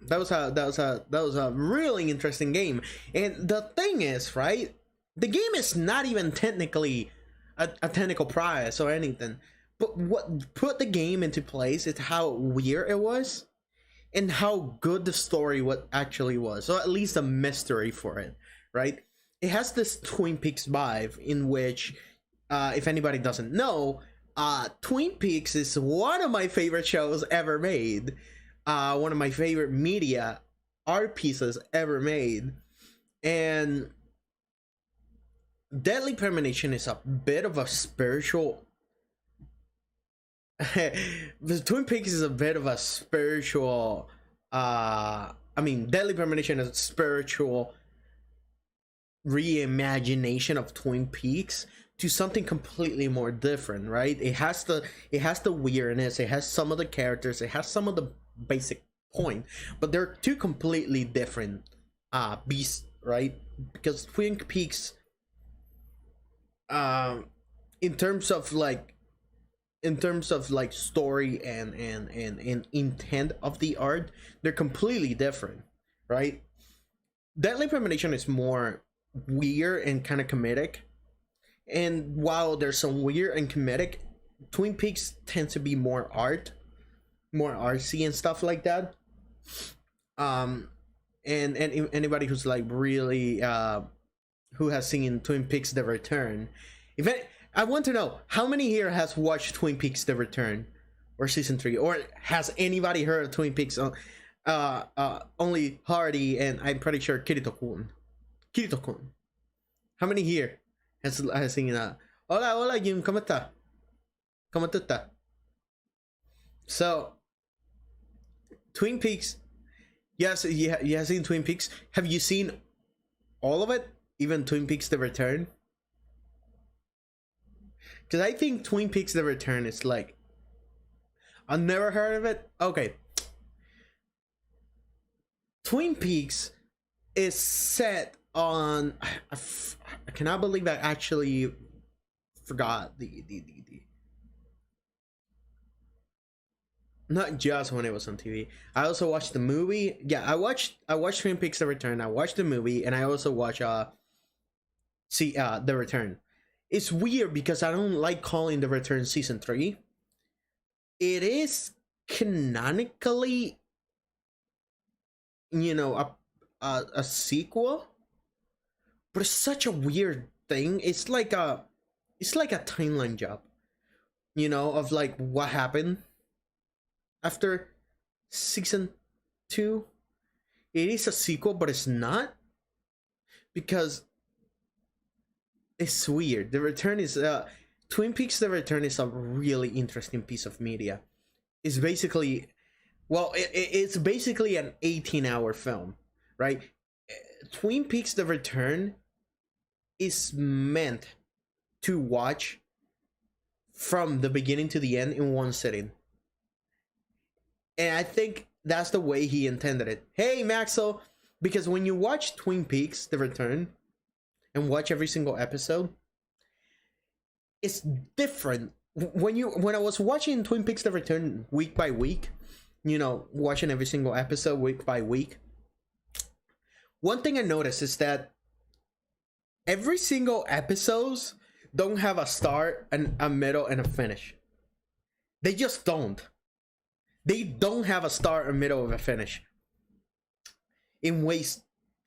that was a really interesting game. And the thing is, right, the game is not even technically a technical prize or anything, but what put the game into place is how weird it was and how good the story what actually was, or at least a mystery for it, right? It has this Twin Peaks vibe in which, if anybody doesn't know, Twin Peaks is one of my favorite shows ever made, one of my favorite media art pieces ever made. And Deadly Premonition is a bit of a spiritual the Twin Peaks is a bit of a spiritual Deadly Premonition is a spiritual reimagination of Twin Peaks to something completely more different, right? It has the weirdness, it has some of the characters, it has some of the basic point, but they're two completely different beasts, right? Because Twin Peaks, in terms of like story and intent of the art, they're completely different, right? Deadly Premonition is more weird and kind of comedic, and while there's some weird and comedic, Twin Peaks tends to be more artsy and stuff like that. And anybody who's like really who has seen Twin Peaks The Return, I want to know how many here has watched Twin Peaks The Return or season 3, or has anybody heard of Twin Peaks? Only Hardy, and I'm pretty sure Kirito-kun. How many here has seen that? Hola Jim, ¿cómo está? ¿Cómo tú estás? So Twin Peaks, yes, you have seen Twin Peaks. Have you seen all of it, even Twin Peaks The Return? Because I think Twin Peaks The Return is like, I've never heard of it. Okay, Twin Peaks is set on, I cannot believe I actually forgot the not just when it was on TV. I also watched the movie. Yeah, I watched Twin Peaks The Return. I watched the movie, and I also watched The Return. It's weird because I don't like calling The Return season 3. It is canonically, a sequel, but it's such a weird thing. It's like a timeline job, of like what happened after season 2. It is a sequel, but it's not, because it's weird. The Return is Twin Peaks The Return is a really interesting piece of media. It's basically, it's basically an 18-hour film, right? Twin Peaks The Return is meant to watch from the beginning to the end in one sitting. And I think that's the way he intended it. Hey, Maxwell, because when you watch Twin Peaks The Return and watch every single episode, it's different. When I was watching Twin Peaks The Return week by week, watching every single episode week by week, one thing I noticed is that every single episodes don't have a start, and a middle, and a finish. They just don't. They don't have a start, a middle, of a finish, in ways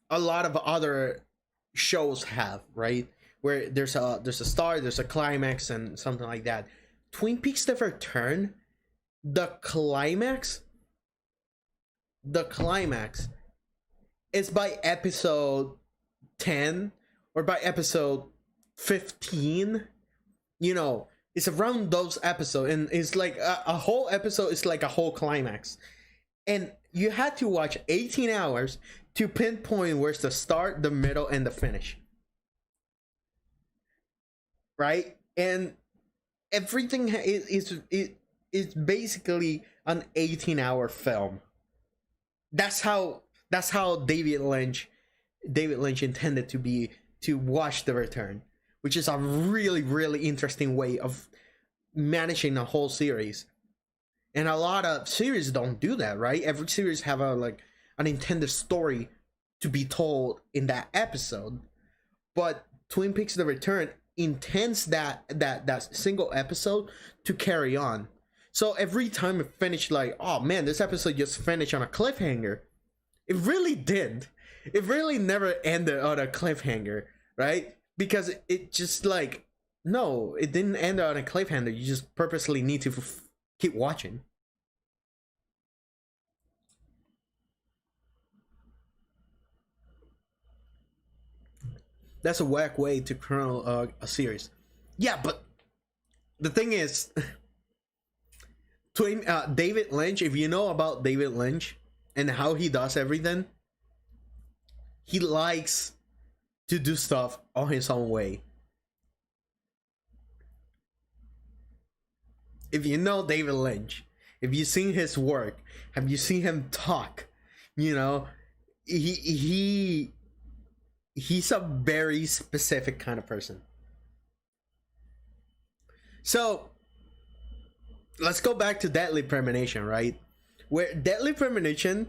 a lot of other shows have, right? Where there's a start, there's a climax, and something like that. Twin Peaks The Return, the climax is by episode 10 or by episode 15. It's around those episodes, and it's like a whole episode is like a whole climax, and you had to watch 18 hours to pinpoint where's the start, the middle, and the finish, right? And everything is basically an 18-hour film. That's how David Lynch intended to watch The Return, which is a really, really interesting way of managing a whole series. And a lot of series don't do that, right? Every series have a an intended story to be told in that episode, but Twin Peaks: The Return intends that single episode to carry on. So every time it finished, like, oh man, this episode just finished on a cliffhanger. It really did. It really never ended on a cliffhanger, right? Because it just like, no, it didn't end on a cliffhanger. You just purposely need to keep watching. That's a whack way to chrono a series. Yeah, but the thing is, David Lynch, if you know about David Lynch and how he does everything, he likes to do stuff on his own way. If you know David Lynch, if you've seen his work, have you seen him talk, you know, he's a very specific kind of person. So let's go back to Deadly Premonition, right? Where Deadly Premonition,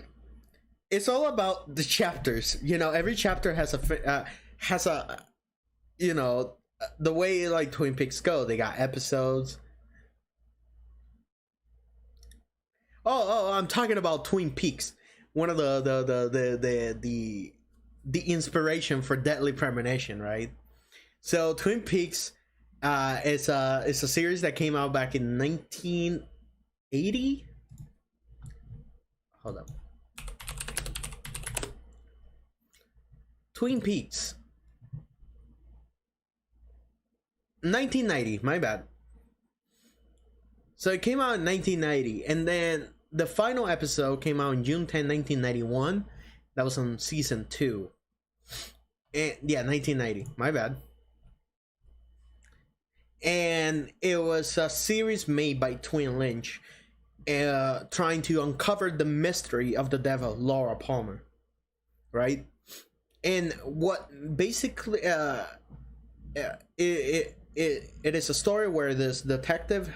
it's all about the chapters. You know, every chapter has a you know, the way like Twin Peaks go. They got episodes. Oh, I'm talking about Twin Peaks. One of the inspiration for Deadly Premonition, right? So Twin Peaks is a series that came out back in 1980. Hold up. Twin Peaks. 1990, my bad. So it came out in 1990, and then the final episode came out on June 10, 1991. That was on season 2. And yeah, 1990. My bad. And it was a series made by Twin Lynch, trying to uncover the mystery of the devil, Laura Palmer, right? And what basically it is a story where this detective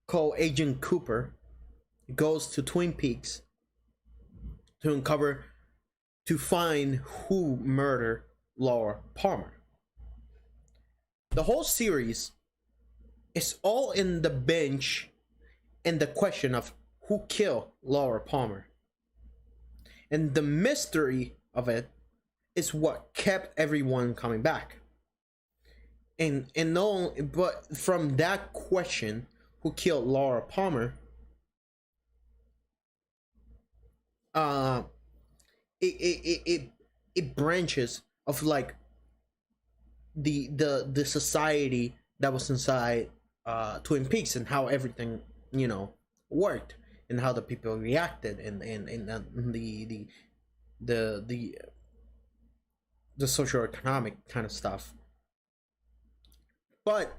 called Agent Cooper goes to Twin Peaks to find who murdered Laura Palmer. The whole series is all in the bench and the question of who killed Laura Palmer. And the mystery of it is what kept everyone coming back. And no, but from that question, who killed Laura Palmer, it branches of like the society that was inside Twin Peaks and how everything, you know, worked and how the people reacted and the socioeconomic kind of stuff. But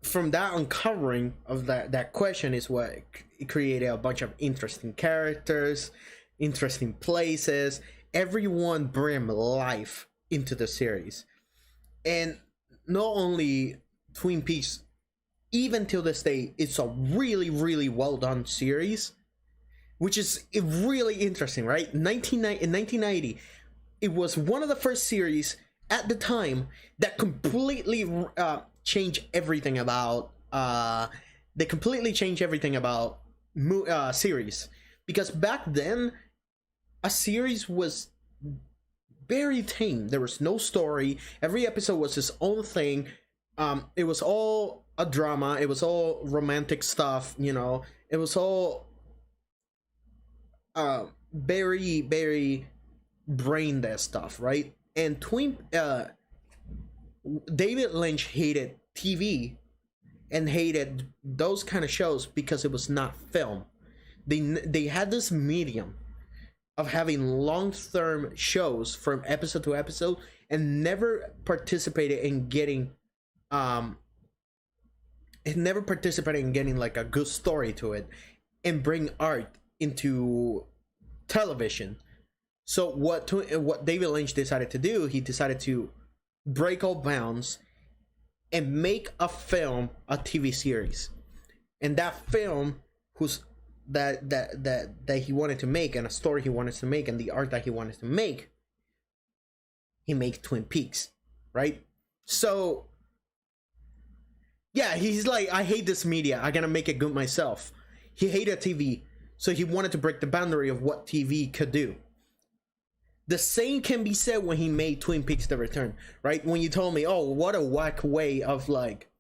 from that uncovering of that question is what it created a bunch of interesting characters, interesting places. Everyone bring life into the series. And not only Twin Peaks, even till this day, it's a really, really well done series, which is really interesting, right? In 1990, it was one of the first series at the time that completely changed everything about series, because back then a series was very tame. There was no story. Every episode was its own thing. It was all a drama. It was all romantic stuff, you know. It was all very, very brain dead stuff, right? And David Lynch hated TV and hated those kind of shows because it was not film. They had this medium of having long-term shows from episode to episode and never participated in getting like a good story to it and bring art into television. So what David Lynch decided to do, he decided to break all bounds and make a film, a TV series. And that film, whose that he wanted to make, and a story he wanted to make, and the art that he wanted to make, he made Twin Peaks, right? So yeah, he's like, I hate this media, I gotta make it good myself. He hated TV, so he wanted to break the boundary of what TV could do. The same can be said when he made Twin Peaks The Return, right? When you told me, oh, what a whack way of like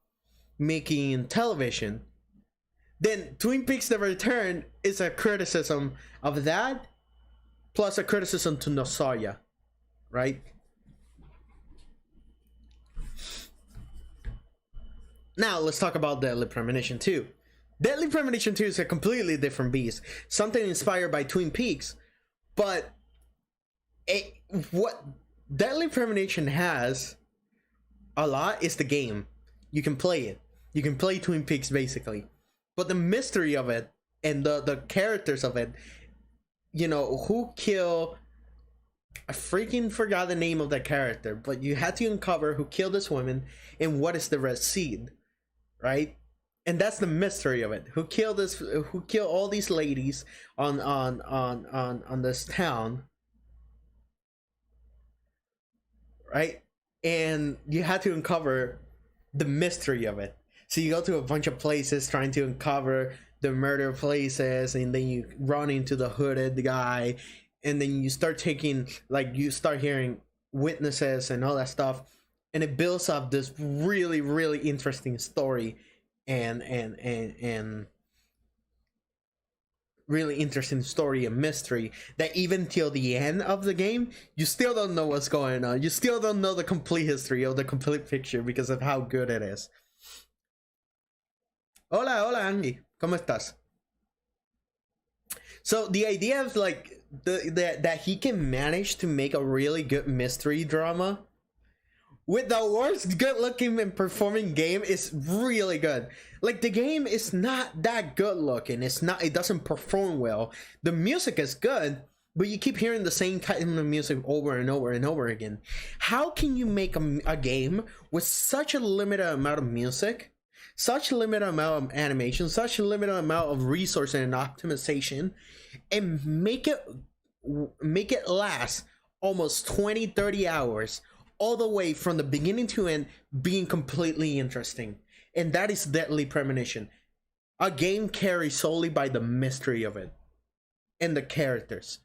making television, then Twin Peaks The Return is a criticism of that, plus a criticism to nostalgia, right? Now let's talk about Deadly Premonition 2. Deadly Premonition 2 is a completely different beast, something inspired by Twin Peaks, but what Deadly Premonition has a lot is the game. You can play it. You can play Twin Peaks basically. But the mystery of it and the characters of it, you know, who killed, I freaking forgot the name of that character, but you had to uncover who killed this woman and what is the red seed, right? And that's the mystery of it. Who killed all these ladies on this town, right? And you had to uncover the mystery of it. So you go to a bunch of places trying to uncover the murder places, and then you run into the hooded guy, and then you start taking, like, you start hearing witnesses and all that stuff, and it builds up this really, really interesting story and really interesting story and mystery that even till the end of the game you still don't know what's going on. You still don't know the complete history or the complete picture because of how good it is. Hola Angie, ¿cómo estás? So the idea of like that he can manage to make a really good mystery drama with the worst good looking and performing game is really good. Like, the game is not that good looking. It doesn't perform well. The music is good, but you keep hearing the same kind of music over and over and over again. How can you make a game with such a limited amount of music, such a limited amount of animation, such a limited amount of resource and optimization, and make it last almost 20-30 hours, all the way from the beginning to end, being completely interesting? And that is Deadly Premonition. A game carried solely by the mystery of it and the characters.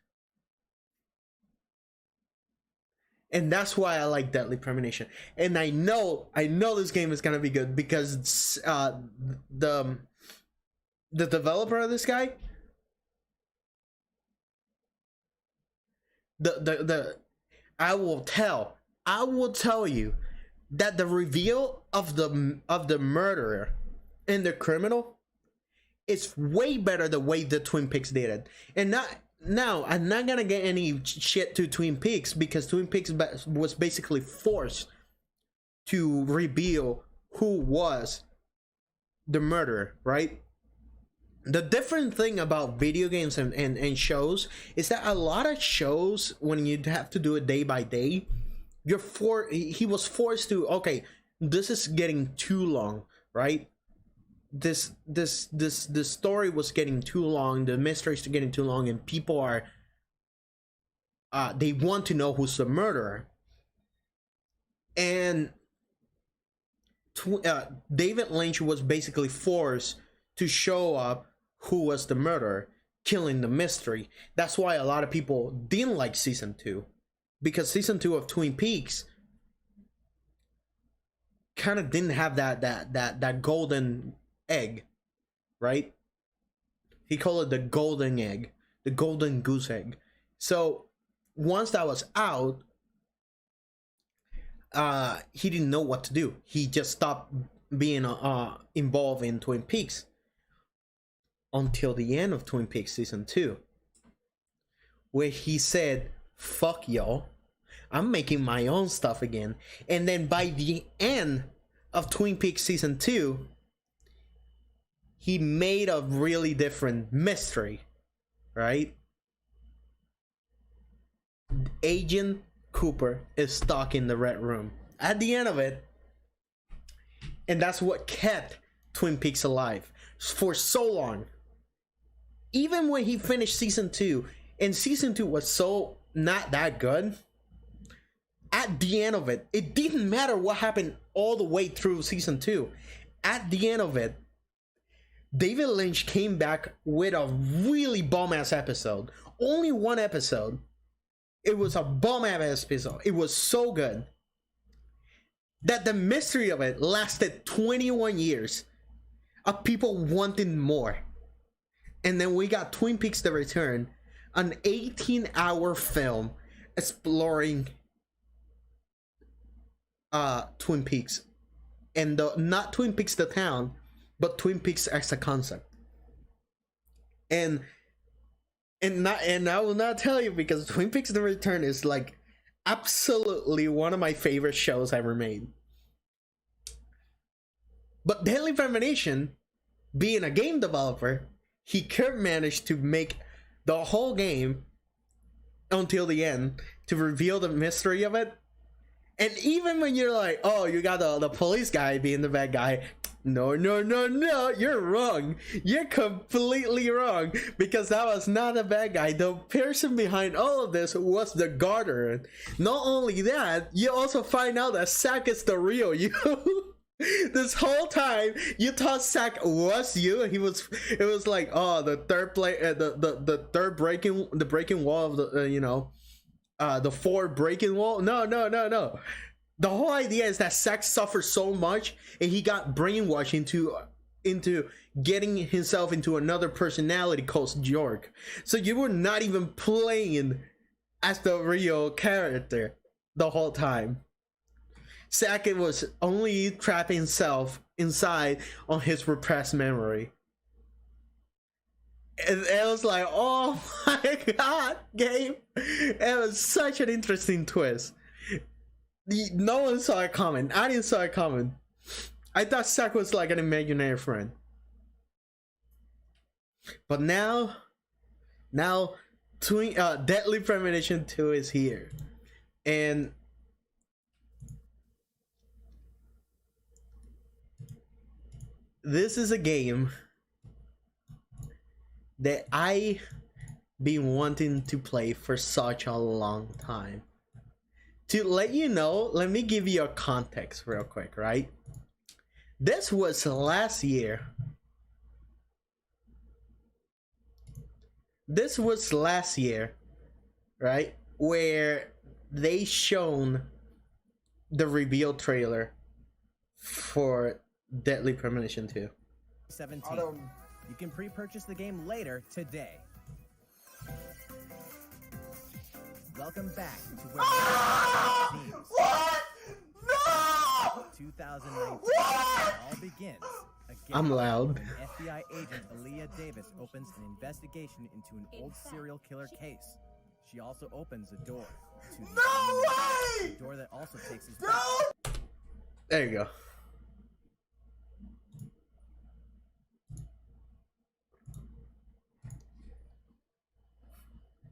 And that's why I like Deadly Premonition. And I know this game is gonna be good because the developer of this guy, I will tell you that the reveal of the murderer and the criminal is way better the way the Twin Peaks did it. And now I'm not gonna get any shit to Twin Peaks because Twin Peaks was basically forced to reveal who was the murderer, right? The different thing about video games and shows is that a lot of shows, when you have to do it day by day, he was forced to, okay, this is getting too long, right? This story was getting too long, the mysteries are getting too long, and people are they want to know who's the murderer. And David Lynch was basically forced to show up who was the murderer, killing the mystery. That's why a lot of people didn't like season 2. Because season 2 of Twin Peaks kind of didn't have that golden egg, right? He called it the golden egg, the golden goose egg. So once that was out, he didn't know what to do. He just stopped being involved in Twin Peaks until the end of Twin Peaks season 2, where he said, fuck y'all, I'm making my own stuff again. And then by the end of Twin Peaks season 2, he made a really different mystery, right? Agent Cooper is stuck in the Red Room at the end of it, and that's what kept Twin Peaks alive for so long. even when he finished season 2, and season 2 was so not that good, at the end of it, it didn't matter what happened all the way through season 2. At the end of it, David Lynch came back with a really bomb-ass episode. Only one episode. It was a bomb-ass episode. It was so good that the mystery of it lasted 21 years of people wanting more. And then we got Twin Peaks: The Return, an 18-hour film exploring Twin Peaks, and not Twin Peaks the town, but Twin Peaks as a concept. And I will not tell you, because Twin Peaks: The Return is like absolutely one of my favorite shows ever made. But Deadly Premonition, being a game developer, he could manage to make the whole game until the end to reveal the mystery of it. And even when you're like, oh, you got the police guy being the bad guy, no, you're wrong. You're completely wrong, because that was not a bad guy. The person behind all of this was the gardener. Not only that, you also find out that Zack is the real you. This whole time you thought Zack was you, and it was like, oh, the third third breaking wall of the the fourth breaking wall. No. The whole idea is that Zack suffered so much, and he got brainwashed into getting himself into another personality called York. So you were not even playing as the real character the whole time. Zack was only trapping himself inside on his repressed memory. And it was like, oh my god, game. It was such an interesting twist. No one saw it coming. I didn't saw it coming. I thought Zack was like an imaginary friend. But now Deadly Premonition 2 is here. And this is a game that I been wanting to play for such a long time. To let you know, let me give you a context real quick, right? This was last year. This was last year, right? Where they shown the reveal trailer for Deadly Premonition 2. 17. You can pre-purchase the game later today. Welcome back to where what? No! 2019 all begins. I'm loud. FBI agent Aaliyah Davis opens an investigation into an old serial killer case. She also opens a door to the way! door that also takes us No! There you go.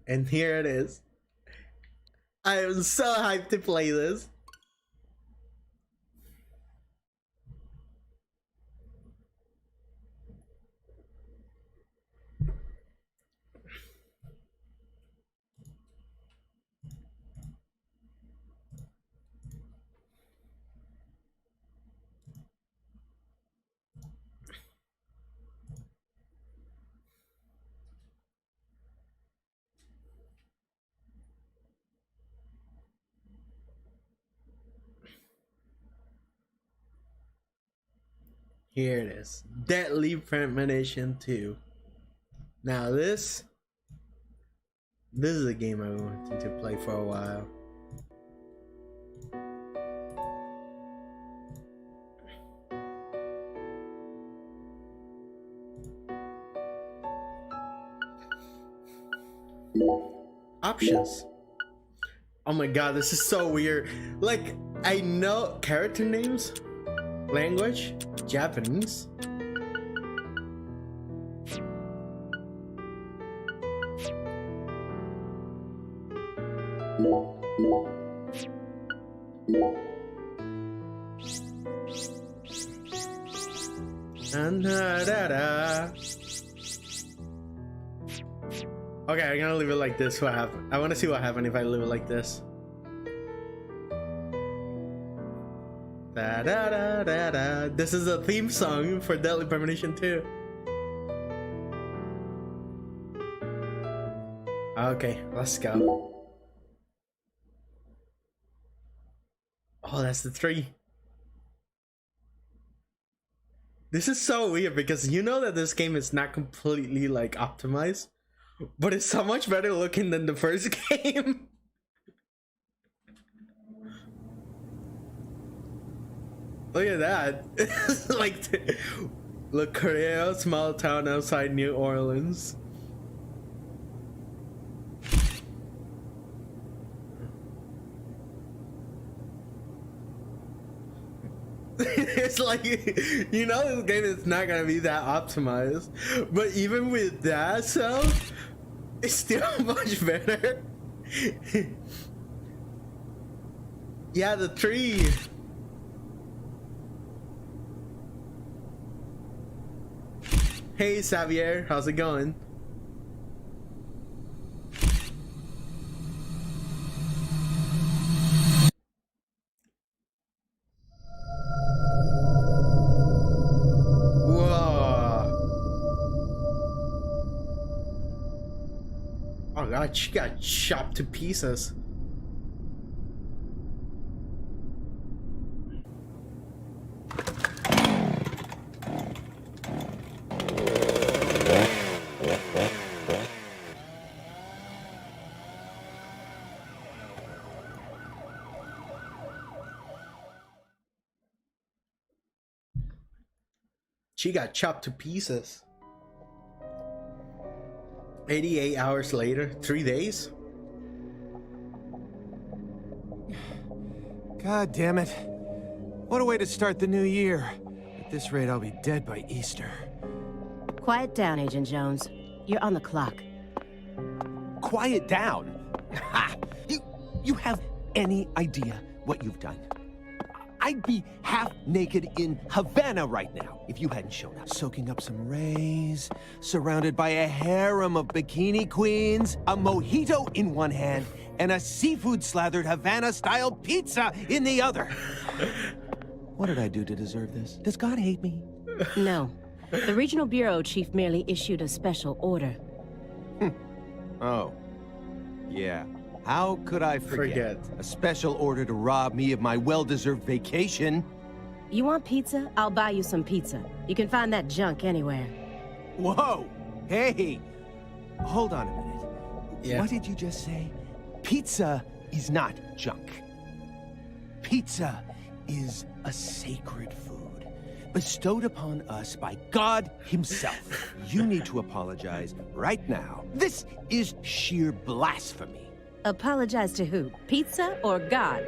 And here it is. I am so hyped to play this. Here it is. Deadly Premonition 2. Now this is a game I wanted to play for a while. Options. Oh my god, this is so weird. Like, I know character names, language, Japanese. Okay, I'm gonna leave it like this. What happened? I want to see what happened if I leave it like this. Da da da da da. This is a theme song for Deadly Premonition 2. Okay, let's go. Oh, that's the tree. This is so weird because you know that this game is not completely like optimized, but it's so much better looking than the first game. Look at that. It's like look, Korea, small town outside New Orleans. It's like, you know, this game is not gonna be that optimized, but even with that sound, it's still much better. Yeah, the tree. Hey Xavier, how's it going? Oh god, she got chopped to pieces. She got chopped to pieces. 88 hours later, 3 days. God damn it. What a way to start the new year. At this rate, I'll be dead by Easter. Quiet down, Agent Jones. You're on the clock. Quiet down? Ha! You have any idea what you've done? I'd be half naked in Havana right now if you hadn't shown up. Soaking up some rays, surrounded by a harem of bikini queens, a mojito in one hand, and a seafood-slathered Havana-style pizza in the other. What did I do to deserve this? Does God hate me? No. The Regional Bureau Chief merely issued a special order. Oh. Yeah. How could I forget? A special order to rob me of my well-deserved vacation. You want pizza? I'll buy you some pizza. You can find that junk anywhere. Whoa! Hey! Hold on a minute. Yeah. What did you just say? Pizza is not junk. Pizza is a sacred food, bestowed upon us by God himself. You need to apologize right now. This is sheer blasphemy. Apologize to who? Pizza or God?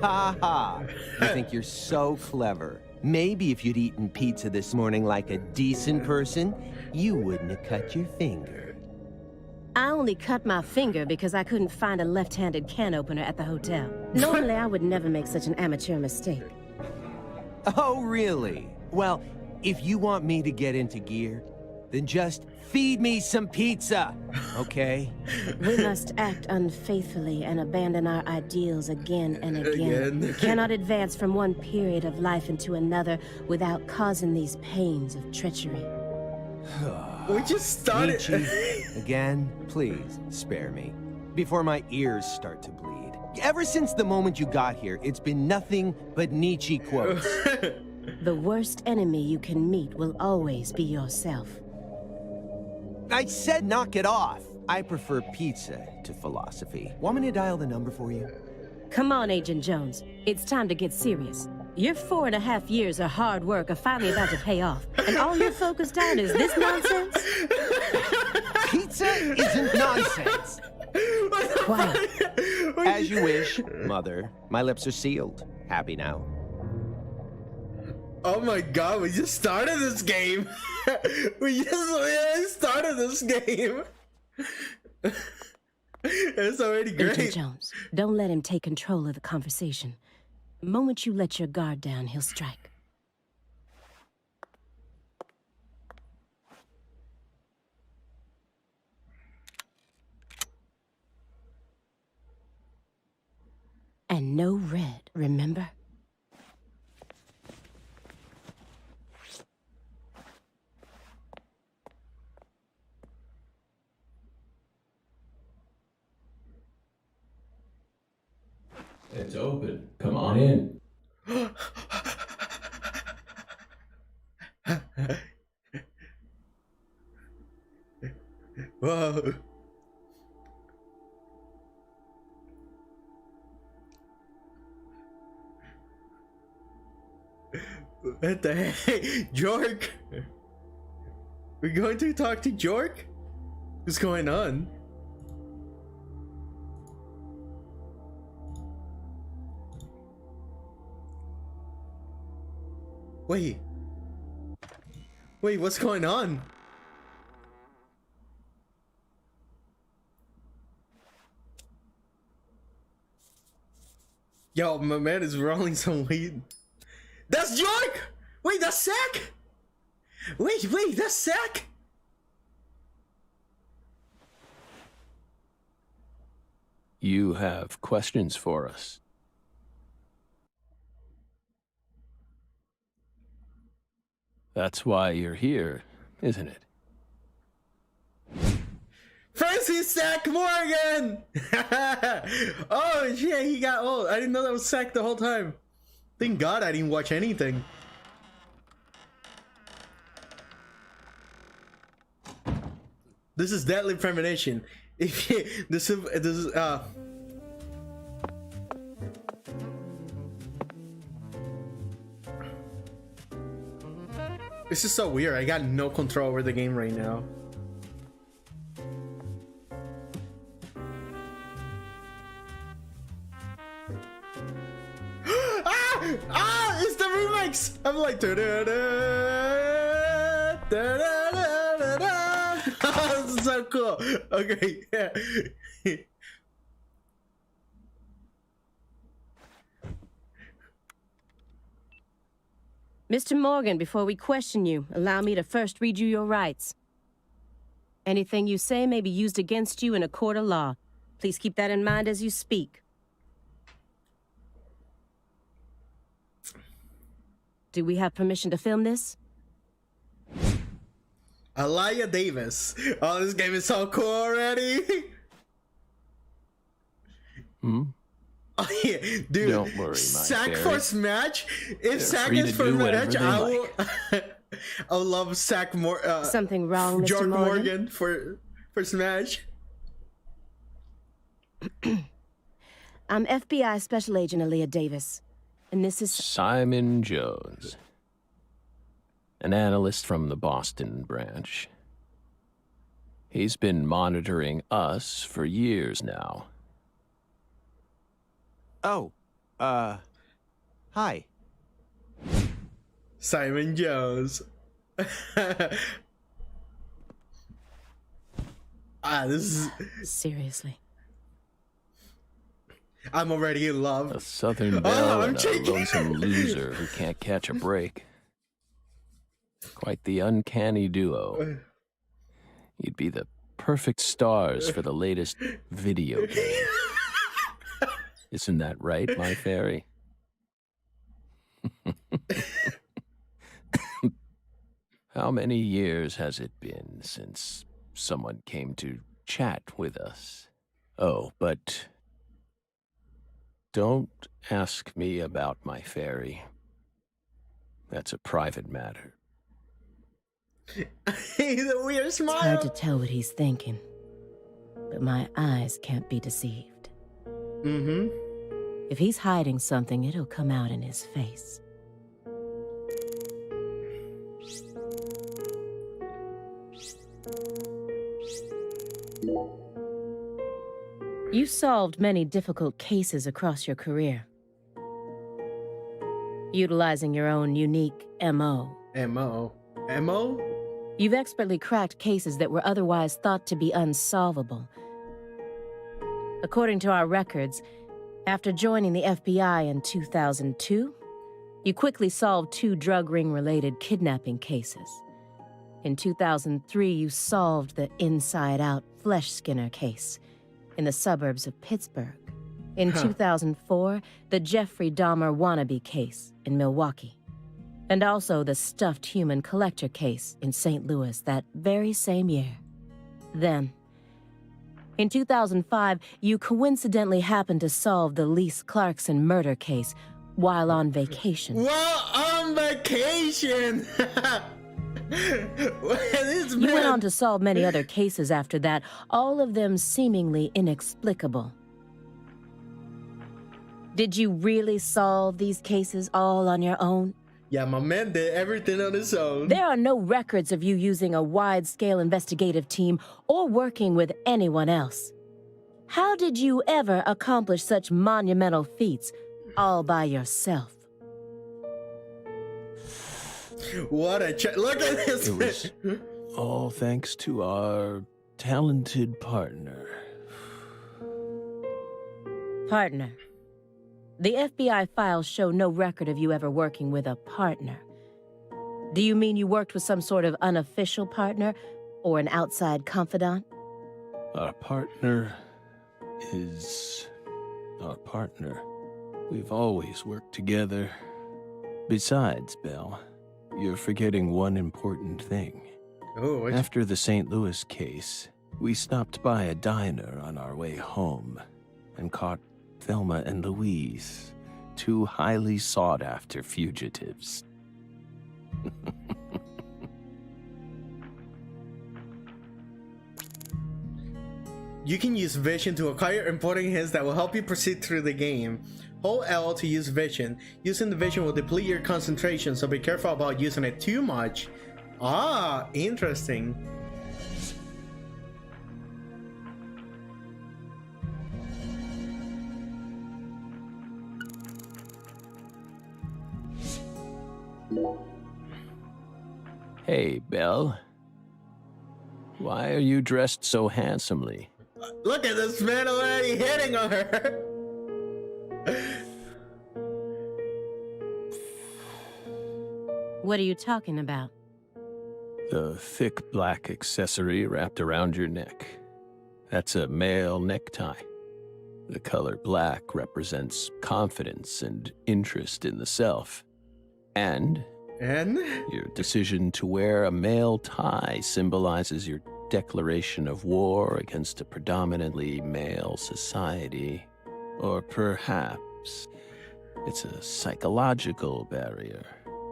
Ha ha! You think you're so clever. Maybe if you'd eaten pizza this morning like a decent person, you wouldn't have cut your finger. I only cut my finger because I couldn't find a left-handed can opener at the hotel. Normally, I would never make such an amateur mistake. Oh, really? Well, if you want me to get into gear, then just feed me some pizza, okay? We must act unfaithfully and abandon our ideals again and again. We cannot advance from one period of life into another without causing these pains of treachery. We just started. Nietzsche, again, please spare me before my ears start to bleed. Ever since the moment you got here, it's been nothing but Nietzsche quotes. The worst enemy you can meet will always be yourself. I said knock it off. I prefer pizza to philosophy. Want me to dial the number for you? Come on, Agent Jones. It's time to get serious. Your 4.5 years of hard work are finally about to pay off, and all you're focused on is this nonsense? Pizza isn't nonsense. Quiet. As you wish, Mother. My lips are sealed. Happy now. Oh my god, we just started this game. We just started this game. It's already great. Agent Jones, don't let him take control of the conversation. The moment you let your guard down, he'll strike. And no red, remember? It's open. Come on in. Whoa. What the heck? Jork? We're going to talk to Jork? What's going on? Wait. Wait, what's going on? Yo, my man is rolling some weed. That's Jork! Wait, that's Sack! Wait, that's Sack! You have questions for us? That's why you're here, isn't it? Francis Sack Morgan! Oh shit, he got old. I didn't know that was Sack the whole time. Thank God I didn't watch anything. This is deadly premonition. If you, this is this is so weird. I got no control over the game right now. It's the remix. I'm like, da da da da da da da. This is so cool. Okay, yeah. Mr. Morgan, before we question you, allow me to first read you your rights. Anything you say may be used against you in a court of law. Please keep that in mind as you speak. Do we have permission to film this? Aliyah Davis. Oh, this game is so cool already. Hmm? Oh yeah, dude. Don't worry, my Sack fairy. for Smash. If Sack free is to for do whatever Smash, they I will. like. I love Sack Something wrong, Mr. George Morgan? for Smash. I'm FBI Special Agent Aliyah Davis, and this is... Simon Jones, an analyst from the Boston branch. He's been monitoring us for years now. Oh, hi. Simon Jones. This is... Seriously. I'm already in love. A Southern belle I'm and a shaking. lonesome loser who can't catch a break. Quite the uncanny duo. You'd be the perfect stars for the latest video game. Isn't that right, my fairy? How many years has it been since someone came to chat with us? Oh, but don't ask me about my fairy. That's a private matter. He's a weird It's smile. hard to tell what he's thinking, but my eyes can't be deceived. Mm-hmm. If he's hiding something, it'll come out in his face. You solved many difficult cases across your career, utilizing your own unique M.O. M.O.? You've expertly cracked cases that were otherwise thought to be unsolvable. According to our records, after joining the FBI in 2002, you quickly solved 2 drug ring-related kidnapping cases. In 2003, you solved the inside-out flesh skinner case in the suburbs of Pittsburgh. In 2004, the Jeffrey Dahmer wannabe case in Milwaukee. And also the stuffed human collector case in St. Louis that very same year. Then, in 2005, you coincidentally happened to solve the Lise Clarkson murder case while on vacation. Well, on vacation! You went on to solve many other cases after that, all of them seemingly inexplicable. Did you really solve these cases all on your own? Yeah, my man did everything on his own. There are no records of you using a wide-scale investigative team or working with anyone else. How did you ever accomplish such monumental feats all by yourself? What a look at this. It was all thanks to our talented partner. Partner. The FBI files show no record of you ever working with a partner. Do you mean you worked with some sort of unofficial partner or an outside confidant? Our partner is our partner. We've always worked together. Besides, Belle, you're forgetting one important thing. Oh, After the St. Louis case, we stopped by a diner on our way home and caught Thelma and Louise, two highly sought-after fugitives. You can use vision to acquire important hints that will help you proceed through the game. Hold L to use vision. Using the vision will deplete your concentration, so be careful about using it too much. Ah, interesting. Hey, Belle. Why are you dressed so handsomely? Look at this man already hitting on her. What are you talking about? The thick black accessory wrapped around your neck. That's a male necktie. The color black represents confidence and interest in the self. And your decision to wear a male tie symbolizes your declaration of war against a predominantly male society. Or perhaps it's a psychological barrier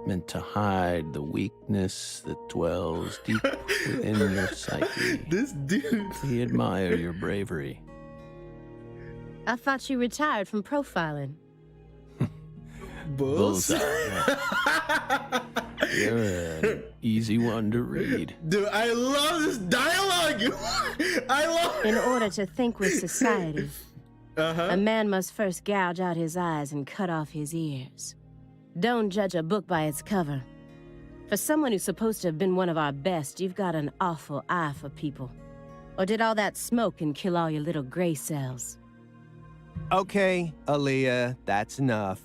meant to hide the weakness that dwells deep within your psyche. This dude. We admire your bravery. I thought you retired from profiling. Bullseye. You're an easy one to read. Dude, I love this dialogue. I love it. In order to think with society, a man must first gouge out his eyes and cut off his ears. Don't judge a book by its cover. For someone who's supposed to have been one of our best, you've got an awful eye for people. Or did all that smoke and kill all your little gray cells? Okay, Aaliyah, that's enough.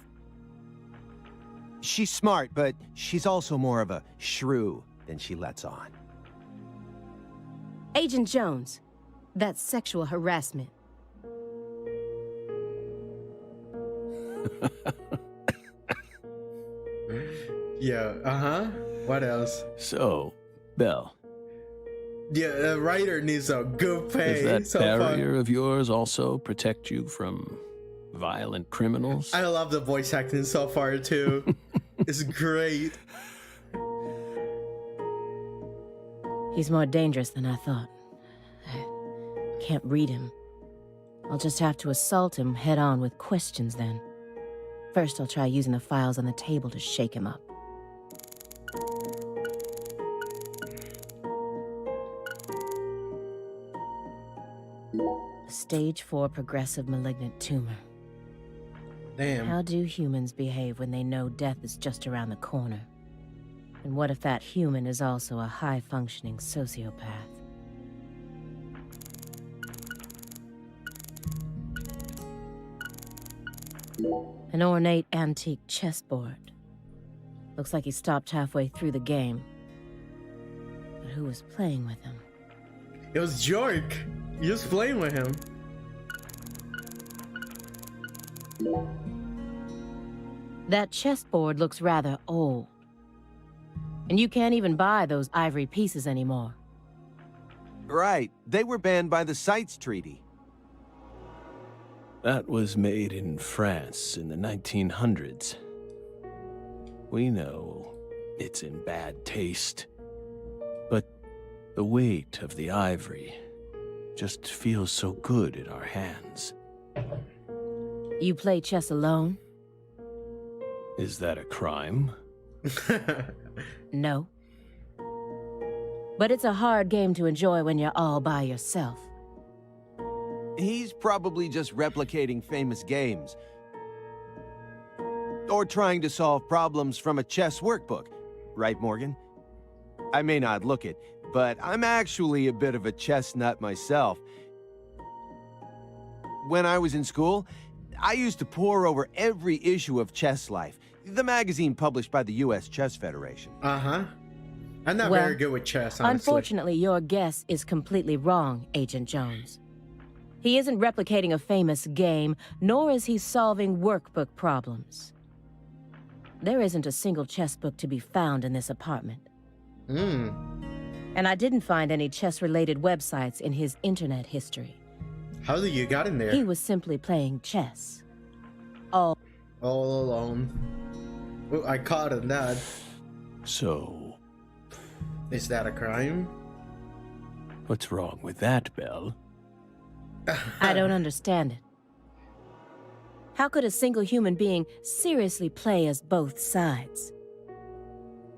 She's smart, but she's also more of a shrew than she lets on. Agent Jones, that's sexual harassment. Yeah, What else? So, Belle. Yeah, the writer needs a good pay. Does that barrier of yours also protect you from violent criminals? I love the voice acting so far, too. It's great. He's more dangerous than I thought. I can't read him. I'll just have to assault him head-on with questions then. First, I'll try using the files on the table to shake him up. Stage 4 progressive malignant tumor. Damn. How do humans behave when they know death is just around the corner? And what if that human is also a high-functioning sociopath? An ornate antique chessboard. Looks like he stopped halfway through the game. But who was playing with him? It was Jork. He was playing with him. That chessboard looks rather old. And you can't even buy those ivory pieces anymore. Right. They were banned by the CITES Treaty. That was made in France in the 1900s. We know it's in bad taste. But the weight of the ivory just feels so good in our hands. You play chess alone? Is that a crime? No. But it's a hard game to enjoy when you're all by yourself. He's probably just replicating famous games. Or trying to solve problems from a chess workbook. Right, Morgan? I may not look it, but I'm actually a bit of a chess nut myself. When I was in school, I used to pore over every issue of Chess Life, the magazine published by the U.S. Chess Federation. Uh-huh. I'm not very good with chess, honestly. Unfortunately, your guess is completely wrong, Agent Jones. He isn't replicating a famous game, nor is he solving workbook problems. There isn't a single chess book to be found in this apartment. And I didn't find any chess-related websites in his internet history. How did you got in there? He was simply playing chess. All alone. Ooh, I caught him, Dad. So, Is that a crime? what's wrong with that, Belle? I don't understand it. How could a single human being seriously play as both sides?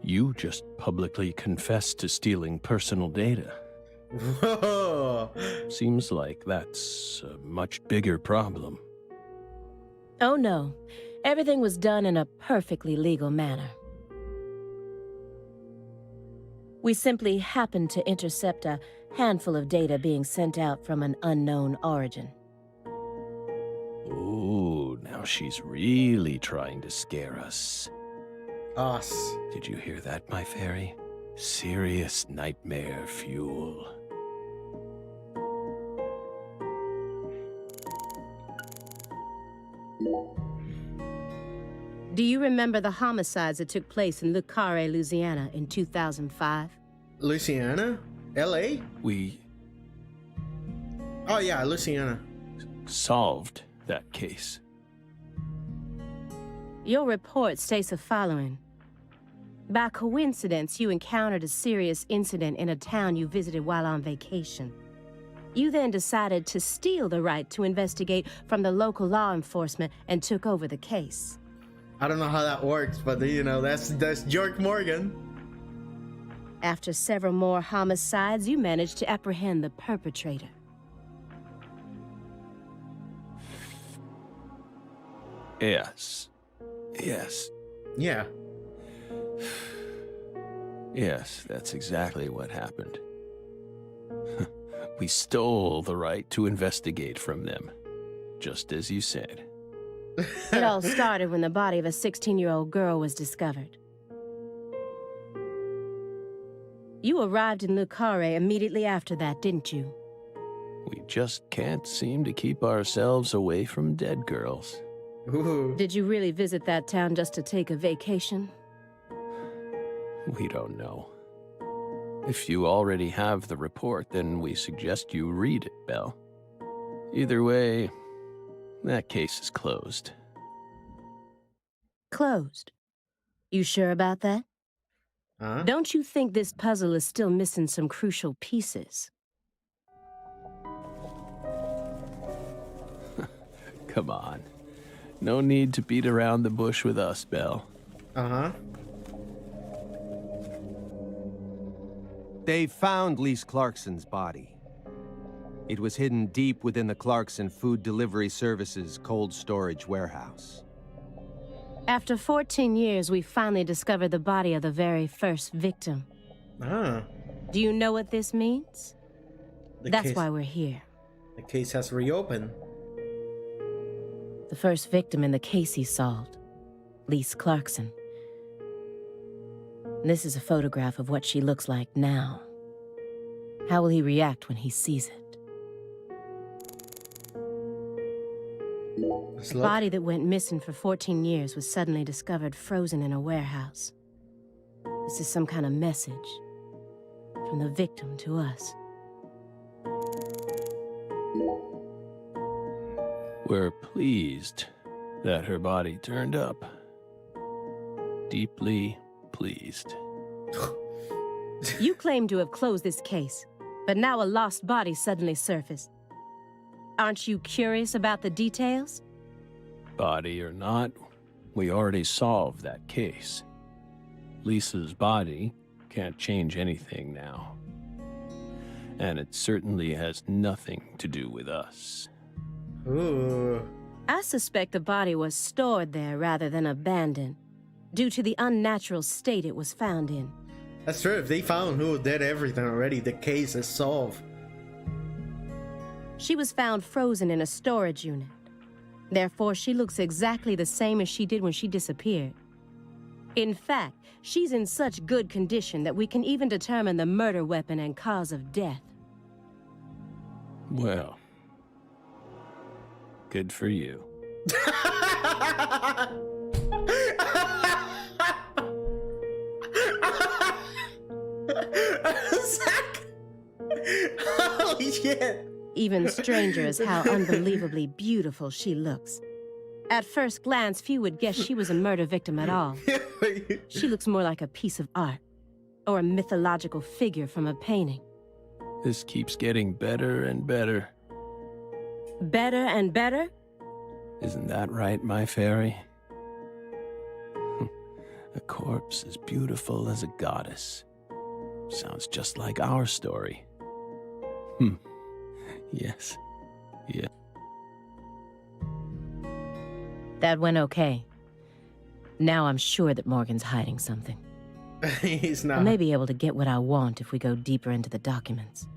You just publicly confessed to stealing personal data. Whoa. Seems like that's a much bigger problem. Oh no, everything was done in a perfectly legal manner. We simply happened to intercept a handful of data being sent out from an unknown origin. Ooh, now she's really trying to scare us. Us. Did you hear that, my fairy? Serious nightmare fuel. Do you remember the homicides that took place in Le Carre, Louisiana in 2005? Louisiana? L.A.? We Oh yeah, Louisiana. solved that case. Your report states the following. By coincidence, you encountered a serious incident in a town you visited while on vacation. You then decided to steal the right to investigate from the local law enforcement and took over the case. I don't know how that works, but you know, that's George Morgan. After several more homicides, you managed to apprehend the perpetrator. Yes. Yes. Yeah. Yes, that's exactly what happened. We stole the right to investigate from them, just as you said. It all started when the body of a 16-year-old girl was discovered. You arrived in Le Carre immediately after that, didn't you? We just can't seem to keep ourselves away from dead girls. Ooh. Did you really visit that town just to take a vacation? We don't know. If you already have the report, then we suggest you read it, Belle. Either way, that case is closed. Closed. You sure about that? Huh? Don't you think this puzzle is still missing some crucial pieces? Come on. No need to beat around the bush with us, Belle. Uh-huh. They found Lise Clarkson's body. It was hidden deep within the Clarkson Food Delivery Services cold storage warehouse. After 14 years, we finally discovered the body of the very first victim. Ah. Do you know what this means? That's case, why we're here. the case has reopened. The first victim in the case he solved, Lise Clarkson. This is a photograph of what she looks like now. How will he react when he sees it? Let's The look. body that went missing for 14 years was suddenly discovered frozen in a warehouse. This is some kind of message from the victim to us. We're pleased that her body turned up. Deeply pleased. You claim to have closed this case, but now a lost body suddenly surfaced. Aren't you curious about the details? Body or not, we already solved that case. Lisa's body can't change anything now. And it certainly has nothing to do with us. Ooh. I suspect the body was stored there rather than abandoned, due to the unnatural state it was found in. That's true. If they found who did everything already, the case is solved. She was found frozen in a storage unit. Therefore, she looks exactly the same as she did when she disappeared. In fact, she's in such good condition that we can even determine the murder weapon and cause of death. Well, good for you. Zach! Holy shit! Even stranger is how unbelievably beautiful she looks. At first glance, few would guess she was a murder victim at all. She looks more like a piece of art, or a mythological figure from a painting. This keeps getting better and better. Better and better? Isn't that right, my fairy? A corpse as beautiful as a goddess. Sounds just like our story. Yes. Yeah. That went okay. Now I'm sure that Morgan's hiding something. He's I not. may be able to get what I want if we go deeper into the documents.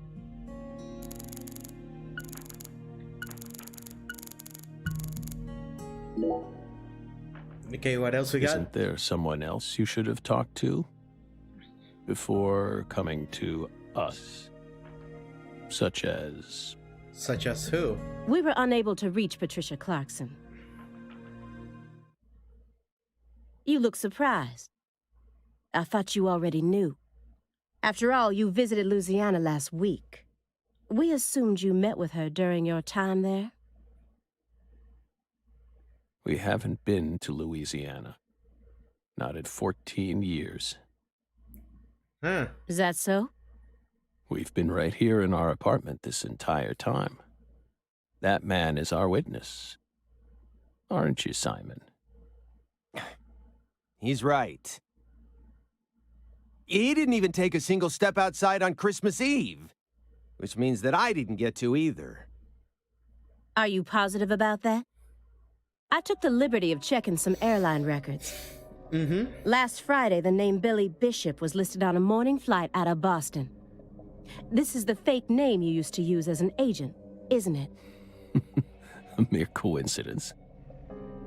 Okay, what else we got? Isn't there someone else you should have talked to before coming to us? Such as... Such as who? We were unable to reach Patricia Clarkson. You look surprised. I thought you already knew. After all, you visited Louisiana last week. We assumed you met with her during your time there. We haven't been to Louisiana. Not in 14 years. Huh. Is that so? We've been right here in our apartment this entire time. That man is our witness. Aren't you, Simon? He's right. He didn't even take a single step outside on Christmas Eve, which means that I didn't get to either. Are you positive about that? I took the liberty of checking some airline records. Last Friday, the name Billy Bishop was listed on a morning flight out of Boston. This is the fake name you used to use as an agent, isn't it? A mere coincidence.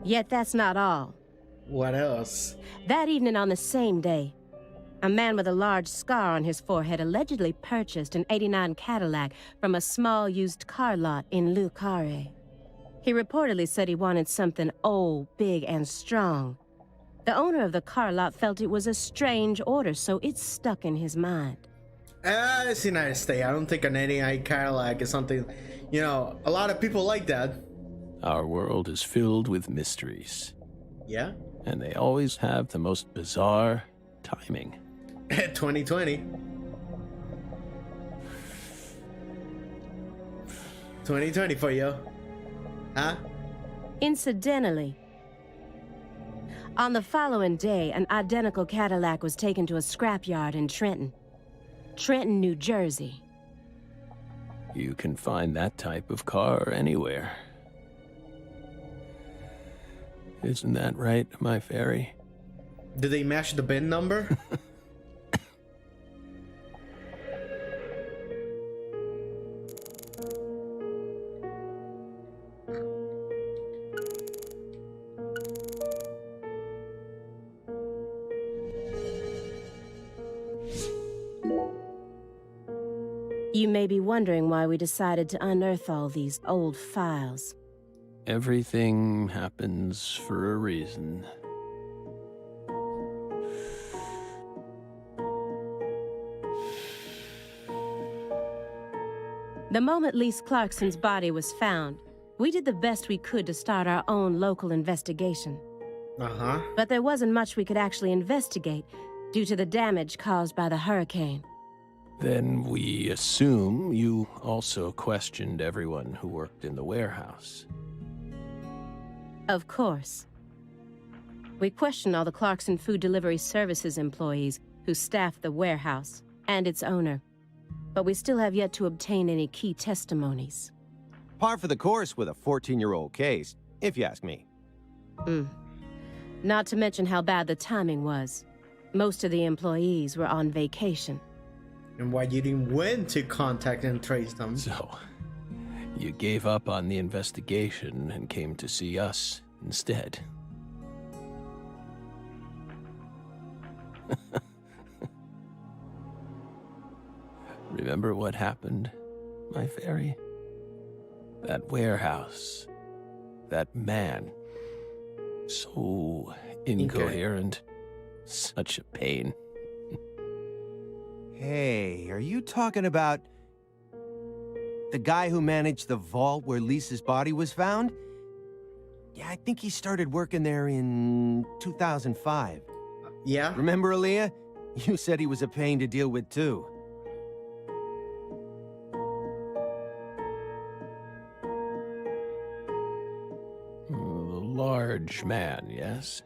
Yet that's not all. What else? That evening on the same day, a man with a large scar on his forehead allegedly purchased an '89 Cadillac from a small used car lot in Le Carré. He reportedly said he wanted something old, big, and strong. The owner of the car lot felt it was a strange order, so it stuck in his mind. It's the United States. I don't think an 89 Cadillac is something, you know, a lot of people like that. Our world is filled with mysteries, Yeah? and they always have the most bizarre timing. 2020. 2020 for you. Huh? Incidentally, on the following day, an identical Cadillac was taken to a scrapyard in Trenton, New Jersey. You can find that type of car anywhere. Isn't that right, my fairy? Did they match the bin number? You may be wondering why we decided to unearth all these old files. Everything happens for a reason. The moment Lise Clarkson's body was found, we did the best we could to start our own local investigation. Uh-huh. But there wasn't much we could actually investigate due to the damage caused by the hurricane. Then we assume you also questioned everyone who worked in the warehouse. Of course. We questioned all the Clarkson Food Delivery Services employees who staffed the warehouse and its owner. But we still have yet to obtain any key testimonies. Par for the course with a 14-year-old case, if you ask me. Not to mention how bad the timing was. Most of the employees were on vacation. And why you didn't went to contact and trace them. So, you gave up on the investigation and came to see us instead. Remember what happened, my fairy? That warehouse. That man. So incoherent. Such a pain. Hey, are you talking about the guy who managed the vault where Lisa's body was found? Yeah, I think he started working there in 2005. Yeah? Remember, Aaliyah? You said he was a pain to deal with, too. The large man, yes?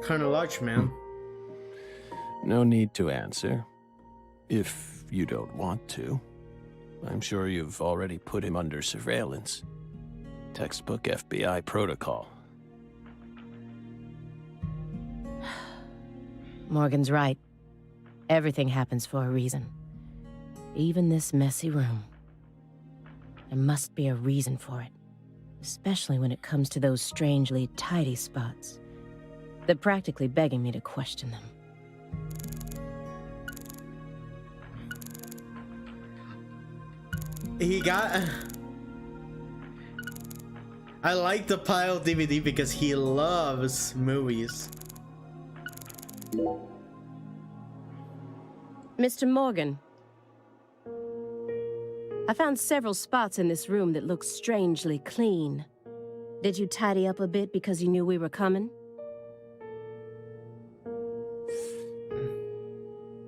Kind of large, man. No need to answer. If you don't want to. I'm sure you've already put him under surveillance. Textbook FBI protocol. Morgan's right. Everything happens for a reason. Even this messy room. There must be a reason for it. Especially when it comes to those strangely tidy spots. They're practically begging me to question them. He got... I like the pile DVD because he loves movies. Mr. Morgan. I found several spots in this room that look strangely clean. Did you tidy up a bit because you knew we were coming?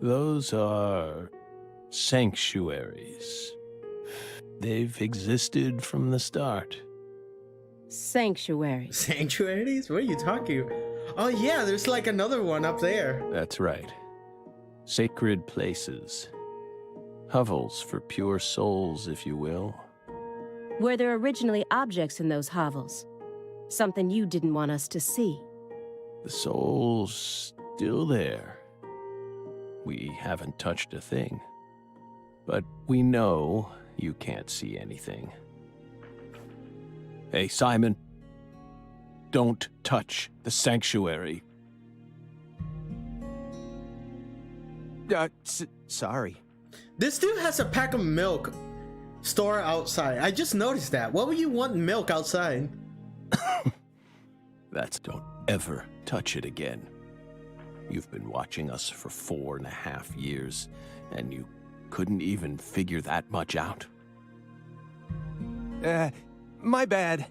Those are sanctuaries. They've existed from the start. Sanctuary. Sanctuaries? What are you talking? Oh yeah, there's like another one up there. That's right. Sacred places. Hovels for pure souls, if you will. Were there originally objects in those hovels? Something you didn't want us to see? The soul's still there. We haven't touched a thing. But we know you can't see anything. Hey, Simon. Don't touch the sanctuary. Sorry. This dude has a pack of milk store outside. I just noticed that. What would you want milk outside? That's don't ever touch it again. You've been watching us for 4.5 years, and you couldn't even figure that much out. My bad.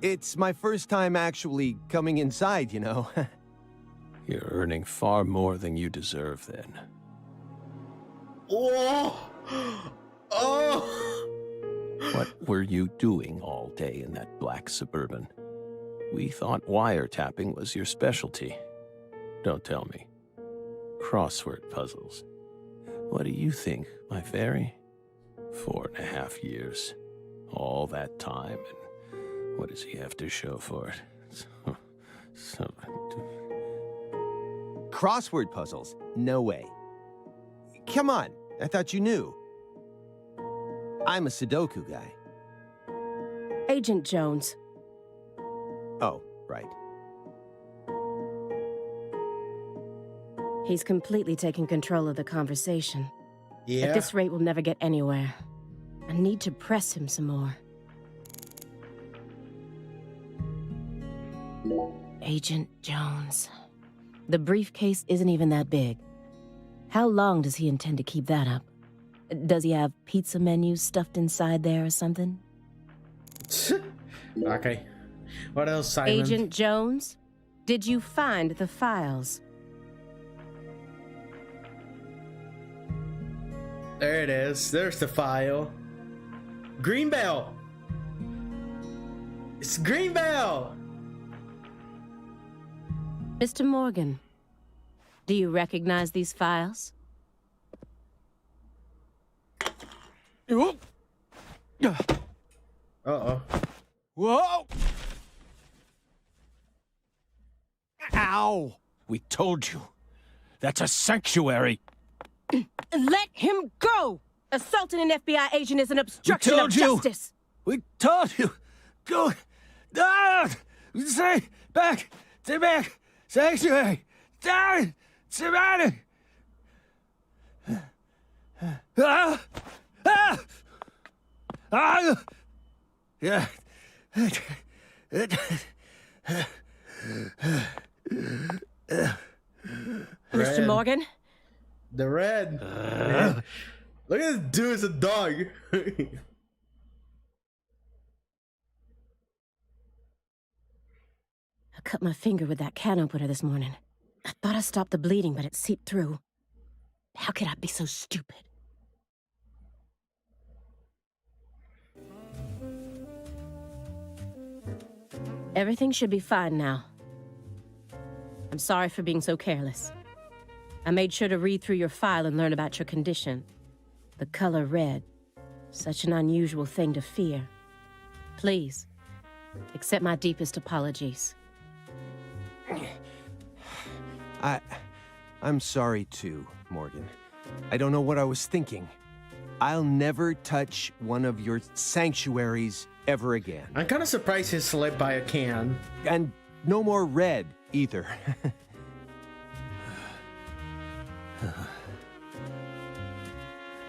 It's my first time actually coming inside, you know. You're earning far more than you deserve then. Oh! Oh! What were you doing all day in that black Suburban? We thought wiretapping was your specialty. Don't tell me. Crossword puzzles. What do you think, my fairy? 4.5 years. All that time, and what does he have to show for it? Crossword puzzles? No way. Come on, I thought you knew. I'm a Sudoku guy. Agent Jones. Oh, right. He's completely taking control of the conversation. Yeah. At this rate, we'll never get anywhere. I need to press him some more. Agent Jones. The briefcase isn't even that big. How long does he intend to keep that up? Does he have pizza menus stuffed inside there or something? Okay. What else, Simon? Agent Jones, did you find the files? There it is. There's the file. Greenbelt. It's Greenbelt. Mr. Morgan, do you recognize these files? Uh-oh. Whoa! Ow! We told you. That's a sanctuary. Let him go! Assaulting an FBI agent is an obstruction of justice. We told you. Go. Ah! Stay back. Stay back. Sanctuary. Down. Surrounded. Ah! Ah! Ah! Yeah. Mr. Morgan? The red. Look at this dude, it's a dog. I cut my finger with that can opener this morning. I thought I stopped the bleeding, but it seeped through. How could I be so stupid? Everything should be fine now. I'm sorry for being so careless. I made sure to read through your file and learn about your condition. The color red. Such an unusual thing to fear. Please, accept my deepest apologies. I'm sorry too, Morgan. I don't know what I was thinking. I'll never touch one of your sanctuaries ever again. I'm kind of surprised he slipped by a can. And no more red, either.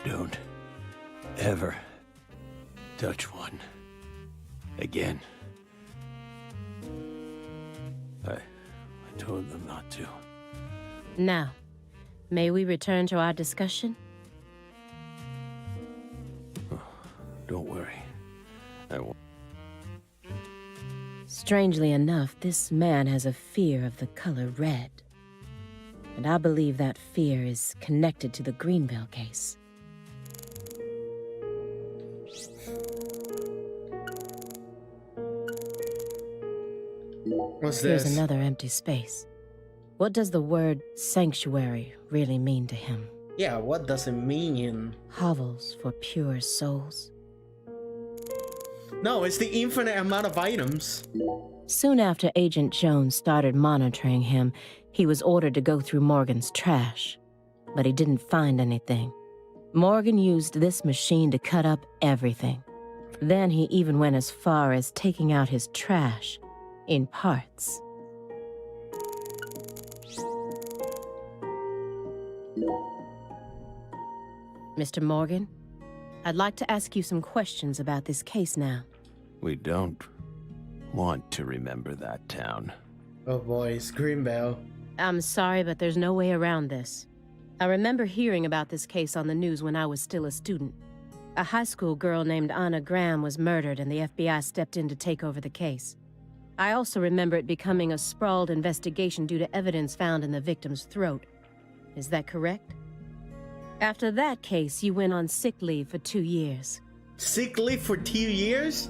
Don't ever touch one again. I told them not to. Now, may we return to our discussion? Don't worry. I won't. Strangely enough, this man has a fear of the color red. And I believe that fear is connected to the Greenbelt case. What's Here's this? another empty space. What does the word sanctuary really mean to him? Yeah, what does it mean? Hovels for pure souls. No, it's the infinite amount of items. Soon after Agent Jones started monitoring him, he was ordered to go through Morgan's trash. But he didn't find anything. Morgan used this machine to cut up everything. Then he even went as far as taking out his trash in parts. Mr. Morgan, I'd like to ask you some questions about this case now. We don't want to remember that town. Oh boy, it's Greenbelt. I'm sorry, but there's no way around this. I remember hearing about this case on the news when I was still a student. A high school girl named Anna Graham was murdered and the FBI stepped in to take over the case. I also remember it becoming a sprawled investigation due to evidence found in the victim's throat. Is that correct? After that case, you went on sick leave for 2 years. Sick leave for 2 years?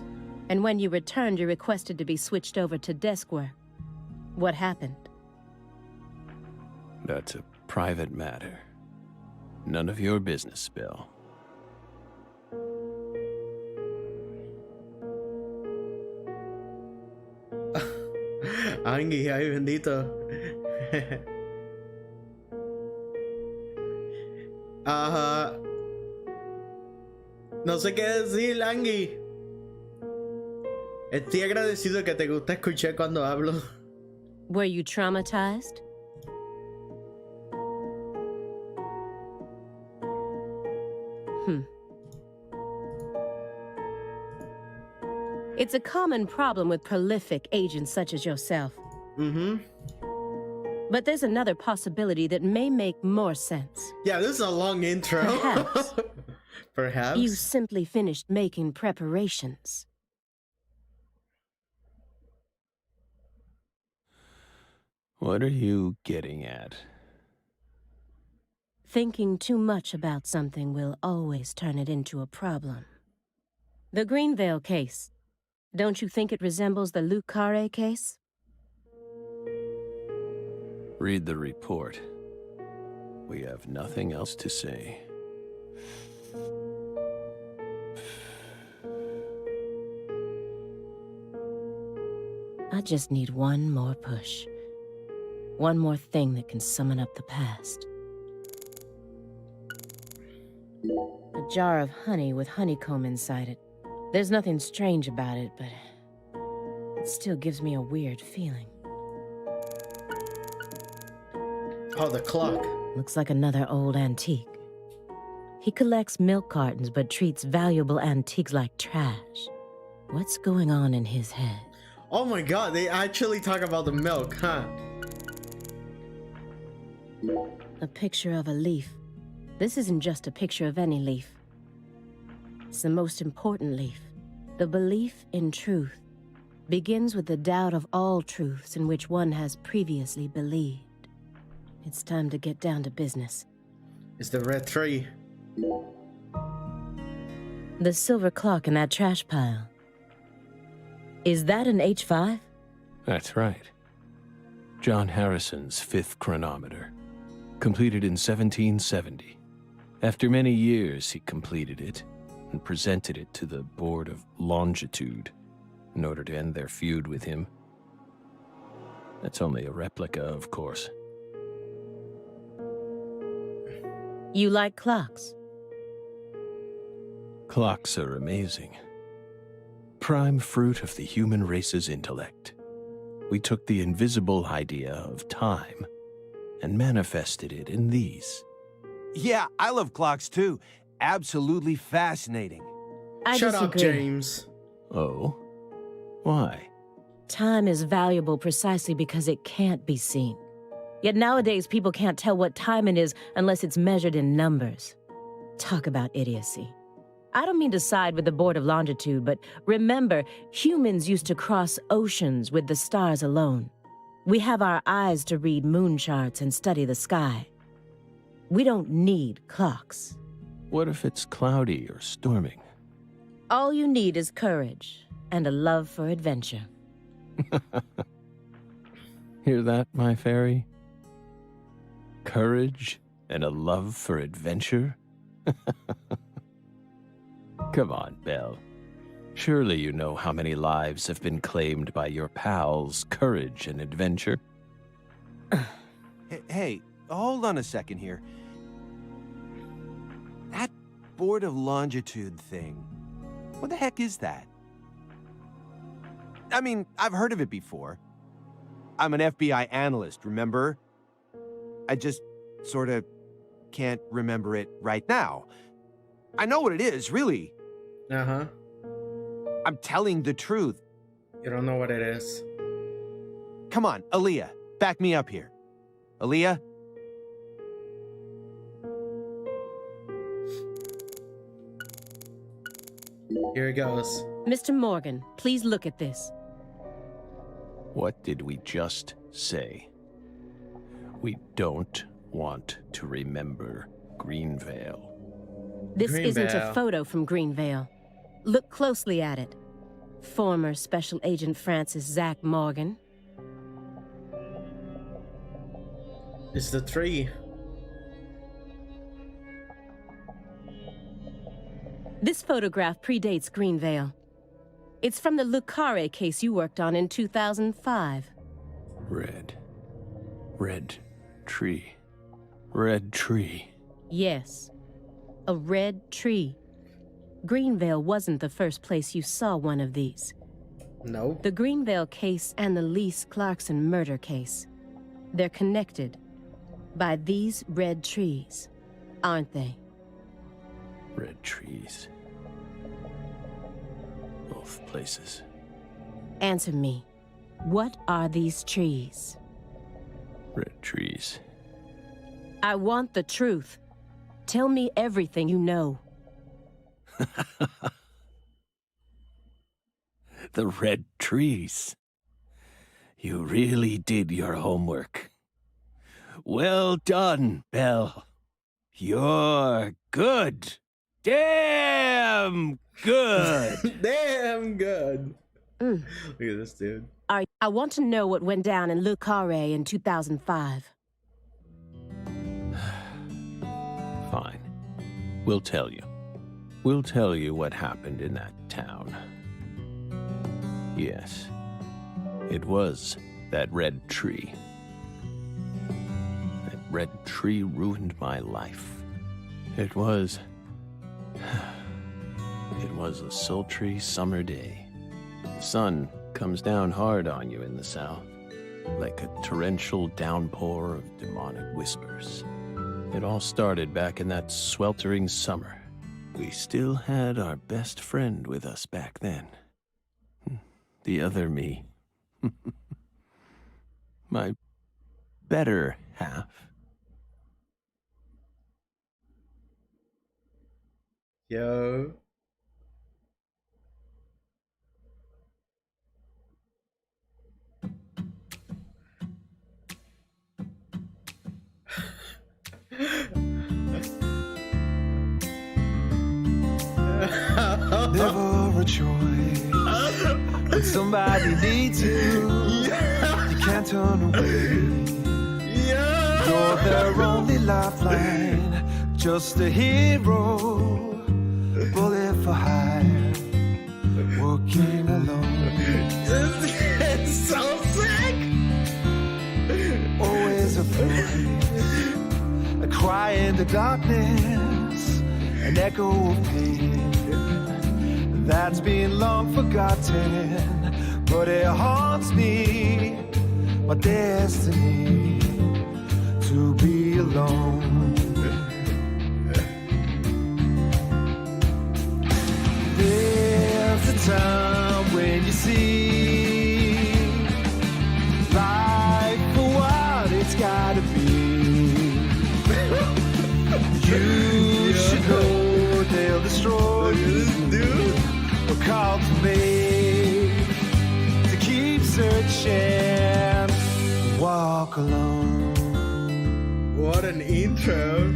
And when you returned, you requested to be switched over to desk work. What happened? That's a private matter. None of your business, Bill. Angie, ay bendito. Ajá. No sé qué decir, Angie. Estoy agradecido que te gusta escuchar cuando hablo. Were you traumatized? It's a common problem with prolific agents such as yourself. Mm-hmm. But there's another possibility that may make more sense. Yeah, this is a long intro. Perhaps. Perhaps. You simply finished making preparations. What are you getting at? Thinking too much about something will always turn it into a problem. The Greenvale case. Don't you think it resembles the Le Carré case? Read the report. We have nothing else to say. I just need one more push. One more thing that can summon up the past. A jar of honey with honeycomb inside it. There's nothing strange about it, but it still gives me a weird feeling. Oh, the clock. Looks like another old antique. He collects milk cartons but treats valuable antiques like trash. What's going on in his head? Oh my god, they actually talk about the milk, huh? A picture of a leaf. This isn't just a picture of any leaf. It's the most important leaf. The belief in truth begins with the doubt of all truths in which one has previously believed. It's time to get down to business. It's the red tree. The silver clock in that trash pile. Is that an H5? That's right. John Harrison's 5th chronometer. Completed in 1770. After many years, he completed it and presented it to the Board of Longitude in order to end their feud with him. That's only a replica, of course. You like clocks? Clocks are amazing. Prime fruit of the human race's intellect. We took the invisible idea of time and manifested it in these. Yeah, I love clocks too. Absolutely fascinating. I Shut disagree. up, James. Oh? Why? Time is valuable precisely because it can't be seen. Yet nowadays, people can't tell what time it is unless it's measured in numbers. Talk about idiocy. I don't mean to side with the Board of Longitude, but remember, humans used to cross oceans with the stars alone. We have our eyes to read moon charts and study the sky. We don't need clocks. What if it's cloudy or storming? All you need is courage and a love for adventure. Hear that, my fairy? Courage and a love for adventure? Come on, Belle. Surely you know how many lives have been claimed by your pals' courage and adventure. Hey, hold on a second here. That Board of Longitude thing, what the heck is that? I mean, I've heard of it before. I'm an FBI analyst, remember? I just sort of can't remember it right now. I know what it is, really. Uh-huh. I'm telling the truth. You don't know what it is. Come on, Aaliyah, back me up here. Aaliyah? Here it goes. Mr. Morgan, please look at this. What did we just say? We don't want to remember Greenvale. This isn't a Greenvale. photo from Greenvale. Look closely at it. Former Special Agent Francis Zach Morgan. It's the tree. This photograph predates Greenvale. It's from the Le Carré case you worked on in 2005. Red tree. Red tree. Yes, a red tree. Greenvale wasn't the first place you saw one of these. No. The Greenvale case and the Lise Clarkson murder case. They're connected by these red trees, aren't they? Red trees. Both places. Answer me. What are these trees? Red trees. I want the truth. Tell me everything you know. The red trees. You really did your homework. Well done, Belle. You're good. Damn good. Damn good. Mm. Look at this dude. I want to know what went down in Le Carré in 2005. Fine. We'll tell you. We'll tell you what happened in that town. Yes. It was that red tree. That red tree ruined my life. It was a sultry summer day. The sun comes down hard on you in the south, like a torrential downpour of demonic whispers. It all started back in that sweltering summer. We still had our best friend with us back then. The other me. My better half. Yo. Never a choice. When somebody needs you, you can't turn away. You're their only lifeline, just a hero, bullet for hire, working alone. It's so sick. Always afraid, a cry in the darkness, an echo of pain that's been long forgotten, but it haunts me, my destiny to be alone. There's a time when you see life for what it's gotta be. You should know they'll destroy you. But call to me to keep searching, walk alone. What an intro.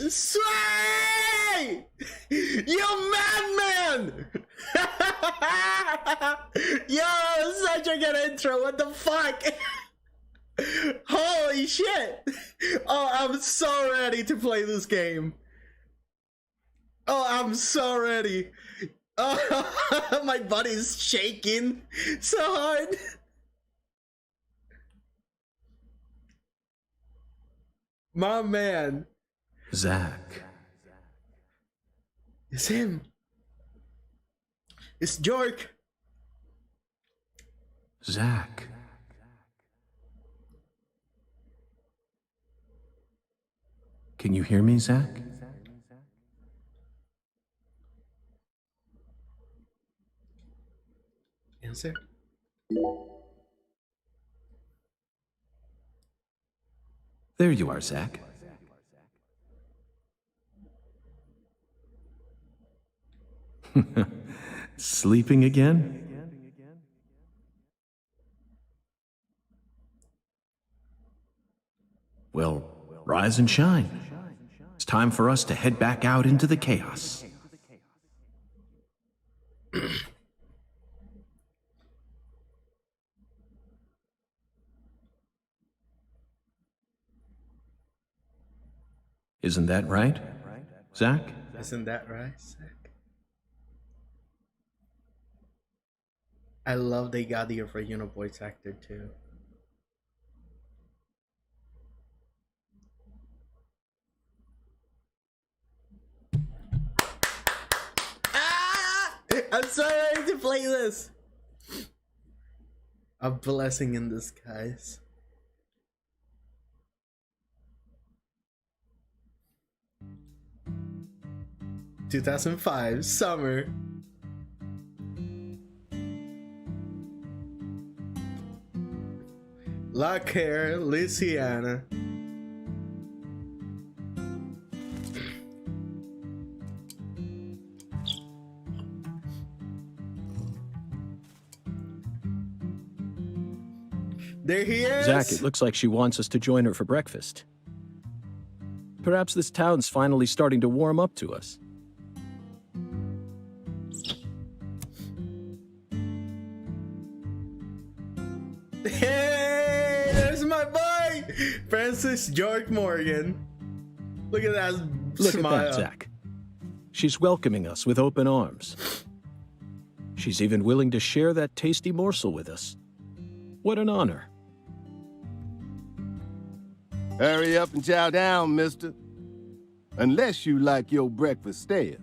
Sway! You madman! Yo, such a good intro. What the fuck? Holy shit! Oh, I'm so ready to play this game. Oh, I'm so ready. Oh, my body's shaking so hard. My man. Zach. It's him. It's Jork. Zach. Can you hear me, Zach? Answer. There you are, Zach. Sleeping again? Well, rise and shine. It's time for us to head back out into the chaos. Isn't that right, Zach? Isn't that right, Zach? I love they got the original voice actor too. Ah! I'm so ready to play this. A blessing in disguise. (2005) summer. La Care, Louisiana. There he is. Zach, it looks like she wants us to join her for breakfast. Perhaps this town's finally starting to warm up to us. Hey, there's my boy, Francis George Morgan. Look at that Look smile. at that, Zach. She's welcoming us with open arms. She's even willing to share that tasty morsel with us. What an honor. Hurry up and chow down, mister. Unless you like your breakfast stale.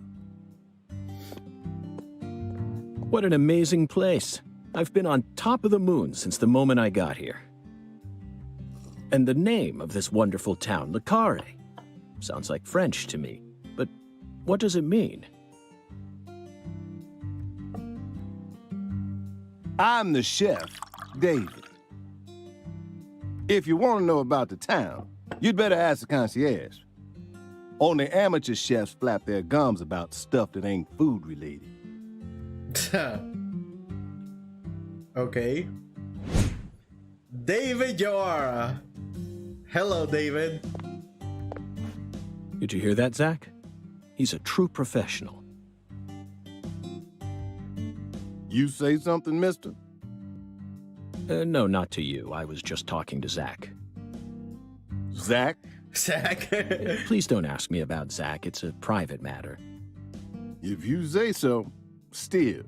What an amazing place. I've been on top of the moon since the moment I got here. And the name of this wonderful town, Le Carré, sounds like French to me. But what does it mean? I'm the chef, David. If you want to know about the town, you'd better ask the concierge. Only amateur chefs flap their gums about stuff that ain't food related. Okay. David Joara. Hello, David. Did you hear that, Zach? He's a true professional. You say something, mister? No, not to you. I was just talking to Zach. Zach? Zach. Please don't ask me about Zach. It's a private matter. If you say so, still.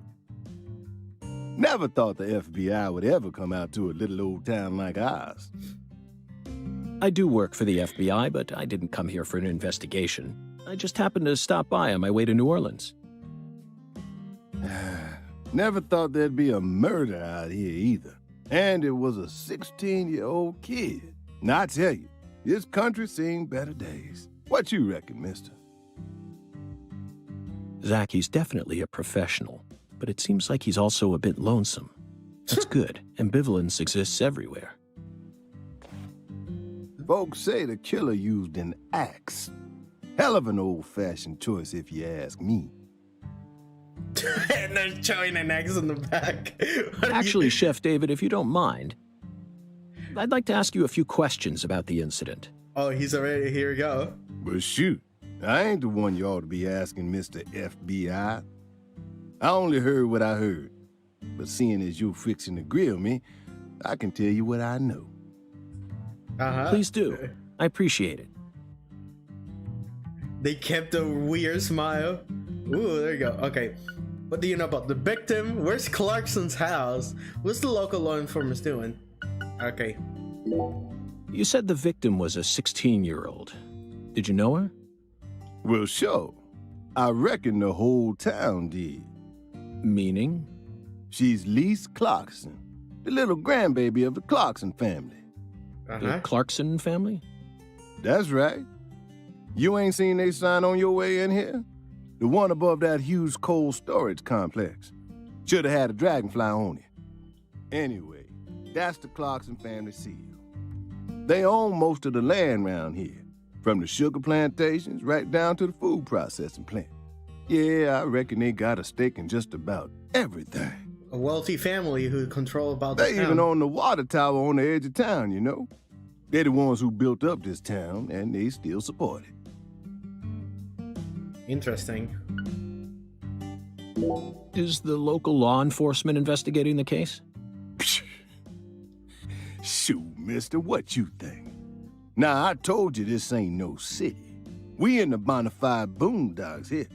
Never thought the FBI would ever come out to a little old town like ours. I do work for the FBI, but I didn't come here for an investigation. I just happened to stop by on my way to New Orleans. Never thought there'd be a murder out here either. And it was a 16-year-old kid. Now I tell you, this country's seen better days. What you reckon, mister? Zach, he's definitely a professional, but it seems like he's also a bit lonesome. That's good. Ambivalence exists everywhere. Folks say the killer used an axe. Hell of an old-fashioned choice if you ask me. And they're showing an X in the back. Actually, Chef David, if you don't mind, I'd like to ask you a few questions about the incident. Oh, he's already, here we go. But shoot, I ain't the one you ought to be asking, Mr. FBI. I only heard what I heard. But seeing as you're fixing to grill me, I can tell you what I know. Please do. I appreciate it. They kept a weird smile. Ooh, there you go. Okay. What do you know about the victim? Where's Clarkson's house? What's the local law enforcement doing? Okay. You said the victim was a 16-year-old. Did you know her? Well, sure. I reckon the whole town did. Meaning? She's Lise Clarkson, the little grandbaby of the Clarkson family. The Clarkson family? That's right. You ain't seen they sign on your way in here? The one above that huge cold storage complex. Should have had a dragonfly on it. Anyway, that's the Clarkson family seal. They own most of the land around here, from the sugar plantations right down to the food processing plant. Yeah, I reckon they got a stake in just about everything. A wealthy family who control about the They town. even own the water tower on the edge of town, you know? They're the ones who built up this town, and they still support it. Interesting. Is the local law enforcement investigating the case? Shoot, mister, what you think? Now, I told you this ain't no city. We in the bona fide boondocks here.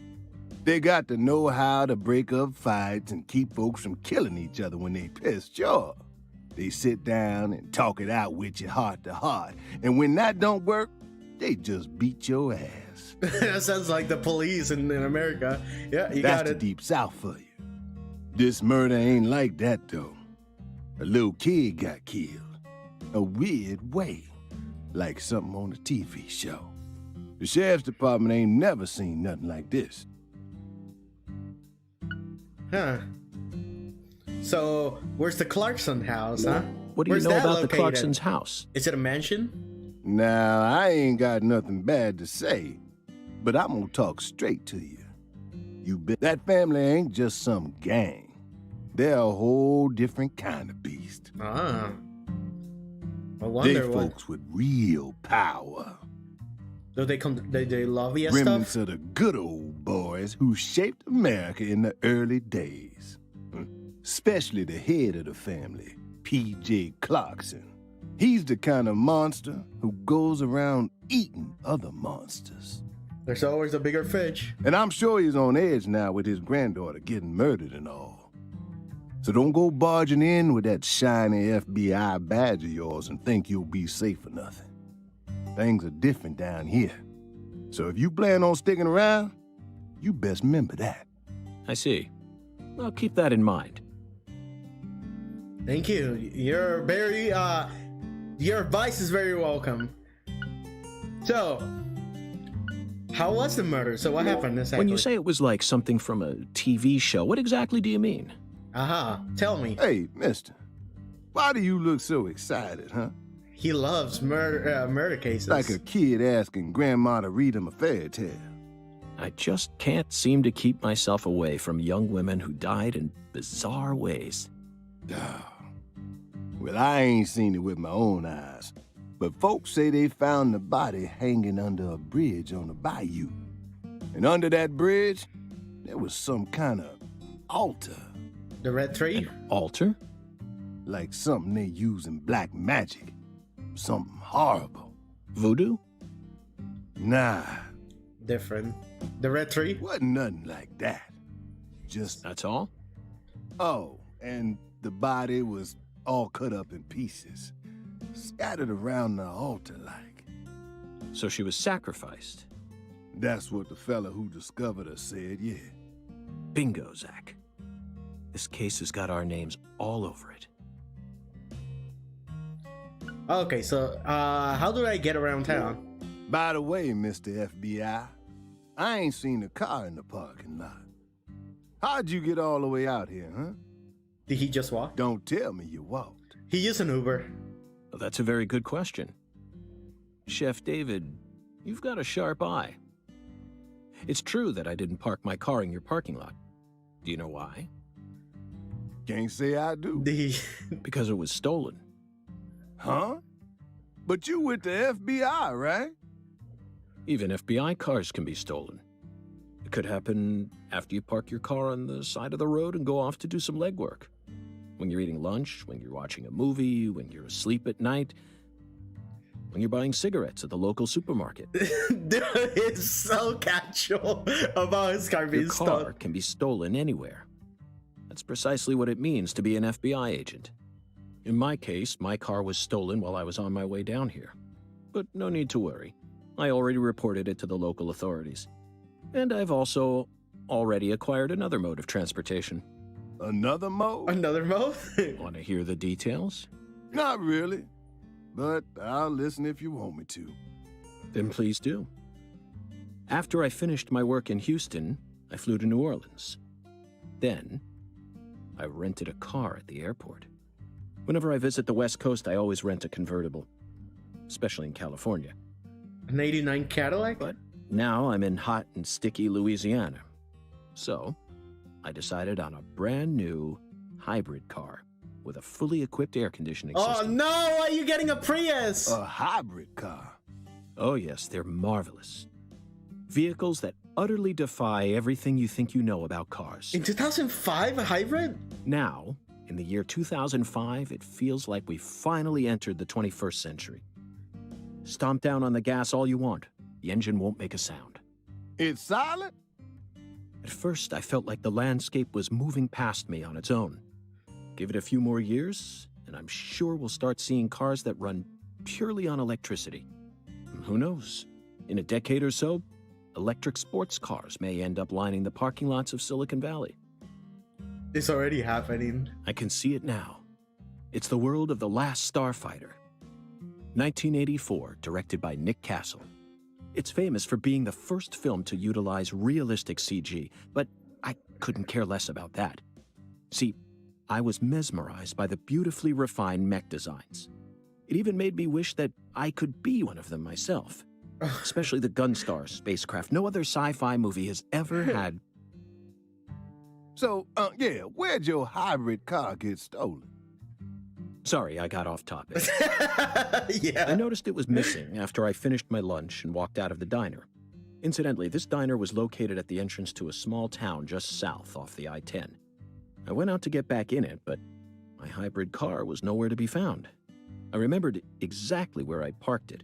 They got to know how to break up fights and keep folks from killing each other when they pissed, sure. They sit down and talk it out with you heart to heart. And when that don't work, they just beat your ass. That sounds like the police in America. Yeah, you That's got the it. deep south for you. This murder ain't like that, though. A little kid got killed. A weird way. Like something on a TV show. The sheriff's department ain't never seen nothing like this. Huh. So, where's the Clarkson house, huh? What do Where's you know that about the located? Clarkson's house? Is it a mansion? Now, I ain't got nothing bad to say, but I'm gonna talk straight to you. That family ain't just some gang. They're a whole different kind of beast. Ah. I They wonder what. folks with real power. Do they come? They love you Remnants stuff? of the good old boys who shaped America in the early days. Especially the head of the family, P.J. Clarkson. He's the kind of monster who goes around eating other monsters. There's always a bigger fish. And I'm sure he's on edge now with his granddaughter getting murdered and all. So don't go barging in with that shiny FBI badge of yours and think you'll be safe for nothing. Things are different down here. So if you plan on sticking around, you best remember that. I see. I'll keep that in mind. Thank you. You're very, your advice is very welcome. So, how was the murder? So what happened exactly? When you say it was like something from a TV show, what exactly do you mean? Aha, tell me. Hey, mister, why do you look so excited, huh? He loves murder cases. Like a kid asking grandma to read him a fairy tale. I just can't seem to keep myself away from young women who died in bizarre ways. Well, I ain't seen it with my own eyes, but folks say they found the body hanging under a bridge on the bayou. And under that bridge, there was some kind of altar. The red tree? Altar? Like something they use in black magic. Something horrible. Voodoo? Nah, Different. The red tree? wasn't nothing like that. Just, That's all? oh, and the body was all cut up in pieces. Scattered around the altar like. So she was sacrificed. That's what the fella who discovered her said, yeah. Bingo, Zach. This case has got our names all over it. Okay, so, how do I get around town? By the way, Mr. FBI, I ain't seen a car in the parking lot. How'd you get all the way out here, huh? Did he just walk? Don't tell me you walked. He used an Uber. Well, that's a very good question. Chef David, you've got a sharp eye. It's true that I didn't park my car in your parking lot. Do you know why? Can't say I do. Did he... Because it was stolen. Huh? But you with the FBI, right? Even FBI cars can be stolen. It could happen after you park your car on the side of the road and go off to do some legwork. When you're eating lunch, when you're watching a movie, when you're asleep at night, when you're buying cigarettes at the local supermarket. Dude, it's so casual about his car being Your car stolen. can be stolen anywhere. That's precisely what it means to be an FBI agent. In my case, my car was stolen while I was on my way down here. But no need to worry. I already reported it to the local authorities. And I've also already acquired another mode of transportation. Another mode? Another mode? Want to hear the details? Not really. But I'll listen if you want me to. Then please do. After I finished my work in Houston, I flew to New Orleans. Then, I rented a car at the airport. Whenever I visit the West Coast, I always rent a convertible, especially in California. An 89 Cadillac? But now I'm in hot and sticky Louisiana. So, I decided on a brand new hybrid car with a fully equipped air conditioning Oh system. no, why are you getting a Prius? A hybrid car. Oh yes, they're marvelous. Vehicles that utterly defy everything you think you know about cars. In 2005, a hybrid? Now, in the year 2005, it feels like we finally entered the 21st century. Stomp down on the gas all you want. The engine won't make a sound. It's silent? At first, I felt like the landscape was moving past me on its own. Give it a few more years, and I'm sure we'll start seeing cars that run purely on electricity. Who knows? In a decade or so, electric sports cars may end up lining the parking lots of Silicon Valley. It's already happening. I can see it now. It's the world of The Last Starfighter. 1984, directed by Nick Castle. It's famous for being the first film to utilize realistic CG, but I couldn't care less about that. See, I was mesmerized by the beautifully refined mech designs. It even made me wish that I could be one of them myself. Especially the Gunstar spacecraft. No other sci-fi movie has ever had. So, yeah, where'd your hybrid car get stolen? Sorry, I got off topic. Yeah. I noticed it was missing after I finished my lunch and walked out of the diner. Incidentally, this diner was located at the entrance to a small town just south off the I-10. I went out to get back in it, but my hybrid car was nowhere to be found. I remembered exactly where I parked it,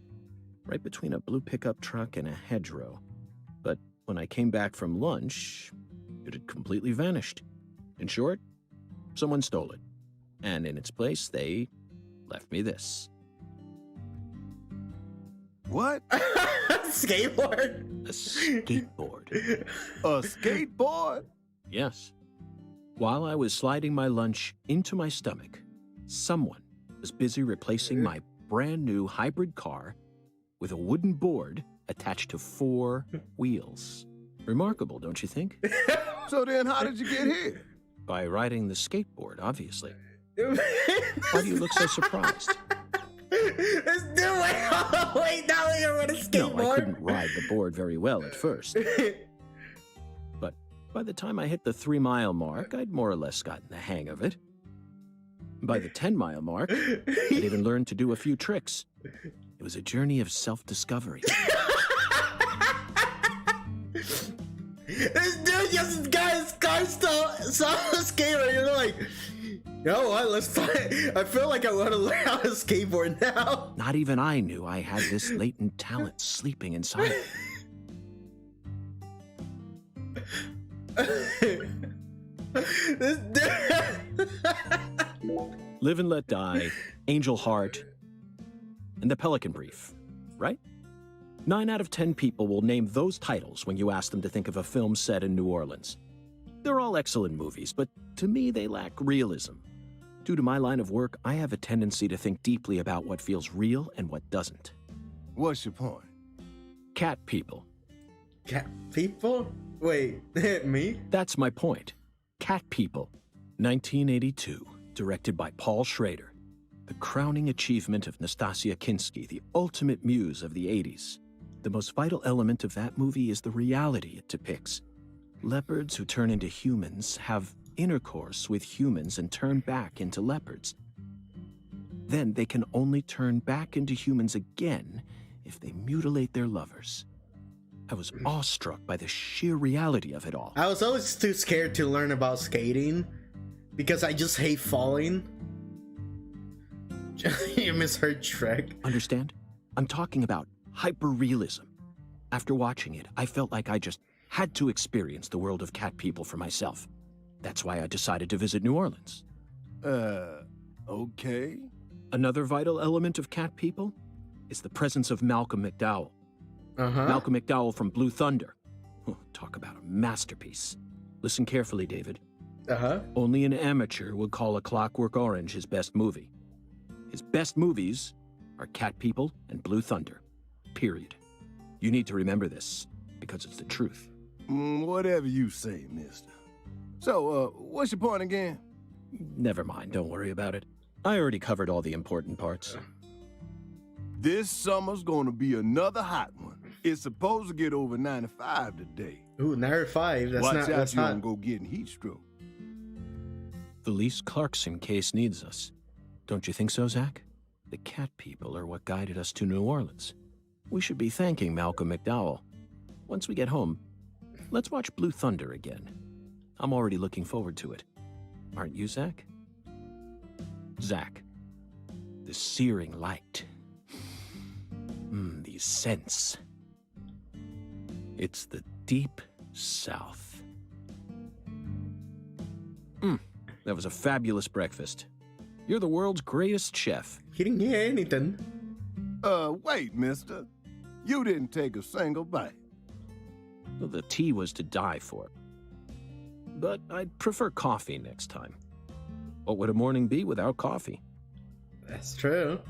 right between a blue pickup truck and a hedgerow. But when I came back from lunch, it had completely vanished. In short, someone stole it. And in its place, they left me this. What? Skateboard? A skateboard. A skateboard? Yes. While I was sliding my lunch into my stomach, someone was busy replacing my brand new hybrid car with a wooden board attached to 4 wheels. Remarkable, don't you think? So then how did you get here? By riding the skateboard, obviously. Why do you look so surprised? This dude, wait, now you're on a skateboard? No, I couldn't ride the board very well at first. But by the time I hit the 3-mile mark, I'd more or less gotten the hang of it. By the 10-mile mark, I'd even learned to do a few tricks. It was a journey of self-discovery. This dude just got his car saw a skater, and you're like, you know what, let's find. I feel like I want to learn how to skateboard now. Not even I knew I had this latent talent sleeping inside me. This dude. Live and Let Die, Angel Heart, and The Pelican Brief, right? 9 out of 10 people will name those titles when you ask them to think of a film set in New Orleans. They're all excellent movies, but to me they lack realism. Due to my line of work, I have a tendency to think deeply about what feels real and what doesn't. What's your point? Cat people. Cat people? Wait, me? That's my point. Cat People, 1982, directed by Paul Schrader. The crowning achievement of Nastasia Kinski, the ultimate muse of the 80s. The most vital element of that movie is the reality it depicts. Leopards who turn into humans have intercourse with humans and turn back into leopards. Then they can only turn back into humans again if they mutilate their lovers. I was awestruck by the sheer reality of it all. I was always too scared to learn about skating because I just hate falling. You misheard Shrek. Understand? I'm talking about hyper-realism. After watching it, I felt like I just had to experience the world of cat people for myself. That's why I decided to visit New Orleans. Okay. Another vital element of cat people is the presence of Malcolm McDowell. Malcolm McDowell from Blue Thunder. Oh, talk about a masterpiece. Listen carefully, David. Only an amateur would call A Clockwork Orange his best movie. His best movies are Cat People and Blue Thunder. Period. You need to remember this, because it's the truth. Whatever you say, mister. So, what's your point again? Never mind, don't worry about it. I already covered all the important parts. This summer's gonna be another hot one. It's supposed to get over 95 today. Ooh, 95. That's Watch not. out, That's you hot. don't go getting heat stroke. The Lise Clarkson case needs us. Don't you think so, Zach? The cat people are what guided us to New Orleans. We should be thanking Malcolm McDowell. Once we get home, let's watch Blue Thunder again. I'm already looking forward to it. Aren't you, Zach? Zach, the searing light. These scents. It's the deep South. That was a fabulous breakfast. You're the world's greatest chef. He didn't hear anything. Wait, mister. You didn't take a single bite. Well, the tea was to die for. But I'd prefer coffee next time. What would a morning be without coffee? That's true.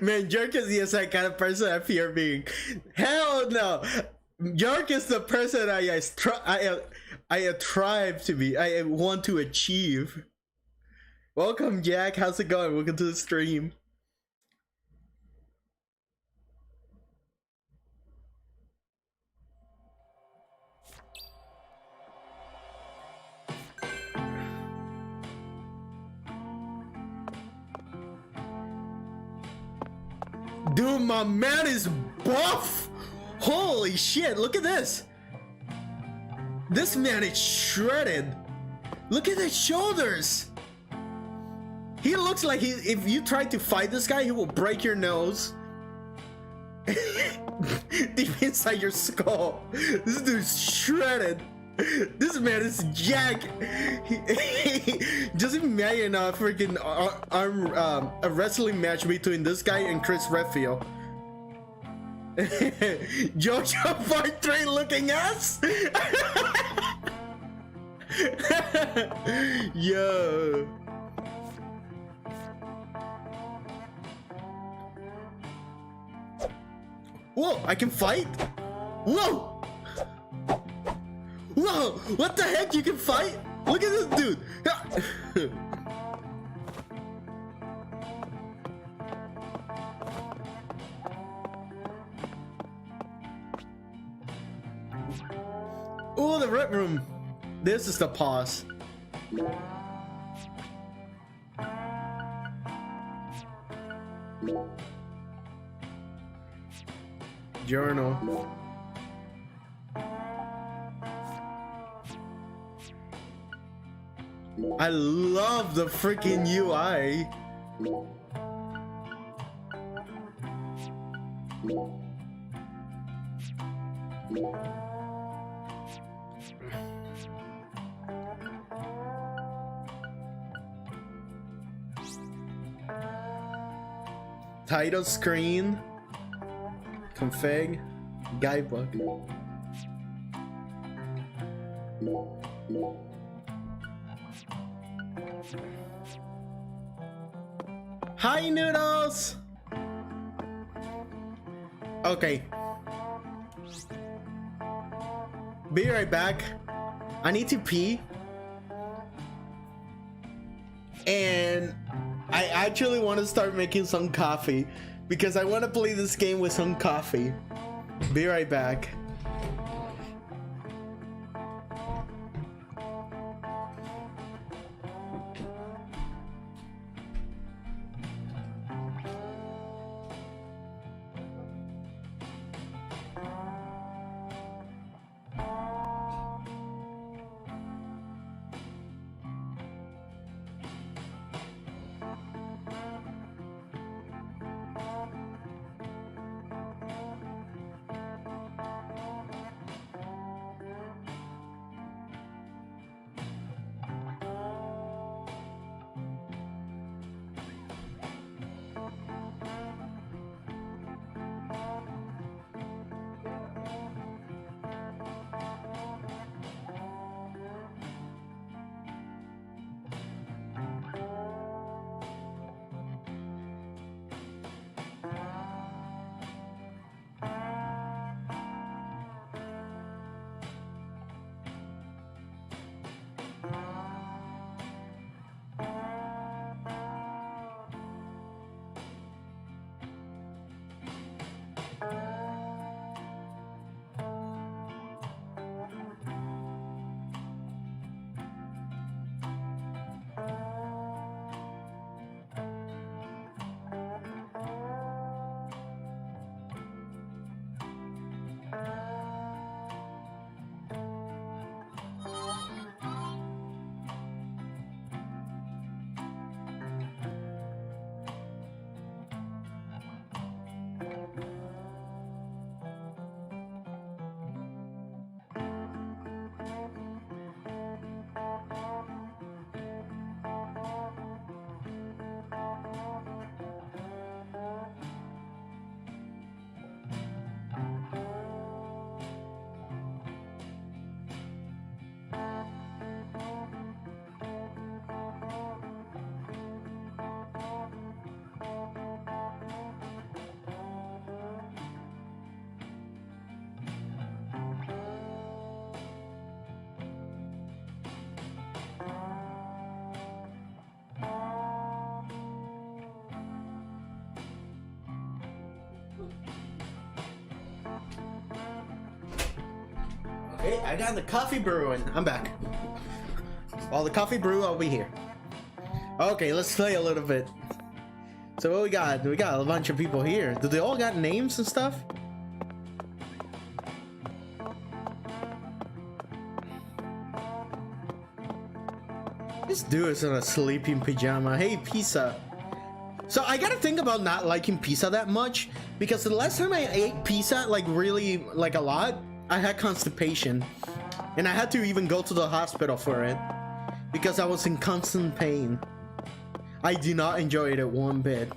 Man, York is the exact kind of person I fear being. Hell no. York is the person I strive to be. I want to achieve. Welcome, Jack. How's it going? Welcome to the stream. Dude, my man is buff. Holy shit, look at this. This man is shredded. Look at his shoulders. He looks like if you try to fight this guy, he will break your nose. Deep inside your skull. This dude's shredded. This man is jacked. Just imagine a freaking a wrestling match between this guy and Chris Redfield. JoJo Part 3 looking ass. Yo. Whoa, I can fight? Whoa! Whoa! What the heck? You can fight? Look at this dude! Oh, the red room. This is the pause. Journal. I love the freaking UI. Title screen. Config. Guidebook. Hi, Noodles! Okay. Be right back. I need to pee. And I actually want to start making some coffee because I want to play this game with some coffee. Be right back. Hey, I got the coffee brewing. I'm back. While the coffee brew, I'll be here. Okay, let's play a little bit. So what we got? We got a bunch of people here. Do they all got names and stuff? This dude is in a sleeping pajama. Hey, pizza. So I gotta think about not liking pizza that much, because the last time I ate pizza, like really, like a lot, I had constipation. And I had to even go to the hospital for it, because I was in constant pain. I do not enjoy it one bit.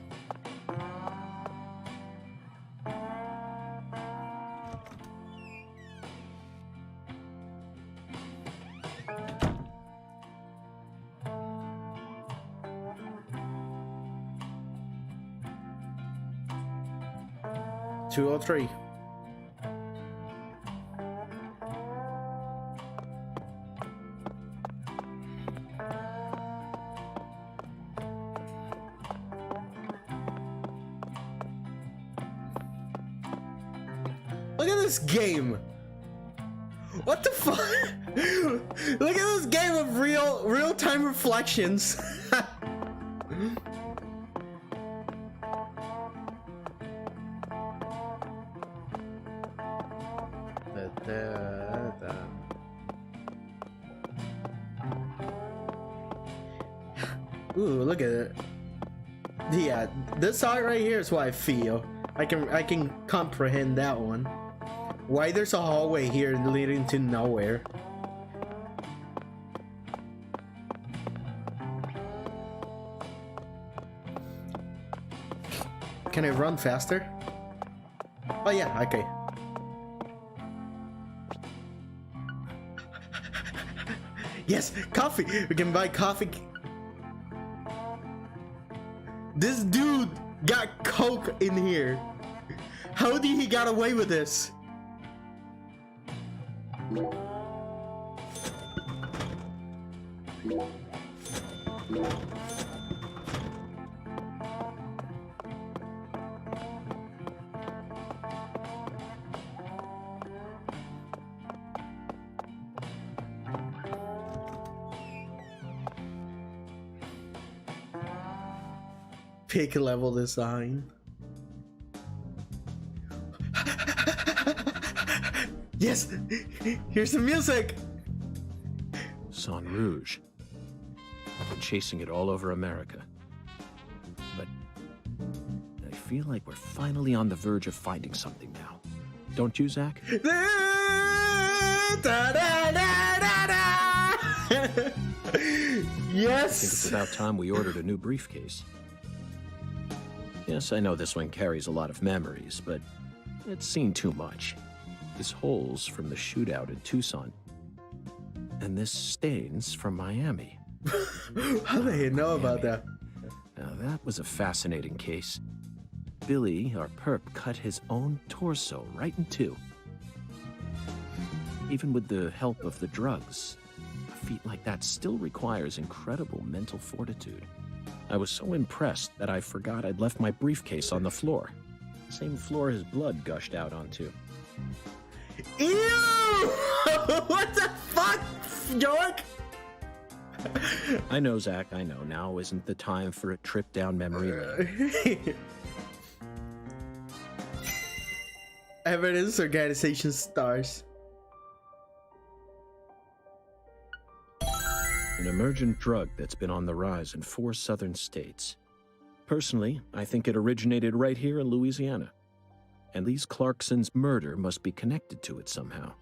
Two or three. Look at this game. What the fuck? Look at this game of real-time reflections. Ooh, look at it. Yeah, this art right here is what I feel. I can comprehend that one. Why there's a hallway here leading to nowhere? Can I run faster? Oh yeah, okay. Yes, coffee! We can buy coffee. This dude got coke in here. How did he got away with this? Pick level design. Yes! Here's the music! Sang Rouge. I've been chasing it all over America. But I feel like we're finally on the verge of finding something now. Don't you, Zach? Yes! I think it's about time we ordered a new briefcase. Yes, I know this one carries a lot of memories, but it's seen too much. These holes from the shootout in Tucson. And this stains from Miami. How do they know about that? Now that was a fascinating case. Billy, our perp, cut his own torso right in two. Even with the help of the drugs, a feat like that still requires incredible mental fortitude. I was so impressed that I forgot I'd left my briefcase on the floor. Same floor his blood gushed out onto. Ew! What the fuck, York? I know, Zach, I know. Now isn't the time for a trip down memory lane. Evidence organization stars. An emergent drug that's been on the rise in 4 southern states. Personally, I think it originated right here in Louisiana. And Lise Clarkson's murder must be connected to it somehow.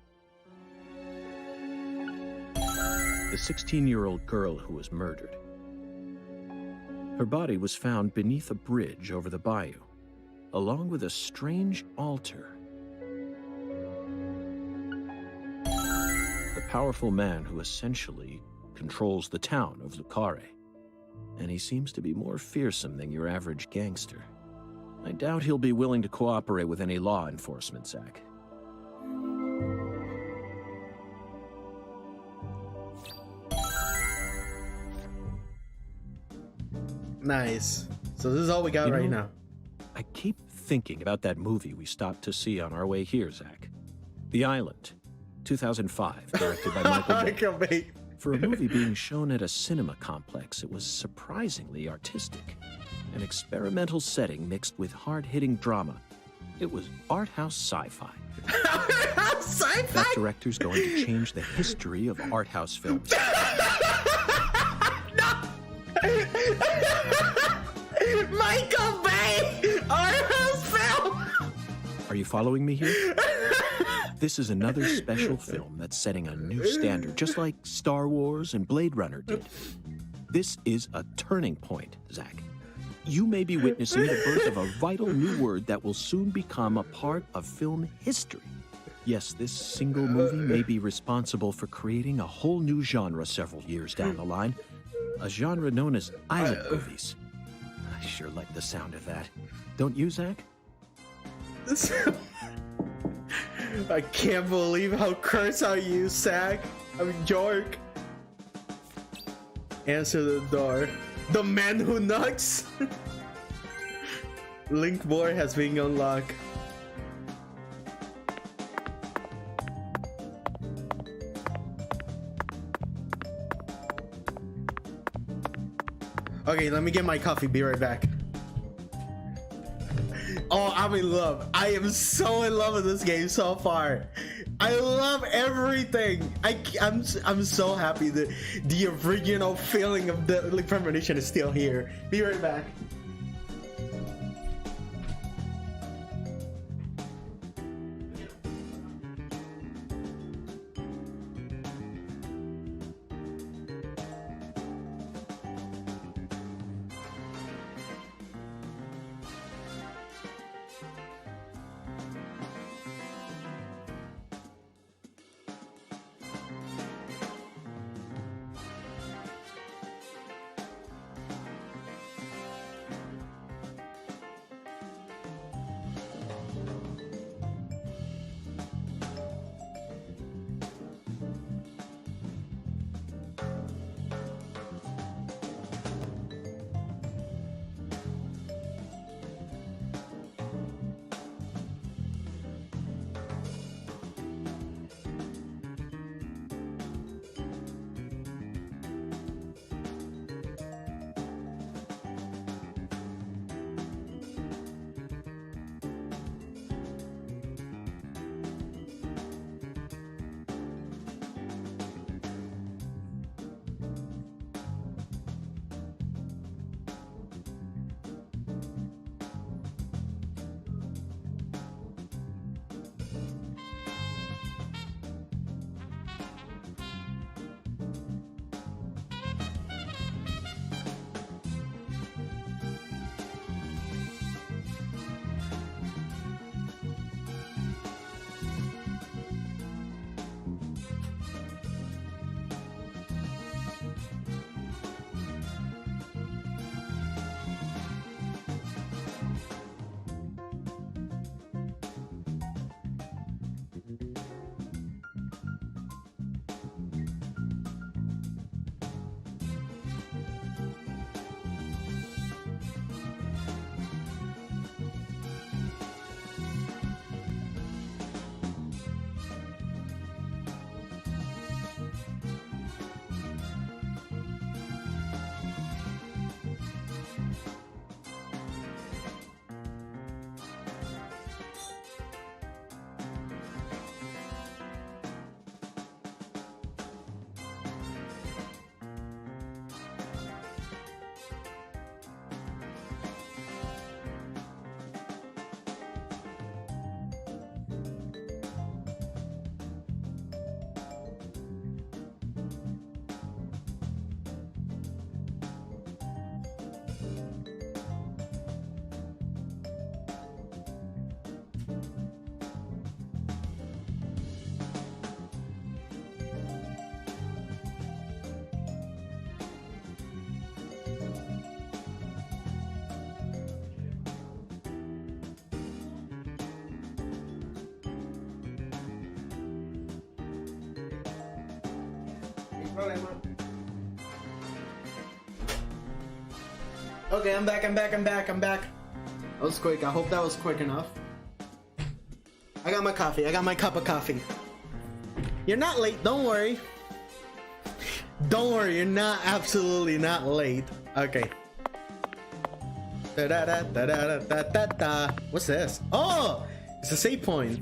The 16-year-old girl who was murdered. Her body was found beneath a bridge over the bayou, along with a strange altar. The powerful man who essentially controls the town of Lucare, and he seems to be more fearsome than your average gangster. I doubt he'll be willing to cooperate with any law enforcement, Zach. Nice. So this is all we got right now. I keep thinking about that movie we stopped to see on our way here, Zach. The Island. 2005, directed by Michael Bay. Michael Bay. For a movie being shown at a cinema complex, it was surprisingly artistic. An experimental setting mixed with hard-hitting drama. It was art house sci-fi. Sci-fi? That director's going to change the history of art house films. Michael Bay! Art house film! Are you following me here? This is another special film that's setting a new standard, just like Star Wars and Blade Runner did. This is a turning point, Zach. You may be witnessing the birth of a vital new word that will soon become a part of film history. Yes, this single movie may be responsible for creating a whole new genre several years down the line. A genre known as island movies. I sure like the sound of that. Don't you, Zach? I can't believe how curse I use, Zach. I mean, Jork. Answer the door. The man who knocks. Link board has been unlocked. Okay, let me get my coffee. Be right back. Oh, I'm in love. I am so in love with this game so far. I love everything. I'm so happy that the original feeling of the Link Premonition is still here. Be right back. Okay, I'm back. That was quick. I hope that was quick enough. I got my coffee. I got my cup of coffee. You're not late, don't worry. Don't worry, you're not absolutely not late. Okay. Da da da da da da da da. What's this? Oh, it's a save point.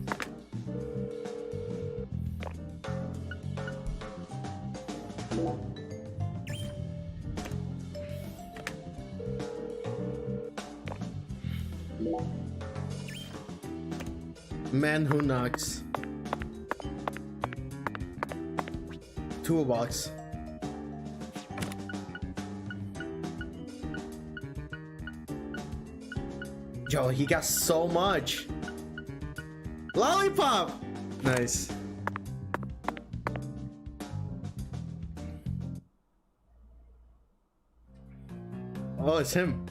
Man who knocks. Toolbox. Yo, he got so much. Lollipop. Nice. Oh, it's him.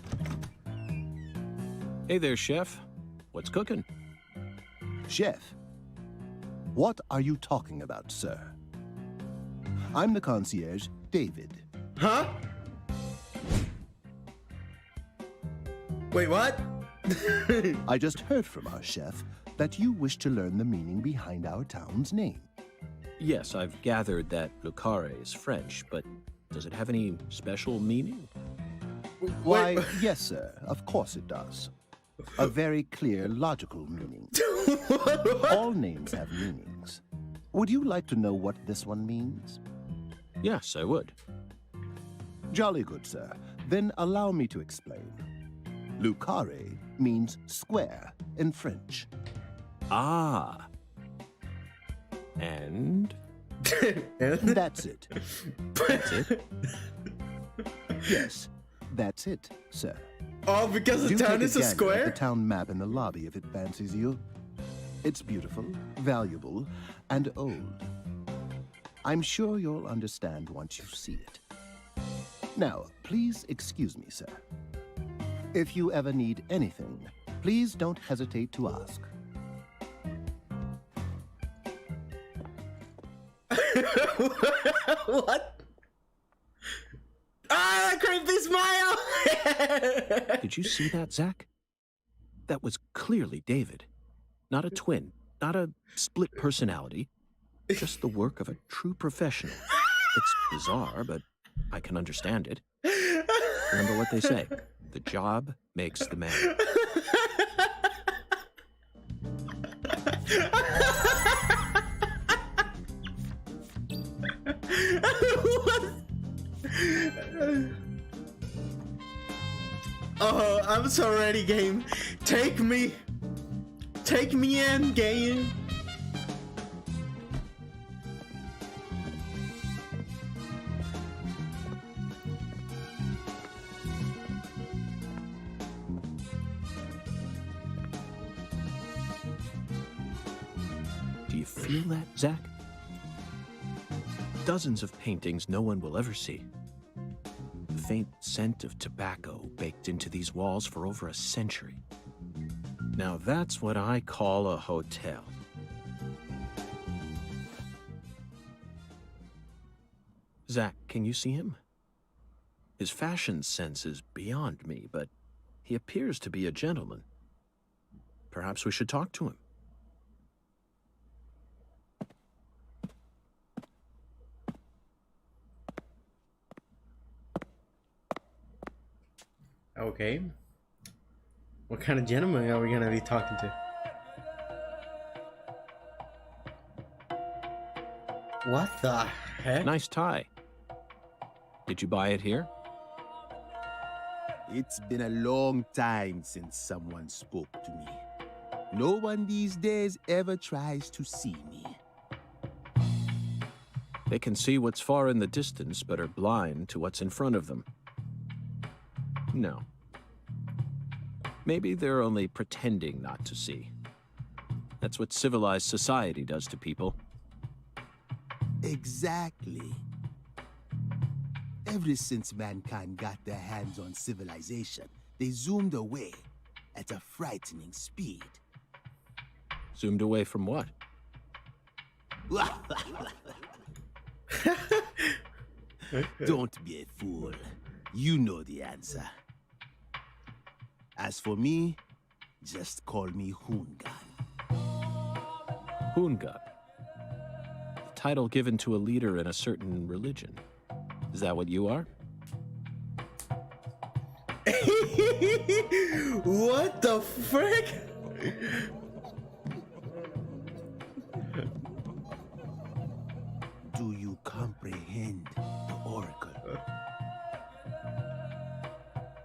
Hey there, chef. What's cooking? Chef, what are you talking about, sir? I'm the concierge, David. Huh? Wait, what? I just heard from our chef that you wish to learn the meaning behind our town's name. Yes, I've gathered that Lucare is French, but does it have any special meaning? Why, yes, sir, of course it does. A very clear, logical meaning. All names have meanings. Would you like to know what this one means? Yes, I would. Jolly good, sir. Then allow me to explain. Lucare means square in French. Ah. And? That's it. That's it? Yes, that's it, sir. Oh, because the Do town take is a gander at square? the town map in the lobby if it fancies you. It's beautiful, valuable, and old. I'm sure you'll understand once you see it. Now, please excuse me, sir. If you ever need anything, please don't hesitate to ask. What? Ah, creepy smile! Did you see that, Zach? That was clearly David. Not a twin, not a split personality, just the work of a true professional. It's bizarre, but I can understand it. Remember what they say, the job makes the man. Oh, I'm so ready, game. Take me in, game. Do you feel that, Zach? Dozens of paintings no one will ever see. The faint scent of tobacco baked into these walls for over a century. Now that's what I call a hotel. Zach, can you see him? His fashion sense is beyond me, but he appears to be a gentleman. Perhaps we should talk to him. Okay. What kind of gentleman are we gonna be talking to? What the heck? Nice tie. Did you buy it here? It's been a long time since someone spoke to me. No one these days ever tries to see me. They can see what's far in the distance, but are blind to what's in front of them. No. Maybe they're only pretending not to see. That's what civilized society does to people. Exactly. Ever since mankind got their hands on civilization, they zoomed away at a frightening speed. Zoomed away from what? Don't be a fool. You know the answer. As for me, just call me Hoongan. Hoongan. The title given to a leader in a certain religion. Is that what you are? What the frick? Do you comprehend the Oracle?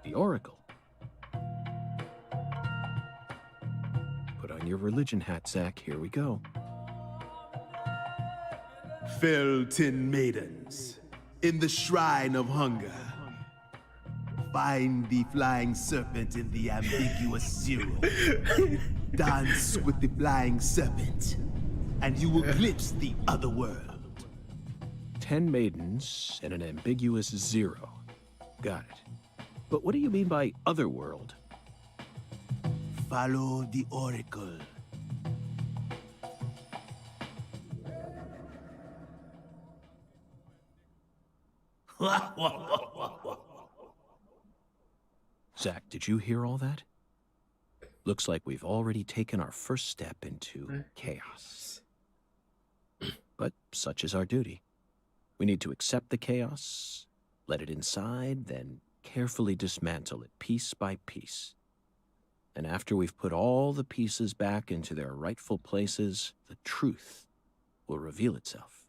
The Oracle. Put on your religion hat, Zach. Here we go. Felton maidens, in the shrine of hunger, find the flying serpent in the ambiguous zero. Dance with the flying serpent, and you will glimpse the other world. 10 maidens and an ambiguous zero. Got it. But what do you mean by otherworld? Follow the Oracle. Zach, did you hear all that? Looks like we've already taken our first step into chaos. But such is our duty. We need to accept the chaos, let it inside, then carefully dismantle it piece by piece. And after we've put all the pieces back into their rightful places, the truth will reveal itself.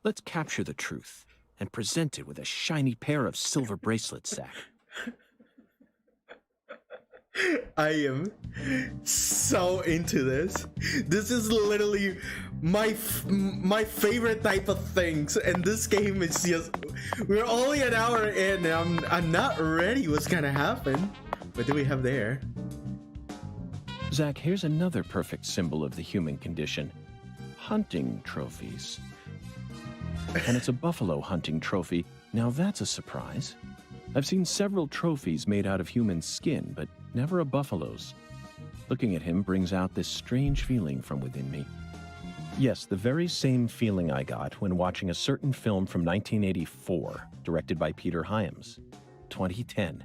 Let's capture the truth and present it with a shiny pair of silver bracelets, Zach. I am so into this. This is literally my favorite type of things, and this game is just, we're only an hour in and I'm not ready what's gonna happen. What do we have there? Zach, here's another perfect symbol of the human condition. Hunting trophies. And it's a buffalo hunting trophy. Now that's a surprise. I've seen several trophies made out of human skin, but never a buffalo's. Looking at him brings out this strange feeling from within me. Yes, the very same feeling I got when watching a certain film from 1984, directed by Peter Hyams, 2010.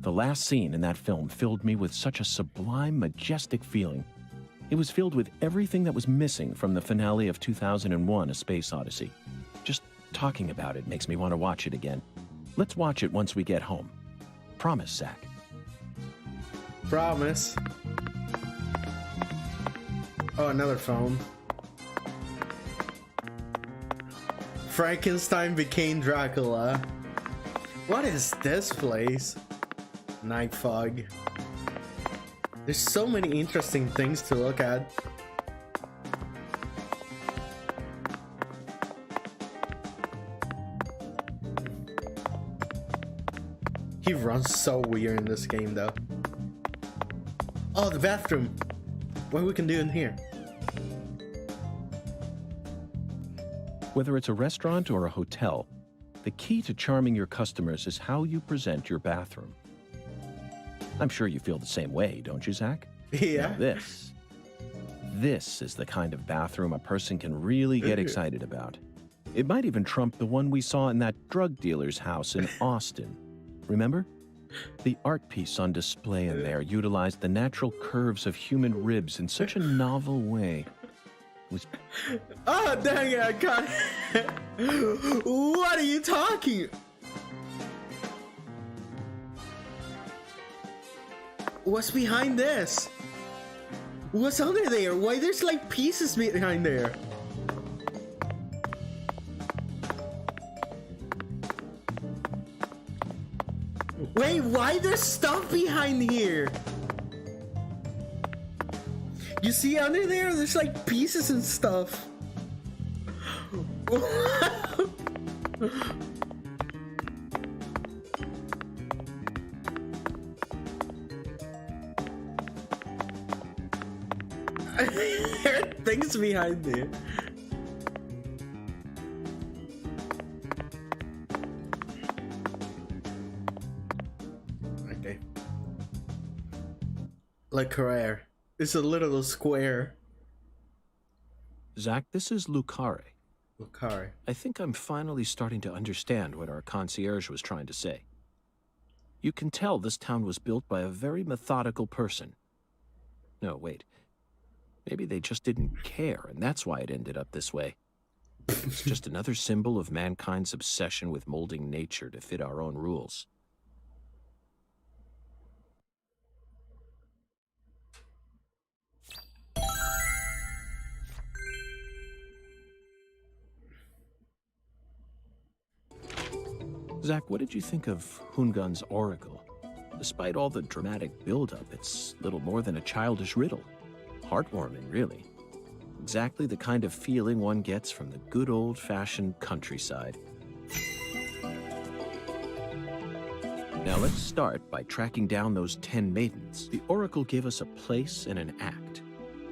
The last scene in that film filled me with such a sublime, majestic feeling. It was filled with everything that was missing from the finale of 2001: A Space Odyssey. Just talking about it makes me want to watch it again. Let's watch it once we get home. Promise, Zach. Promise. Oh, another phone. Frankenstein became Dracula. What is this place? Night fog. There's so many interesting things to look at. He runs so weird in this game though. Oh, the bathroom. What we can do in here? Whether it's a restaurant or a hotel, the key to charming your customers is how you present your bathroom. I'm sure you feel the same way, don't you, Zach? Yeah. Now this is the kind of bathroom a person can really get excited about. It might even trump the one we saw in that drug dealer's house in Austin. Remember? The art piece on display in there utilized the natural curves of human ribs in such a novel way. Oh, dang it, I can't. What are you talking? What's behind this? What's under there? Why there's like pieces behind there? Wait, why there's stuff behind here? You see under there? There's like pieces and stuff. There are things behind there. Okay. Like Carrere. It's a little square. Zach, this is Lucare. Lucare. I think I'm finally starting to understand what our concierge was trying to say. You can tell this town was built by a very methodical person. No, wait. Maybe they just didn't care, and that's why it ended up this way. It's just another symbol of mankind's obsession with molding nature to fit our own rules. Zach, what did you think of Hungan's oracle? Despite all the dramatic build-up, it's little more than a childish riddle. Heartwarming, really. Exactly the kind of feeling one gets from the good old-fashioned countryside. Now let's start by tracking down those 10 maidens. The oracle gave us a place and an act.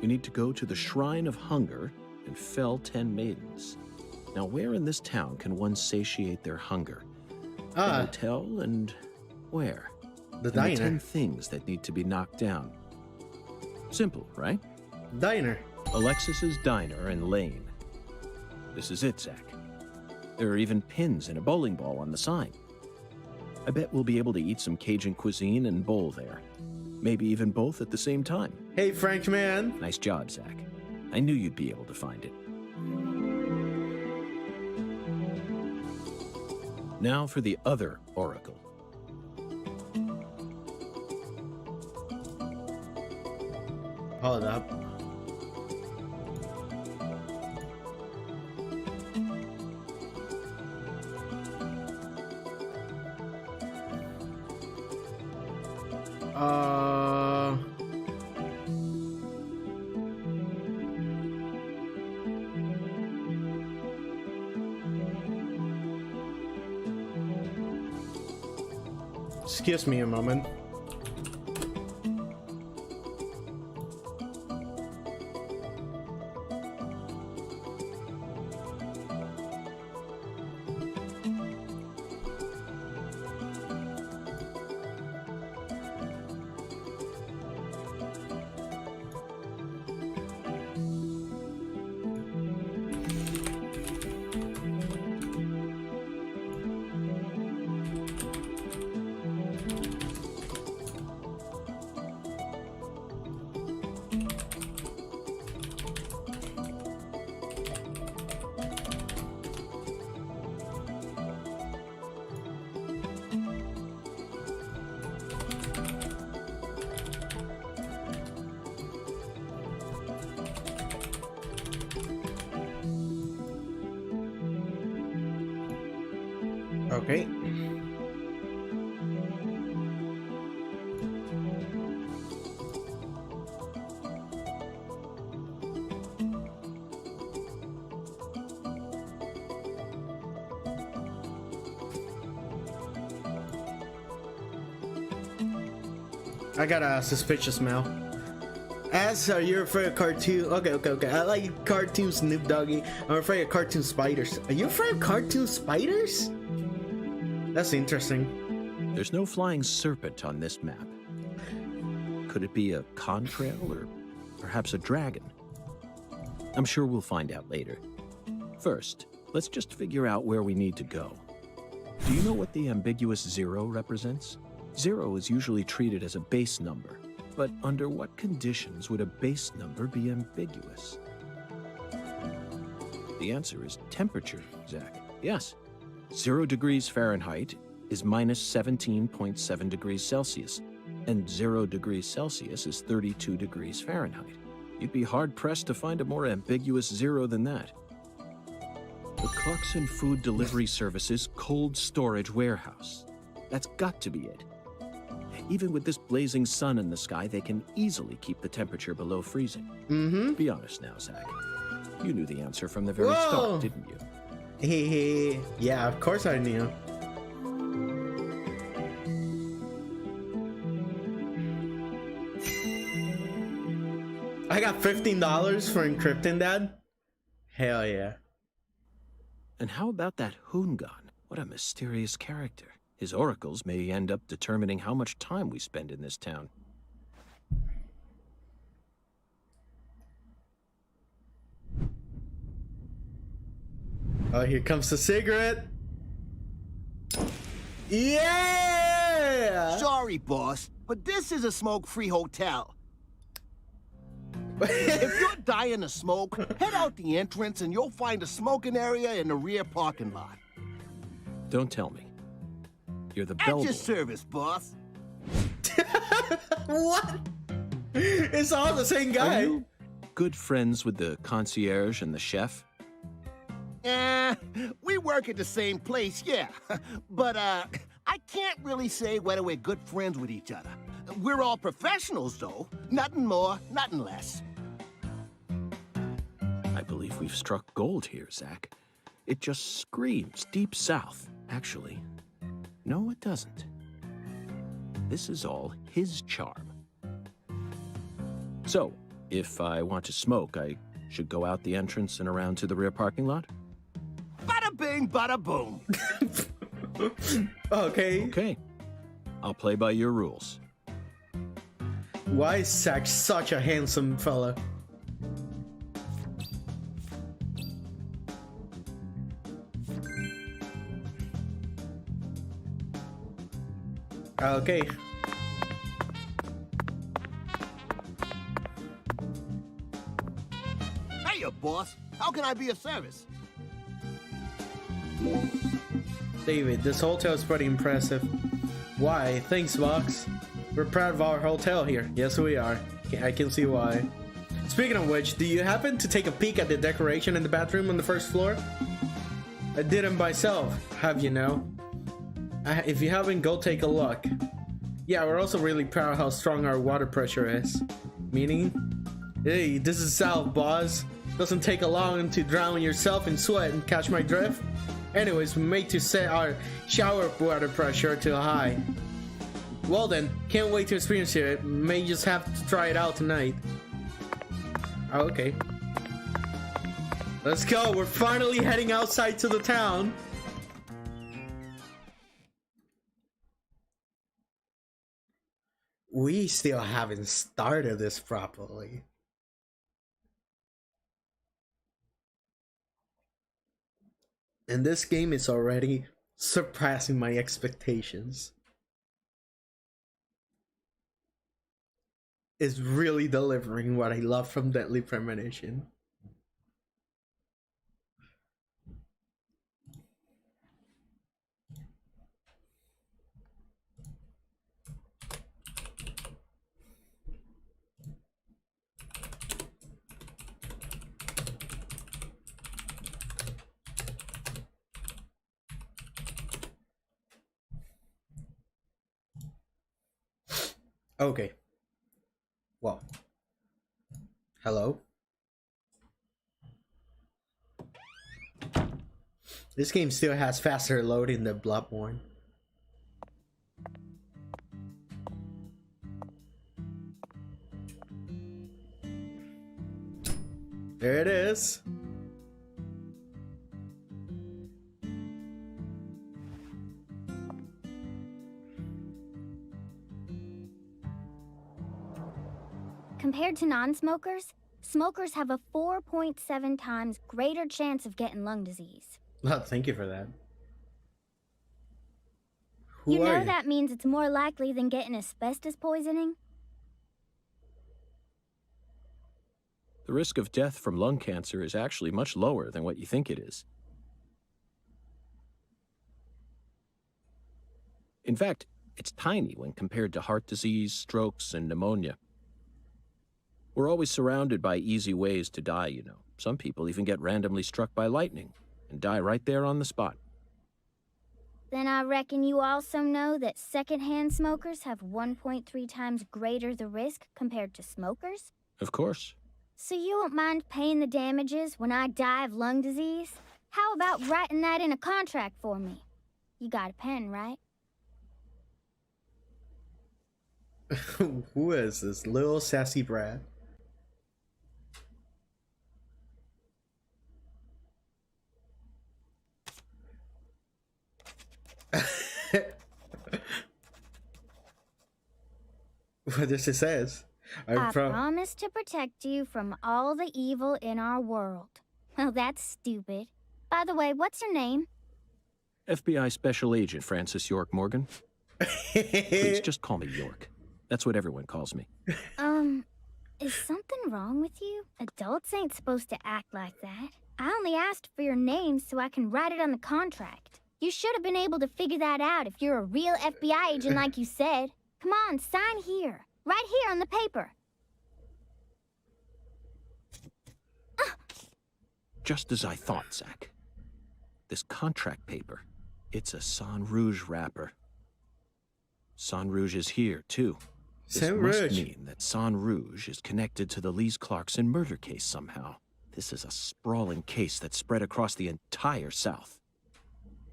You need to go to the Shrine of Hunger and fell 10 maidens. Now where in this town can one satiate their hunger? The hotel and where? The and diner. The 10 things that need to be knocked down. Simple, right? Diner. Alexis's Diner and Lane. This is it, Zach. There are even pins and a bowling ball on the sign. I bet we'll be able to eat some Cajun cuisine and bowl there. Maybe even both at the same time. Hey, French man. Nice job, Zach. I knew you'd be able to find it. Now for the other oracle. Hold up. Excuse me a moment. Okay. I got a suspicious smell. As are you afraid of cartoon? Okay. I like cartoon Snoop Doggy. I'm afraid of cartoon spiders. Are you afraid of cartoon spiders? That's interesting. There's no flying serpent on this map. Could it be a contrail or perhaps a dragon? I'm sure we'll find out later. First, let's just figure out where we need to go. Do you know what the ambiguous 0 represents? 0 is usually treated as a base number, but under what conditions would a base number be ambiguous? The answer is temperature, Zach. Yes. 0 degrees Fahrenheit is minus 17.7 degrees Celsius, and 0 degrees Celsius is 32 degrees Fahrenheit. You'd be hard-pressed to find a more ambiguous 0 than that. The Clarkson Food Delivery Services cold storage warehouse. That's got to be it. Even with this blazing sun in the sky, they can easily keep the temperature below freezing. Mm-hmm. Be honest now, Zach. You knew the answer from the very start, didn't you? Yeah, of course I knew. I got $15 for encrypting that? Hell yeah. And how about that Hungan? What a mysterious character. His oracles may end up determining how much time we spend in this town. Oh, here comes the cigarette. Yeah! Sorry, boss, but this is a smoke-free hotel. If you're dying to smoke, head out the entrance and you'll find a smoking area in the rear parking lot. Don't tell me. You're the At bellboy. your service, boss. What? It's all the same Are guy. you good friends with the concierge and the chef? We work at the same place, yeah. But, I can't really say whether we're good friends with each other. We're all professionals, though. Nothing more, nothing less. I believe we've struck gold here, Zach. It just screams Deep South. Actually, no, it doesn't. This is all his charm. So, if I want to smoke, I should go out the entrance and around to the rear parking lot? Bada bing, bada boom. Okay. Okay. I'll play by your rules. Why is Zach such a handsome fella? Okay. Hey, boss. How can I be of service? David, this hotel is pretty impressive. Why? Thanks, Vox. We're proud of our hotel here. Yes, we are. I can see why. Speaking of which, do you happen to take a peek at the decoration in the bathroom on the first floor? I did it myself, have you know? If you haven't, go take a look. Yeah, we're also really proud of how strong our water pressure is. Meaning? Hey, this is South, boss. Doesn't take a long to drown yourself in sweat and catch my drift. Anyways, we made to set our shower water pressure to high. Well then, can't wait to experience it. May just have to try it out tonight. Oh, okay. Let's go. We're finally heading outside to the town. We still haven't started this properly. And this game is already surpassing my expectations. It's really delivering what I love from Deadly Premonition. Okay. Well. Hello? This game still has faster loading than Bloodborne. There it is. Compared to non-smokers, smokers have a 4.7 times greater chance of getting lung disease. Oh, thank you for that. You Who are know that means it's more likely than getting asbestos poisoning? The risk of death from lung cancer is actually much lower than what you think it is. In fact, it's tiny when compared to heart disease, strokes, and pneumonia. We're always surrounded by easy ways to die, you know. Some people even get randomly struck by lightning and die right there on the spot. Then I reckon you also know that secondhand smokers have 1.3 times greater the risk compared to smokers? Of course. So you won't mind paying the damages when I die of lung disease? How about writing that in a contract for me? You got a pen, right? Who is this little sassy brat? What does it says? I promise to protect you from all the evil in our world. Well, that's stupid. By the way, what's your name? FBI Special Agent Francis York Morgan. Please just call me York. That's what everyone calls me. Is something wrong with you? Adults ain't supposed to act like that. I only asked for your name so I can write it on the contract. You should have been able to figure that out if you're a real FBI agent like you said. Come on, sign here. Right here on the paper. Just as I thought, Zach. This contract paper, it's a Sang Rouge wrapper. Sang Rouge is here, too. This Sang must Rouge. mean that Sang Rouge is connected to the Lise Clarkson murder case somehow. This is a sprawling case that spread across the entire South.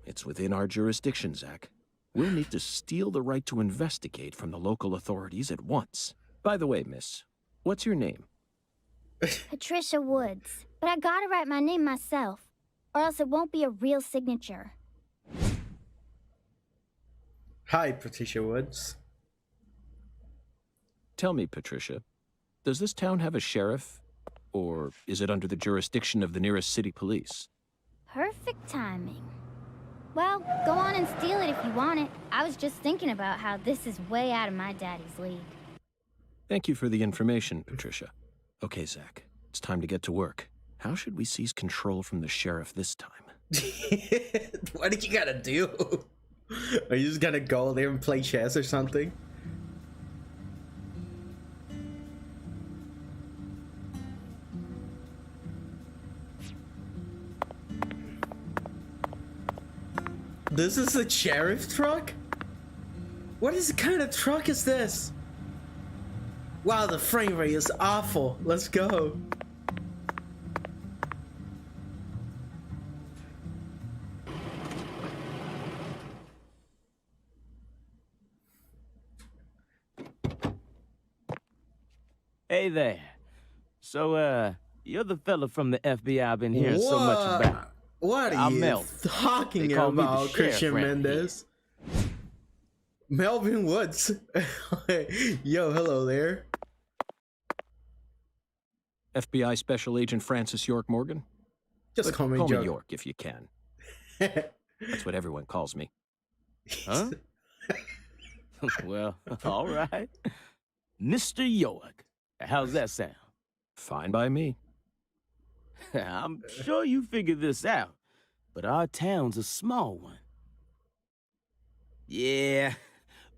It's within our jurisdiction, Zach. We'll need to steal the right to investigate from the local authorities at once. By the way, miss, what's your name? Patricia Woods. But I gotta write my name myself, or else it won't be a real signature. Hi, Patricia Woods. Tell me, Patricia, does this town have a sheriff? Or is it under the jurisdiction of the nearest city police? Perfect timing. Well, go on and steal it if you want it. I was just thinking about how this is way out of my daddy's league. Thank you for the information, Patricia. Okay, Zach, it's time to get to work. How should we seize control from the sheriff this time? What did you gotta do? Are you just gonna go there and play chess or something? This is a sheriff truck? What is kind of truck is this? Wow, the frame rate is awful. Let's go. Hey there. So, you're the fella from the FBI I've been hearing so much about. What are I'm you Mel. talking They call me the about, sheriff Christian around Mendez? Melvin Woods. Yo, hello there. FBI Special Agent Francis York Morgan? Just call me Call Joe. me York if you can. That's what everyone calls me. Huh? Well, all right. Mr. York. How's that sound? Fine by me. I'm sure you figured this out, but our town's a small one. Yeah,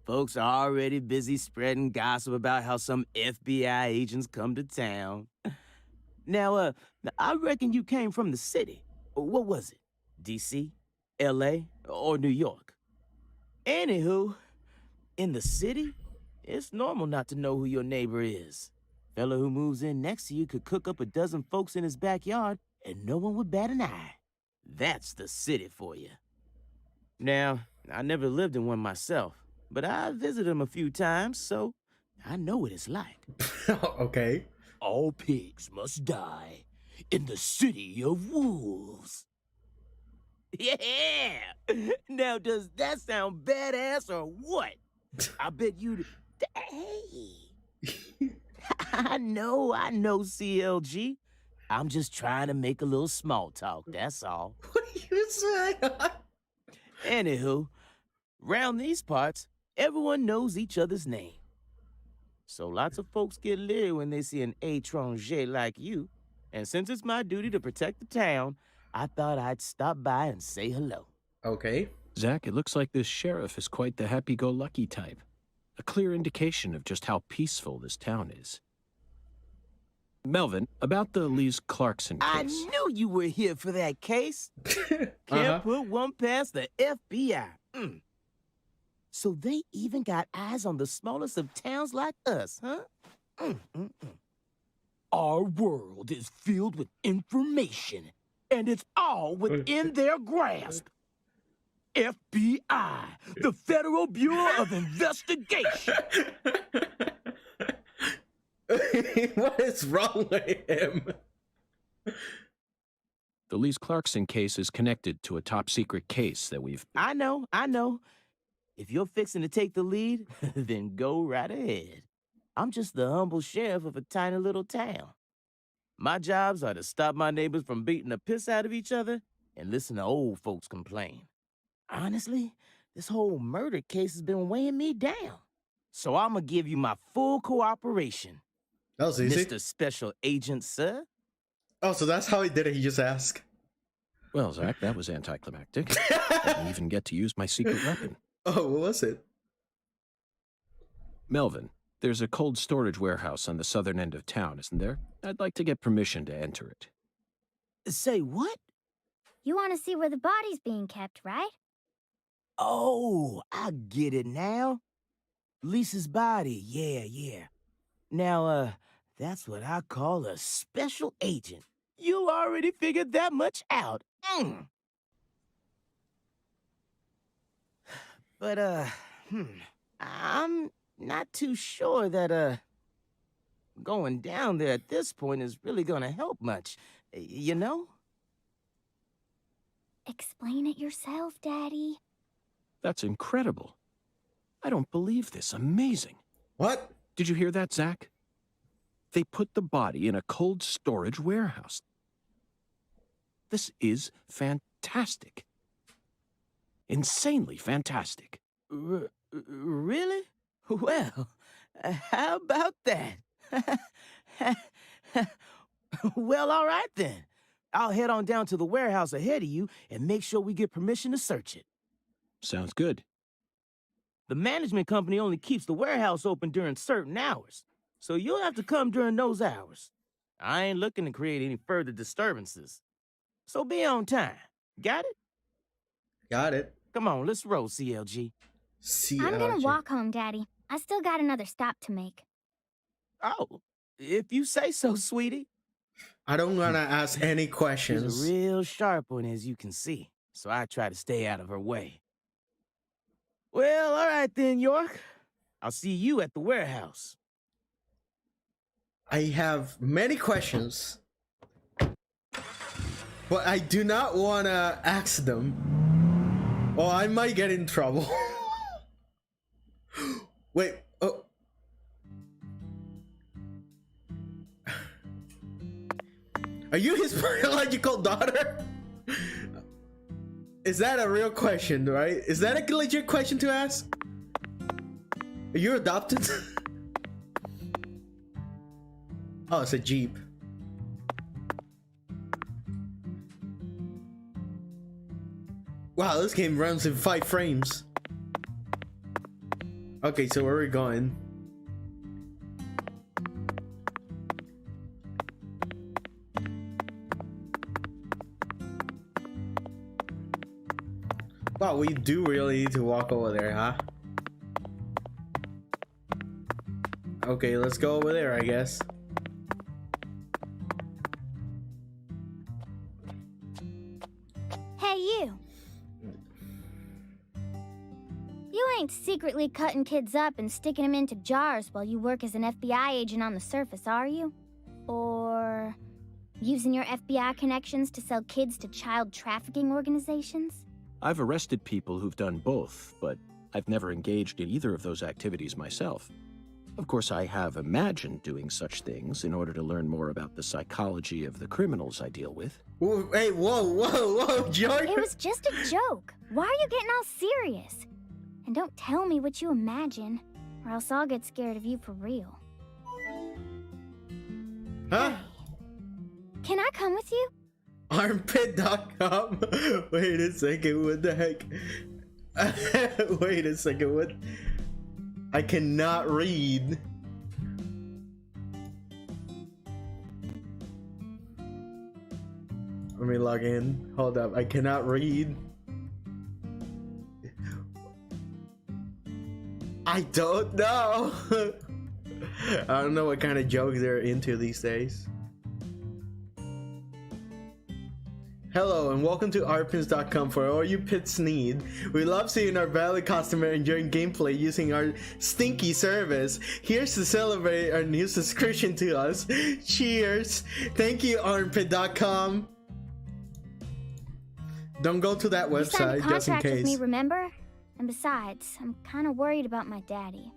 folks are already busy spreading gossip about how some FBI agents come to town. Now, I reckon you came from the city. What was it? D.C., L.A., or New York? Anywho, in the city, it's normal not to know who your neighbor is. Fella who moves in next to you could cook up a dozen folks in his backyard and no one would bat an eye. That's the city for you. Now, I never lived in one myself, but I visited them a few times, so I know what it's like. Okay. All pigs must die in the city of wolves. Yeah! Now, does that sound badass or what? I bet you'd... Hey! I know, CLG. I'm just trying to make a little small talk, that's all. What are you saying? Anywho, round these parts, everyone knows each other's name. So lots of folks get leery when they see an étranger like you. And since it's my duty to protect the town, I thought I'd stop by and say hello. Okay. Zach, it looks like this sheriff is quite the happy-go-lucky type. A clear indication of just how peaceful this town is. Melvin, about the Lise Clarkson case. I knew you were here for that case. Can't put one past the FBI. So they even got eyes on the smallest of towns like us, huh? Our world is filled with information, and it's all within their grasp. FBI, the Federal Bureau of Investigation. What is wrong with him? The Lise Clarkson case is connected to a top-secret case that we've... I know. If you're fixing to take the lead, then go right ahead. I'm just the humble sheriff of a tiny little town. My jobs are to stop my neighbors from beating the piss out of each other and listen to old folks complain. Honestly, this whole murder case has been weighing me down. So I'm gonna give you my full cooperation. That was easy. Mr. Special Agent, sir. Oh, so that's how he did it. He just asked. Well, Zach, that was anticlimactic. I didn't even get to use my secret weapon. Oh, what was it? Melvin, there's a cold storage warehouse on the southern end of town, isn't there? I'd like to get permission to enter it. Say what? You want to see where the body's being kept, right? Oh, I get it now. Lisa's body, yeah. Now, that's what I call a special agent. You already figured that much out. But, I'm not too sure that, going down there at this point is really gonna help much, you know? Explain it yourself, Daddy. That's incredible. I don't believe this. Amazing. What? Did you hear that, Zach? They put the body in a cold storage warehouse. This is fantastic. Insanely fantastic. Really? Well, how about that? Well, all right then. I'll head on down to the warehouse ahead of you and make sure we get permission to search it. Sounds good. The management company only keeps the warehouse open during certain hours, so you'll have to come during those hours. I ain't looking to create any further disturbances. So be on time. Got it? Got it. Come on, let's roll, CLG. I'm gonna walk home, Daddy. I still got another stop to make. Oh, if you say so, sweetie. I don't want to ask any She's questions. a real sharp one, as you can see, so I try to stay out of her way. Well, all right then, York. I'll see you at the warehouse. I have many questions, but I do not want to ask them, or I might get in trouble. Wait, oh. Are you his biological daughter? Is that a real question, right? Is that a legit question to ask? Are you adopted? Oh, it's a Jeep. Wow, this game runs in 5 frames. Okay, so where are we going? Wow, we do really need to walk over there, huh? Okay, let's go over there, I guess. Hey, you. You ain't secretly cutting kids up and sticking them into jars while you work as an FBI agent on the surface, are you? Or using your FBI connections to sell kids to child trafficking organizations? I've arrested people who've done both, but I've never engaged in either of those activities myself. Of course, I have imagined doing such things in order to learn more about the psychology of the criminals I deal with. Whoa, hey, whoa, George! It was just a joke. Why are you getting all serious? And don't tell me what you imagine, or else I'll get scared of you for real. Huh? Hey, can I come with you? Armpit.com. Wait a second, what the heck? Wait a second, what? I cannot read. Let me log in. Hold up, I cannot read. I don't know. I don't know what kind of jokes they're into these days. Hello and welcome to rpins.com for all you pits need. We love seeing our valued customer enjoying gameplay using our stinky service. Here's to celebrate our new subscription to us. Cheers. Thank you, armpit.com. Don't go to that You signed a website just in contract with case. me, remember? And besides, I'm kind of worried about my daddy.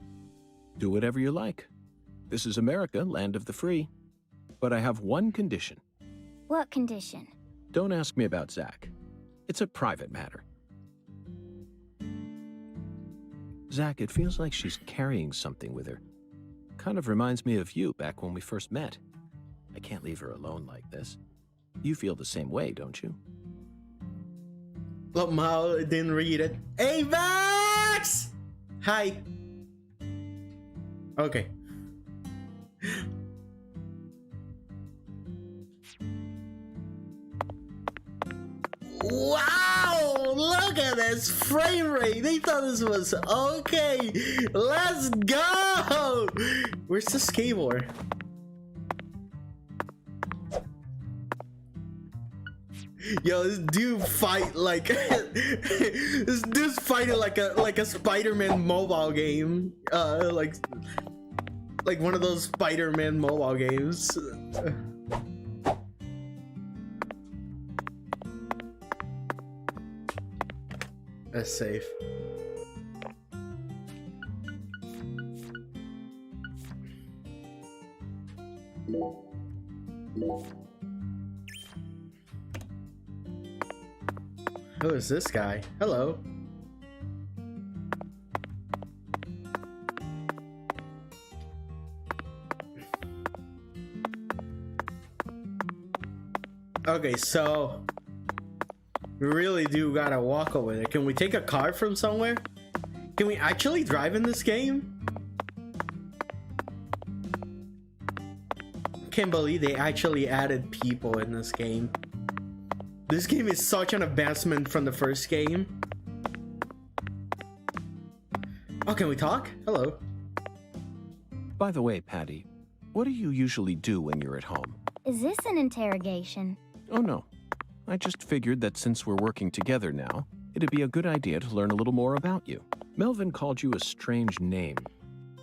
Do whatever you like. This is America, land of the free. But I have one condition. What condition? Don't ask me about Zach. It's a private matter. Zach, it feels like she's carrying something with her. kind of reminds me of you back when we first met. I can't leave her alone like this. You feel the same way, don't you? Look, Mal didn't read it. Hey, Max! Hi. Okay. Wow! Look at this frame rate. They thought this was okay. Let's go. Where's the skateboard? Yo, this dude fight like this dude's fighting like a Spider-Man mobile game. Like one of those Spider-Man mobile games. That's safe. Who is this guy? Hello. Okay, so we really do gotta walk over there. Can we take a car from somewhere? Can we actually drive in this game? Can't believe they actually added people in this game. This game is such an advancement from the first game. Oh, can we talk? Hello. By the way, Patty, what do you usually do when you're at home? Is this an interrogation? Oh, no. I just figured that since we're working together now, it'd be a good idea to learn a little more about you. Melvin called you a strange name.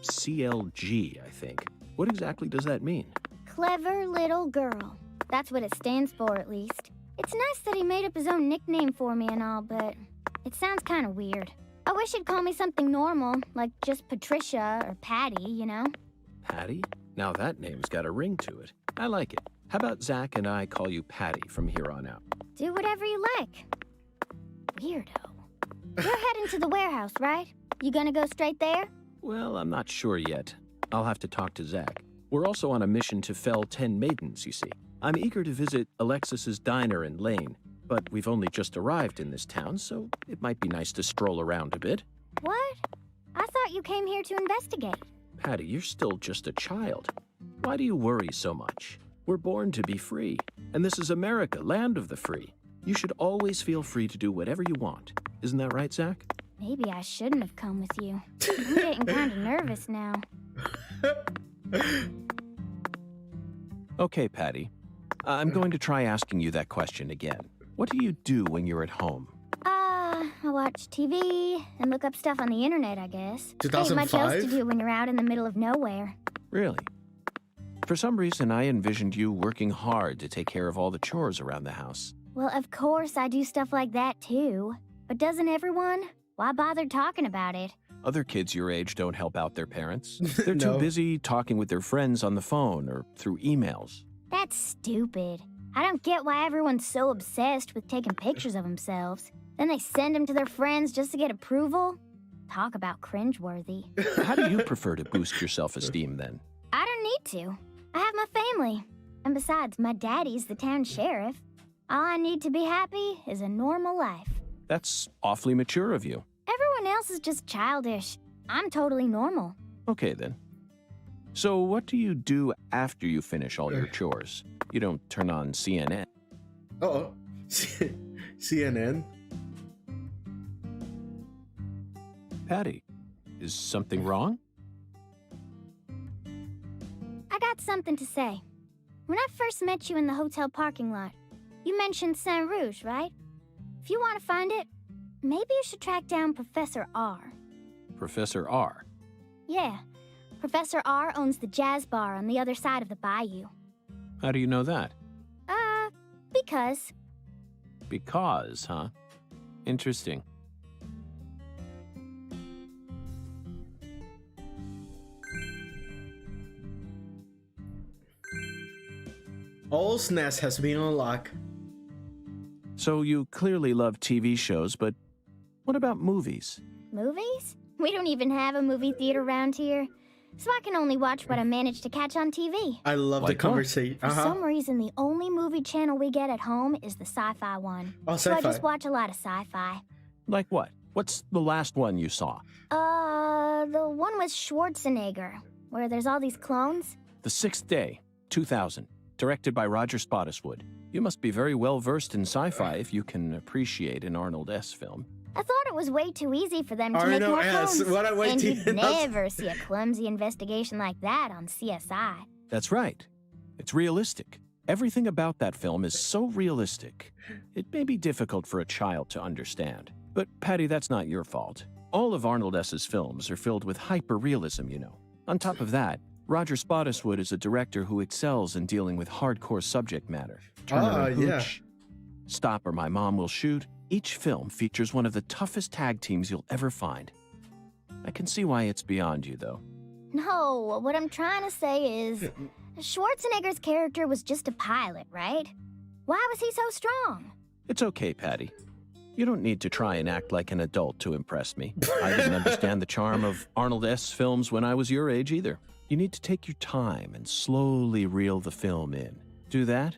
CLG, I think. What exactly does that mean? Clever little girl. That's what it stands for, at least. It's nice that he made up his own nickname for me and all, but it sounds kind of weird. I wish he'd call me something normal, like just Patricia or Patty, you know? Patty? Now that name's got a ring to it. I like it. How about Zach and I call you Patty from here on out? Do whatever you like. Weirdo. You're heading to the warehouse, right? You gonna go straight there? Well, I'm not sure yet. I'll have to talk to Zach. We're also on a mission to fell 10 maidens, you see. I'm eager to visit Alexis's diner in Lane, but we've only just arrived in this town, so it might be nice to stroll around a bit. What? I thought you came here to investigate. Patty, you're still just a child. Why do you worry so much? We're born to be free, and this is America, land of the free. You should always feel free to do whatever you want. Isn't that right, Zach? Maybe I shouldn't have come with you. I'm getting kind of nervous now. Okay, Patty. I'm going to try asking you that question again. What do you do when you're at home? I watch TV and look up stuff on the internet, I guess. 2005? Ain't much else to do when you're out in the middle of nowhere. Really? For some reason, I envisioned you working hard to take care of all the chores around the house. Well, of course I do stuff like that too. But doesn't everyone? Why bother talking about it? Other kids your age don't help out their parents. They're No. too busy talking with their friends on the phone or through emails. That's stupid. I don't get why everyone's so obsessed with taking pictures of themselves. Then they send them to their friends just to get approval? Talk about cringeworthy. How do you prefer to boost your self-esteem then? I don't need to. I have my family. And besides, my daddy's the town sheriff. All I need to be happy is a normal life. That's awfully mature of you. Everyone else is just childish. I'm totally normal. Okay then. So what do you do after you finish all your chores? You don't turn on CNN. Uh-oh. CNN? Patty, is something wrong? I got something to say. When I first met you in the hotel parking lot, you mentioned Saint Rouge, right? If you want to find it, maybe you should track down Professor R. Professor R. Yeah, Professor R owns the jazz bar on the other side of the bayou. How do you know that? Because. Because, huh? Interesting. Owl's Nest has been unlocked. So you clearly love TV shows, but what about movies? Movies? We don't even have a movie theater around here. so I can only watch what I manage to catch on TV. I love the Like what? conversation. For some reason, the only movie channel we get at home is the sci-fi one. Oh, So I sci-fi. just watch a lot of sci-fi. Like what? What's the last one you saw? The one with Schwarzenegger, where there's all these clones. The Sixth Day, 2000, directed by Roger Spottiswoode. You must be very well versed in sci-fi if you can appreciate an Arnold S. film. I thought it was way too easy for them to make Arnold more S. clones. What a way and to- you'd never see a clumsy investigation like that on CSI. That's right. It's realistic. Everything about that film is so realistic. It may be difficult for a child to understand. But, Patty, that's not your fault. All of Arnold S.'s films are filled with hyper-realism, you know. On top of that, Roger Spottiswoode is a director who excels in dealing with hardcore subject matter. Turner and yeah. Hooch, Stop or My Mom Will Shoot. Each film features one of the toughest tag teams you'll ever find. I can see why it's beyond you, though. No, what I'm trying to say is, Schwarzenegger's character was just a pilot, right? Why was he so strong? It's okay, Patty. You don't need to try and act like an adult to impress me. I didn't understand the charm of Arnold S. films when I was your age either. You need to take your time and slowly reel the film in. Do that,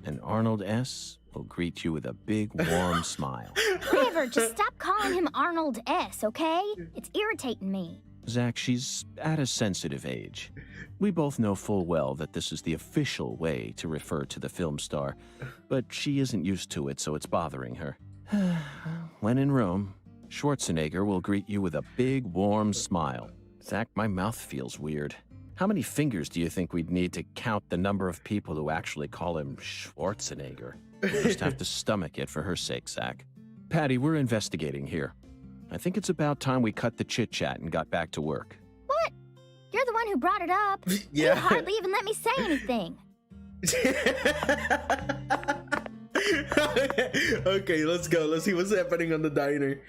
and Arnold S. will greet you with a big, warm smile. Whatever, just stop calling him Arnold S., okay? It's irritating me. Zach, she's at a sensitive age. We both know full well that this is the official way to refer to the film star, but she isn't used to it, so it's bothering her. When in Rome, Schwarzenegger will greet you with a big, warm smile. Zach, my mouth feels weird. How many fingers do you think we'd need to count the number of people who actually call him Schwarzenegger? We'll just have to stomach it for her sake, Zach. Patty, we're investigating here. I think it's about time we cut the chit-chat and got back to work. What? You're the one who brought it up. Yeah. You hardly even let me say anything. Okay, let's go. Let's see what's happening on the diner.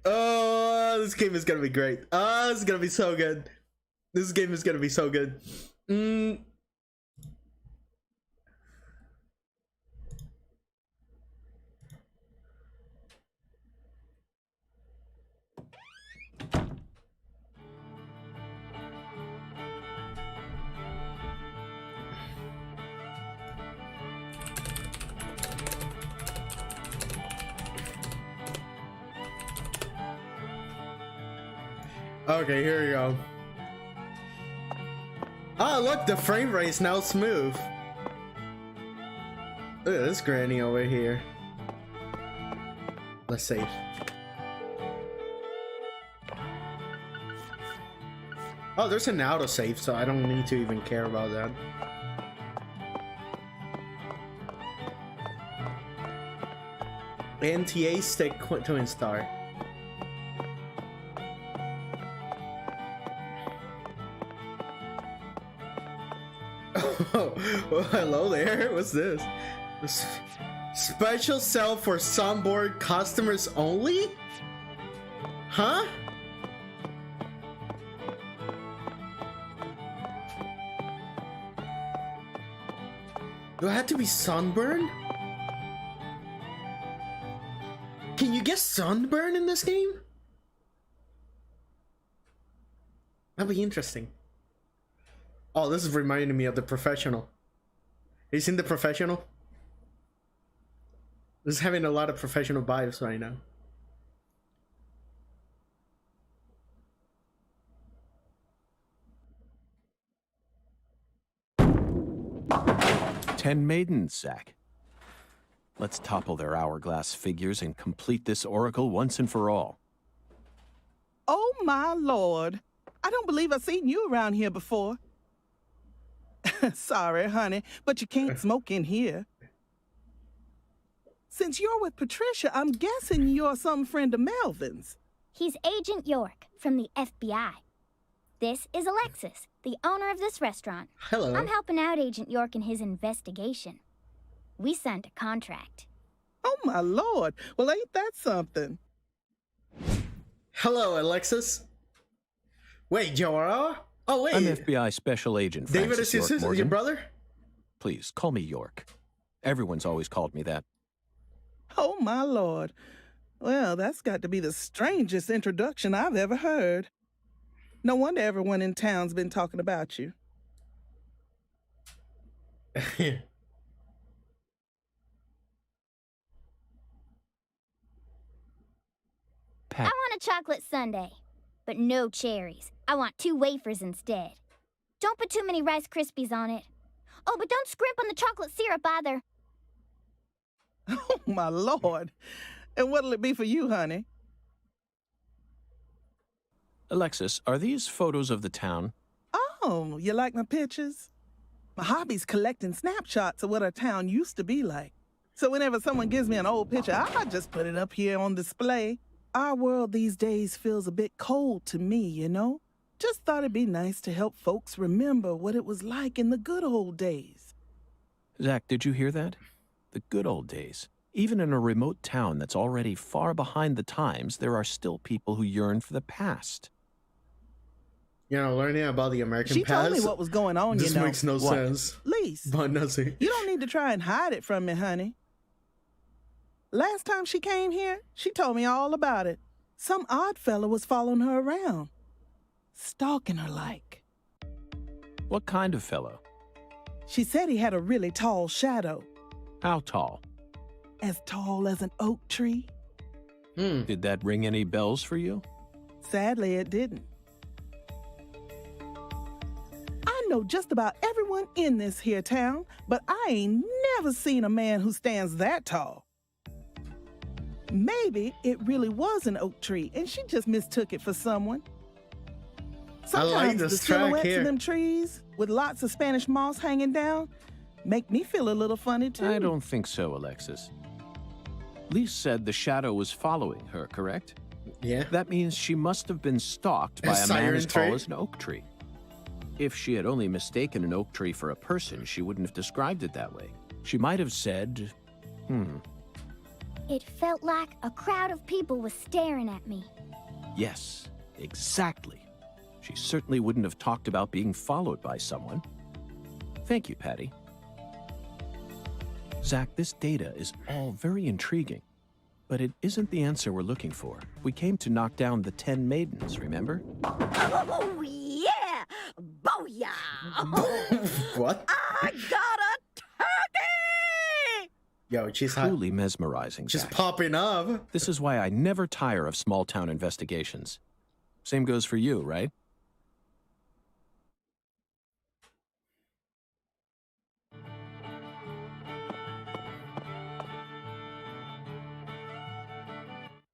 Oh, this game is gonna be great. Oh, this is gonna be so good. This game is gonna be so good. Okay, here we go. Oh, look, the frame rate is now smooth. Look at this granny over here. Let's save. Oh, there's an autosave, so I don't need to even care about that. NTA stick to install. Oh, hello there. What's this? Special sale for Sunboard customers only? Huh? Do I have to be sunburned? Can you get sunburn in this game? That'd be interesting. Oh, this is reminding me of The Professional. Have you seen The Professional? This is having a lot of Professional vibes right now. Ten maidens, Zach. Let's topple their hourglass figures and complete this oracle once and for all. Oh, my Lord. I don't believe I've seen you around here before. Sorry, honey, but you can't smoke in here. Since you're with Patricia, I'm guessing you're some friend of Melvin's. He's Agent York from the FBI. This is Alexis, the owner of this restaurant. Hello. I'm helping out Agent York in his investigation. We signed a contract. Oh, my Lord. Well, ain't that something? Hello, Alexis. Wait, Jora? Oh, wait. I'm FBI Special Agent David Francis is York your Morgan. brother? Please, call me York. Everyone's always called me that. Oh, my Lord. Well, that's got to be the strangest introduction I've ever heard. No wonder everyone in town's been talking about you. I want a chocolate sundae, but no cherries. I want 2 wafers instead. Don't put too many Rice Krispies on it. Oh, but don't scrimp on the chocolate syrup either. Oh, my Lord. And what'll it be for you, honey? Alexis, are these photos of the town? Oh, you like my pictures? My hobby's collecting snapshots of what our town used to be like. So whenever someone gives me an old picture, I just put it up here on display. Our world these days feels a bit cold to me, you know? Just thought it'd be nice to help folks remember what it was like in the good old days. Zach, did you hear that? The good old days. Even in a remote town that's already far behind the times, there are still people who yearn for the past. You know, learning about the American She past. told me what was going on, This you know. makes no What? sense. Lise, But nothing. you don't need to try and hide it from me, honey. Last time she came here, she told me all about it. Some odd fella was following her around, stalking her like. What kind of fellow? She said he had a really tall shadow, How tall? as tall as an oak tree. Did that ring any bells for you? Sadly, it didn't. I know just about everyone in this here town, but I ain't never seen a man who stands that tall. Maybe it really was an oak tree, and she just mistook it for someone. Sometimes I like the this track silhouettes here. of them trees with lots of Spanish moss hanging down make me feel a little funny, too. I don't think so, Alexis. Lise said the shadow was following her, correct? Yeah. That means she must have been stalked by a man siren as tall tree? as an oak tree. If she had only mistaken an oak tree for a person, she wouldn't have described it that way. She might have said, It felt like a crowd of people was staring at me. yes, exactly. She certainly wouldn't have talked about being followed by someone. Thank you, Patty. Zach, this data is all very intriguing, but it isn't the answer we're looking for. We came to knock down the 10 maidens, remember? Oh, yeah! Booyah! What? I got a turkey! Yo, she's hot. Truly mesmerizing, Just Zach. popping up. This is why I never tire of small-town investigations. Same goes for you, right?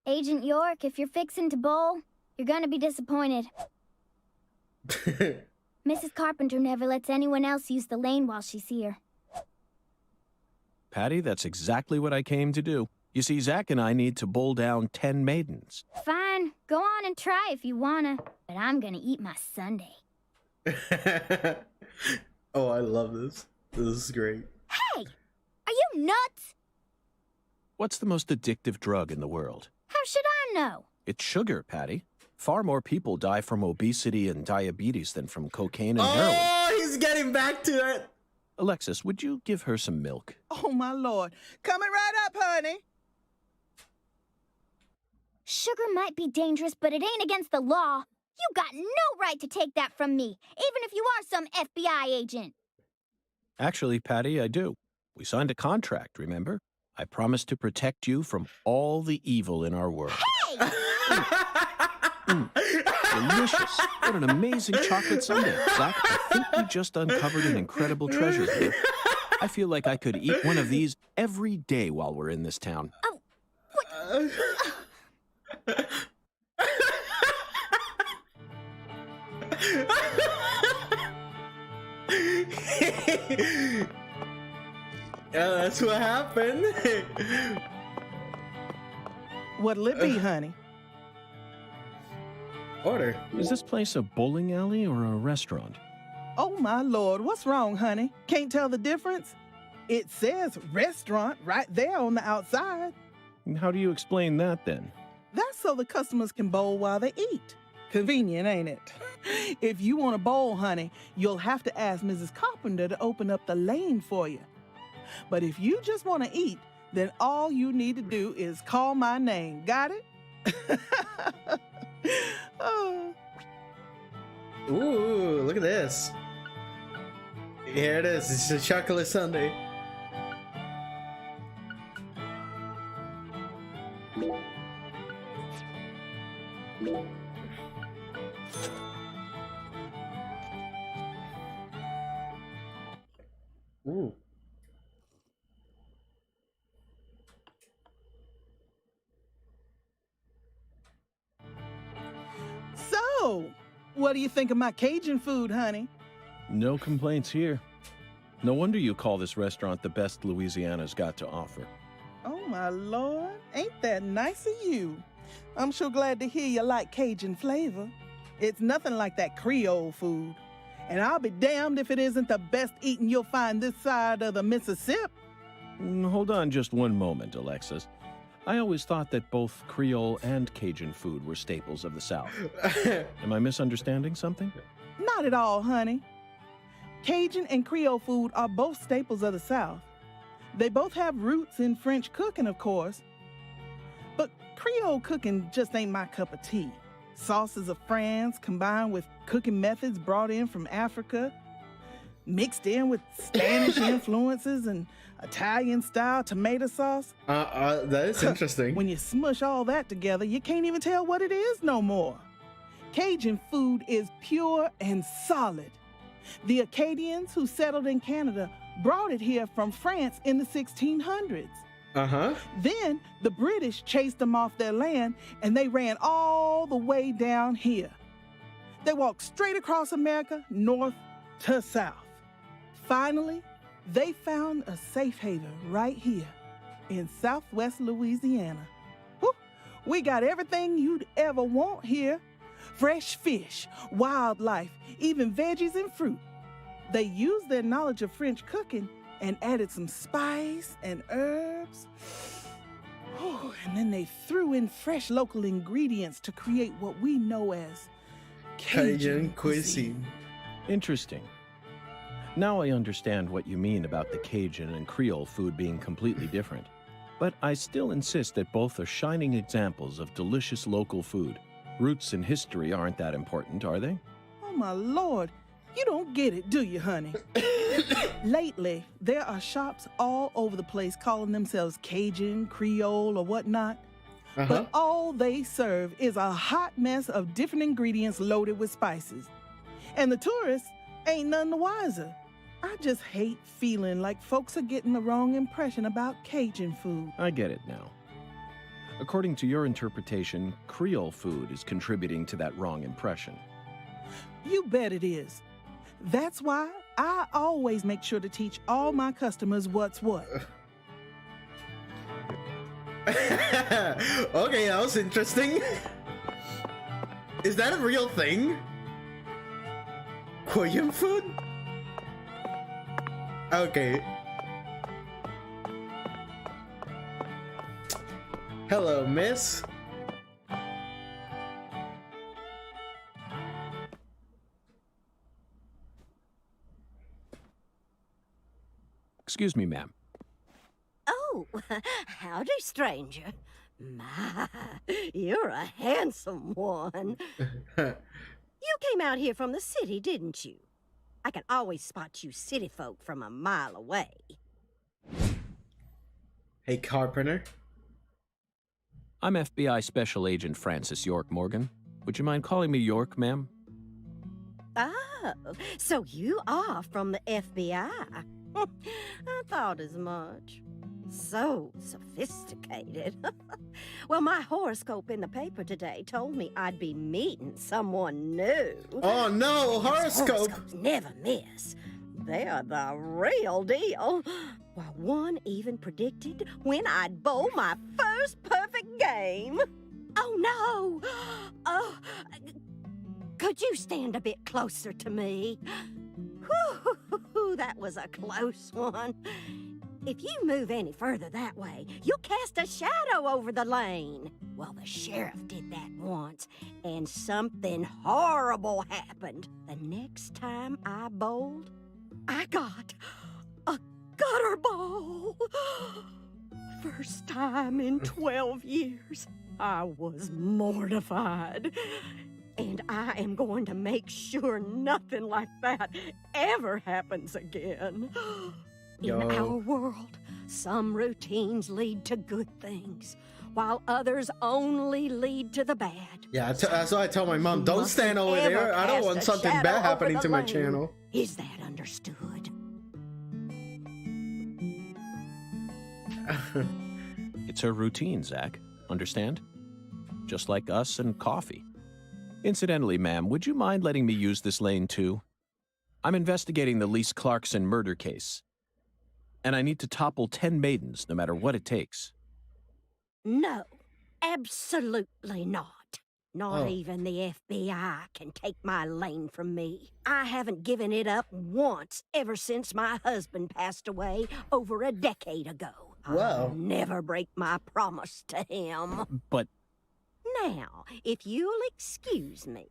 Agent York, if you're fixing to bowl, you're gonna be disappointed. Mrs. Carpenter never lets anyone else use the lane while she's here. Patty, that's exactly what I came to do. You see, Zach and I need to bowl down 10 maidens. Fine, go on and try if you wanna, but I'm gonna eat my sundae. Oh, I love this. This is great. Hey! Are you nuts? What's the most addictive drug in the world? How should I know? It's sugar, Patty. Far more people die from obesity and diabetes than from cocaine and heroin. Oh, he's getting back to it. Alexis, would you give her some milk? Oh, my Lord. Coming right up, honey. Sugar might be dangerous, but it ain't against the law. You got no right to take that from me, even if you are some FBI agent. Actually, Patty, I do. We signed a contract, remember? I promised to protect you from all the evil in our world. Hey! Delicious. What an amazing chocolate sundae. Zach, I think we just uncovered an incredible treasure here. I feel like I could eat one of these every day while we're in this town. Oh, what? Yeah, that's what happened. What'll it be, honey? Order. Is this place a bowling alley or a restaurant? Oh, my Lord. What's wrong, honey? Can't tell the difference? It says restaurant right there on the outside. How do you explain that, then? That's so the customers can bowl while they eat. Convenient, ain't it? If you want to bowl, honey, you'll have to ask Mrs. Carpenter to open up the lane for you. But if you just want to eat, then all you need to do is call my name. Got it? Oh. Ooh, look at this. Here it is. It's a chocolate sundae. Ooh. So, what do you think of my Cajun food, honey? No complaints here. No wonder you call this restaurant the best Louisiana's got to offer. Oh, my Lord. Ain't that nice of you? I'm sure glad to hear you like Cajun flavor. It's nothing like that Creole food. And I'll be damned if it isn't the best eating you'll find this side of the Mississippi. Hold on just one moment, Alexis. I always thought that both Creole and Cajun food were staples of the South. Am I misunderstanding something? Not at all, honey. Cajun and Creole food are both staples of the South. They both have roots in French cooking, of course. But Creole cooking just ain't my cup of tea. Sauces of France combined with cooking methods brought in from Africa, mixed in with Spanish influences and Italian-style tomato sauce. That is interesting. When you smush all that together, you can't even tell what it is no more. Cajun food is pure and solid. The Acadians who settled in Canada brought it here from France in the 1600s. Then the British chased them off their land and they ran all the way down here. They walked straight across America, north to south. Finally, they found a safe haven right here in southwest Louisiana. Whew, we got everything you'd ever want here. Fresh fish, wildlife, even veggies and fruit. They used their knowledge of French cooking and added some spice and herbs. Oh, and then they threw in fresh local ingredients to create what we know as Cajun cuisine. Interesting. Now I understand what you mean about the Cajun and Creole food being completely different. But I still insist that both are shining examples of delicious local food. Roots and history aren't that important, are they? Oh, my Lord. You don't get it, do you, honey? Lately, there are shops all over the place calling themselves Cajun, Creole, or whatnot. But all they serve is a hot mess of different ingredients loaded with spices. And the tourists ain't none the wiser. I just hate feeling like folks are getting the wrong impression about Cajun food. I get it now. According to your interpretation, Creole food is contributing to that wrong impression. You bet it is. That's why I always make sure to teach all my customers what's what. Okay, that was interesting. Is that a real thing? Korean food? Okay. Hello, miss. Excuse me, ma'am. Oh, howdy, stranger. My, you're a handsome one. You came out here from the city, didn't you? I can always spot you city folk from a mile away. Hey, Carpenter. I'm FBI Special Agent Francis York Morgan. Would you mind calling me York, ma'am? Oh, so you are from the FBI. I thought as much. So sophisticated. Well, my horoscope in the paper today told me I'd be meeting someone new. Oh no, horoscope! Horoscopes never miss. They're the real deal. Well, one even predicted when I'd bowl my first perfect game. Oh no! Oh, could you stand a bit closer to me? Whew, that was a close one. If you move any further that way, you'll cast a shadow over the lane. Well, the sheriff did that once, and something horrible happened. The next time I bowled, I got a gutter ball. First time in 12 years. I was mortified. And I am going to make sure nothing like that ever happens again. In our world, some routines lead to good things, while others only lead to the bad. Yeah, that's why I tell my mom, don't stand over there. I don't want something bad happening to my channel. Is that understood? It's her routine, Zach. Understand? Just like us and coffee. Incidentally, ma'am, would you mind letting me use this lane too? I'm investigating the Lise Clarkson murder case. And I need to topple 10 maidens, no matter what it takes. No, absolutely not. Not even the FBI can take my lane from me. I haven't given it up once ever since my husband passed away over a decade ago. Wow. I'll never break my promise to him. But... Now, if you'll excuse me.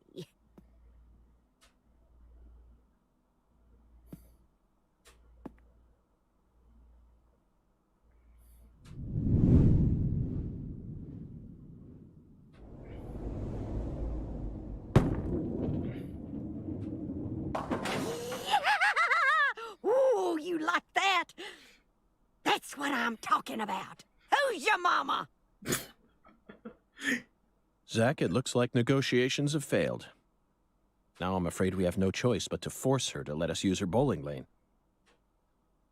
Ooh, you like that? That's what I'm talking about. Who's your mama? Zach, it looks like negotiations have failed. Now I'm afraid we have no choice but to force her to let us use her bowling lane.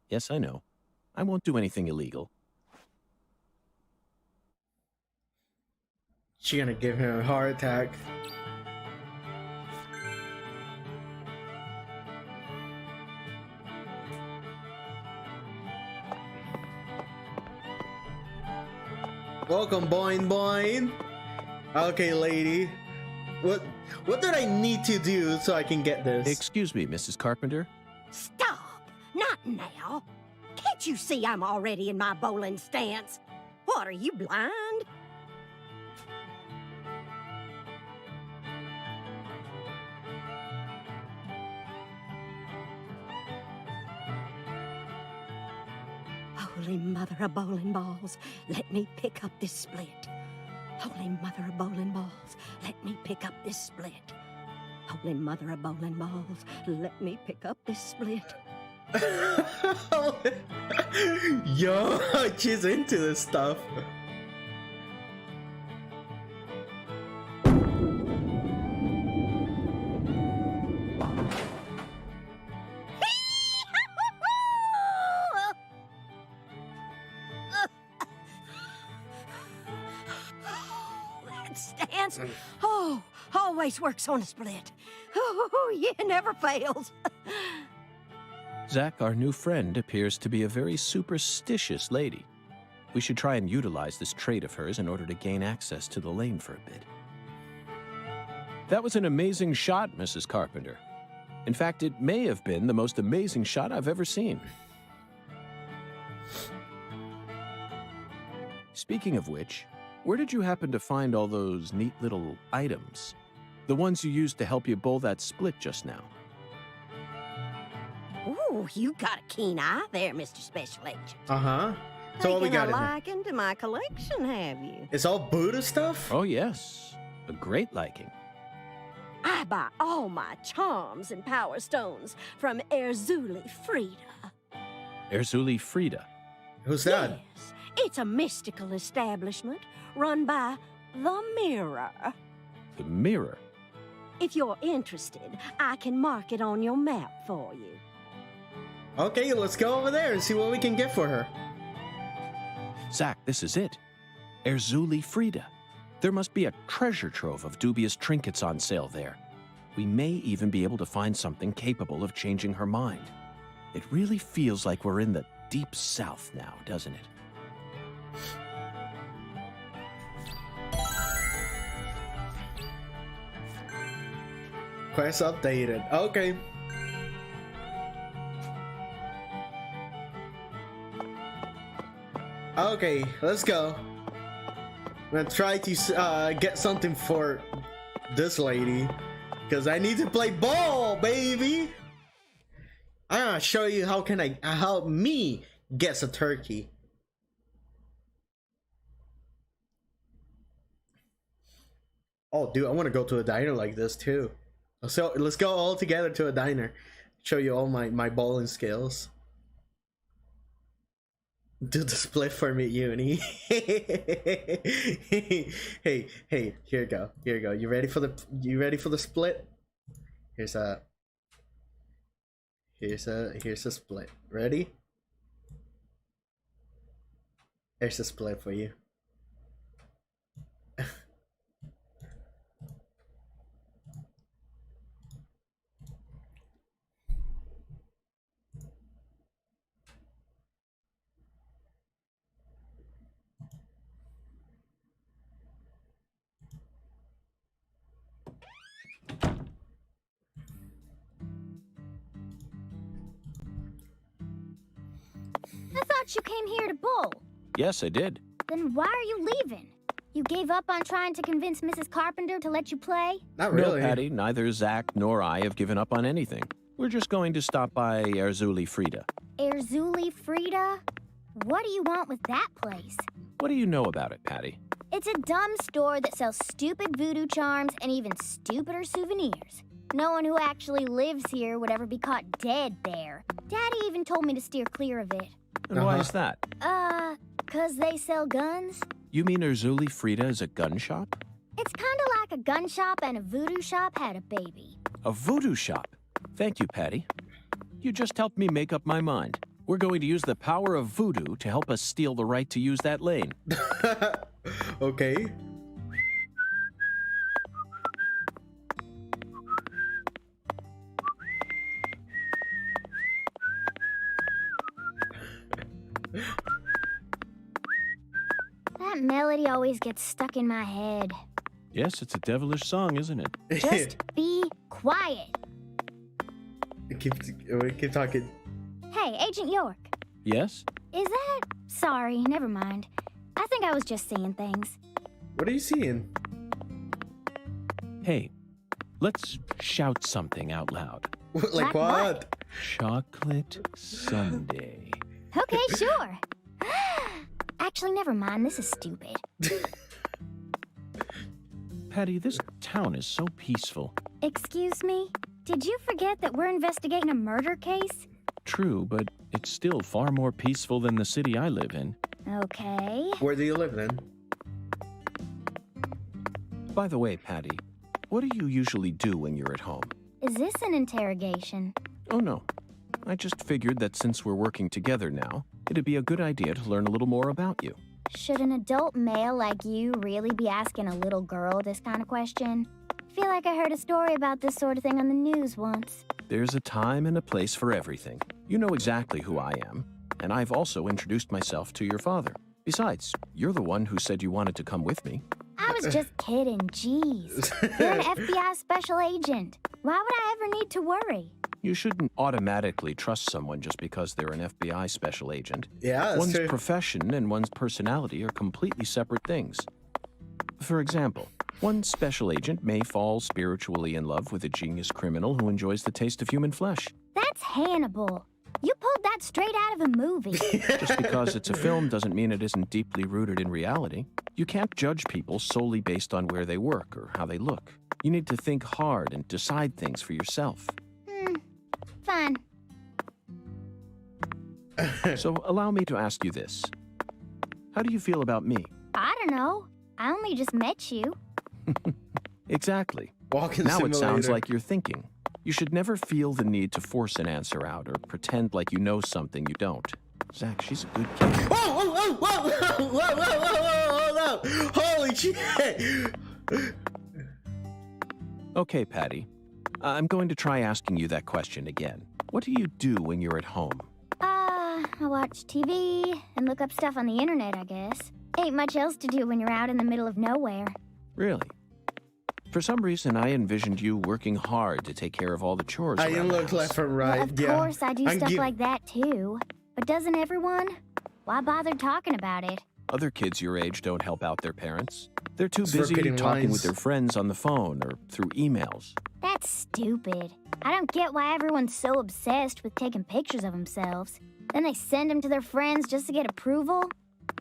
Yes, I know. I won't do anything illegal. She's gonna give him a heart attack. Welcome, Boing Boing. Okay, lady. What did I need to do so I can get this? Excuse me, Mrs. Carpenter. Stop! Not now. Can't you see I'm already in my bowling stance? What, are you blind? Holy mother of bowling balls, let me pick up this split. Holy mother of bowling balls, let me pick up this split. Holy mother of bowling balls, let me pick up this split. Yo, she's into this stuff. That stance, always works on a split. Oh, yeah, never fails. Zach, our new friend, appears to be a very superstitious lady. We should try and utilize this trait of hers in order to gain access to the lane for a bit. That was an amazing shot, Mrs. Carpenter. In fact, it may have been the most amazing shot I've ever seen. Speaking of which, where did you happen to find all those neat little items? The ones you used to help you bowl that split just now. Ooh, you got a keen eye there, Mr. Special Agent. Uh-huh. So what we got in Taking a there? liking to my collection, have you? It's all Buddha stuff? Oh, yes. A great liking. I buy all my charms and power stones from Erzuli Frida. Erzuli Frida. Who's that? Yes, it's a mystical establishment run by the Mirror. The Mirror? If you're interested, I can mark it on your map for you. Okay, let's go over there and see what we can get for her. Zach, this is it. Erzuli Frida. There must be a treasure trove of dubious trinkets on sale there. We may even be able to find something capable of changing her mind. It really feels like we're in the deep south now, doesn't it? Quest updated. Okay. Okay, let's go. I'm gonna try to get something for this lady, because I need to play ball, baby. I'm gonna show you how can I help me get a turkey. Oh, dude, I want to go to a diner like this too. So let's go all together to a diner. Show you all my bowling skills. Do the split for me, Junii. hey, here you go. Here you go. You ready for the split? Here's a split. Ready? Here's a split for you. I thought you came here to bowl. Yes, I did. Then why are you leaving? You gave up on trying to convince Mrs. Carpenter to let you play? Not really. No, Patty, neither Zach nor I have given up on anything. We're just going to stop by Erzuli Frida. Erzuli Frida? What do you want with that place? What do you know about it, Patty? It's a dumb store that sells stupid voodoo charms and even stupider souvenirs. No one who actually lives here would ever be caught dead there. Daddy even told me to steer clear of it. And why is that? 'Cause they sell guns. You mean Erzuli Frida is a gun shop? It's kind of like a gun shop and a voodoo shop had a baby. A voodoo shop? Thank you, Patty. You just helped me make up my mind. We're going to use the power of voodoo to help us steal the right to use that lane. Okay. That melody always gets stuck in my head. Yes, it's a devilish song, isn't it? Just be quiet. Keep talking. Hey, Agent York. Yes? Is that... Sorry, never mind. I think I was just seeing things. What are you seeing? Hey, let's shout something out loud. Like what? Chocolate Sundae. Okay, sure. Actually, never mind. This is stupid. Patty, this town is so peaceful. Excuse me? Did you forget that we're investigating a murder case? True, but it's still far more peaceful than the city I live in. Okay. Where do you live then? By the way, Patty, what do you usually do when you're at home? Is this an interrogation? Oh, no. I just figured that since we're working together now, it'd be a good idea to learn a little more about you. Should an adult male like you really be asking a little girl this kind of question? I feel like I heard a story about this sort of thing on the news once. There's a time and a place for everything. You know exactly who I am, and I've also introduced myself to your father. Besides, you're the one who said you wanted to come with me. I was just kidding, jeez. You're an FBI special agent. Why would I ever need to worry? You shouldn't automatically trust someone just because they're an FBI special agent. Yeah, that's One's true. profession and one's personality are completely separate things. For example, one special agent may fall spiritually in love with a genius criminal who enjoys the taste of human flesh. That's Hannibal. You pulled that straight out of a movie. Just because it's a film doesn't mean it isn't deeply rooted in reality. You can't judge people solely based on where they work or how they look. You need to think hard and decide things for yourself. Fine. So allow me to ask you this. How do you feel about me? I don't know. I only just met you. Exactly. Walking Now it sounds simulator. like you're thinking. You should never feel the need to force an answer out or pretend like you know something you don't. Zach, she's a good kid. Whoa! Holy shit! Okay, Patty. I'm going to try asking you that question again. What do you do when you're at home? I watch TV and look up stuff on the internet, I guess. Ain't much else to do when you're out in the middle of nowhere. Really? For some reason, I envisioned you working hard to take care of all the chores I around the look house. left and right. Well, of course I do stuff like that too. But doesn't everyone? Why bother talking about it? Other kids your age don't help out their parents. They're too It's busy repeating talking lines. with their friends on the phone or through emails. That's stupid. I don't get why everyone's so obsessed with taking pictures of themselves. Then they send them to their friends just to get approval?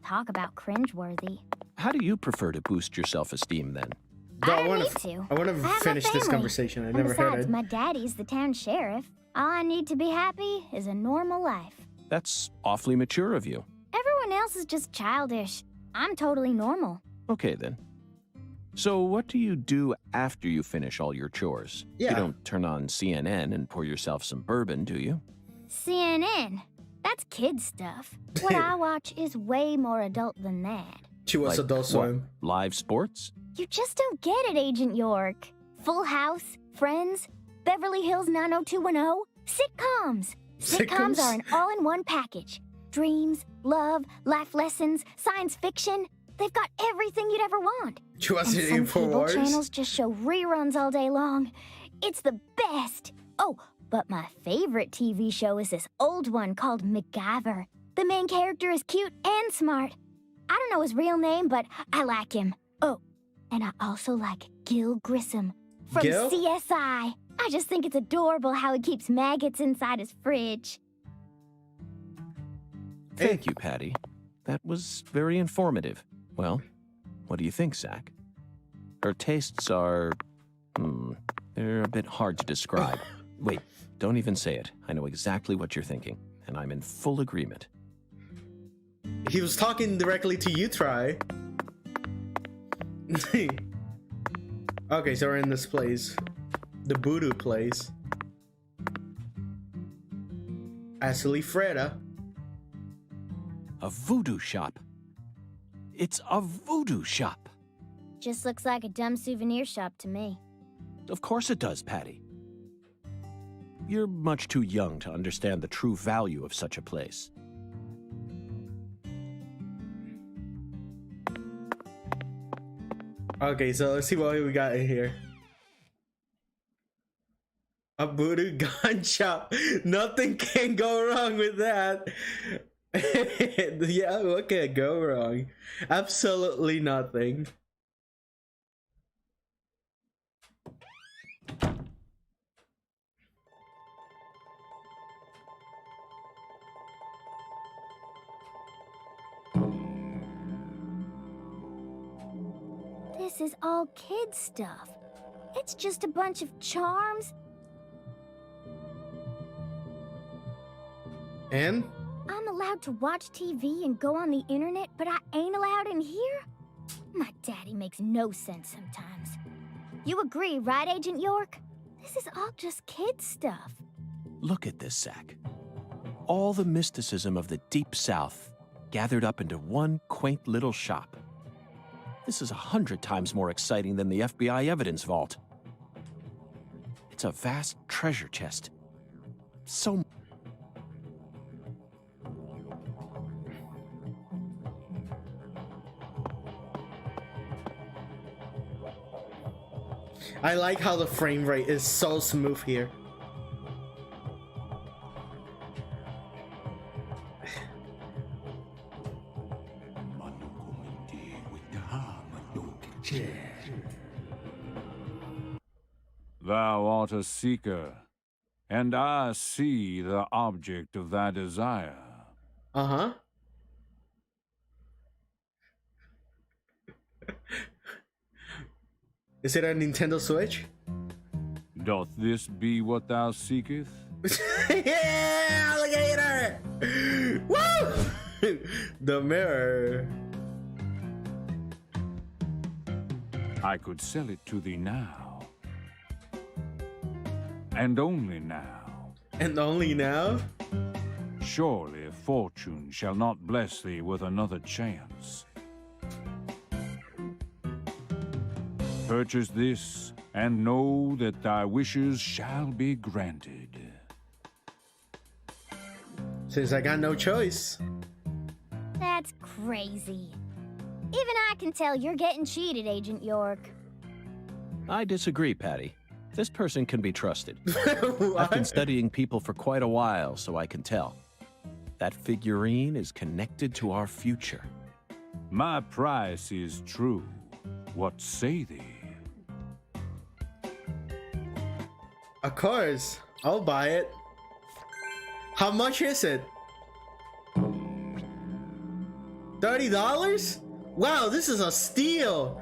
Talk about cringeworthy. How do you prefer to boost your self-esteem then? Though I wanna need to. I want to have a finish this family. conversation. I And never heard besides, it. my daddy's the town sheriff. All I need to be happy is a normal life. That's awfully mature of you. Everyone else is just childish. I'm totally normal. Okay, then. So what do you do after you finish all your chores? Yeah. You don't turn on CNN and pour yourself some bourbon, do you? CNN. That's kid stuff. What I watch is way more adult than that. She was Adult what, Swim. live sports? You just don't get it, Agent York. Full House, Friends, Beverly Hills 90210, sitcoms. Sitcoms are an all-in-one package. Dreams, love, life lessons, science fiction. They've got everything you'd ever want. She was And in some cable Infowars. channels just show reruns all day long. It's the best. Oh, but my favorite TV show is this old one called MacGyver. The main character is cute and smart. I don't know his real name, but I like him. Oh, and I also like Gil Grissom from Gil? CSI. I just think it's adorable how he keeps maggots inside his fridge. Thank you, Patty. That was very informative. Well, what do you think, Zach? Her tastes are... they're a bit hard to describe. Wait, don't even say it. I know exactly what you're thinking, and I'm in full agreement. He was talking directly to you, Try. Okay, so we're in this place. The voodoo place. Ashley Freda. A voodoo shop. It's a voodoo shop. Just looks like a dumb souvenir shop to me. Of course it does, Patty. You're much too young to understand the true value of such a place. Okay, so let's see what we got in here. A voodoo gun shop. Nothing can go wrong with that. Yeah, what can go wrong? Absolutely nothing. This is all kid stuff. It's just a bunch of charms. And? I'm allowed to watch TV and go on the internet, but I ain't allowed in here? My daddy makes no sense sometimes. You agree, right, Agent York? This is all just kid stuff. Look at this, Zach. All the mysticism of the Deep South gathered up into one quaint little shop. This is 100 times more exciting than the FBI evidence vault. It's a vast treasure chest. So... I like how the frame rate is so smooth here. Thou art a seeker, and I see the object of thy desire. Uh-huh. Is it a Nintendo Switch? Doth this be what thou seekest? Yeah, alligator! Woo! The mirror. I could sell it to thee now. And only now. And only now? Surely fortune shall not bless thee with another chance. Purchase this, and know that thy wishes shall be granted. Since I got no choice. That's crazy. Even I can tell you're getting cheated, Agent York. I disagree, Patty. This person can be trusted. I've been studying people for quite a while, so I can tell. That figurine is connected to our future. My price is true. What say thee? Of course. I'll buy it. How much is it? $30? Wow, this is a steal.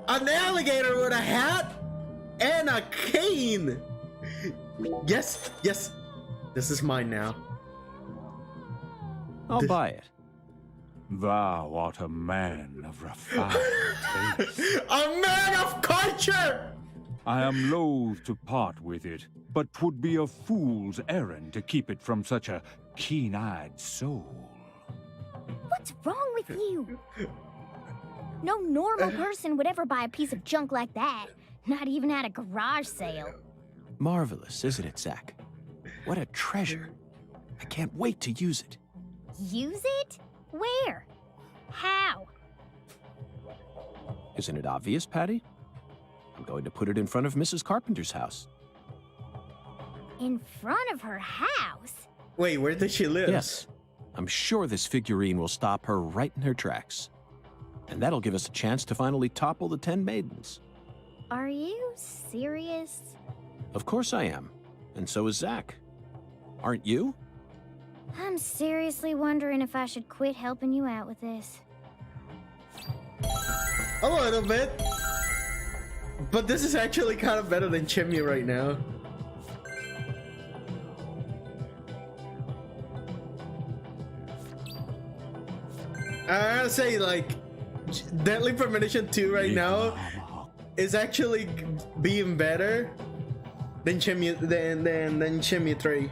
An alligator with a hat and a cane. Yes, yes. This is mine now. I'll buy it. Thou art a man of refined taste. A man of culture! I am loath to part with it, but 'twould be a fool's errand to keep it from such a keen-eyed soul. What's wrong with you? No normal person would ever buy a piece of junk like that. Not even at a garage sale. Marvelous, isn't it, Zach? What a treasure. I can't wait to use it. Use it? Where? How? Isn't it obvious, Patty? I'm going to put it in front of Mrs. Carpenter's house. In front of her house? Wait, where does she live? Yes. I'm sure this figurine will stop her right in her tracks. And that'll give us a chance to finally topple the 10 maidens. Are you serious? Of course I am. And so is Zach. Aren't you? I'm seriously wondering if I should quit helping you out with this. A little bit. But this is actually kind of better than Chimney right now. I gotta say, like, Deadly Premonition 2 right now is actually being better than Chimney than Chimney 3.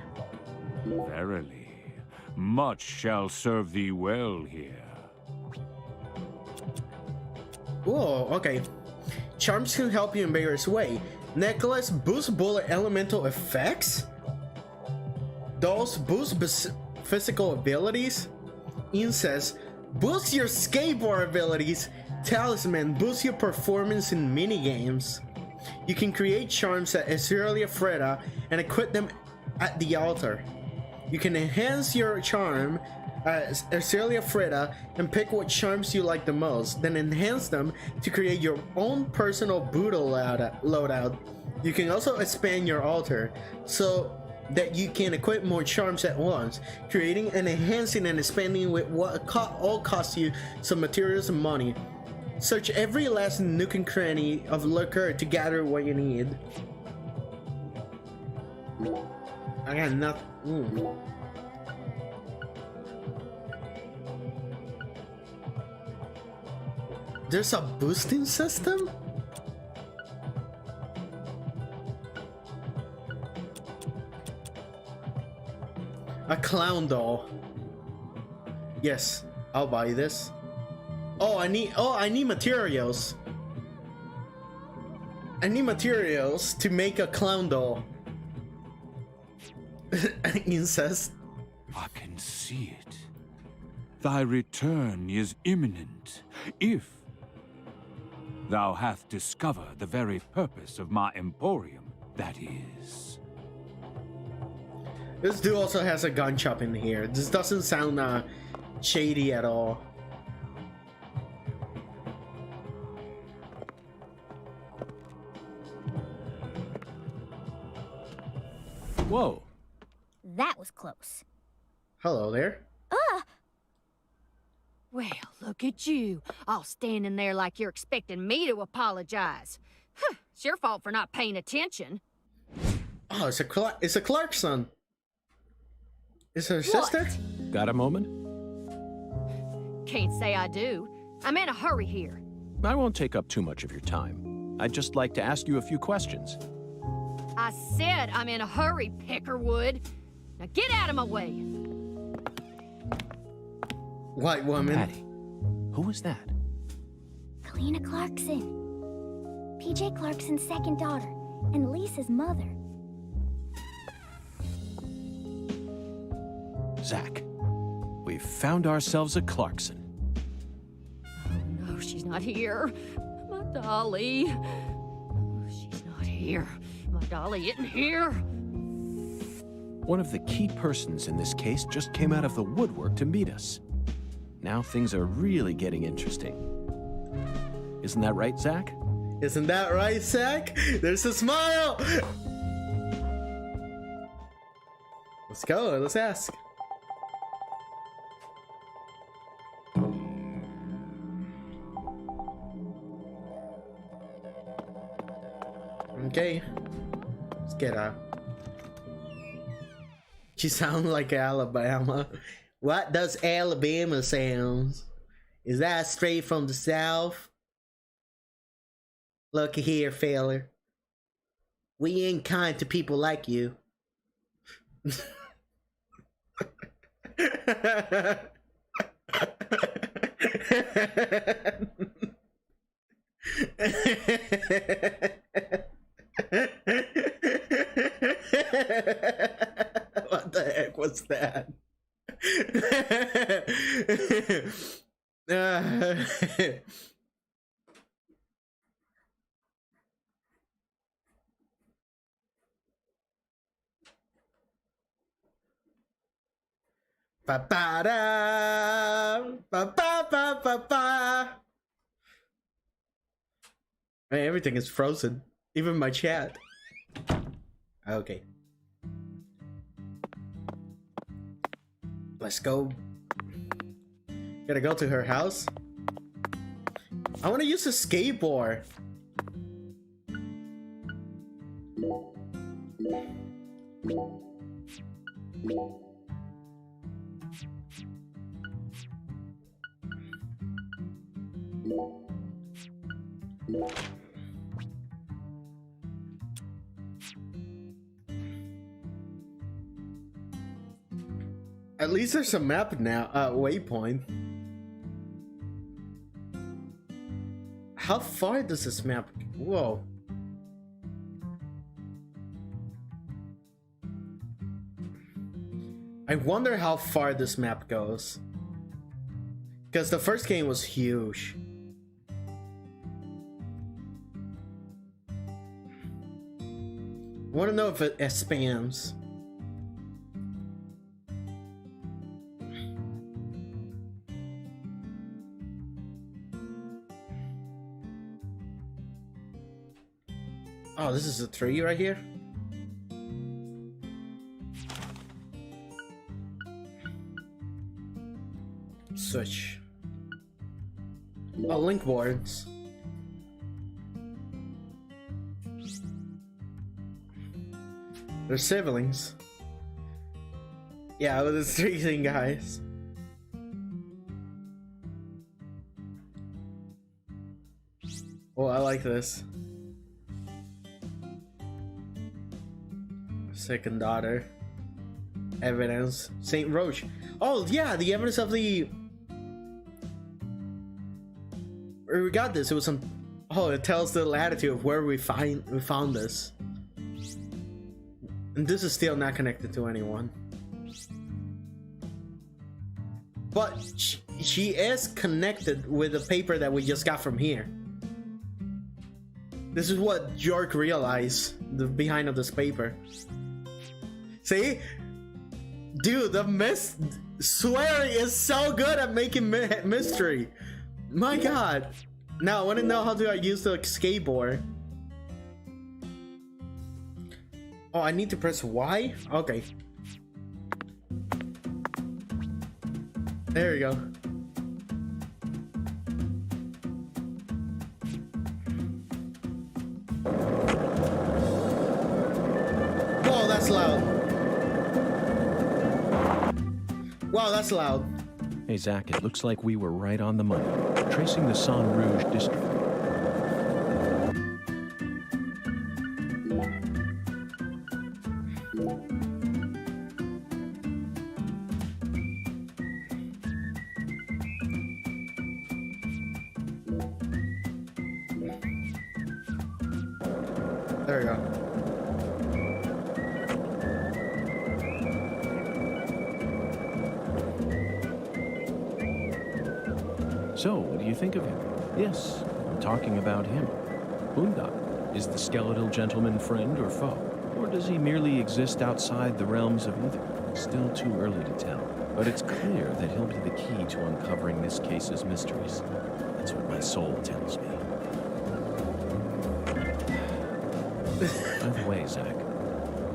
Verily, much shall serve thee well here. Whoa, okay. Charms can help you in various ways. Necklace boosts bullet elemental effects. Dolls boost physical abilities. Incest boosts your skateboard abilities. Talisman boosts your performance in minigames. You can create charms at Ezerelia Freda and equip them at the altar. You can enhance your charm as Ezerelia Freda and pick what charms you like the most, then enhance them to create your own personal Buddha loadout. You can also expand your altar so that you can equip more charms at once, creating and enhancing and expanding with what all costs you some materials and money. Search every last nook and cranny of Lurker to gather what you need. I got nothing. There's a boosting system? A clown doll. Yes, I'll buy this. Oh, I need materials. I need materials to make a clown doll. Incest. I can see it. Thy return is imminent, if thou hast discovered the very purpose of my emporium, that is. This dude also has a gun shop in here. This doesn't sound shady at all. Whoa. That was close. Hello there. Well, look at you, all standing there like you're expecting me to apologize. Huh, it's your fault for not paying attention. Oh, it's a Clarkson. Is her sister? Got a moment? Can't say I do. I'm in a hurry here. I won't take up too much of your time. I'd just like to ask you a few questions. I said I'm in a hurry, Peckerwood. Now get out of my way. White woman. Patty, who was that? Kalina Clarkson. PJ Clarkson's second daughter, and Lisa's mother. Zach, we've found ourselves a Clarkson. Oh no, she's not here. My dolly. Oh, she's not here. My dolly isn't here. One of the key persons in this case just came out of the woodwork to meet us. Now things are really getting interesting. Isn't that right, Zach? Isn't that right, Zach? There's a smile! Let's go, let's ask. Okay. Let's get out. She sounds like Alabama. What does Alabama sounds? Is that straight from the South? Looky here, feller. We ain't kind to people like you. What the heck was that? Ba-ba-da, ba-ba-ba-ba-ba. Man, everything is frozen. Even my chat. Okay. Let's go. Gotta go to her house. I wanna use a skateboard. At least there's a map now, waypoint. How far does this map go? Whoa. I wonder how far this map goes. Because the first game was huge. I want to know if it expands. Oh, this is a tree right here? Switch. Oh, link boards. They're siblings. Yeah, with the three thing, guys. Oh, I like this. Second daughter. Evidence. Saint Roche. Oh yeah, the evidence of the. We got this. It was some. Oh, it tells the latitude of where we found this. And this is still not connected to anyone. But she is connected with the paper that we just got from here. This is what York realized, the behind of this paper. See? Dude, the swearing is so good at making mystery. My god. Now I want to know how do I use the skateboard. Oh, I need to press Y? Okay. There we go. Whoa, that's loud. Wow, that's loud. Hey, Zach, it looks like we were right on the money. Tracing the Saint Rouge district. There we go. So, what do you think of him? Yes, I'm talking about him. Bundan. Is the skeletal gentleman friend or foe? Or does he merely exist outside the realms of either? Still too early to tell. But it's clear that he'll be the key to uncovering this case's mysteries. That's what my soul tells me. By the way, Zach,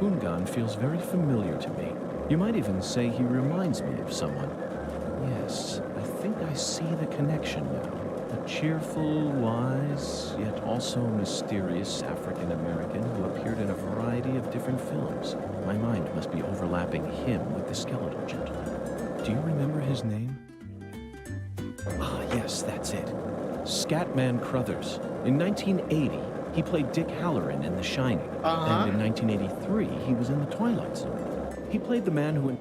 Bundan feels very familiar to me. You might even say he reminds me of someone. Yes, I think I see the connection now. A cheerful, wise, yet also mysterious African American who appeared in a variety of different films. My mind must be overlapping him with the skeletal gentleman. Do you remember his name? Ah, yes, that's it. Scatman Crothers. In 1980, he played Dick Halloran in The Shining. And in 1983, he was in The Twilight Zone. He played the man who...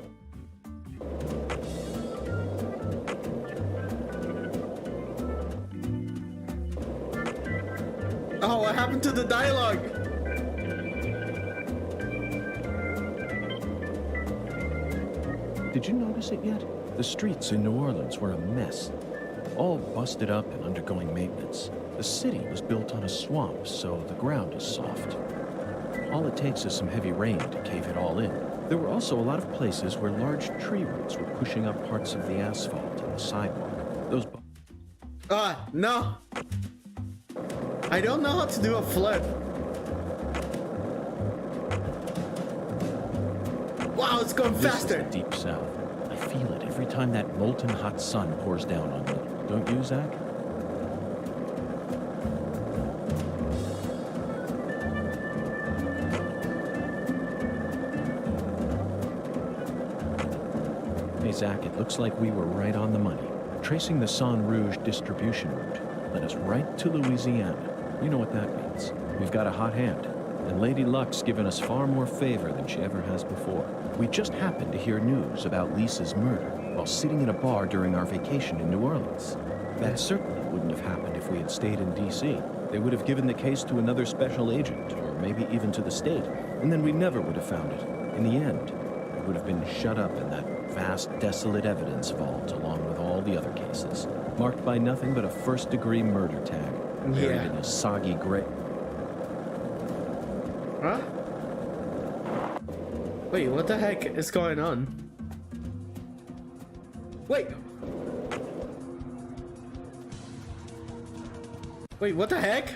Oh, what happened to the dialogue? Did you notice it yet? The streets in New Orleans were a mess. All busted up and undergoing maintenance. The city was built on a swamp, so the ground is soft. All it takes is some heavy rain to cave it all in. There were also a lot of places where large tree roots were pushing up parts of the asphalt and the sidewalk. Those... no. I don't know how to do a flip. Wow, it's going faster. This is the Deep South. I feel it every time that molten hot sun pours down on me. Don't you, Zach? Hey, Zach, it looks like we were right on the money. Tracing the San Rouge distribution route led us right to Louisiana. You know what that means. We've got a hot hand, and Lady Luck's given us far more favor than she ever has before. We just happened to hear news about Lisa's murder while sitting in a bar during our vacation in New Orleans. That certainly wouldn't have happened if we had stayed in D.C. They would have given the case to another special agent, or maybe even to the state, and then we never would have found it. In the end, it would have been shut up in that vast, desolate evidence vault along with all the other cases, marked by nothing but a first-degree murder tag, buried in a soggy grave. Huh? Wait, what the heck is going on? Wait! Wait, what the heck?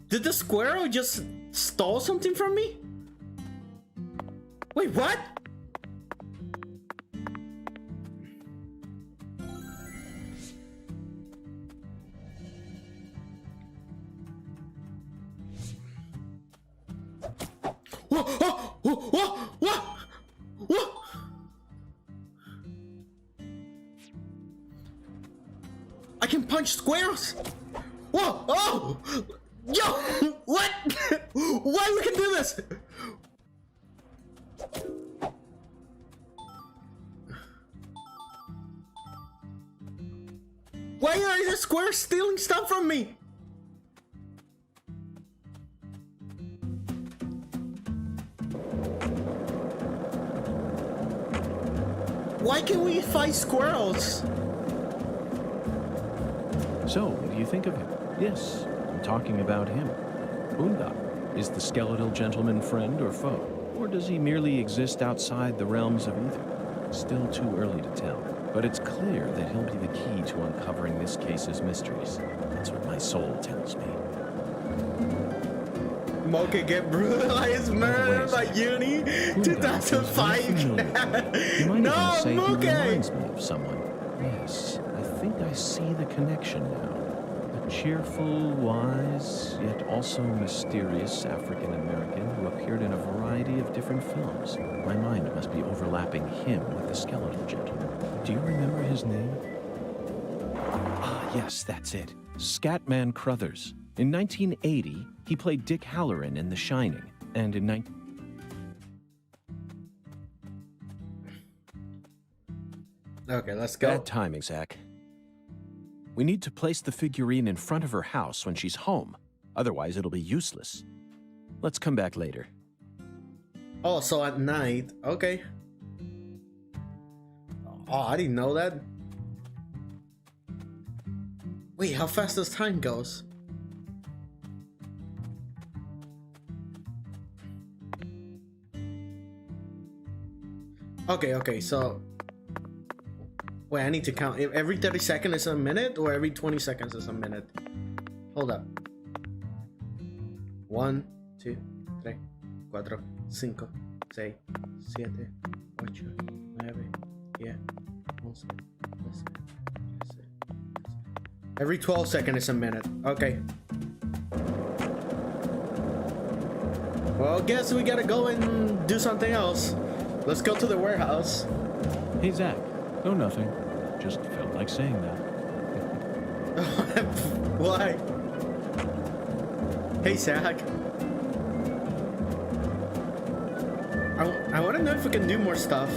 Did the squirrel just stole something from me? Wait, what? Whoa, oh, whoa, whoa, whoa, whoa. I can punch squirrels. Whoa, oh, yo, what? Why we can do this? Why are the squirrels stealing stuff from me? Why can we fight squirrels? So, what do you think of him? Yes, I'm talking about him. Boondock. Is the skeletal gentleman friend or foe? Or does he merely exist outside the realms of either? Still too early to tell. But it's clear that he'll be the key to uncovering this case's mysteries. That's what my soul tells me. Mocha get brutalized, murdered by Junii, 2005. No, He Mocha! reminds me of someone. Yes, I think I see the connection now. A cheerful, wise, yet also mysterious African American who appeared in a variety of different films. My mind must be overlapping him with the skeletal gentleman. Do you remember his name? Ah, yes, that's it. Scatman Crothers. In 1980, he played Dick Halloran in The Shining, and in Okay, let's go. Bad timing, Zach. We need to place the figurine in front of her house when she's home. Otherwise, it'll be useless. Let's come back later. Oh, so at night. Okay. Oh, I didn't know that. Wait, how fast does time goes? Okay, so... Wait, I need to count. Every 30 seconds is a minute, or every 20 seconds is a minute? Hold up. 1, 2, 3, 4, 5, 6, 7, 8, 9, 10, 11, 12, Every 12 seconds is a minute. Okay. Well, guess we gotta go and do something else. Let's go to the warehouse. Hey, Zach. No, nothing. Just felt like saying that. Why? Hey, Zach. I want to know if we can do more stuff.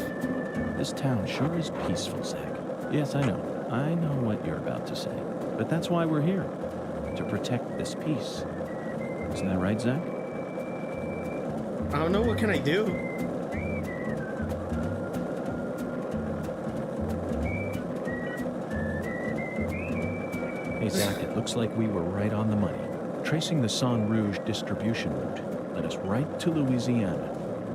This town sure is peaceful, Zach. Yes, I know. I know what you're about to say. But that's why we're here. To protect this peace. Isn't that right, Zach? I don't know. What can I do? Hey, Zach, it looks like we were right on the money. Tracing the Sang Rouge distribution route led us right to Louisiana.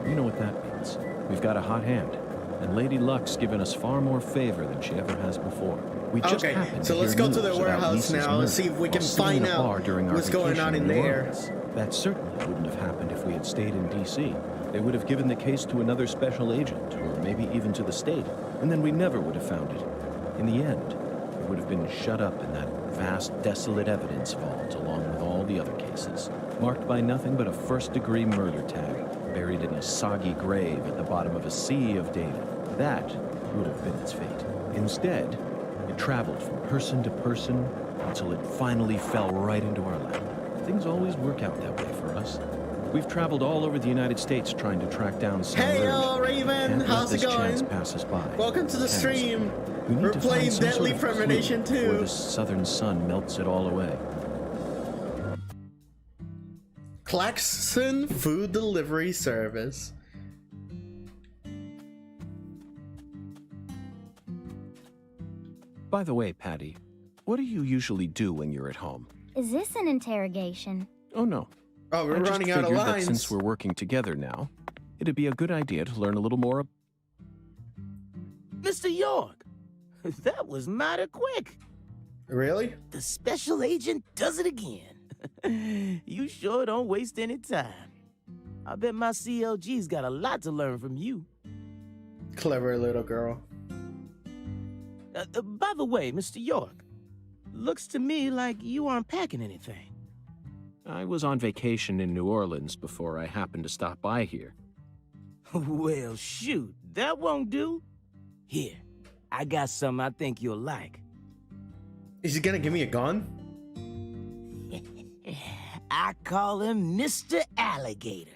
You know what that means. We've got a hot hand. And Lady Luck's given us far more favor than she ever has before. We just happened so to let's hear go to the news about warehouse Lisa's now and see if we murder can while sitting in find a bar out during our what's going on vacation in New there. Orleans. That certainly wouldn't have happened if we had stayed in D.C. They would have given the case to another special agent, or maybe even to the state, and then we never would have found it. In the end, it would have been shut up in that vast, desolate evidence vault along with all the other cases, marked by nothing but a first-degree murder tag, buried in a soggy grave at the bottom of a sea of data. That would have been its fate. Instead, it traveled from person to person until it finally fell right into our lap. Things always work out that way for us. We've traveled all over the United States trying to track down Sang Hey, Rouge. Raven, Can't how's let it this chance going? pass us by. Welcome to the Can't. stream. We need We're to playing find some Deadly sort of Premonition clue 2. before the southern sun melts it all away. Klaxon food delivery service. By the way, Patty, what do you usually do when you're at home? Is this an interrogation? Oh, no. Oh, we're I just running out of figured that lines. since we're working together now, it'd be a good idea to learn a little more. Mr. York, that was mighty quick. Really? The special agent does it again. You sure don't waste any time. I bet my CLG's got a lot to learn from you. Clever little girl. By the way, Mr. York, looks to me like you aren't packing anything. I was on vacation in New Orleans before I happened to stop by here. Well, shoot, that won't do. Here, I got something I think you'll like. Is he gonna give me a gun? I call him Mr. Alligator.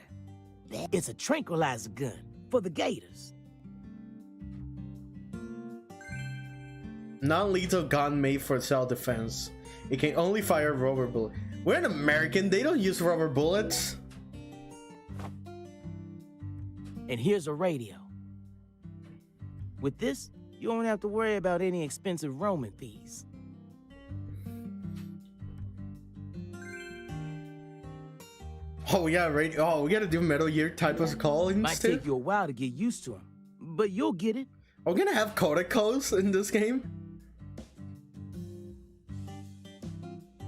It's a tranquilizer gun for the gators. Non-lethal gun made for self-defense. It can only fire rubber bullets. We're an American. They don't use rubber bullets. And here's a radio. With this, you won't have to worry about any expensive roaming fees. Oh, we got radio. Oh, we gotta do Metal Gear type of callings Might too. take you a while to get used to them, but you'll get it. Are we gonna have codes in this game?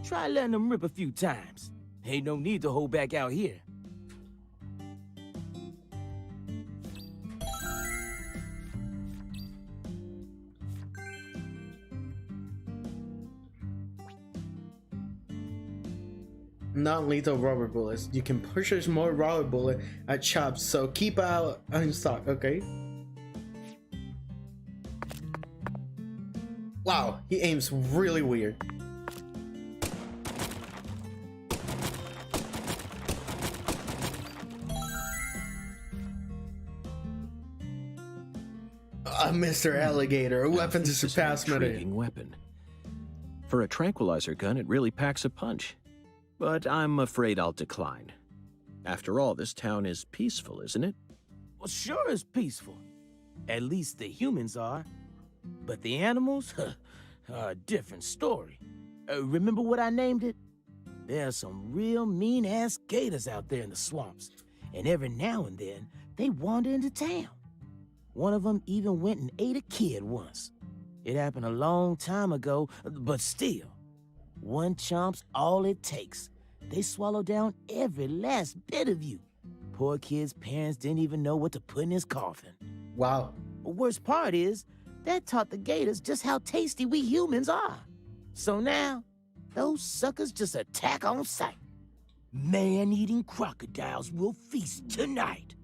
Try letting them rip a few times. Ain't no need to hold back out here. Non-lethal rubber bullets. You can purchase more rubber bullet at shops, so keep out in stock. Okay. Wow, he aims really weird. Mr. Alligator, a weapon to surpass an many. intriguing weapon. For a tranquilizer gun, it really packs a punch. But I'm afraid I'll decline. After all, this town is peaceful, isn't it? Well, sure it's peaceful. At least the humans are. But the animals are a different story. Remember what I named it? There are some real mean-ass gators out there in the swamps. And every now and then, they wander into town. One of them even went and ate a kid once. It happened a long time ago, but still. One chomp's all it takes. They swallow down every last bit of you. Poor kid's parents didn't even know what to put in his coffin. Wow. The worst part is, that taught the gators just how tasty we humans are. So now, those suckers just attack on sight. Man-eating crocodiles will feast tonight.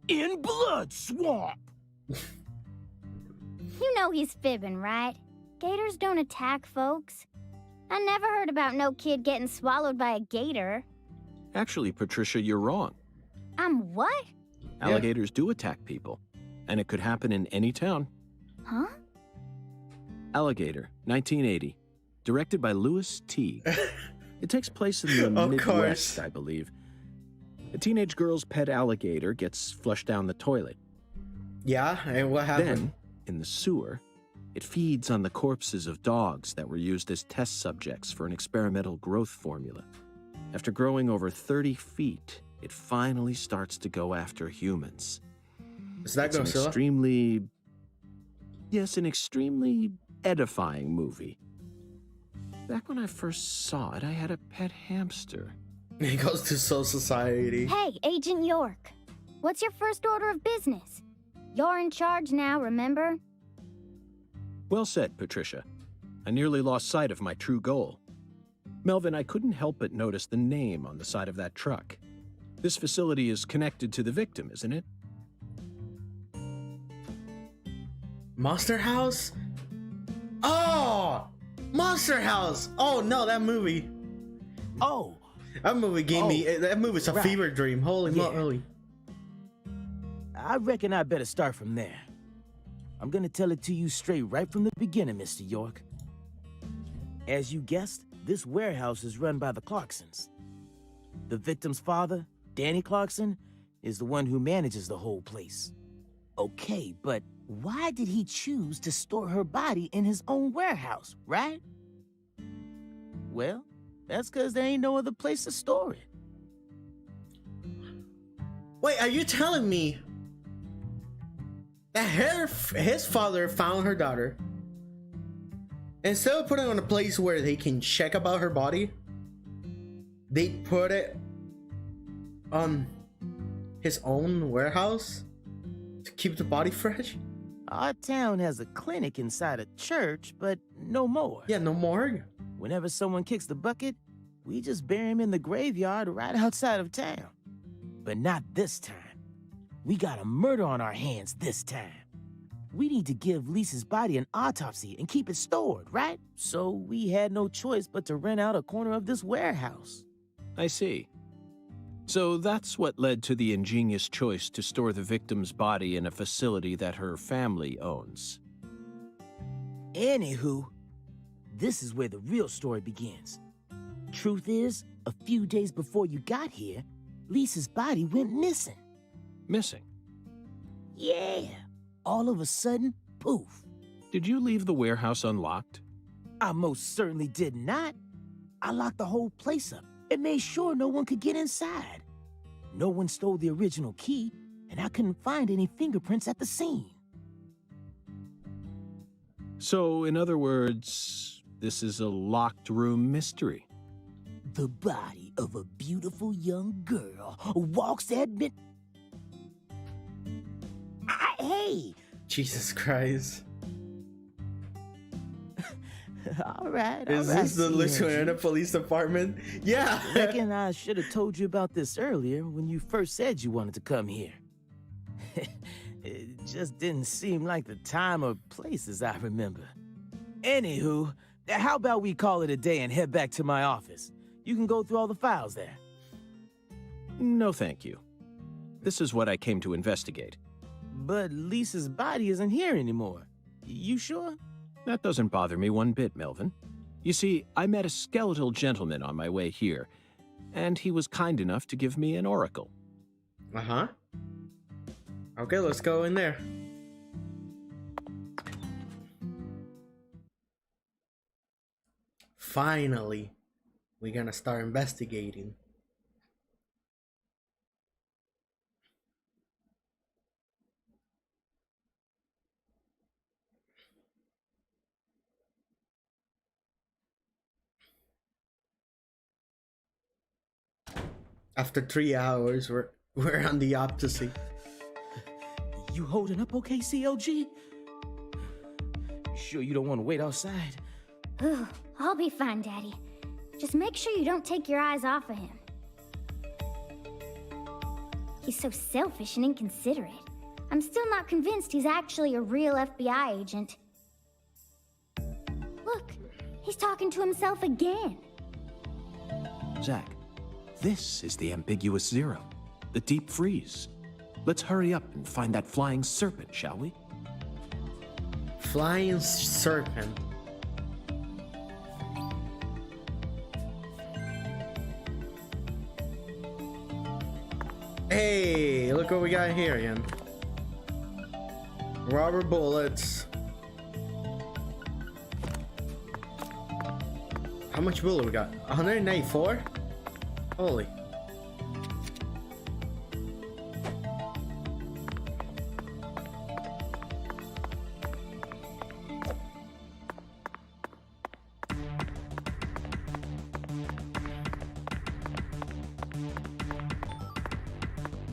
In Blood Swamp! You know he's fibbing, right? Gators don't attack folks. I never heard about no kid getting swallowed by a gator. Actually, Patricia, you're wrong. I'm what? Alligators do attack people, and it could happen in any town. Huh? Alligator, 1980. Directed by Louis Teague. It takes place in the Of Midwest, course. I believe. A teenage girl's pet alligator gets flushed down the toilet. Yeah, and what happened? Then, in the sewer, it feeds on the corpses of dogs that were used as test subjects for an experimental growth formula. After growing over 30 feet, it finally starts to go after humans. Is that It's an Godzilla? an extremely edifying movie. Back when I first saw it, I had a pet hamster. He goes to Soul Society. Hey, Agent York. What's your first order of business? You're in charge now, remember? Well said, Patricia. I nearly lost sight of my true goal. Melvin, I couldn't help but notice the name on the side of that truck. This facility is connected to the victim, isn't it? Monster House? Oh! Monster House! Oh no, that movie. Oh! That movie gave me. That movie's a right. fever dream. Holy moly. I reckon I better start from there. I'm gonna tell it to you straight right from the beginning, Mr. York. As you guessed, this warehouse is run by the Clarksons. The victim's father, Danny Clarkson, is the one who manages the whole place. Okay, but why did he choose to store her body in his own warehouse, right? Well, that's because there ain't no other place to store it. Wait, are you telling me that his father found her daughter, instead of putting her in a place where they can check about her body, they put it on his own warehouse to keep the body fresh? Our town has a clinic inside a church, but no more. Yeah, no morgue. Whenever someone kicks the bucket, we just bury him in the graveyard right outside of town. But not this time. We got a murder on our hands this time. We need to give Lisa's body an autopsy and keep it stored, right? So we had no choice but to rent out a corner of this warehouse. I see. So that's what led to the ingenious choice to store the victim's body in a facility that her family owns. Anywho, this is where the real story begins. Truth is, a few days before you got here, Lisa's body went missing. Missing? Yeah. All of a sudden, poof. Did you leave the warehouse unlocked? I most certainly did not. I locked the whole place up and made sure no one could get inside. No one stole the original key, and I couldn't find any fingerprints at the scene. So, in other words, this is a locked room mystery. The body of a beautiful young girl walks at mid... Hey! Jesus Christ. All right. Is this the Louisiana Police Department? Yeah. I reckon I should have told you about this earlier when you first said you wanted to come here. It just didn't seem like the time or place as I remember. Anywho, how about we call it a day and head back to my office? You can go through all the files there. No, thank you. This is what I came to investigate. But Lisa's body isn't here anymore. You sure? That doesn't bother me one bit, Melvin. You see, I met a skeletal gentleman on my way here, and he was kind enough to give me an oracle. Uh-huh. Okay, let's go in there. Finally, we're gonna start investigating. After 3 hours, we're on the opposite. You holding up okay, CLG? Sure you don't want to wait outside? Ooh, I'll be fine, Daddy. Just make sure you don't take your eyes off of him. He's so selfish and inconsiderate. I'm still not convinced he's actually a real FBI agent. Look, he's talking to himself again. Zach, this is the ambiguous zero, the deep freeze. Let's hurry up and find that flying serpent, shall we? Flying serpent. Hey, look what we got here again. Rubber bullets. How much bullet we got? 194? Holy.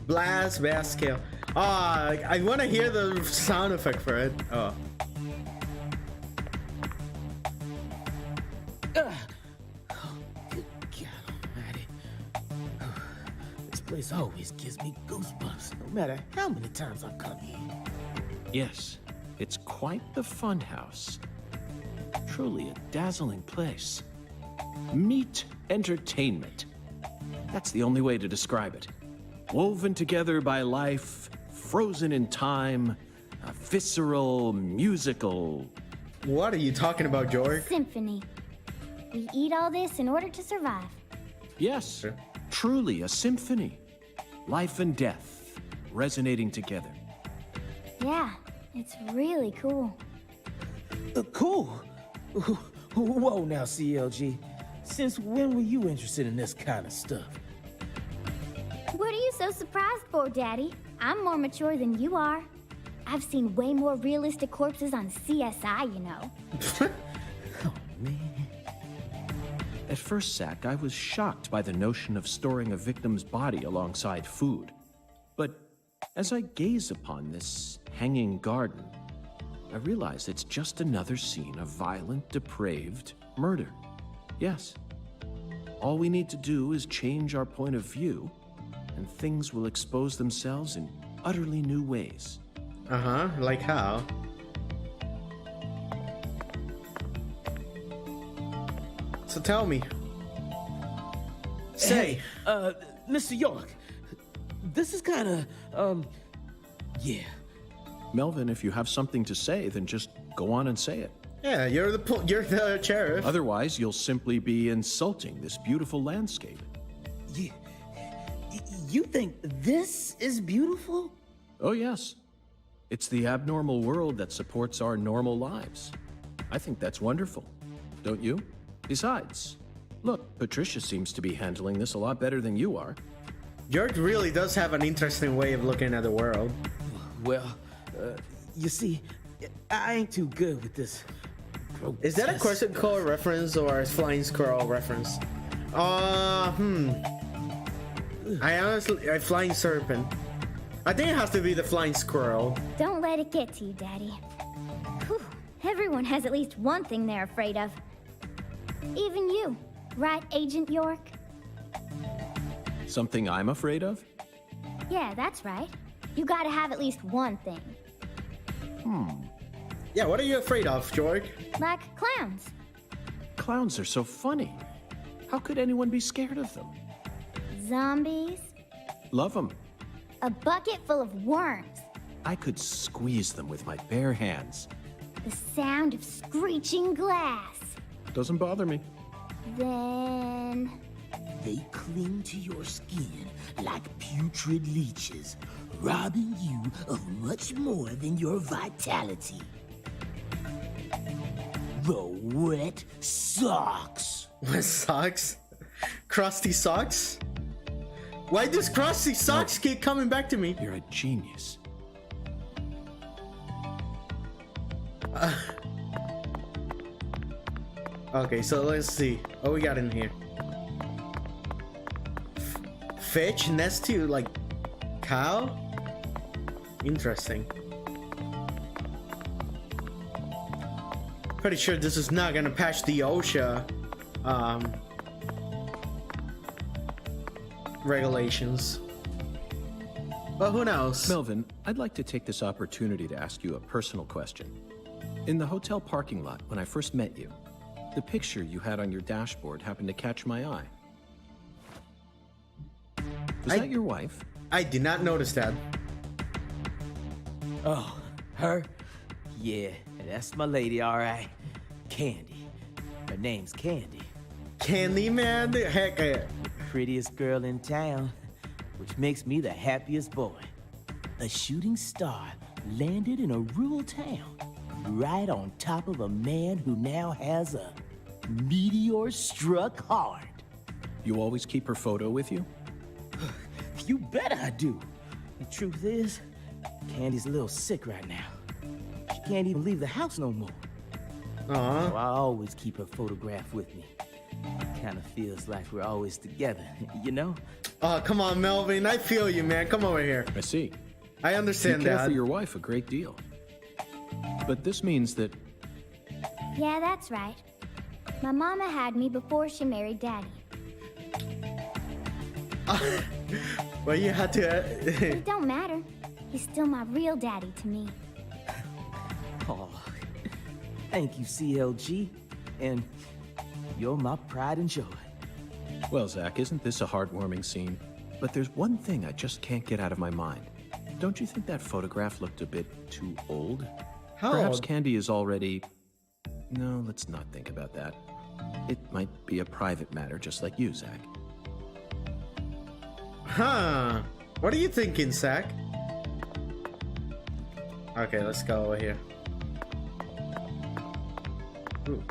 Blast bass kill. Ah, I want to hear the sound effect for it. Oh. Good God almighty. This place always gives me goosebumps, no matter how many times I've come here. Yes, it's quite the funhouse. Truly a dazzling place. Meat entertainment. That's the only way to describe it. Woven together by life, frozen in time, a visceral, musical... What are you talking about, George? Symphony. We eat all this in order to survive. Yes, truly a symphony. Life and death, resonating together. Yeah, it's really cool. Cool? Whoa now, CLG. Since when were you interested in this kind of stuff? What are you so surprised for, Daddy? I'm more mature than you are. I've seen way more realistic corpses on CSI, you know. At first, Zach, I was shocked by the notion of storing a victim's body alongside food. But as I gaze upon this hanging garden, I realize it's just another scene of violent, depraved murder. Yes. All we need to do is change our point of view, and things will expose themselves in utterly new ways. Uh-huh, like how? So tell me. Say. Hey, Mr. York, this is kind of, yeah. Melvin, if you have something to say, then just go on and say it. Yeah, you're the sheriff. Otherwise, you'll simply be insulting this beautiful landscape. You think this is beautiful? Oh, yes. It's the abnormal world that supports our normal lives. I think that's wonderful, don't you? Besides, look, Patricia seems to be handling this a lot better than you are. George really does have an interesting way of looking at the world. Well, you see, I ain't too good with this. Is that a Crescent Call reference or a Flying Squirrel reference? I Flying Serpent. I think it has to be the Flying Squirrel. Don't let it get to you, Daddy. Whew. Everyone has at least one thing they're afraid of. Even you, right, Agent York? Something I'm afraid of? Yeah, that's right. You gotta have at least one thing. Yeah, what are you afraid of, George? Like clowns. Clowns are so funny. How could anyone be scared of them? Zombies. Love them. A bucket full of worms. I could squeeze them with my bare hands. The sound of screeching glass. Doesn't bother me. Then... They cling to your skin like putrid leeches, robbing you of much more than your vitality. The wet socks. Wet socks? Crusty socks? Why does Crusty socks keep coming back to me? You're a genius. Okay, so let's see. What we got in here? Fish nest to like cow? Interesting. Pretty sure this is not gonna patch the OSHA regulations. But who knows? Melvin, I'd like to take this opportunity to ask you a personal question. In the hotel parking lot, when I first met you, the picture you had on your dashboard happened to catch my eye. Was that your wife? I did not notice that. Oh, her? Yeah, that's my lady, all right. Candy. Her name's Candy. Candy, man? Heck yeah. The prettiest girl in town, which makes me the happiest boy. A shooting star landed in a rural town, right on top of a man who now has a meteor struck hard. You always keep her photo with you? You bet I do. The truth is, Candy's a little sick right now. She can't even leave the house no more. So I always keep her photograph with me. Kind of feels like we're always together, you know? Oh, come on, Melvin. I feel you, man. Come over here. I see. I understand you care that. for your wife a great deal. But this means that... Yeah, that's right. My mama had me before she married Daddy. Well, you had to... It don't matter. He's still my real daddy to me. Oh, thank you, CLG. And you're my pride and joy. Well, Zach, isn't this a heartwarming scene? But there's one thing I just can't get out of my mind. Don't you think that photograph looked a bit too old? How Perhaps old? Candy is already... No, let's not think about that. It might be a private matter, just like you, Zach. Huh. What are you thinking, Zach? Okay, let's go over here. Ooh.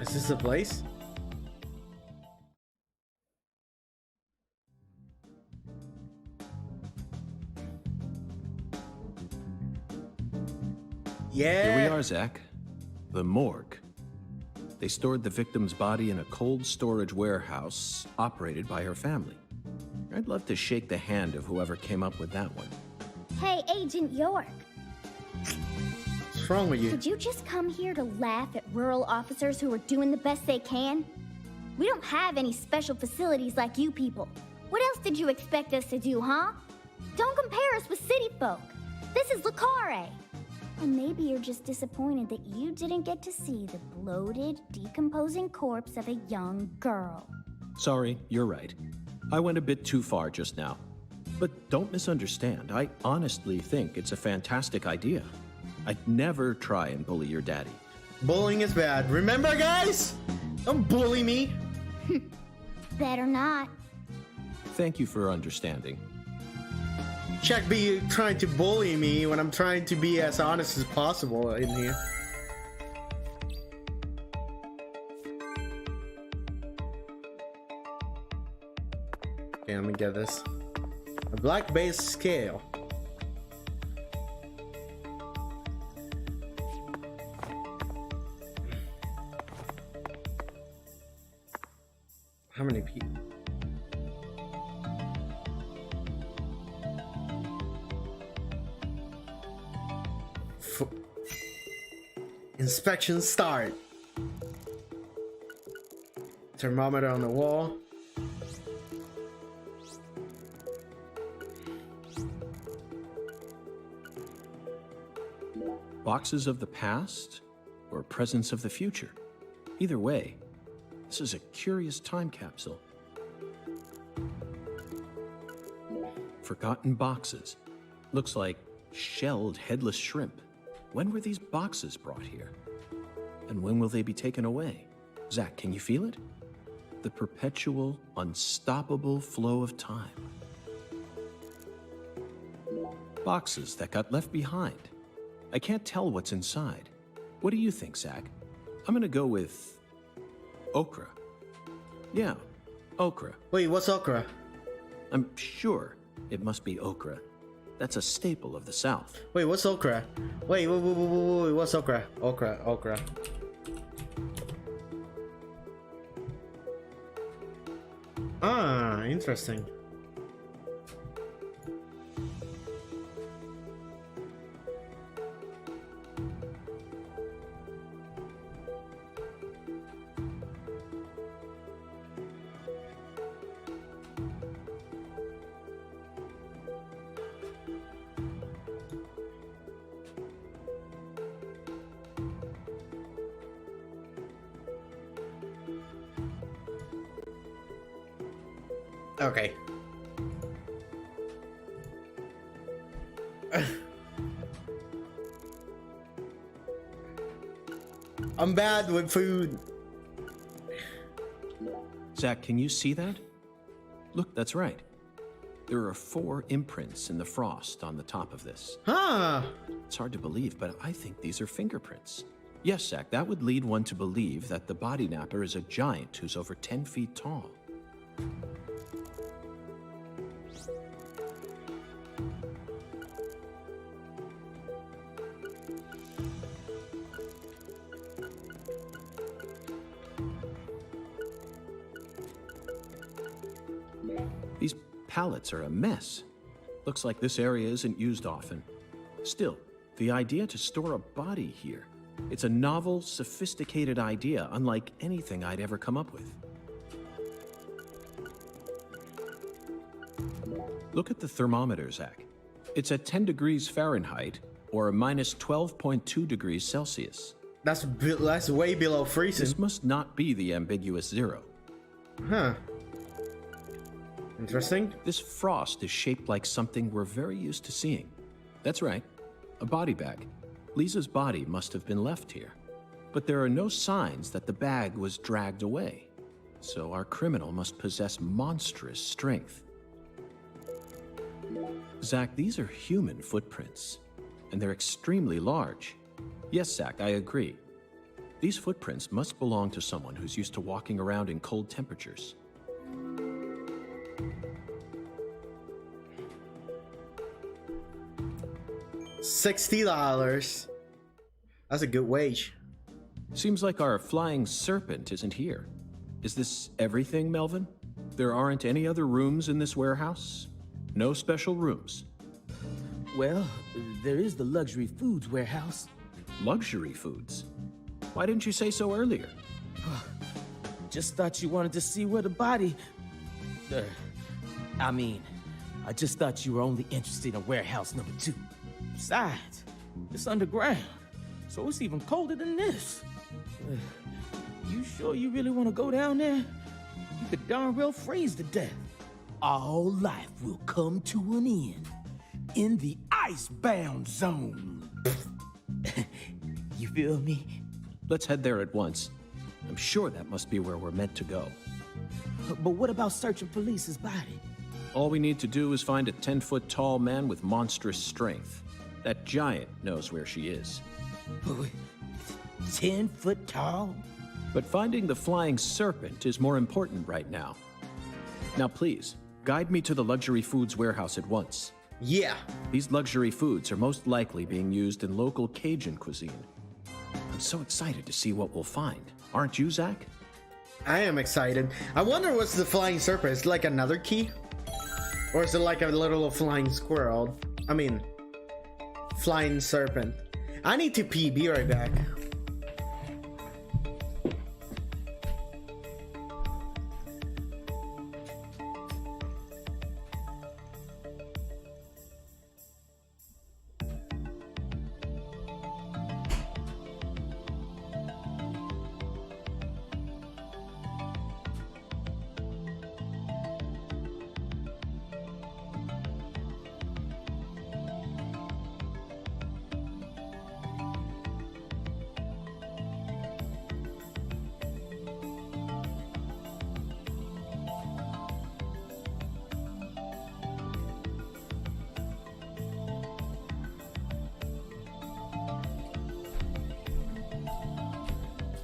Is this the place? Yeah. Here we are, Zach. The morgue. They stored the victim's body in a cold storage warehouse operated by her family. I'd love to shake the hand of whoever came up with that one. Hey, Agent York. What's wrong with you? Did you just come here to laugh at rural officers who are doing the best they can? We don't have any special facilities like you people. What else did you expect us to do, huh? Don't compare us with city folk. This is Lucare. And maybe you're just disappointed that you didn't get to see the bloated, decomposing corpse of a young girl. Sorry, you're right. I went a bit too far just now. But don't misunderstand. I honestly think it's a fantastic idea. I'd never try and bully your daddy. Bullying is bad. Remember, guys? Don't bully me. Better not. Thank you for understanding. Check be trying to bully me when I'm trying to be as honest as possible in here. Okay, let me get this. A black base scale. How many people? Inspection start. Thermometer on the wall. Boxes of the past or presence of the future? Either way, this is a curious time capsule. Forgotten boxes. Looks like shelled headless shrimp. When were these boxes brought here? And when will they be taken away? Zach, can you feel it? The perpetual, unstoppable flow of time. Boxes that got left behind. I can't tell what's inside. What do you think, Zach? I'm gonna go with okra. Yeah, okra. Wait, what's okra? I'm sure it must be okra. That's a staple of the South. Wait, what's okra? Wait, what's okra? Okra. Ah, interesting. Okay. I'm bad with food. Zach, can you see that? Look, that's right. There are 4 imprints in the frost on the top of this. Huh. It's hard to believe, but I think these are fingerprints. Yes, Zach, that would lead one to believe that the body napper is a giant who's over 10 feet tall. These pallets are a mess. Looks like this area isn't used often. Still, the idea to store a body here, it's a novel, sophisticated idea, unlike anything I'd ever come up with. Look at the thermometer, Zach. It's at 10 degrees Fahrenheit, or minus 12.2 degrees Celsius. That's way below freezing. This must not be the ambiguous 0. Huh. Interesting. This frost is shaped like something we're very used to seeing. That's right, a body bag. Lisa's body must have been left here. But there are no signs that the bag was dragged away. So our criminal must possess monstrous strength. Zach, these are human footprints, and they're extremely large. Yes, Zach, I agree. These footprints must belong to someone who's used to walking around in cold temperatures. $60. That's a good wage. Seems like our flying serpent isn't here. Is this everything, Melvin? There aren't any other rooms in this warehouse? No special rooms? Well, there is the luxury foods warehouse. Luxury foods? Why didn't you say so earlier? Just thought you wanted to see where the body... I just thought you were only interested in warehouse number 2. Besides, it's underground, so it's even colder than this. You sure you really want to go down there? You could darn well freeze to death. All life will come to an end in the icebound zone. You feel me? Let's head there at once. I'm sure that must be where we're meant to go. But what about searching for Lisa's body? All we need to do is find a 10-foot tall man with monstrous strength. That giant knows where she is. 10 foot tall? But finding the flying serpent is more important right now. Now please, guide me to the luxury foods warehouse at once. Yeah. These luxury foods are most likely being used in local Cajun cuisine. I'm so excited to see what we'll find. Aren't you, Zach? I am excited. I wonder what's the flying serpent. Is it like another key? Or is it like a little flying squirrel? I mean, flying serpent. I need to pee. Be right back.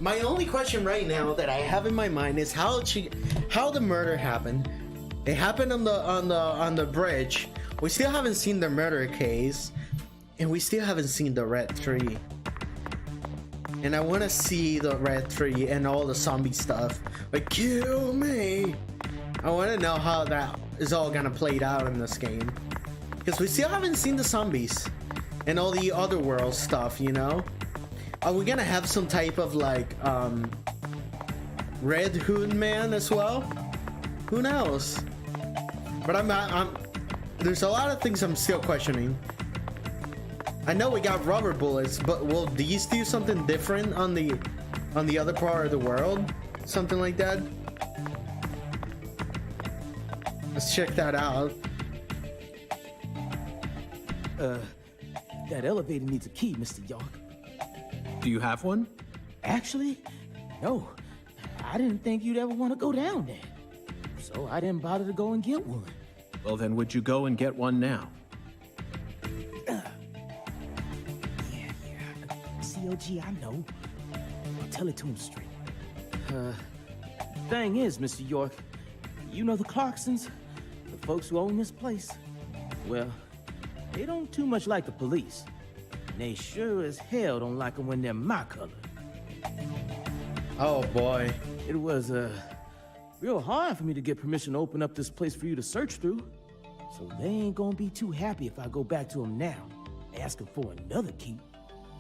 My only question right now that I have in my mind is how the murder happened. It happened on the bridge. We still haven't seen the murder case, and we still haven't seen the red tree. And I want to see the red tree and all the zombie stuff. Like, kill me. I want to know how that is all gonna play out in this game, because we still haven't seen the zombies and all the other world stuff, you know. Are we gonna have some type of like Red Hood Man as well? Who knows? But I'm there's a lot of things I'm still questioning. I know we got rubber bullets, but will these do something different on the other part of the world? Something like that? Let's check that out. That elevator needs a key, Mr. York. Do you have one? Actually, no. I didn't think you'd ever want to go down there. So I didn't bother to go and get one. Well, then would you go and get one now? COG, I know. I'll tell it to him straight. Thing is, Mr. York, you know the Clarksons? The folks who own this place? Well, they don't too much like the police. And they sure as hell don't like them when they're my color. Oh boy. It was, real hard for me to get permission to open up this place for you to search through. So they ain't gonna be too happy if I go back to them now, asking for another key.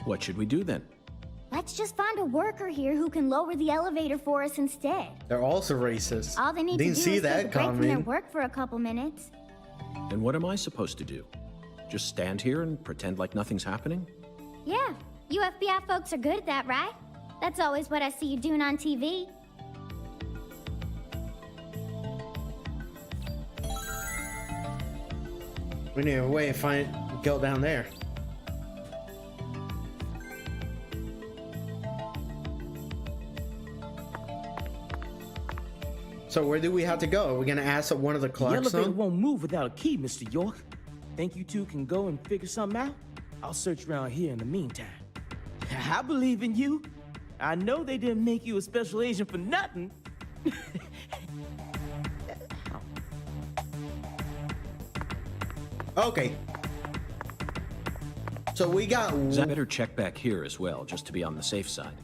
What should we do then? Let's just find a worker here who can lower the elevator for us instead. They're also racist. All they need Didn't to do see is take a that break from their coming. work for a couple minutes. And what am I supposed to do? Just stand here and pretend like nothing's happening? Yeah, you FBI folks are good at that, right? That's always what I see you doing on TV. We need a way to find go down there. So where do we have to go? Are we gonna ask one of the The elevator Clarkson? won't move without a key, Mr. York. Think you two can go and figure something out? I'll search around here in the meantime. I believe in you. I know they didn't make you a special agent for nothing. Okay. So we got. I better check back here as well, just to be on the safe side.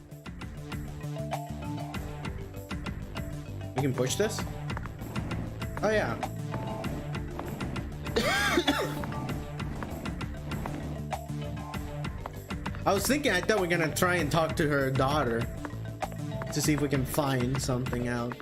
We can push this? Oh yeah. I was thinking, I thought we were gonna try and talk to her daughter to see if we can find something out.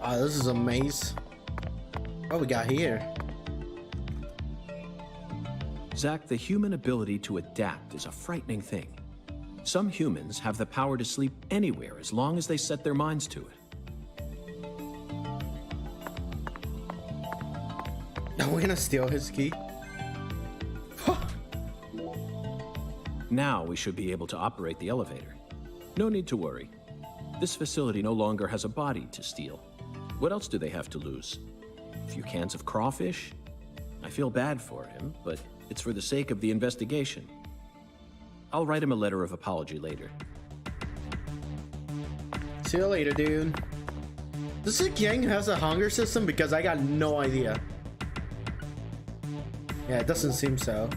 Oh, this is a maze. What we got here? Zach, the human ability to adapt is a frightening thing. Some humans have the power to sleep anywhere as long as they set their minds to it. Are we gonna steal his key? Now we should be able to operate the elevator. No need to worry. This facility no longer has a body to steal. What else do they have to lose? A few cans of crawfish? I feel bad for him, but it's for the sake of the investigation. I'll write him a letter of apology later. See you later, dude. Does the gang has a hunger system? Because I got no idea. Yeah, it doesn't seem so.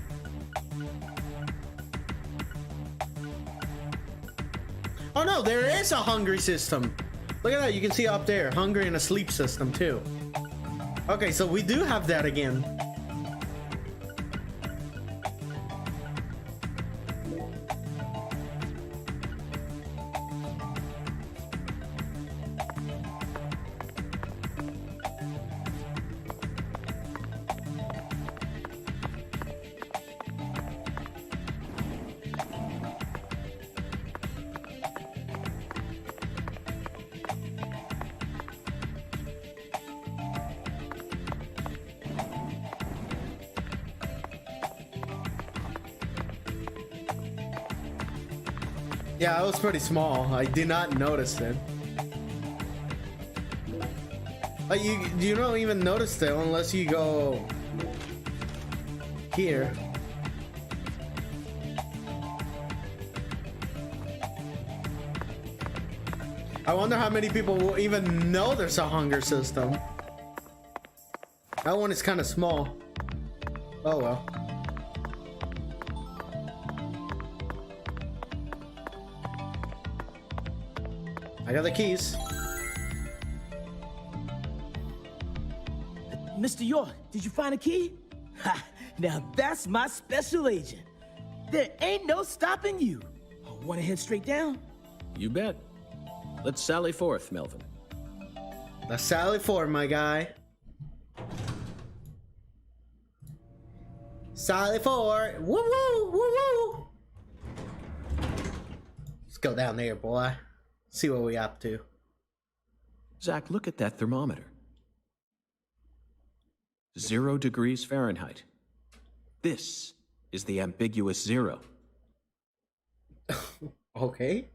Oh no, there is a hungry system. Look at that, you can see up there, hungry and a sleep system too. Okay, so we do have that again. Yeah, it was pretty small. I did not notice it. Like you don't even notice it unless you go here. I wonder how many people will even know there's a hunger system. That one is kind of small. Oh well. I got the keys. Mr. York, did you find a key? Ha! Now that's my special agent. There ain't no stopping you. Want to head straight down? You bet. Let's sally forth, Melvin. Let's sally forth, my guy. Sally forth. Woo woo woo woo. Let's go down there, boy. See what we up to. Zach, look at that thermometer. 0 degrees Fahrenheit. This is the ambiguous 0. Okay.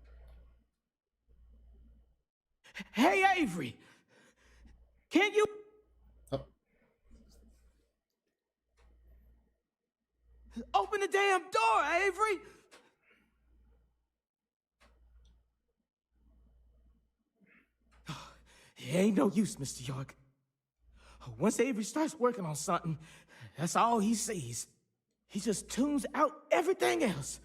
Hey, Avery! Can you... Oh. Open the damn door, Avery! It ain't no use, Mr. York. Once Avery starts working on something, that's all he sees. He just tunes out everything else.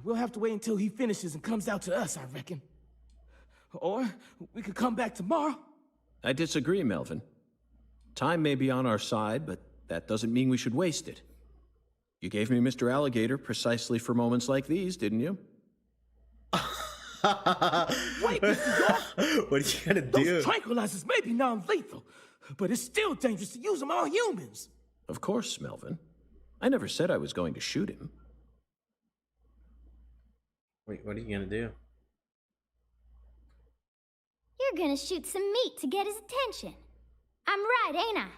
We'll have to wait until he finishes and comes out to us, I reckon. Or we could come back tomorrow. I disagree, Melvin. Time may be on our side, but that doesn't mean we should waste it. You gave me Mr. Alligator precisely for moments like these, didn't you? Wait, Mr. York! What are you gonna do? Those tranquilizers may be non-lethal, but it's still dangerous to use them on humans. Of course, Melvin. I never said I was going to shoot him. Wait, what are you gonna do? You're gonna shoot some meat to get his attention. I'm right, ain't I?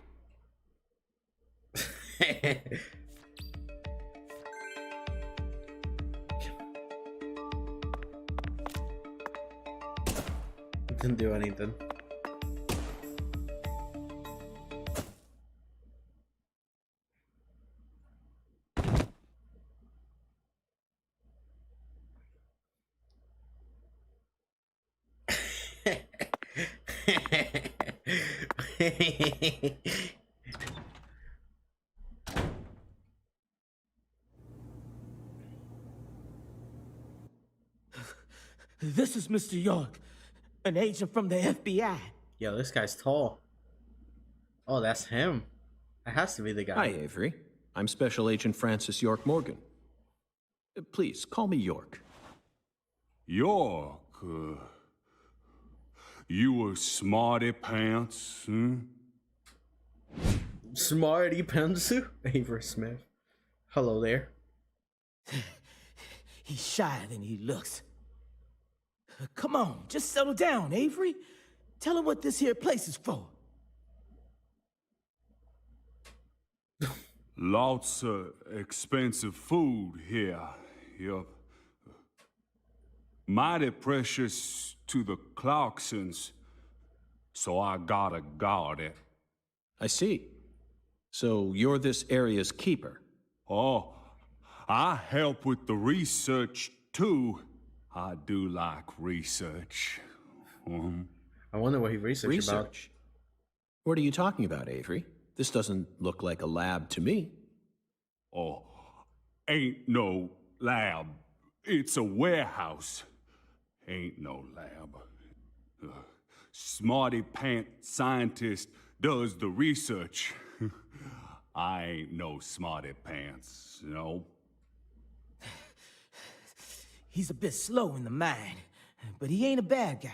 Didn't do anything. This is Mr. York, an agent from the FBI. Yo, this guy's tall. Oh, that's him. That has to be the guy. Hi, Avery. I'm Special Agent Francis York Morgan. Please, call me York. York, you a smarty pants, Smarty pants? Avery Smith. Hello there. He's shyer than he looks. Come on, just settle down, Avery. Tell him what this here place is for. Lots of expensive food here. Yup. Mighty precious to the Clarksons, so I gotta guard it. I see. So you're this area's keeper? Oh, I help with the research, too. I do like research. I wonder what he researched about. Research? What are you talking about, Avery? This doesn't look like a lab to me. Oh, ain't no lab. It's a warehouse. Ain't no lab. Smarty pant scientist does the research. I ain't no smarty pants, you know? He's a bit slow in the mind, but he ain't a bad guy.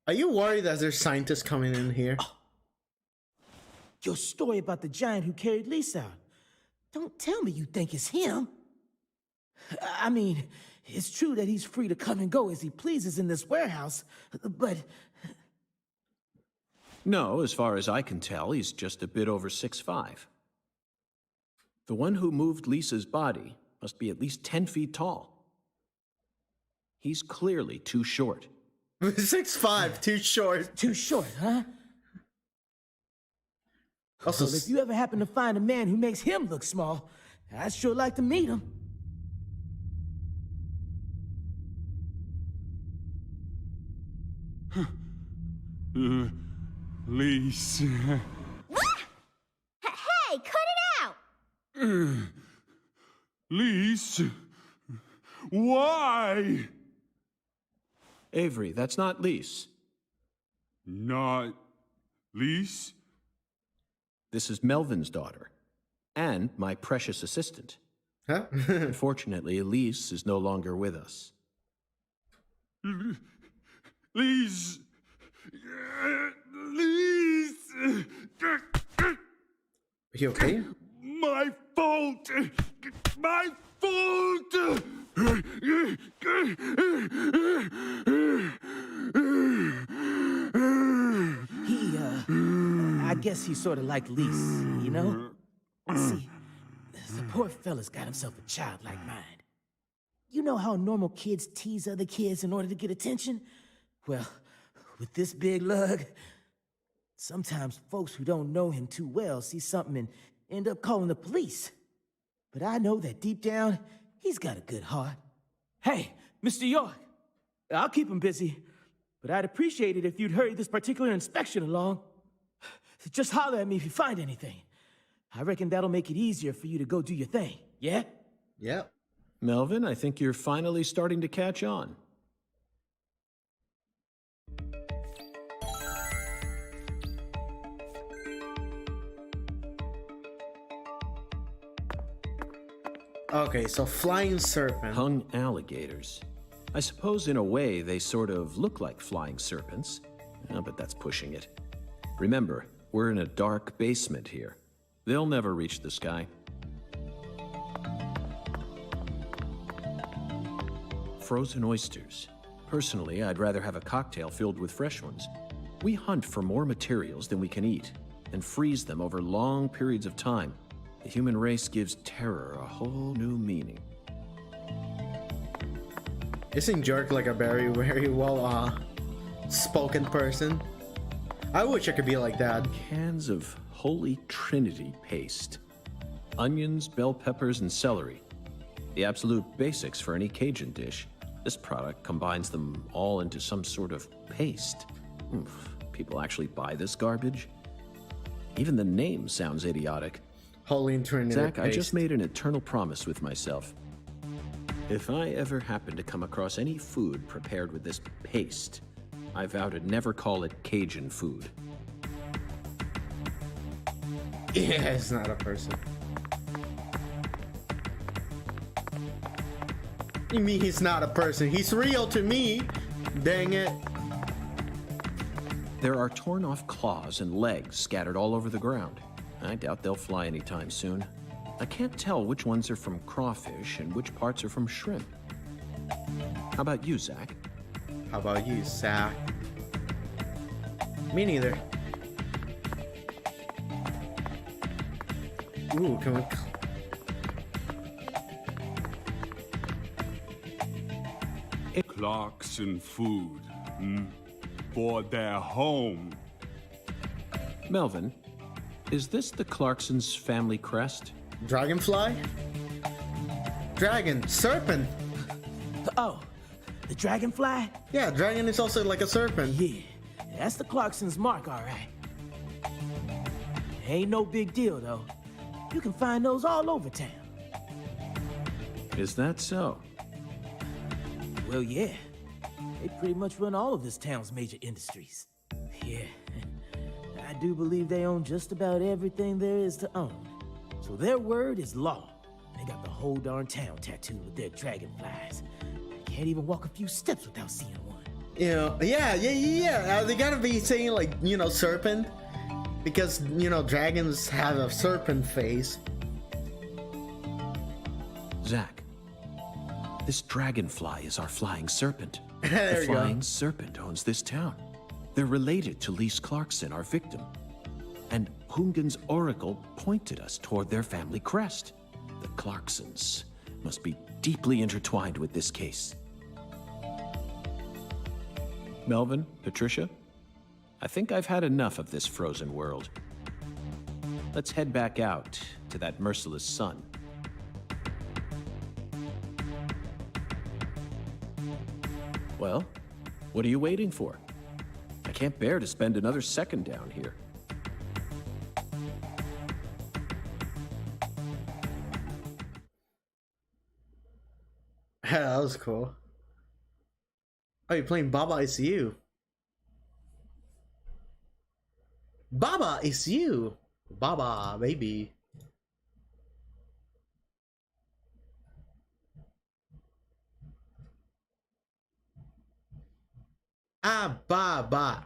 Are you worried that there's scientists coming in here? Your story about the giant who carried Lisa out. Don't tell me you think it's him. I mean, it's true that he's free to come and go as he pleases in this warehouse, but... No, as far as I can tell, he's just a bit over 6'5". The one who moved Lisa's body must be at least 10 feet tall. He's clearly too short. 6'5", too short. Too short, huh? Also, well, if you ever happen to find a man who makes him look small, I'd sure like to meet him. Lease. Hey, cut it out! Lease? Why? Avery, that's not Lise. Not Lise? This is Melvin's daughter, and my precious assistant. Huh? Unfortunately, Elise is no longer with us. Lise! Lise! Are you okay? My fault! My fault! I guess he's sort of like Lise, you know? See, the poor fella's got himself a childlike mind. You know how normal kids tease other kids in order to get attention? Well, with this big lug, sometimes folks who don't know him too well see something and end up calling the police. But I know that deep down, he's got a good heart. Hey, Mr. York, I'll keep him busy, but I'd appreciate it if you'd hurry this particular inspection along. Just holler at me if you find anything. I reckon that'll make it easier for you to go do your thing, yeah? Yep. Melvin, I think you're finally starting to catch on. Okay, so flying serpent. Hung alligators. I suppose in a way they sort of look like flying serpents, but that's pushing it. Remember, we're in a dark basement here. They'll never reach the sky. Frozen oysters. Personally, I'd rather have a cocktail filled with fresh ones. We hunt for more materials than we can eat, and freeze them over long periods of time. The human race gives terror a whole new meaning. Isn't Jerk like a very, very well spoken person? I wish I could be like that. Cans of Holy Trinity paste. Onions, bell peppers, and celery. The absolute basics for any Cajun dish. This product combines them all into some sort of paste. People actually buy this garbage? Even the name sounds idiotic. Holy Trinity Zach, paste. I just made an eternal promise with myself. If I ever happen to come across any food prepared with this paste, I vow to never call it Cajun food. Yeah, it's not a person. You mean he's not a person? He's real to me. Dang it. There are torn off claws and legs scattered all over the ground. I doubt they'll fly anytime soon. I can't tell which ones are from crawfish and which parts are from shrimp. How about you, Zach? How about you, Zach? Me neither. Ooh, can we... Clarkson food. For their home. Melvin, is this the Clarksons' family crest? Dragonfly? Dragon. Serpent. Oh, the dragonfly? Yeah, dragon is also like a serpent. Yeah, that's the Clarksons' mark, all right. Ain't no big deal, though. You can find those all over town. Is that so? Well, yeah. They pretty much run all of this town's major industries. Yeah, I do believe they own just about everything there is to own. So their word is law. They got the whole darn town tattooed with their dragonflies. Can't even walk a few steps without seeing one. You know, yeah. They gotta be saying, like, you know, serpent. Because, you know, dragons have a serpent face. Zach, this dragonfly is our flying serpent. There the you go. flying serpent owns this town. They're related to Lise Clarkson, our victim. And Hungan's oracle pointed us toward their family crest. The Clarksons must be deeply intertwined with this case. Melvin, Patricia, I think I've had enough of this frozen world. Let's head back out to that merciless sun. Well, what are you waiting for? can't bear to spend another second down here. That was cool. Oh, you're playing Baba It's You. Baba It's You. Baba, baby. Ah, Baba.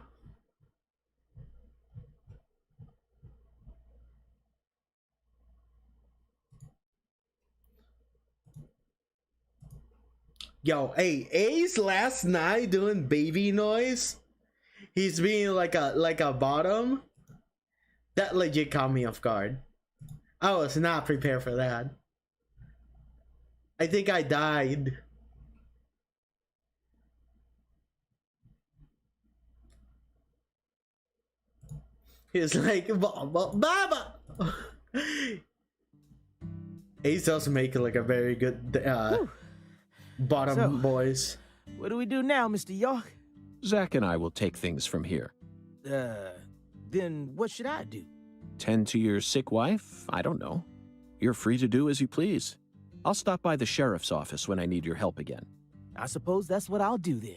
Yo, hey, Ace last night doing baby noise. He's being like a bottom. That legit caught me off guard. I was not prepared for that. I think I died. He's like, Baba. Ace does make like a very good bottom boys. What do we do now, Mr. York? Zach and I will take things from here. Then what should I do? Tend to your sick wife? I don't know. You're free to do as you please. I'll stop by the sheriff's office when I need your help again. I suppose that's what I'll do then.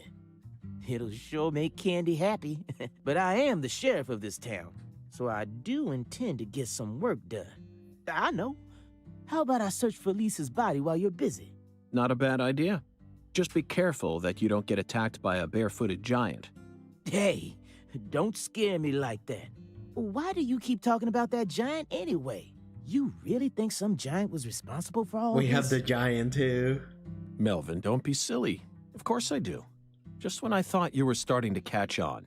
It'll sure make Candy happy. But I am the sheriff of this town, so I do intend to get some work done. I know. How about I search for Lisa's body while you're busy? Not a bad idea. Just be careful that you don't get attacked by a barefooted giant. Hey, don't scare me like that. Why do you keep talking about that giant anyway? You really think some giant was responsible for all We this? have the giant too. Melvin, don't be silly. Of course I do. Just when I thought you were starting to catch on.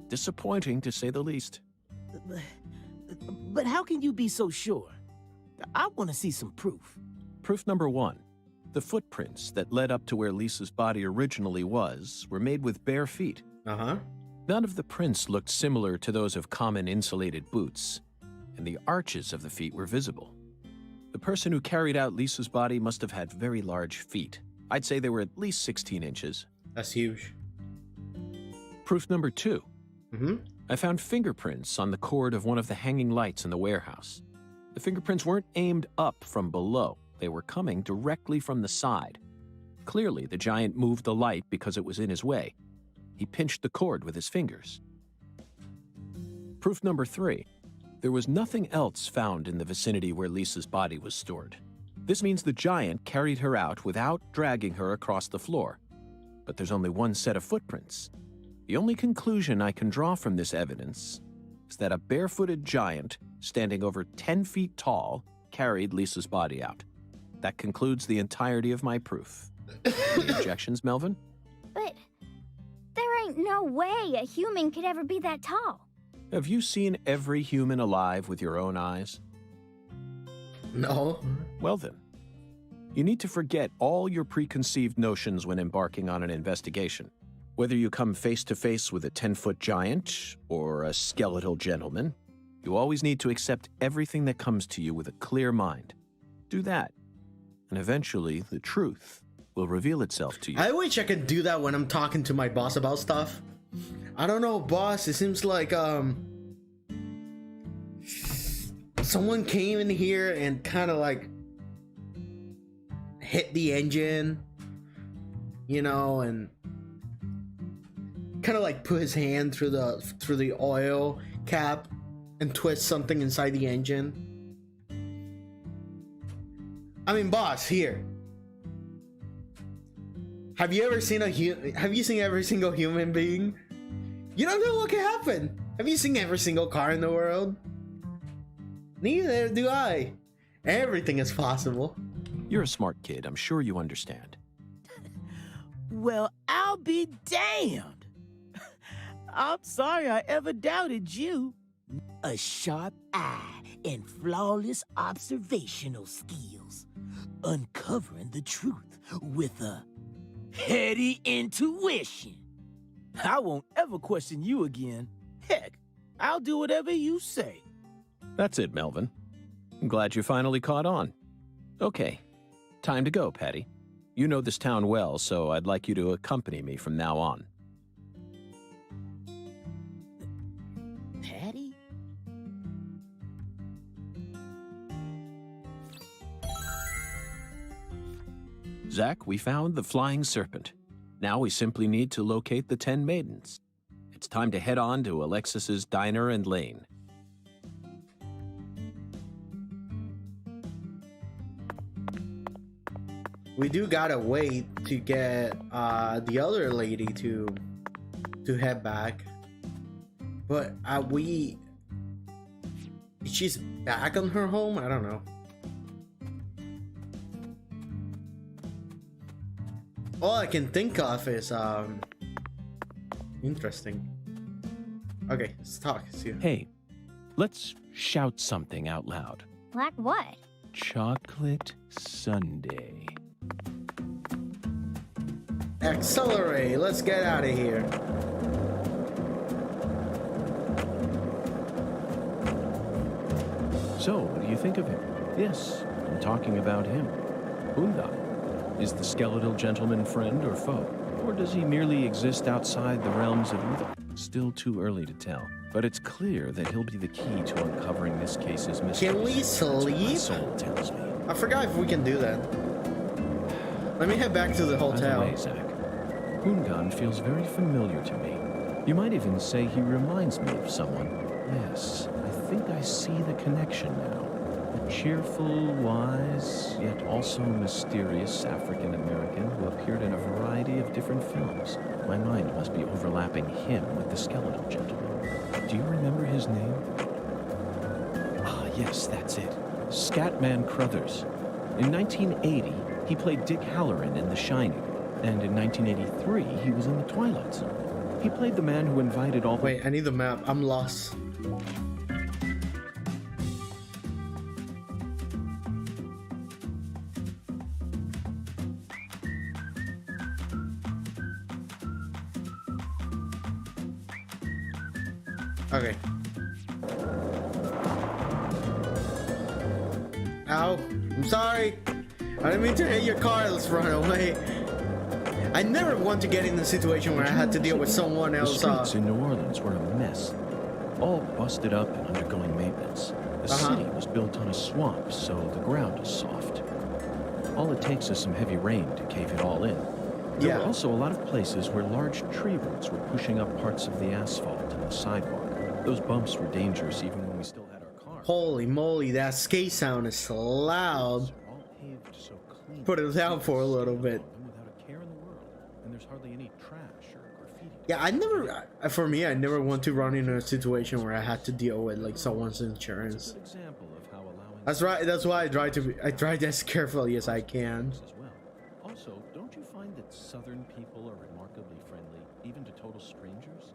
Disappointing, to say the least. But how can you be so sure? I want to see some proof. Proof number one. The footprints that led up to where Lisa's body originally was were made with bare feet. Uh-huh. None of the prints looked similar to those of common insulated boots, and the arches of the feet were visible. The person who carried out Lisa's body must have had very large feet. I'd say they were at least 16 inches. That's huge. Proof number two. Mm-hmm. I found fingerprints on the cord of one of the hanging lights in the warehouse. The fingerprints weren't aimed up from below. They were coming directly from the side. Clearly, the giant moved the light because it was in his way. He pinched the cord with his fingers. Proof number three. There was nothing else found in the vicinity where Lisa's body was stored. This means the giant carried her out without dragging her across the floor. But there's only one set of footprints. The only conclusion I can draw from this evidence is that a barefooted giant, standing over 10 feet tall, carried Lisa's body out. That concludes the entirety of my proof. Any objections, Melvin? But there ain't no way a human could ever be that tall. Have you seen every human alive with your own eyes? No. Well then, you need to forget all your preconceived notions when embarking on an investigation. Whether you come face to face with a 10-foot giant or a skeletal gentleman, you always need to accept everything that comes to you with a clear mind. Do that, and eventually the truth will reveal itself to you. I wish I could do that when I'm talking to my boss about stuff. I don't know, boss. It seems like someone came in here and kind of like hit the engine, you know, and kind of like put his hand through the oil cap and twist something inside the engine. I mean, boss, here. Have you ever seen have you seen every single human being? You don't know what can happen. Have you seen every single car in the world? Neither do I. Everything is possible. You're a smart kid. I'm sure you understand. Well, I'll be damned. I'm sorry I ever doubted you. A sharp eye and flawless observational skills. Uncovering the truth with a heady intuition. I won't ever question you again. Heck, I'll do whatever you say. That's it, Melvin. I'm glad you finally caught on. Okay, time to go, Patty. You know this town well, so I'd like you to accompany me from now on. Zach, we found the flying serpent. Now we simply need to locate the 10 maidens. It's time to head on to Alexis's diner and lane. We do gotta wait to get the other lady to head back. But she's back on her home? I don't know. All I can think of is interesting. Okay, let's talk. See. Hey, let's shout something out loud. Like what? Chocolate sundae. Accelerate! Let's get out of here. So, what do you think of him? Yes, I'm talking about him. Undan. Is the skeletal gentleman friend or foe? Or does he merely exist outside the realms of evil? Still too early to tell. But it's clear that he'll be the key to uncovering this case's mystery. Can we sleep? My soul tells me. I forgot if we can do that. Let me head back to the hotel. By the way, Zach, Undan feels very familiar to me. You might even say he reminds me of someone. Yes, I think I see the connection now. A cheerful, wise, yet also mysterious African-American who appeared in a variety of different films. My mind must be overlapping him with the skeletal gentleman. Do you remember his name? Ah, yes, that's it. Scatman Crothers. In 1980, he played Dick Halloran in The Shining. And in 1983, he was in The Twilight Zone. He played the man who invited all the... Wait, I need the map. I'm lost. Okay. Ow. I'm sorry. I didn't mean to hit your car. Let's run away. I never want to get in a situation where I had to deal with someone else. The streets in New Orleans were a mess. All busted up and undergoing maintenance. The city was built on a swamp, so the ground is soft. All it takes is some heavy rain to cave it all in. There were also a lot of places where large tree roots were pushing up parts of the asphalt and the sidewalk. Those bumps were dangerous even when we still had our cars. Holy moly, that skate sound is loud. Put it down for a little bit. And there's hardly any trash or graffiti. Yeah, I never want to run into a situation where I had to deal with like someone's insurance. That's right. That's why I try to as carefully as I can. Also, don't you find that Southern people are remarkably friendly, even to total strangers?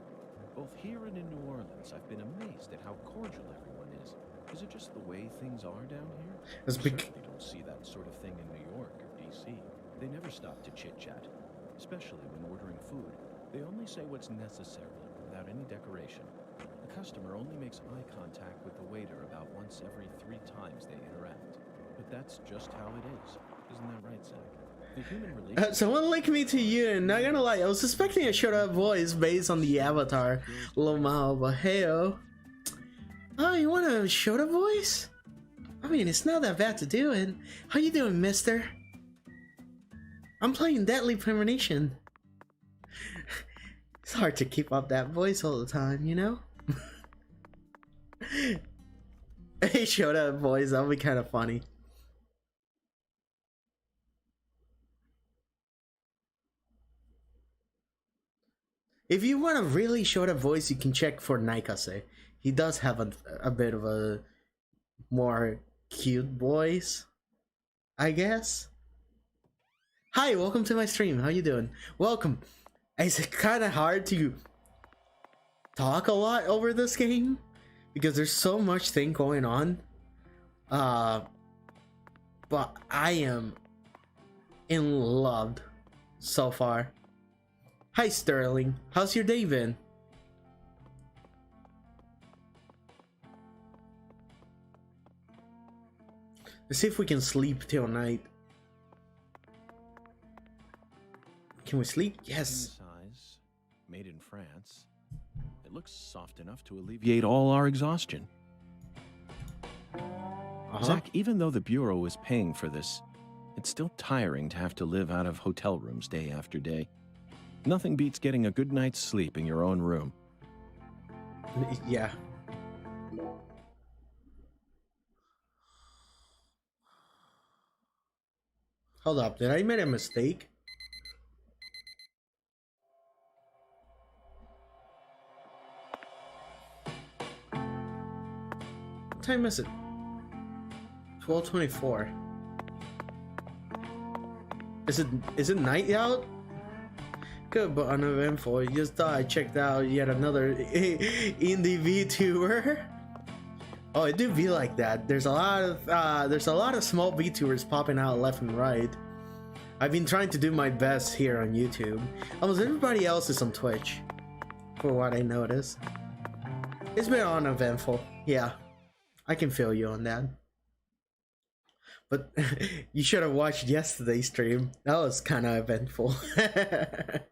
Both here and in New Orleans, I've been amazed at how cordial everyone is. Is it just the way things are down here? I certainly don't see that sort of thing in New York or D.C. They never stop to chit-chat, especially when ordering food. They only say what's necessary, without any decoration. The customer only makes eye contact with the waiter about once every 3 times they interact. But that's just how it is. Isn't that right, Zach? The human relationship... Someone linked me to you, and not gonna lie, I was suspecting a shut-up voice based on the avatar. Lomao, but hey-oh. Oh, you want a shut-up voice? I mean, it's not that bad to do it. How you doing, mister? I'm playing Deadly Premonition. It's hard to keep up that voice all the time, you know? Hey, shut up, voice. That'll be kind of funny. If you want a really short voice, you can check for Naikase. He does have a bit of a more cute voice, I guess. Hi, welcome to my stream. How you doing? Welcome. It's kind of hard to talk a lot over this game because there's so much thing going on. But I am in love so far. Hi Sterling, how's your day been? Let's see if we can sleep till night. Can we sleep? Yes. Size, made in France. It looks soft enough to alleviate all our exhaustion. Zach, even though the Bureau is paying for this, It's still tiring to have to live out of hotel rooms day after day. Nothing beats getting a good night's sleep in your own room. Yeah. Hold up, did I make a mistake? What time is it? 12:24. Is it night out? Good, but uneventful. You just thought I checked out yet another indie VTuber. Oh, it do be like that. There's a lot of small VTubers popping out left and right. I've been trying to do my best here on YouTube. Almost everybody else is on Twitch, for what I noticed. It's been uneventful. Yeah, I can feel you on that. But you should have watched yesterday's stream. That was kind of eventful. That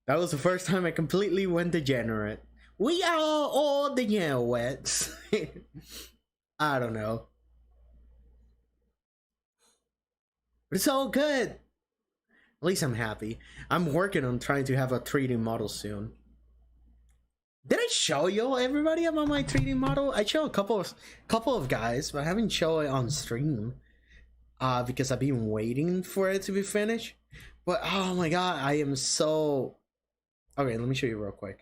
was the first time I completely went degenerate. We are all degenerates. I don't know. But it's all good. At least I'm happy. I'm working on trying to have a 3D model soon. Did I show you everybody about my 3D model? I showed a couple of guys, but I haven't shown it on stream. Because I've been waiting for it to be finished. But oh my god, I am so... Okay, let me show you real quick.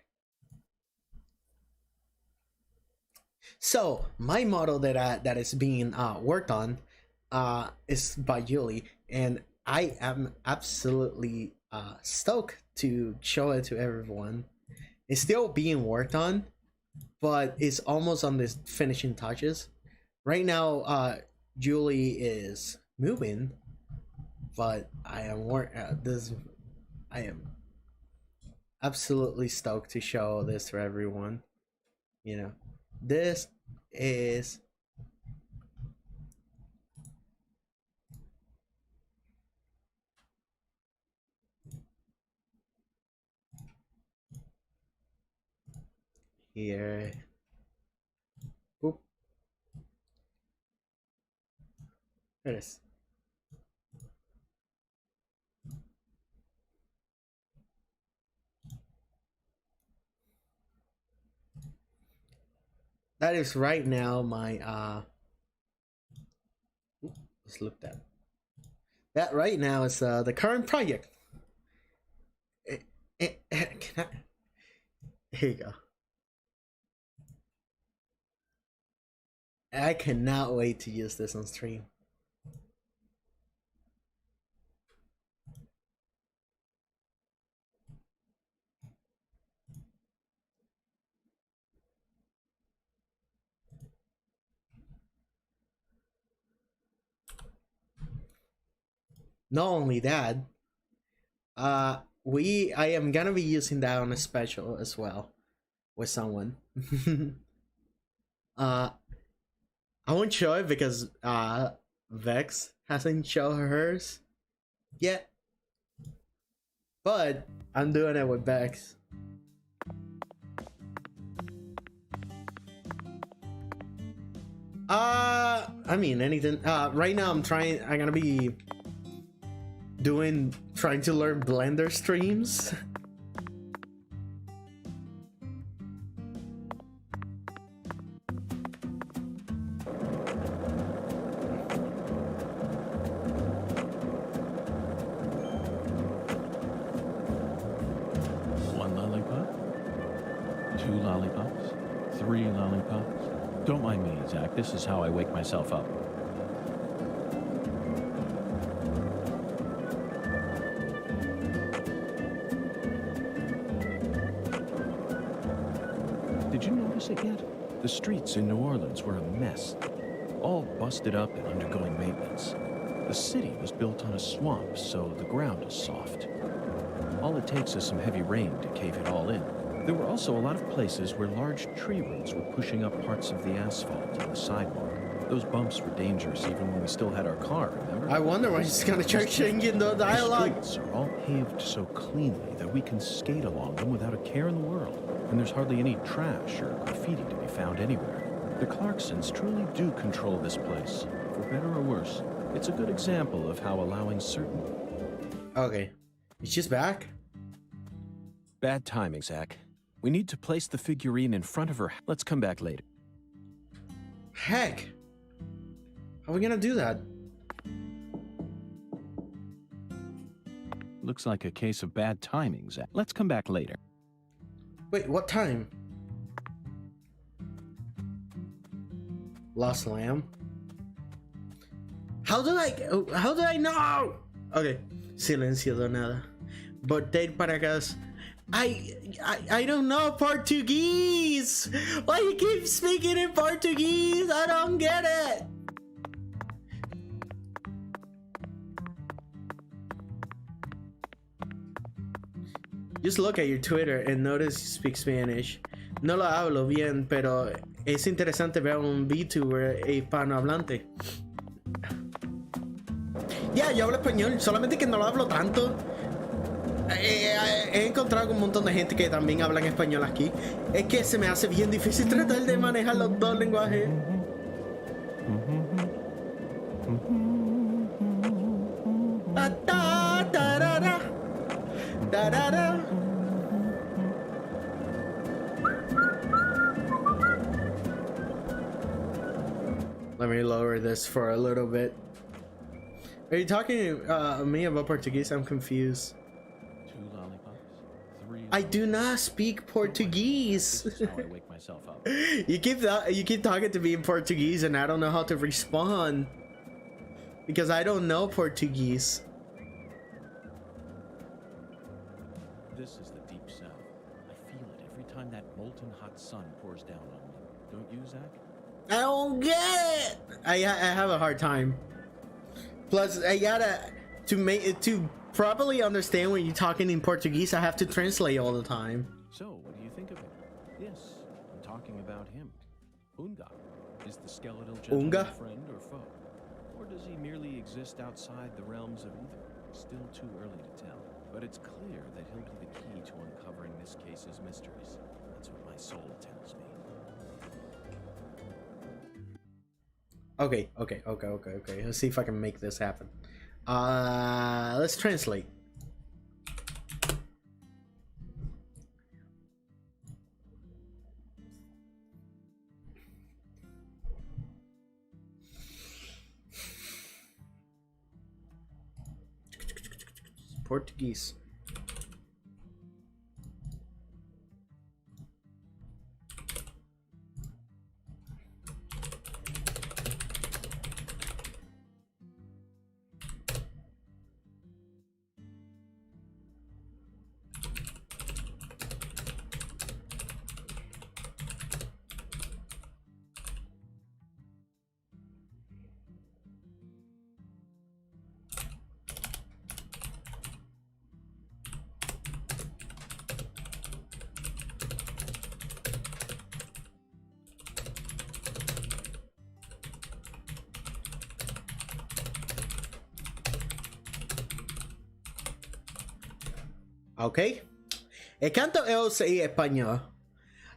So my model that is being worked on is by Junii, and I am absolutely stoked to show it to everyone. It's still being worked on, but it's almost on the finishing touches. Right now, Junii is moving, but I am absolutely stoked to show this to everyone. You know, this is here. Boop. There it is. That is right now my let's look that. That right now is the current project. Here you go. I cannot wait to use this on stream. Not only that, I am gonna be using that on a special as well with someone. I won't show it because Vex hasn't shown hers yet, but I'm doing it with Vex. I mean anything. Right now I'm gonna be trying to learn Blender streams. One lollipop? 2 lollipops? 3 lollipops? Don't mind me, Zach. This is how I wake myself up. Did you notice it yet? The streets in New Orleans were a mess, all busted up and undergoing maintenance. The city was built on a swamp, so the ground is soft. All it takes is some heavy rain to cave it all in. There were also a lot of places where large tree roots were pushing up parts of the asphalt and the sidewalk. Those bumps were dangerous even when we still had our car, remember? I wonder why he's gonna start changing the dialogue. The streets are all paved so cleanly that we can skate along them without a care in the world. And there's hardly any trash or graffiti to be found anywhere. The Clarksons truly do control this place. For for better or worse, it's a good example of how allowing certain... Okay. Is she back? Bad timing, Zach. We need to place the figurine in front of her. Let's come back later. Heck. How are we gonna do that? Looks like a case of bad timing, Zach. Let's come back later. Wait, what time? Lost lamb? How do I know? Okay. Silencio de nada. Botei para gas. I don't know Portuguese. Why you keep speaking in Portuguese? I don't get it. Just look at your Twitter and notice you speak Spanish. No lo hablo bien, pero es interesante ver un VTuber hispanohablante. Ya, yo hablo español, solamente que no lo hablo tanto. He encontrado un montón de gente que también habla en español aquí. Es que se me hace bien difícil tratar de manejar los dos lenguajes. Let me lower this for a little bit. Are you talking to me about Portuguese? I'm confused. 2 lollipops, 3... I do not speak Portuguese. This is how I wake myself up. You keep talking to me in Portuguese and I don't know how to respond. Because I don't know Portuguese. This is the deep south. I feel it every time that molten hot sun pours down on me. Don't you, Zach? I don't get it. I have a hard time. Plus, I gotta to properly understand when you're talking in Portuguese. I have to translate all the time. So, what do you think of him? Yes, I'm talking about him. Unga. Is the skeletal gentleman Unga? friend or foe? Or does he merely exist outside the realms of either? Still too early to tell. But it's clear that he'll be the key to uncovering this case's mysteries. That's what my soul tells me. Okay. Let's see if I can make this happen. Let's translate. Portuguese. Ok. Canto eu sei espanhol.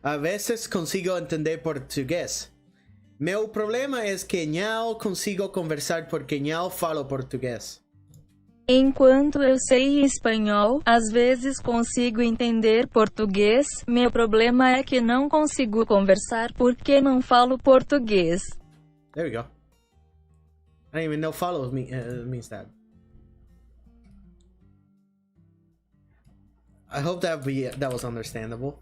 A veces consigo entender português. Meu problema é que não consigo conversar porque não falo português. Enquanto eu sei espanhol, às vezes consigo entender português. Meu problema é que não consigo conversar porque não falo português. There we go. I don't even know follow means that. I hope that was understandable.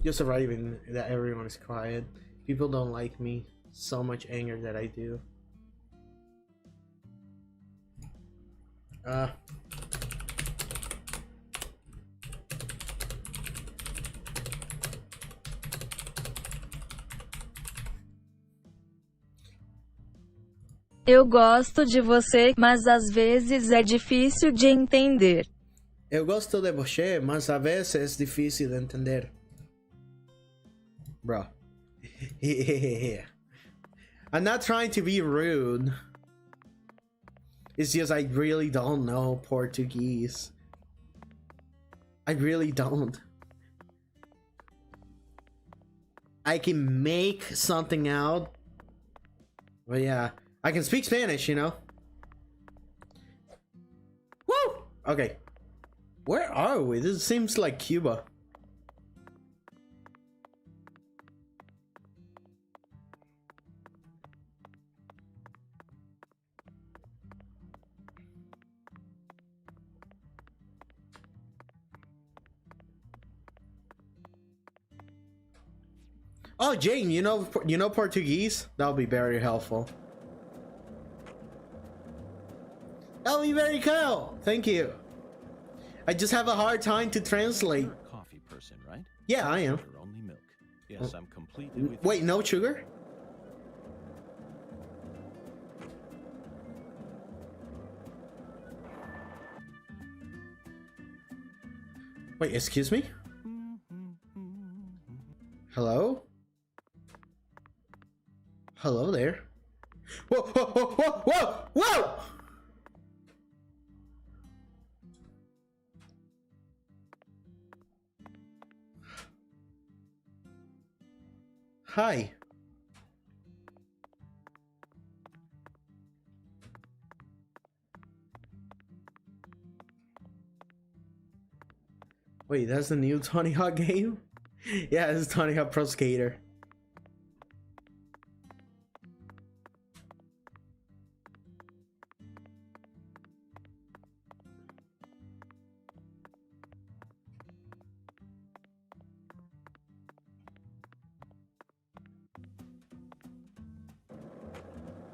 Just arriving that everyone is quiet. People don't like me. So much anger that I do. Eu gosto de você, mas às vezes é difícil de entender. Eu gosto de você, mas às vezes é difícil de entender. Bro. I'm not trying to be rude. It's just I really don't know Portuguese. I really don't. I can make something out. But yeah, I can speak Spanish, you know. Woo! Okay. Where are we? This seems like Cuba. Oh, Jane, you know Portuguese? That'll be very helpful. That'll be very cool. Thank you. I just have a hard time to translate. You're a coffee person, right? Yeah, I am. Sugar, only milk. Yes, I'm completely with you. Wait, no sugar? Wait, excuse me? Hello? Hello there. Whoa, whoa, whoa, whoa, whoa, whoa! Hi. Wait, that's the new Tony Hawk game? Yeah, it's Tony Hawk Pro Skater.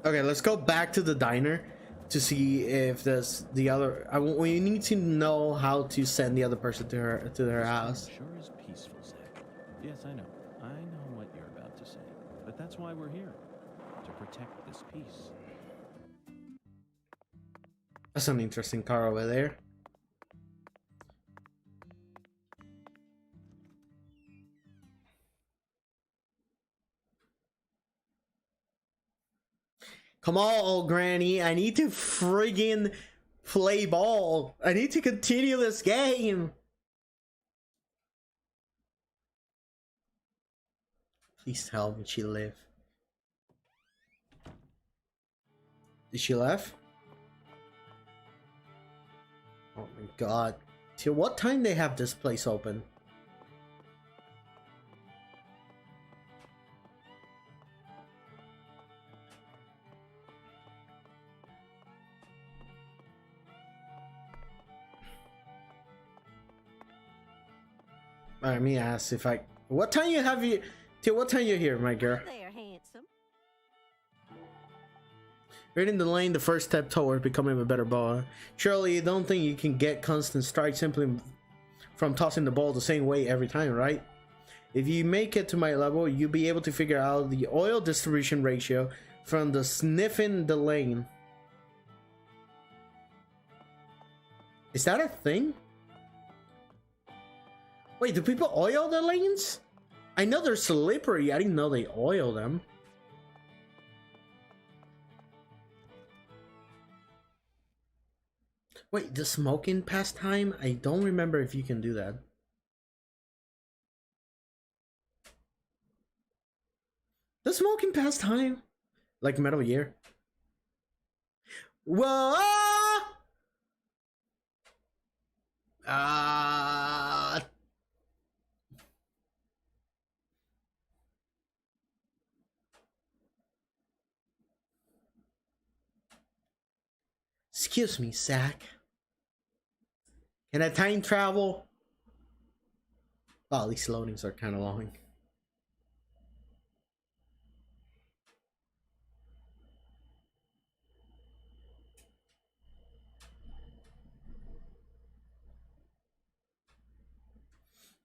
Okay, let's go back to the diner to see if there's the other. We need to know how to send the other person to their house. Sure is peaceful, Zach. Yes, I know. I know what you're about to say. But that's why we're here. To protect this peace. That's an interesting car over there. Come on, old granny. I need to friggin' play ball. I need to continue this game. Please tell me she live. Did she left? Oh my god. Till what time they have this place open? Let me ask if I. What time you have you? Till what time you here, my girl? There, handsome. Reading the lane, the first step toward becoming a better baller. Surely you don't think you can get constant strikes simply from tossing the ball the same way every time, right? If you make it to my level, you'll be able to figure out the oil distribution ratio from the sniffing the lane. Is that a thing? Wait, do people oil the lanes? I know they're slippery. I didn't know they oil them. Wait, the smoking pastime? I don't remember if you can do that. The smoking pastime? Like Metal Gear? Whoa! Excuse me, Zach. Can I time travel? Well, these loadings are kind of long.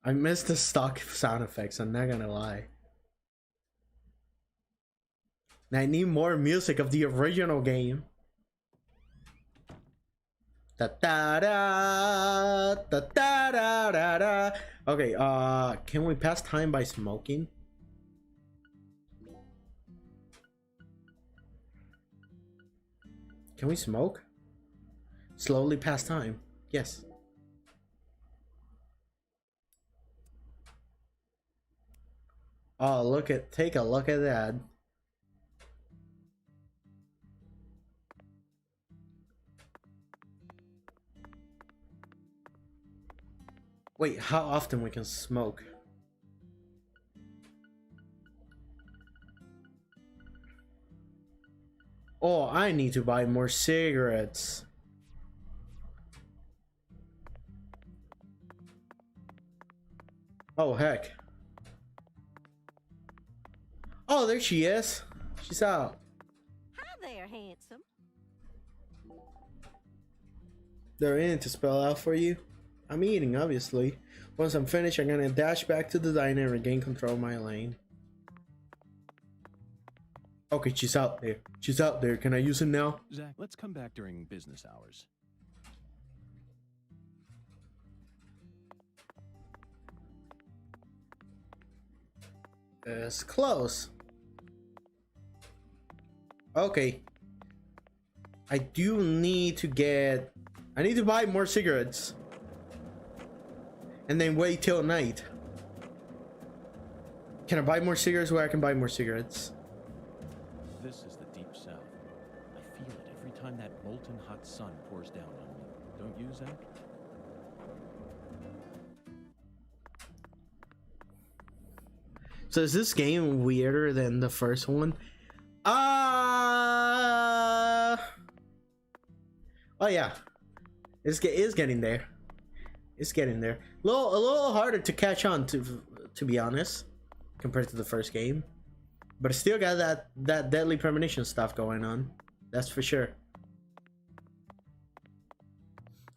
I miss the stock sound effects, I'm not gonna lie. I need more music of the original game. Da da da da da da da da. Okay, can we pass time by smoking? Can we smoke? Slowly pass time. Yes. Oh, take a look at that. Wait, how often we can smoke? Oh, I need to buy more cigarettes. Oh, heck. Oh, there she is. She's out. Hi there, handsome. They're in to spell out for you. I'm eating, obviously. Once I'm finished, I'm gonna dash back to the diner and regain control of my lane. Okay, she's out there. She's out there. Can I use it now? Zach, let's come back during business hours. It's close. Okay. I do need to get... I need to buy more cigarettes. And then wait till night. Can I buy more cigarettes where I can buy more cigarettes? This is the deep south. I feel it every time that molten hot sun pours down on me. Don't you, Zach? So is this game weirder than the first one? Oh yeah, it's getting there. It's getting there. A little harder to catch on to be honest, compared to the first game, but it still got that deadly premonition stuff going on. That's for sure.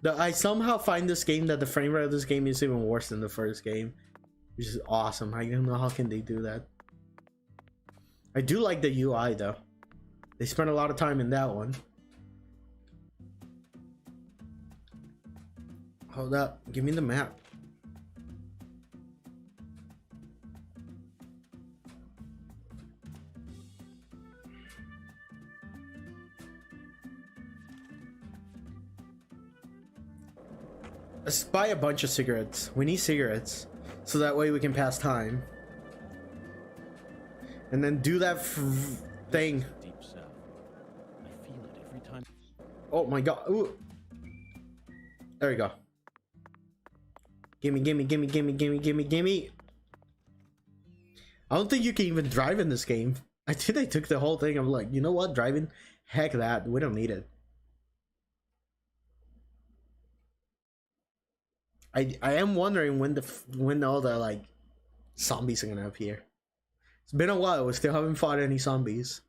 I somehow find this game that the frame rate of this game is even worse than the first game, which is awesome. I don't know how can they do that. I do like the UI though. They spent a lot of time in that one. Hold up, give me the map. Let's buy a bunch of cigarettes. We need cigarettes, so that way we can pass time. And then do that thing. Deep south. I feel it every time. Oh my god. Ooh. There we go. Gimme. I don't think you can even drive in this game. I think they took the whole thing. I'm like, you know what? Driving? Heck that. We don't need it. I am wondering when all the like zombies are gonna appear. It's been a while. We still haven't fought any zombies.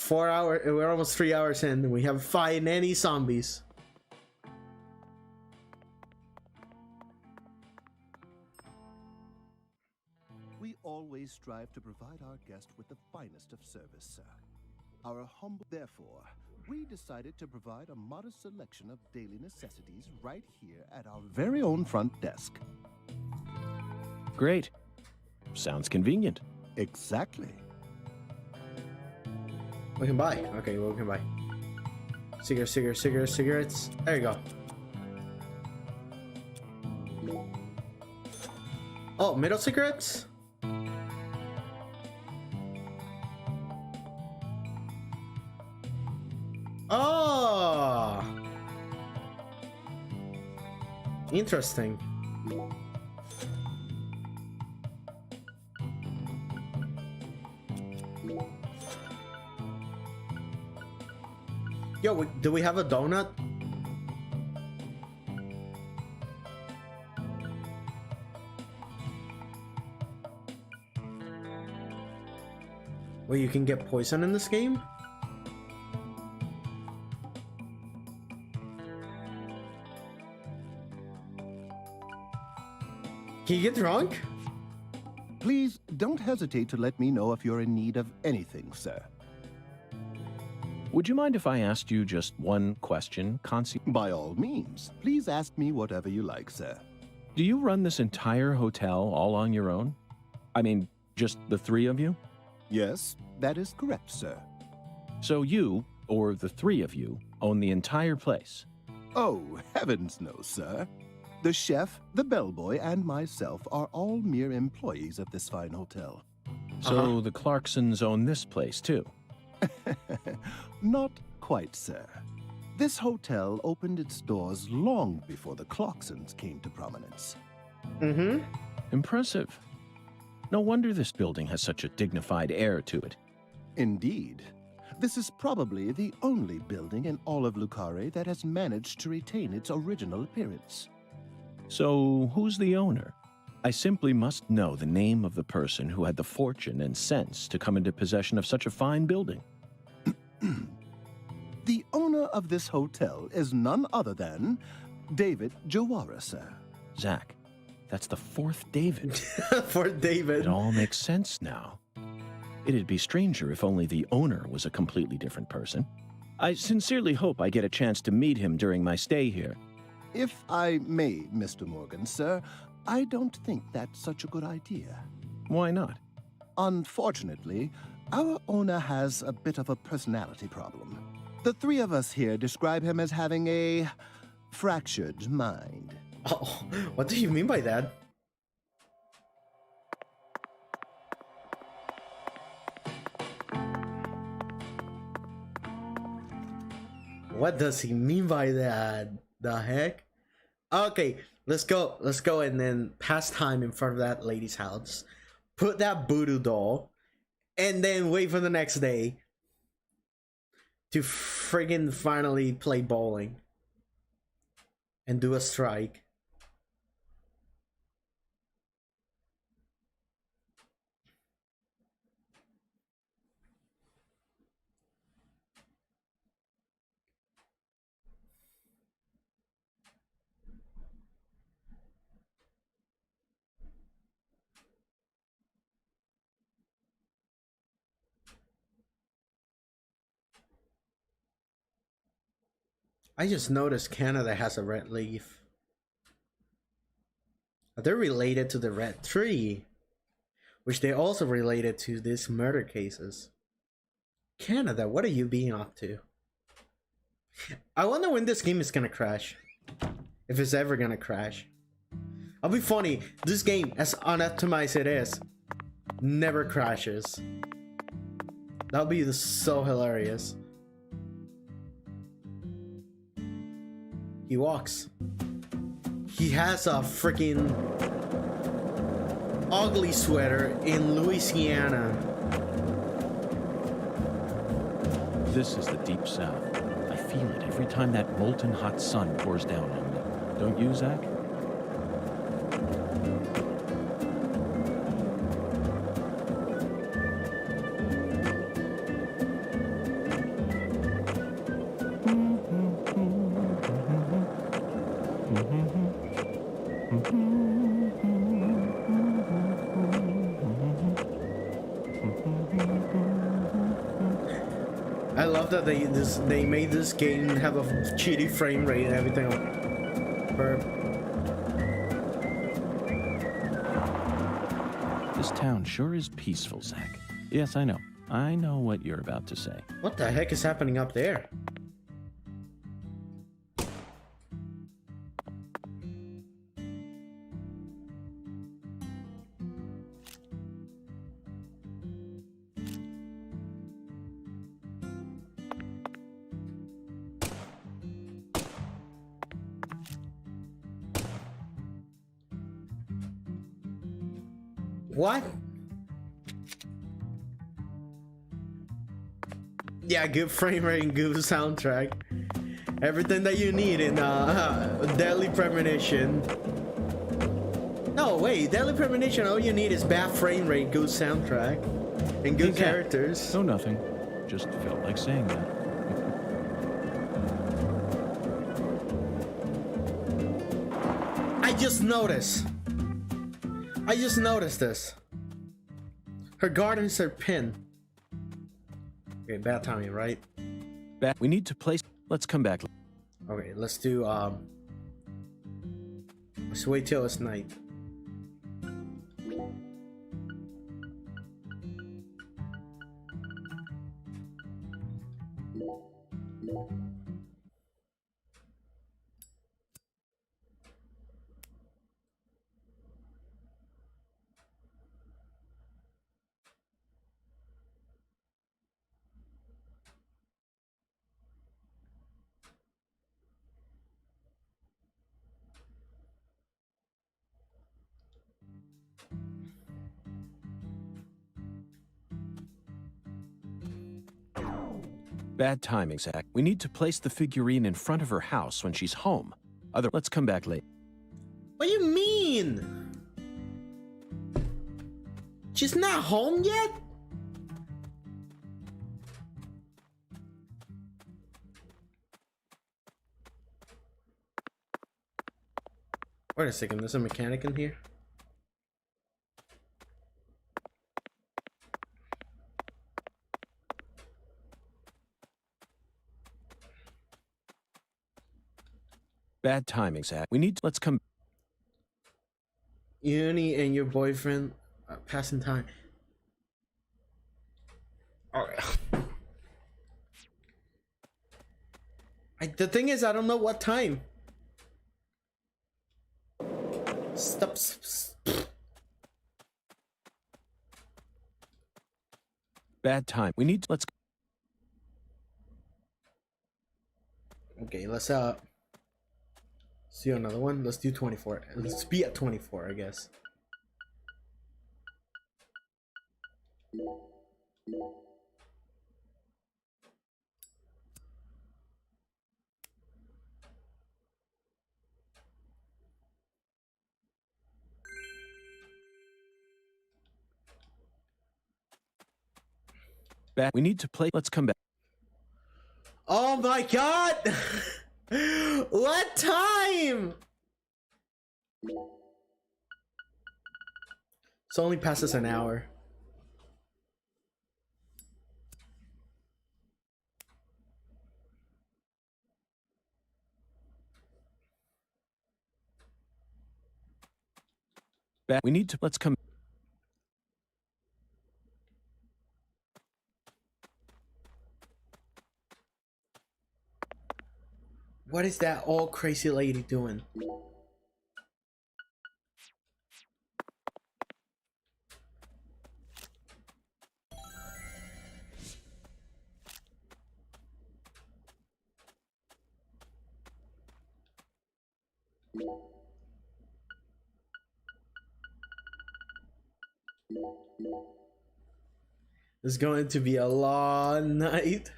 We're almost 3 hours in and we haven't fought any zombies. We always strive to provide our guest with the finest of service, sir. Our humble, therefore, we decided to provide a modest selection of daily necessities right here at our very own front desk. Great. Sounds convenient. Exactly. We can buy. Okay, well, we can buy. Cigarettes. There you go. Oh, middle cigarettes? Oh! Interesting. Yo, do we have a donut? Well, you can get poison in this game? Can you get drunk? Please don't hesitate to let me know if you're in need of anything, sir. Would you mind if I asked you just one question, By all means. Please ask me whatever you like, sir. Do you run this entire hotel all on your own? I mean, just the three of you? Yes, that is correct, sir. So you, or the three of you, own the entire place? Oh, heavens no, sir. The chef, the bellboy, and myself are all mere employees of this fine hotel. So the Clarksons own this place, too? Not quite, sir. This hotel opened its doors long before the Clarksons came to prominence. Impressive. No wonder this building has such a dignified air to it. Indeed. This is probably the only building in all of Lucare that has managed to retain its original appearance. So, who's the owner? I simply must know the name of the person who had the fortune and sense to come into possession of such a fine building. The owner of this hotel is none other than David Jawara, sir. Zach, that's the fourth David. Fourth David. It all makes sense now. It'd be stranger if only the owner was a completely different person. I sincerely hope I get a chance to meet him during my stay here. If I may, Mr. Morgan, sir, I don't think that's such a good idea. Why not? Unfortunately, our owner has a bit of a personality problem. The three of us here describe him as having a fractured mind. Oh, what do you mean by that? What does he mean by that? The heck? Okay, let's go. Let's go and then pass time in front of that lady's house. Put that voodoo doll. And then wait for the next day. To friggin' finally play bowling. And do a strike. I just noticed Canada has a red leaf. They're related to the red tree, which they also related to these murder cases. Canada, what are you being up to? I wonder when this game is gonna crash. If it's ever gonna crash. I'll be funny, this game, as unoptimized it is, never crashes. That'll be so hilarious. He walks. He has a freaking ugly sweater in Louisiana. This is the deep south. I feel it every time that molten hot sun pours down on me. Don't you, Zach? I love that they made this game have a cheaty frame rate and everything. This town sure is peaceful, Zach. Yes, I know. I know what you're about to say. What the heck is happening up there? What? Yeah, good frame rate and good soundtrack. Everything that you need in Deadly Premonition. No, wait, Deadly Premonition, all you need is bad frame rate, good soundtrack, and good characters. No, nothing. Just felt like saying that. I just noticed this. Her garden is her pin. Okay, bad timing, right? We need to place. Let's come back. Okay, let's do let's wait till it's night. Bad timing, Zach. We need to place the figurine in front of her house when she's home. Let's come back late. What do you mean? She's not home yet? Wait a second, there's a mechanic in here? Bad timing, Zach. Let's come. Junii and your boyfriend are passing time. Alright. The thing is, I don't know what time. Stop. Bad time. Let's. Okay, let's see another one. Let's do 24. Let's be at 24, I guess. We need to play. Let's come back. Oh my god! What time? It's only past us an hour. Let's come. What is that old crazy lady doing? It's going to be a long night.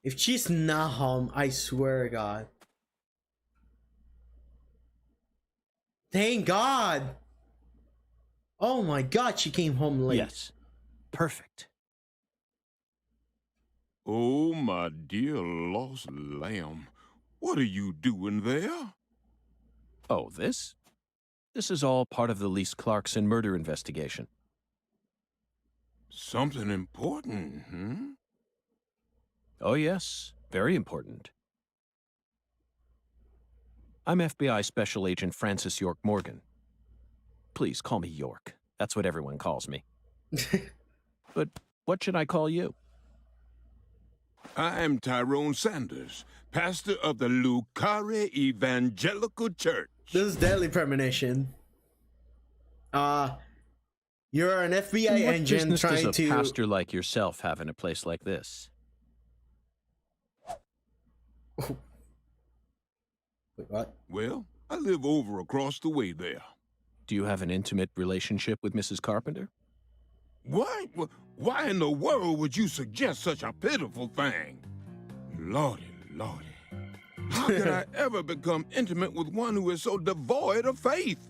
If she's not home, I swear to God. Thank God. Oh my God, she came home late. Yes. Perfect. Oh, my dear lost lamb. What are you doing there? Oh, this? This is all part of the Lise Clarkson murder investigation. Something important, hmm? Oh, yes. Very important. I'm FBI Special Agent Francis York Morgan. Please call me York. That's what everyone calls me. But what should I call you? I'm Tyrone Sanders, pastor of the Lucare Evangelical Church. This is deadly premonition. You're an FBI What agent business trying does a to... pastor like yourself have in a place like this? Wait, what? Well, I live over across the way there. Do you have an intimate relationship with Mrs. Carpenter? What? Why in the world would you suggest such a pitiful thing? Lordy, lordy. How could I ever become intimate with one who is so devoid of faith?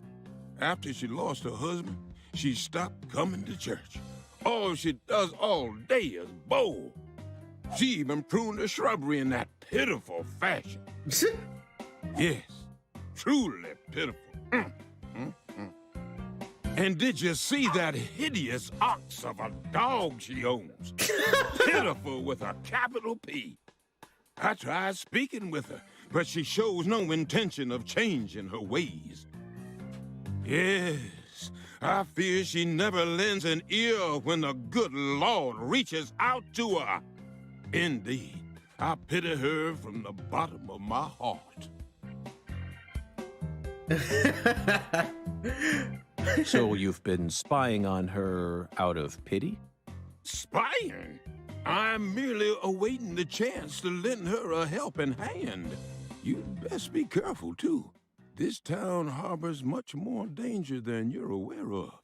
After she lost her husband, she stopped coming to church. All she does all day is bowl. She even pruned the shrubbery in that pitiful fashion. Yes, truly pitiful. And did you see that hideous ox of a dog she owns? Pitiful with a capital P. I tried speaking with her, but she shows no intention of changing her ways. Yes, I fear she never lends an ear when the good Lord reaches out to her. Indeed, I pity her from the bottom of my heart. So you've been spying on her out of pity? Spying? I'm merely awaiting the chance to lend her a helping hand. You'd best be careful, too. This town harbors much more danger than you're aware of.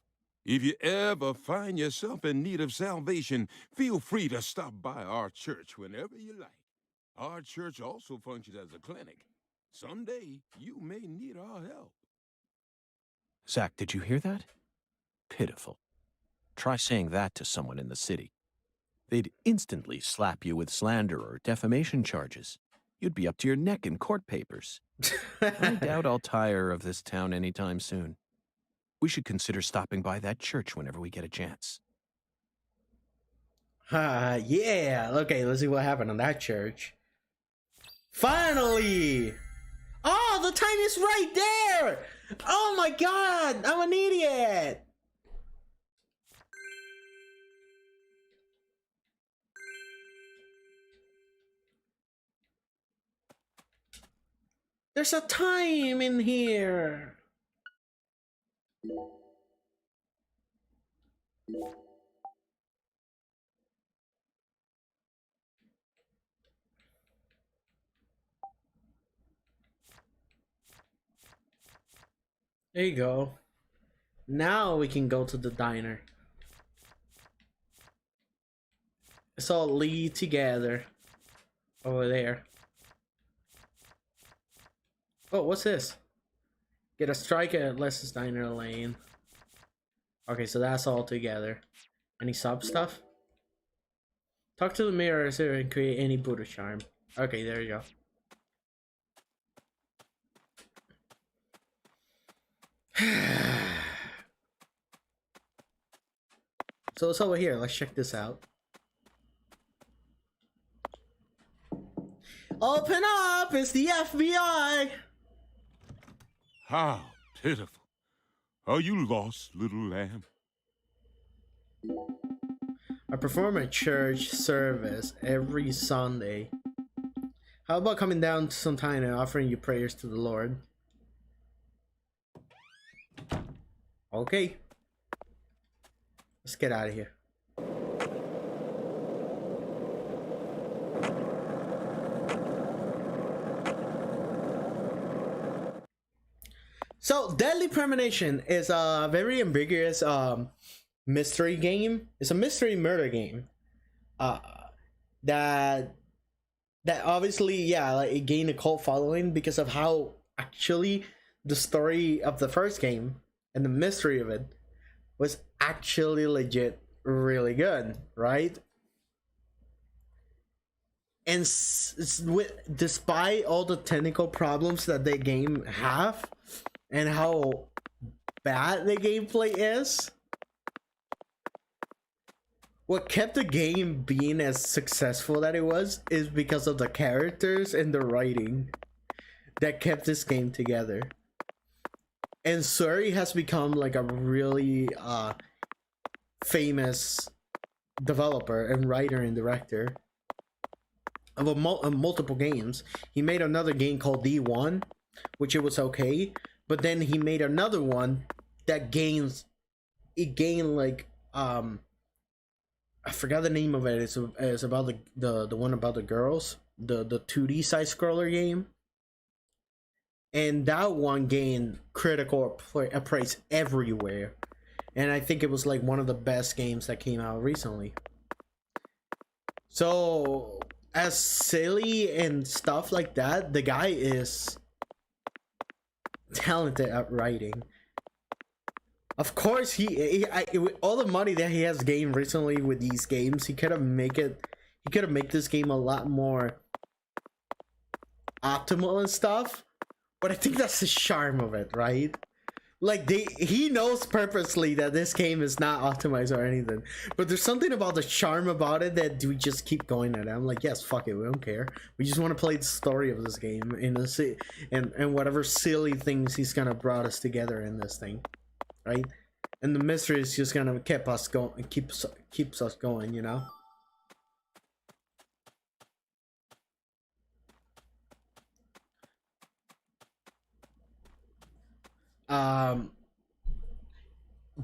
If you ever find yourself in need of salvation, feel free to stop by our church whenever you like. Our church also functions as a clinic. Someday, you may need our help. Zach, did you hear that? Pitiful. Try saying that to someone in the city. They'd instantly slap you with slander or defamation charges. You'd be up to your neck in court papers. I doubt I'll tire of this town anytime soon. We should consider stopping by that church whenever we get a chance. Yeah. Okay, let's see what happened on that church. Finally! Oh, the time is right there! Oh my god, I'm an idiot! There's a time in here. There you go. Now we can go to the diner. Let's all lead together over there. Oh, what's this? Get a strike at Les's Diner Lane. Okay, so that's all together. Any sub stuff? Talk to the mirror and create any Buddha charm. Okay, there you go. So it's over here. Let's check this out. Open up! It's the FBI! How pitiful. Are you lost, little lamb? I perform a church service every Sunday. How about coming down sometime and offering you prayers to the Lord? Okay. Let's get out of here. So, Deadly Premonition is a very ambiguous mystery game. It's a mystery murder game. That obviously, yeah, like it gained a cult following because of how actually the story of the first game and the mystery of it was actually legit really good, right? And despite all the technical problems that the game have and how bad the gameplay is, what kept the game being as successful that it was is because of the characters and the writing that kept this game together. And Suri has become like a really famous developer and writer and director of multiple games. He made another game called D1, which it was okay, but then he made another one that gained like I forgot the name of it. It's about the one about the girls, the 2D side scroller game. And that one gained critical praise everywhere. And I think it was like one of the best games that came out recently. So, as silly and stuff like that, the guy is talented at writing. Of course, with all the money that he has gained recently with these games, he could have made this game a lot more optimal and stuff. But I think that's the charm of it, right? Like he knows purposely that this game is not optimized or anything, but there's something about the charm about it that we just keep going at it. I'm like, yes, fuck it, we don't care. We just want to play the story of this game and whatever silly things he's gonna brought us together in this thing, right? And the mystery is just gonna keep us going, keeps us going, you know.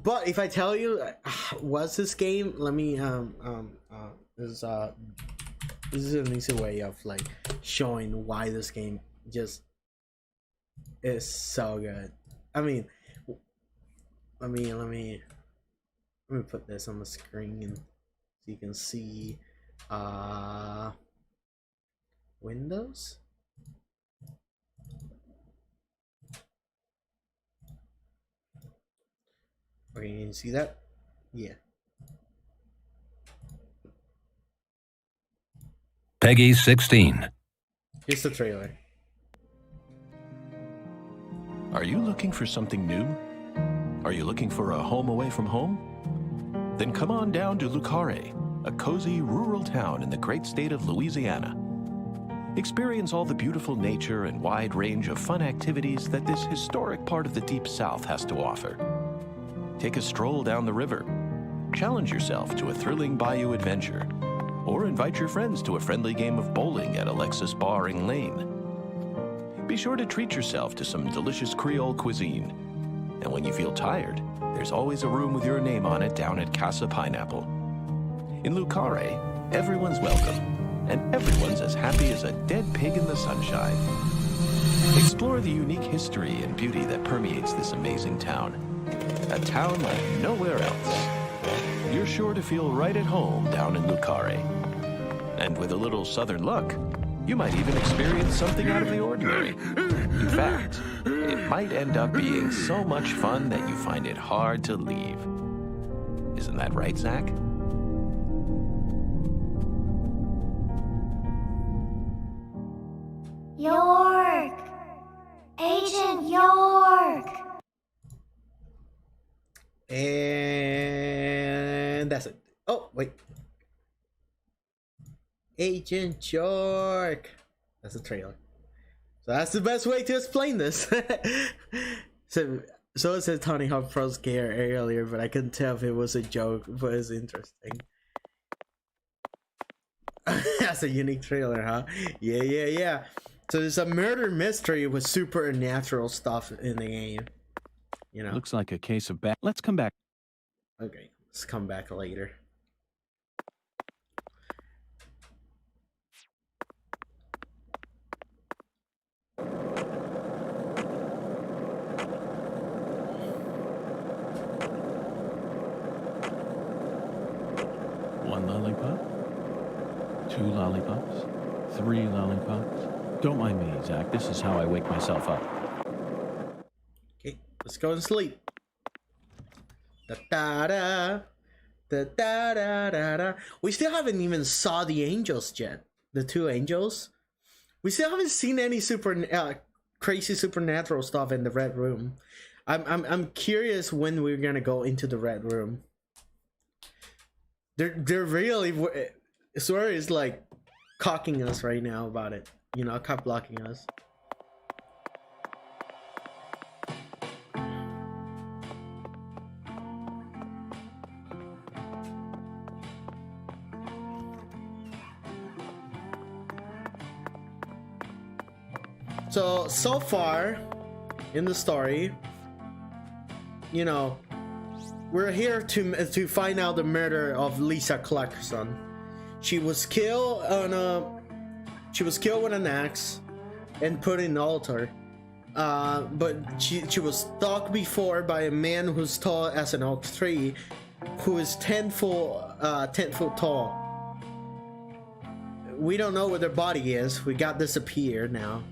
But if I tell you what's this game, let me this is an easy way of like showing why this game just is so good. I mean, let me put this on the screen so you can see. Windows. Okay, you can see that? Yeah. Peggy 16. Here's the trailer. Are you looking for something new? Are you looking for a home away from home? Then come on down to Lucare, a cozy rural town in the great state of Louisiana. Experience all the beautiful nature and wide range of fun activities that this historic part of the Deep South has to offer. Take a stroll down the river, challenge yourself to a thrilling bayou adventure, or invite your friends to a friendly game of bowling at Alexis Barring Lane. Be sure to treat yourself to some delicious Creole cuisine. And when you feel tired, there's always a room with your name on it down at Casa Pineapple. In Lucare, everyone's welcome, and everyone's as happy as a dead pig in the sunshine. Explore the unique history and beauty that permeates this amazing town. A town like nowhere else. You're sure to feel right at home down in Lucare. And with a little southern luck, you might even experience something out of the ordinary. In fact, it might end up being so much fun that you find it hard to leave. Isn't that right, Zach? York! Agent York! And that's it. Oh, wait. Agent York. That's a trailer. So that's the best way to explain this. So it said Tony Hawk Pro Skater earlier, but I couldn't tell if it was a joke, but it's interesting. That's a unique trailer, huh? Yeah. So there's a murder mystery with supernatural stuff in the game. You know. Looks like a case of Let's come back. Okay, let's come back later. One lollipop, 2 lollipops, 3 lollipops. Don't mind me, Zach. This is how I wake myself up. Okay, let's go and sleep. Da-da-da. Da-da-da-da-da. We still haven't even saw the angels yet. The 2 angels. We still haven't seen any crazy supernatural stuff in the Red Room. I'm curious when we're gonna go into the Red Room. They're really, Swear is like cocking us right now about it. You know, cock blocking us. So far in the story, you know, we're here to find out the murder of Lisa Clarkson. She was killed with an axe and put in an altar. But she was stalked before by a man who's tall as an oak tree, who is 10 foot tall. We don't know where their body is. We got disappeared now.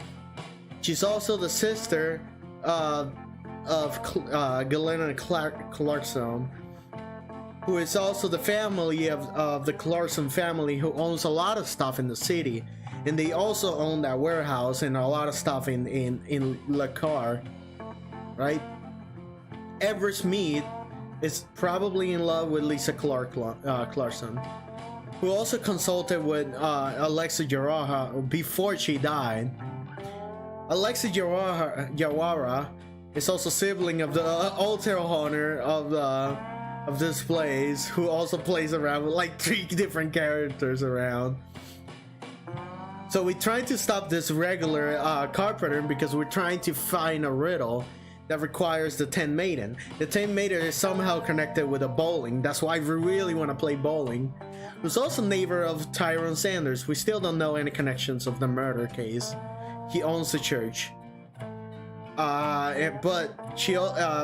She's also the sister of Galena Clarkson, who is also the family of the Clarkson family, who owns a lot of stuff in the city, and they also own that warehouse and a lot of stuff in Le Car, right? Everett Mead is probably in love with Lisa Clarkson, who also consulted with Alexa Jawara before she died. Alexa Jawara is also sibling of the altar owner of this place, who also plays around with like 3 different characters around. So we tried to stop this regular carpenter because we're trying to find a riddle that requires the 10 Maiden. The 10 Maiden is somehow connected with a bowling. That's why we really want to play bowling. Who's also neighbor of Tyrone Sanders. We still don't know any connections of the murder case. He owns the church. But she,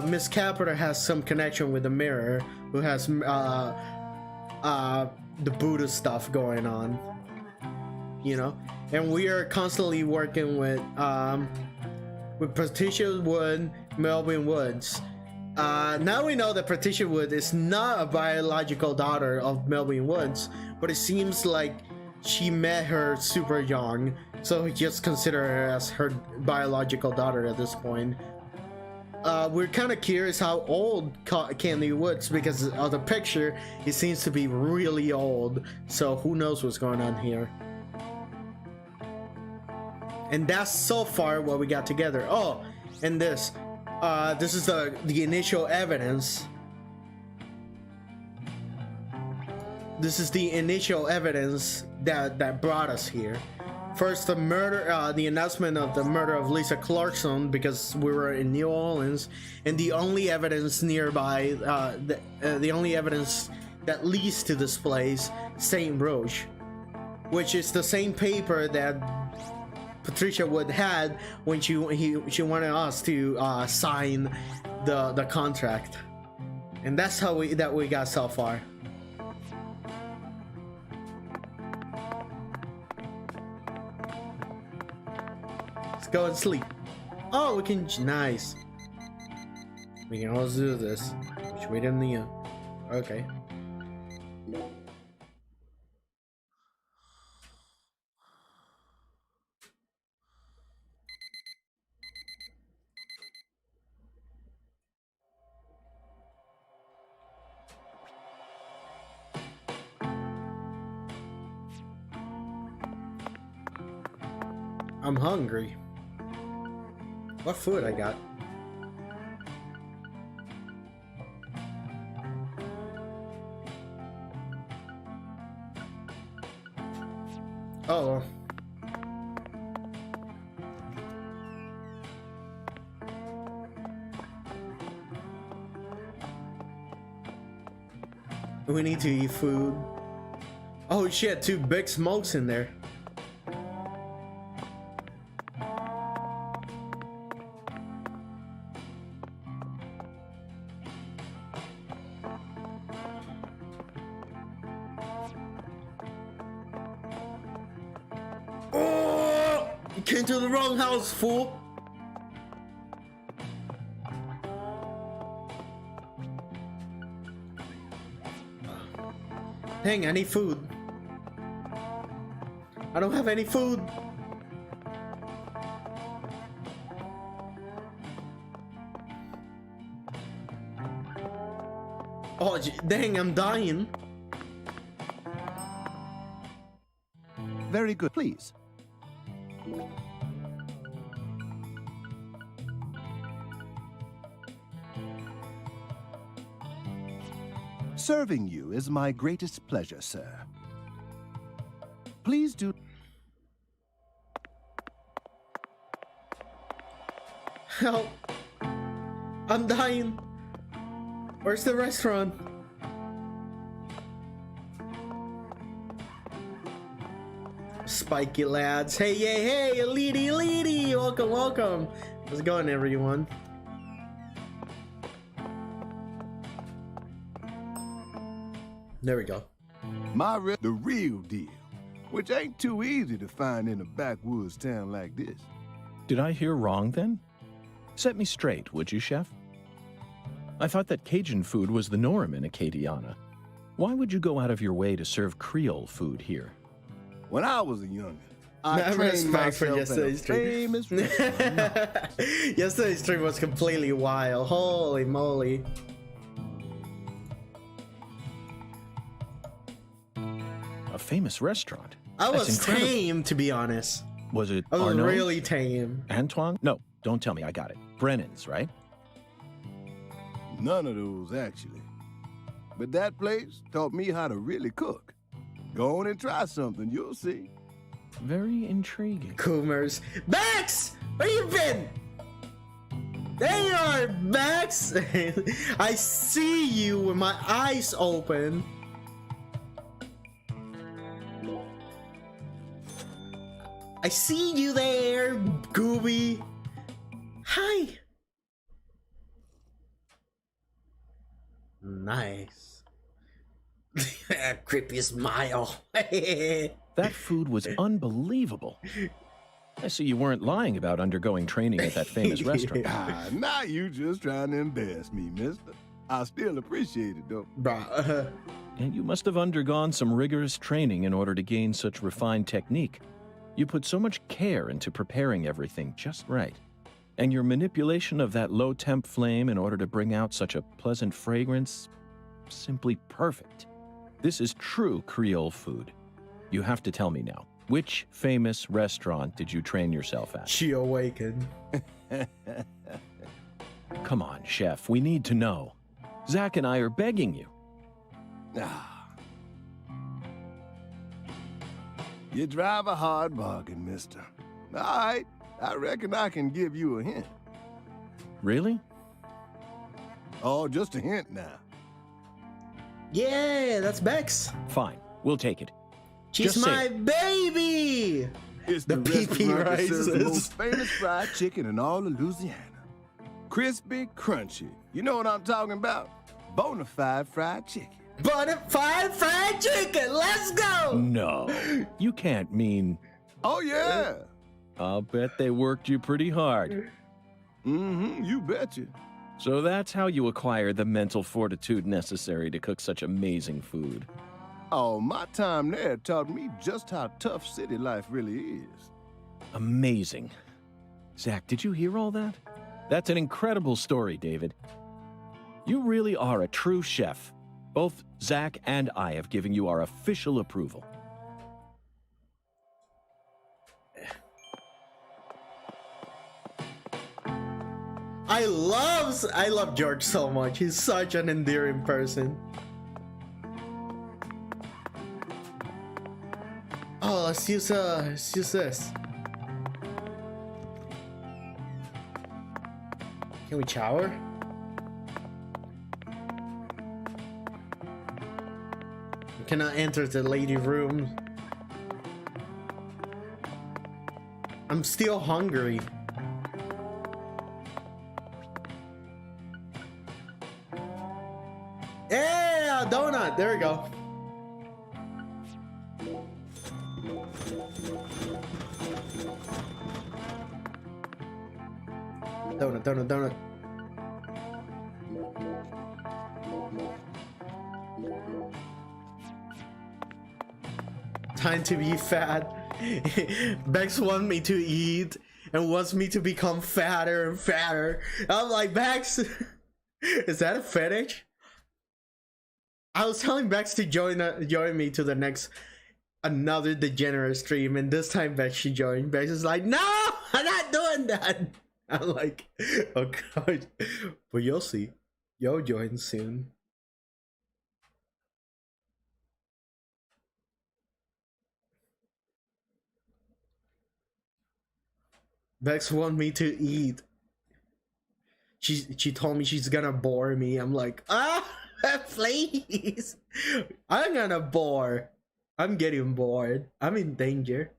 Miss Capita has some connection with the mirror, who has the Buddha stuff going on, you know. And we are constantly working with Patricia Wood, Melvin Woods. Now we know that Patricia Wood is not a biological daughter of Melvin Woods, but it seems like she met her super young, so we just consider her as her biological daughter at this point. We're kind of curious how old Candy Woods, because of the picture, it seems to be really old, so who knows what's going on here. And that's so far what we got together. Oh, and this is the initial evidence. This is the initial evidence that brought us here. First, the murder, the announcement of the murder of Lisa Clarkson, because we were in New Orleans, and the only evidence nearby, the only evidence that leads to this place, Saint Roche, which is the same paper that Patricia Wood had when she wanted us to sign the contract, and that's how we got so far. Let's go and sleep. Oh, we can, nice. We can always do this. Which we didn't need. Okay. I'm hungry. What food I got? Oh. We need to eat food. Oh shit, 2 big smokes in there. Came to the wrong house, fool. Dang, I need food. I don't have any food. Oh, dang, I'm dying. Very good, please. Serving you is my greatest pleasure, sir. Please do. Help. I'm dying. Where's the restaurant? Spiky lads. Hey, hey, Elite. Welcome. How's it going, everyone? There we go. The real deal, which ain't too easy to find in a backwoods town like this. Did I hear wrong then? Set me straight, would you, Chef? I thought that Cajun food was the norm in Acadiana. Why would you go out of your way to serve Creole food here? When I was a youngin', I trained myself at a famous restaurant. Yesterday's stream was completely wild. Holy moly. A famous restaurant? I was tame, to be honest. Was it I was Arnaud's? really tame. Antoine? No, don't tell me, I got it. Brennan's, right? None of those, actually. But that place taught me how to really cook. Go on and try something, you'll see. Very intriguing. Coomers. Max! Where you been? There you are, Max! I see you with my eyes open. I see you there, Gooby. Hi. Nice. Creepy smile. That food was unbelievable. I see you weren't lying about undergoing training at that famous restaurant. Now you just trying to embarrass me, mister. I still appreciate it, though. Bruh. And you must have undergone some rigorous training in order to gain such refined technique. You put so much care into preparing everything just right. And your manipulation of that low-temp flame in order to bring out such a pleasant fragrance, simply perfect. This is true Creole food. You have to tell me now, which famous restaurant did you train yourself at? She awakened. Come on, chef, we need to know. Zach and I are begging you. You drive a hard bargain, mister. All right, I reckon I can give you a hint. Really? Oh, just a hint now. Yeah, that's Bex. Fine, we'll take it. She's Just my say it. baby. It's the the PP restaurant that serves the most rises. famous fried chicken in all of Louisiana. Crispy, crunchy. You know what I'm talking about? Bonafide fried chicken. Bonafide fried chicken. Let's go. No, you can't mean... Oh, yeah. I'll bet they worked you pretty hard. Mm-hmm, you betcha. So that's how you acquire the mental fortitude necessary to cook such amazing food. Oh, my time there taught me just how tough city life really is. Amazing. Zach, did you hear all that? That's an incredible story, David. You really are a true chef. Both Zach and I have given you our official approval. I love George so much. He's such an endearing person. Oh, let's use this. Can we shower? We cannot enter the lady room. I'm still hungry. Yeah, donut. There we go. Donut. Time to be fat. Bex wants me to eat and wants me to become fatter and fatter. I'm like, Bex, is that a fetish? I was telling Bex to join me to the next another degenerate stream, and this time Bex she joined. Bex is like, no, I'm not doing that. I'm like, oh god, but you'll see. You'll join soon. Bex want me to eat. She told me she's gonna bore me. I'm like, please. I'm gonna bore. I'm getting bored. I'm in danger.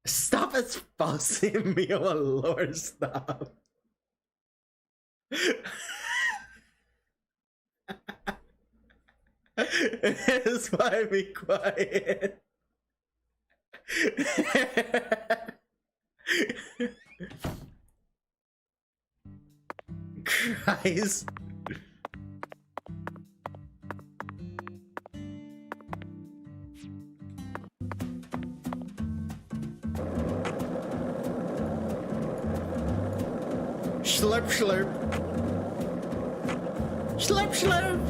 Stop exposing me, oh lord, stop. It's fine, be quiet. Christ. Slurp, slurp. Slurp, slurp.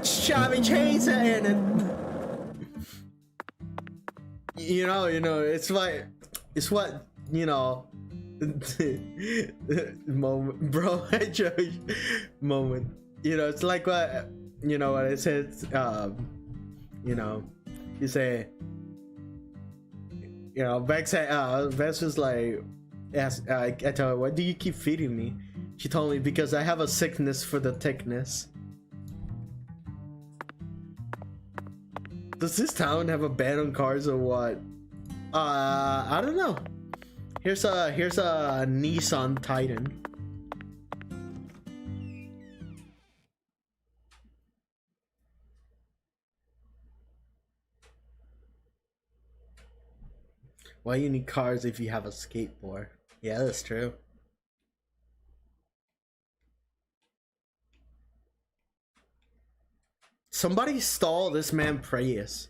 Chubby chaser in it. You know, it's like, it's what, moment, bro, I chose moment. It's like what, what I said, you say, Bex was like, I told her, why do you keep feeding me? She told me, because I have a sickness for the thickness. Does this town have a ban on cars or what? I don't know. Here's a Nissan Titan. Why you need cars if you have a skateboard? Yeah, that's true. Somebody stole this man Prius.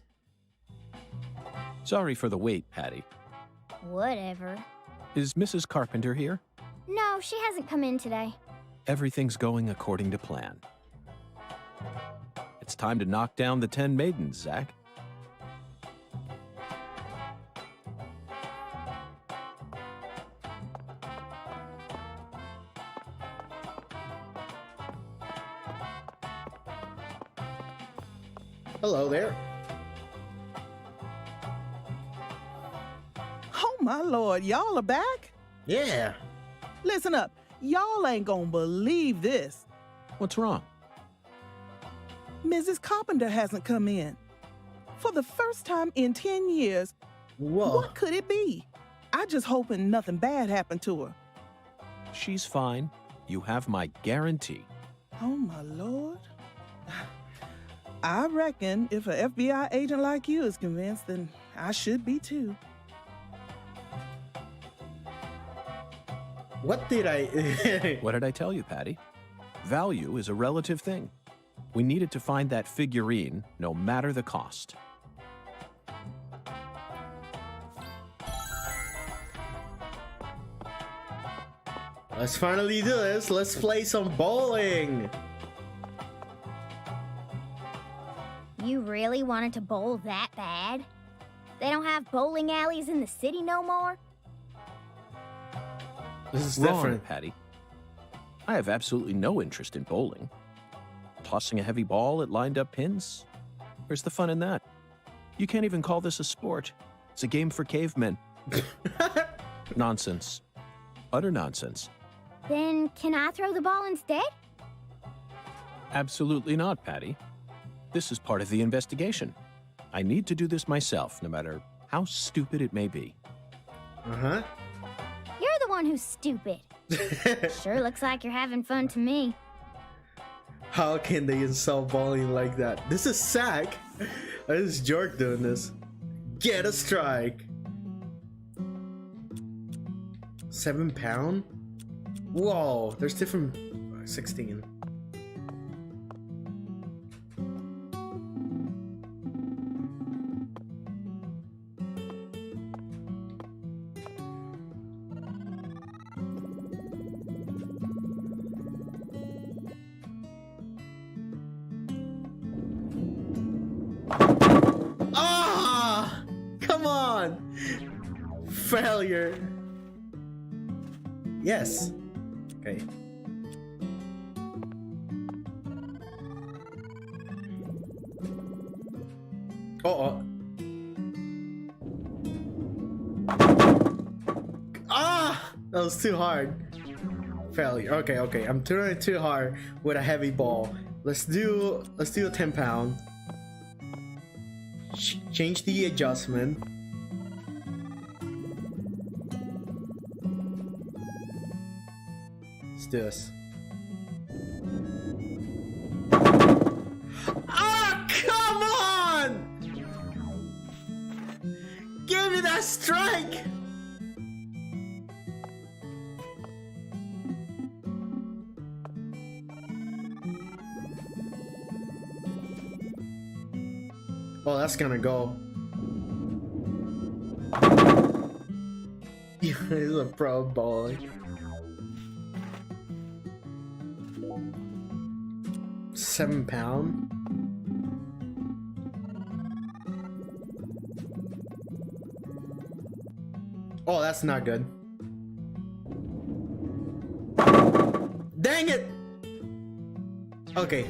Sorry for the wait, Patty. Whatever. Is Mrs. Carpenter here? No, she hasn't come in today. Everything's going according to plan. It's time to knock down the 10 maidens, Zach. Hello there. Oh my lord, y'all are back? Yeah. Listen up, y'all ain't gonna believe this. What's wrong? Mrs. Carpenter hasn't come in. For the first time in 10 years. Whoa. What could it be? I just hoping nothing bad happened to her. She's fine. You have my guarantee. Oh my lord. I reckon if an FBI agent like you is convinced, then I should be too. What did I... What did I tell you, Patty? Value is a relative thing. We needed to find that figurine, no matter the cost. Let's finally do this. Let's play some bowling. You really wanted to bowl that bad? They don't have bowling alleys in the city no more? This is Wrong, different. Patty. I have absolutely no interest in bowling. Tossing a heavy ball at lined-up pins? Where's the fun in that? You can't even call this a sport. It's a game for cavemen. Nonsense. Utter nonsense. Then can I throw the ball instead? Absolutely not, Patty. This is part of the investigation. I need to do this myself, no matter how stupid it may be. Uh-huh. You're the one who's stupid. Sure looks like you're having fun to me. How can they insult bowling like that? This is Sack. This is Jork doing this. Get a strike. 7 pound? Whoa, there's different 16. Ah! Come on! Failure. Yes. Okay. Uh-oh. Ah! That was too hard. Failure. Okay, okay. I'm throwing it too hard with a heavy ball. Let's do a 10 pound. Change the adjustment. Let's do this. Ah, come on! Give me that strike! Oh, that's gonna go. He's a pro bowling. 7 pound. Oh, that's not good. Dang it! Okay.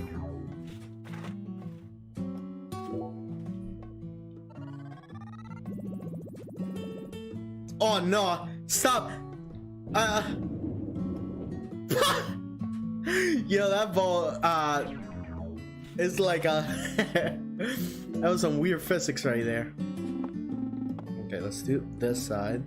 Oh no! Stop! Yo, that ball is like a that was some weird physics right there. Okay, let's do this side.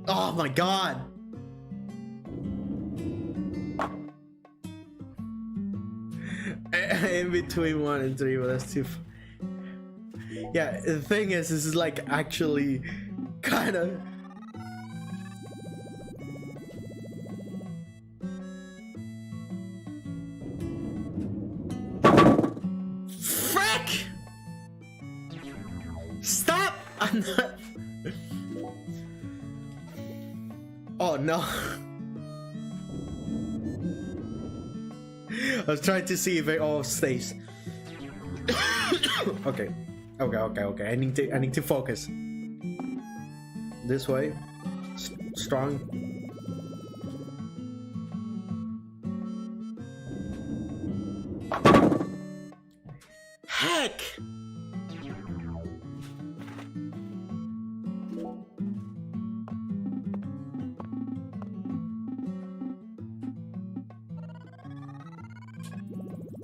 Oh my god! In between 1 and 3, but that's too. Yeah, the thing is, this is like actually kind of. Frick! Stop! I'm not. Oh no. I was trying to see if it all stays. Okay. Okay. I need to focus. This way. Strong. Heck!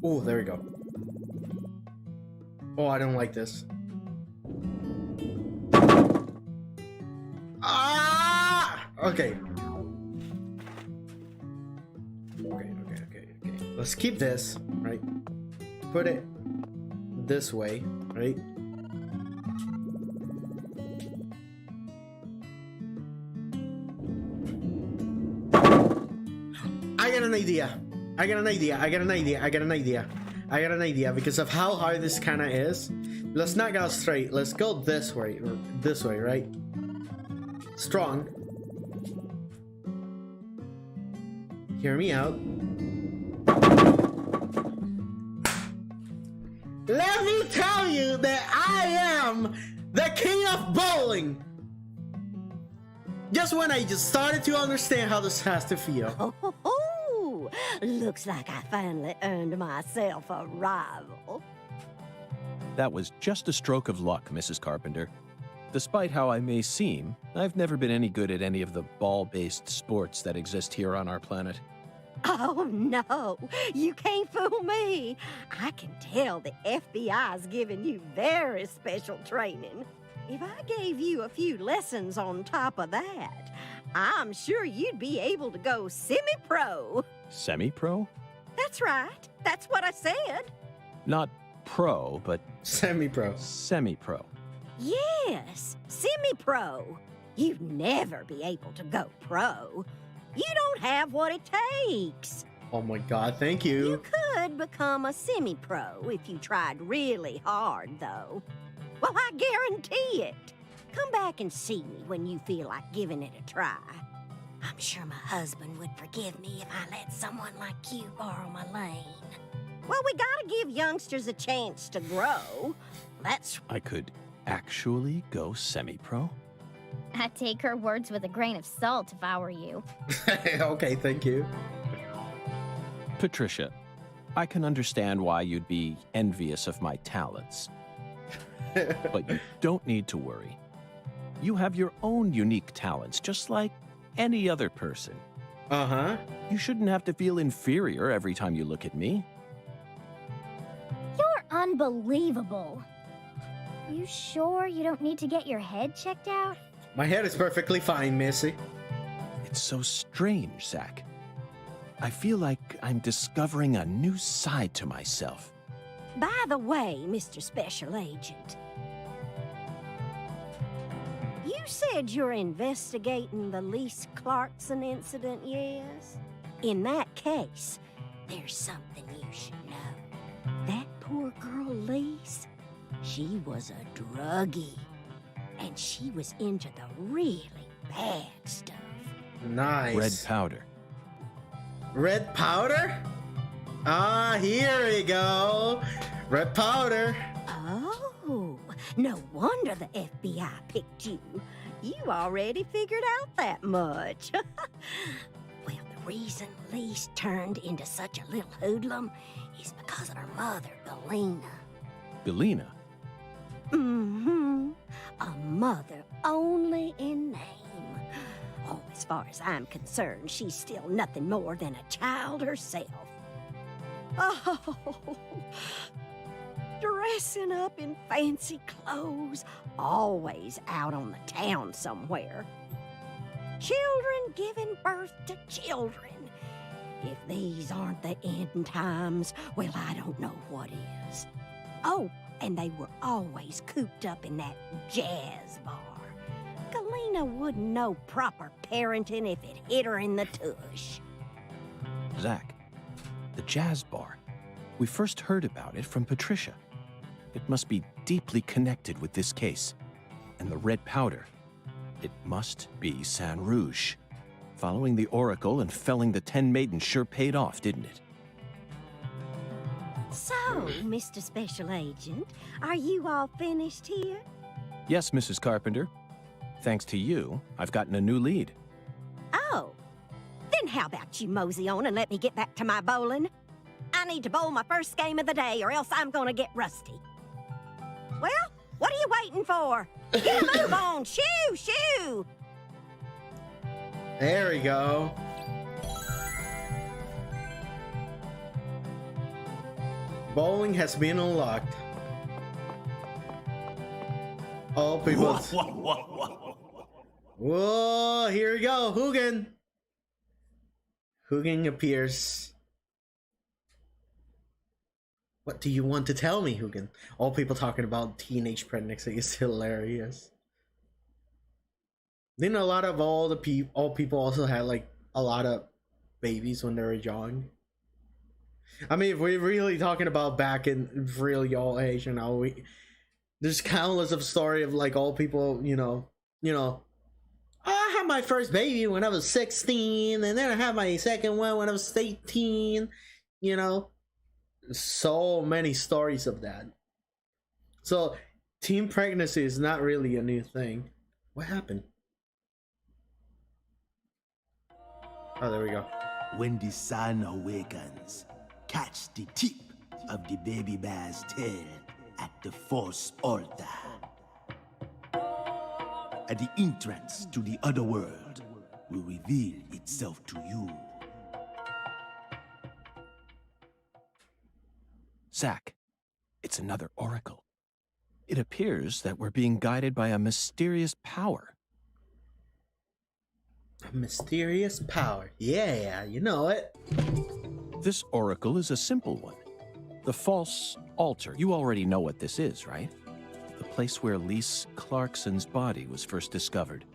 Oh, there we go. Oh, I don't like this. Ah! Okay. Okay. Let's keep this, right? Put it this way, right? I got an idea because of how hard this kind of is. Let's not go straight. Let's go this way, right? Strong. Hear me out. Let me tell you that I am the king of bowling. Just when I just started to understand how this has to feel. Looks like I finally earned myself a rival. That was just a stroke of luck, Mrs. Carpenter. Despite how I may seem, I've never been any good at any of the ball-based sports that exist here on our planet. Oh, no, you can't fool me. I can tell the FBI's giving you very special training. If I gave you a few lessons on top of that, I'm sure you'd be able to go semi-pro. Semi-pro? That's right. That's what I said. Not pro, but... Semi-pro. Semi-pro. Yes, semi-pro. You'd never be able to go pro. You don't have what it takes. Oh my god, thank you. You could become a semi-pro if you tried really hard, though. Well, I guarantee it. Come back and see me when you feel like giving it a try. I'm sure my husband would forgive me if I let someone like you borrow my lane. Well, we gotta give youngsters a chance to grow. That's... I could actually go semi-pro? I'd take her words with a grain of salt if I were you. Okay, thank you. Patricia, I can understand why you'd be envious of my talents. But you don't need to worry. You have your own unique talents, just like any other person. Uh-huh. You shouldn't have to feel inferior every time you look at me. You're unbelievable. You sure you don't need to get your head checked out? My head is perfectly fine, Missy. It's so strange, Zach. I feel like I'm discovering a new side to myself. By the way, Mr. Special Agent, you said you're investigating the Lise Clarkson incident, yes? In that case, there's something you should know. That poor girl, Lise, she was a druggie, and she was into the really bad stuff. Nice. Red powder. Red powder? Ah, here we go. Red powder. Oh, no wonder the FBI picked you. You already figured out that much. Well, the reason Lise turned into such a little hoodlum is because of her mother, Galena. Galena? Mm-hmm. A mother only in name. Oh, as far as I'm concerned, she's still nothing more than a child herself. Oh, dressing up in fancy clothes, always out on the town somewhere. Children giving birth to children. If these aren't the end times, well, I don't know what is. Oh, and they were always cooped up in that jazz bar. Galena wouldn't know proper parenting if it hit her in the tush. Zach, the jazz bar. We first heard about it from Patricia. It must be deeply connected with this case. And the red powder. It must be San Rouge. Following the Oracle and felling the 10 maidens sure paid off, didn't it? So, Mr. Special Agent, are you all finished here? Yes, Mrs. Carpenter. Thanks to you, I've gotten a new lead. Oh, then how about you mosey on and let me get back to my bowling? I need to bowl my first game of the day or else I'm gonna get rusty. Well, what are you waiting for? Get a move on! Shoo! Shoo! There we go. Bowling has been unlocked. All people. Whoa, here we go. Hugin. Hugin appears. What do you want to tell me, Hugin? All people talking about teenage pregnancy is hilarious. Didn't a lot of all people also had like a lot of babies when they were young? I mean, if we're really talking about back in real y'all age, you know, there's countless of story of like all people, you know, I had my first baby when I was 16, and then I had my second one when I was 18, you know. So many stories of that. So teen pregnancy is not really a new thing. What happened? Oh, there we go. When the sun awakens, catch the tip of the baby bear's tail at the Force altar. At the entrance to the other world will reveal itself to you. Zach, it's another oracle. It appears that we're being guided by a mysterious power. A mysterious power. Yeah, you know it. This oracle is a simple one. The false altar. You already know what this is, right? The place where Lise Clarkson's body was first discovered.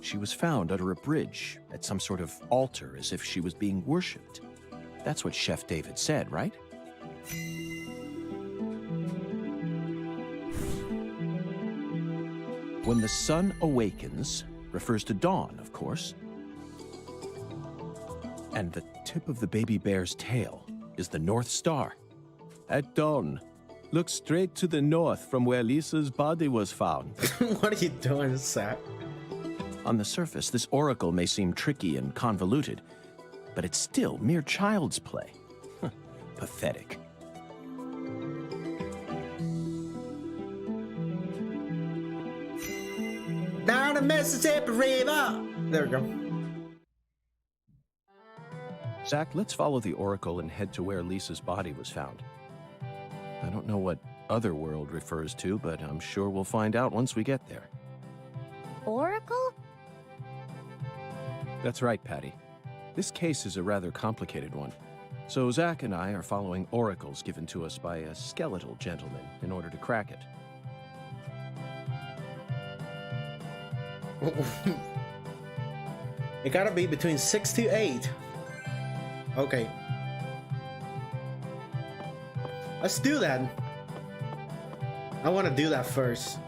She was found under a bridge at some sort of altar as if she was being worshipped. That's what Chef David said, right? When the sun awakens refers to dawn, of course. And the tip of the baby bear's tail is the North Star. At dawn, look straight to the north from where Lisa's body was found. What are you doing, Zach? On the surface, this oracle may seem tricky and convoluted, but it's still mere child's play. Pathetic. Down the Mississippi River. There we go. Zach, let's follow the oracle and head to where Lisa's body was found. I don't know what Otherworld refers to, but I'm sure we'll find out once we get there. Oracle? That's right, Patty. This case is a rather complicated one. So Zach and I are following oracles given to us by a skeletal gentleman in order to crack it. It gotta be between 6 to 8. Okay. Let's do that. I want to do that first.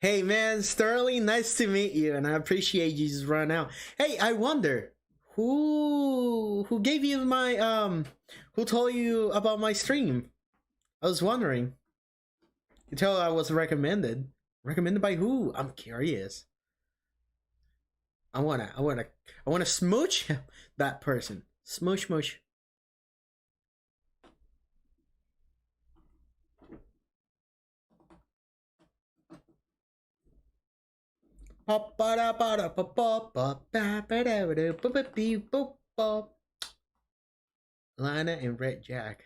Hey man, Sterling, nice to meet you, and I appreciate you just run out. Hey, I wonder who gave you my who told you about my stream? I was wondering. You tell I was recommended. Recommended by who? I'm curious. I wanna smooch that person. Smooch, smooch. Lana and Red Jack.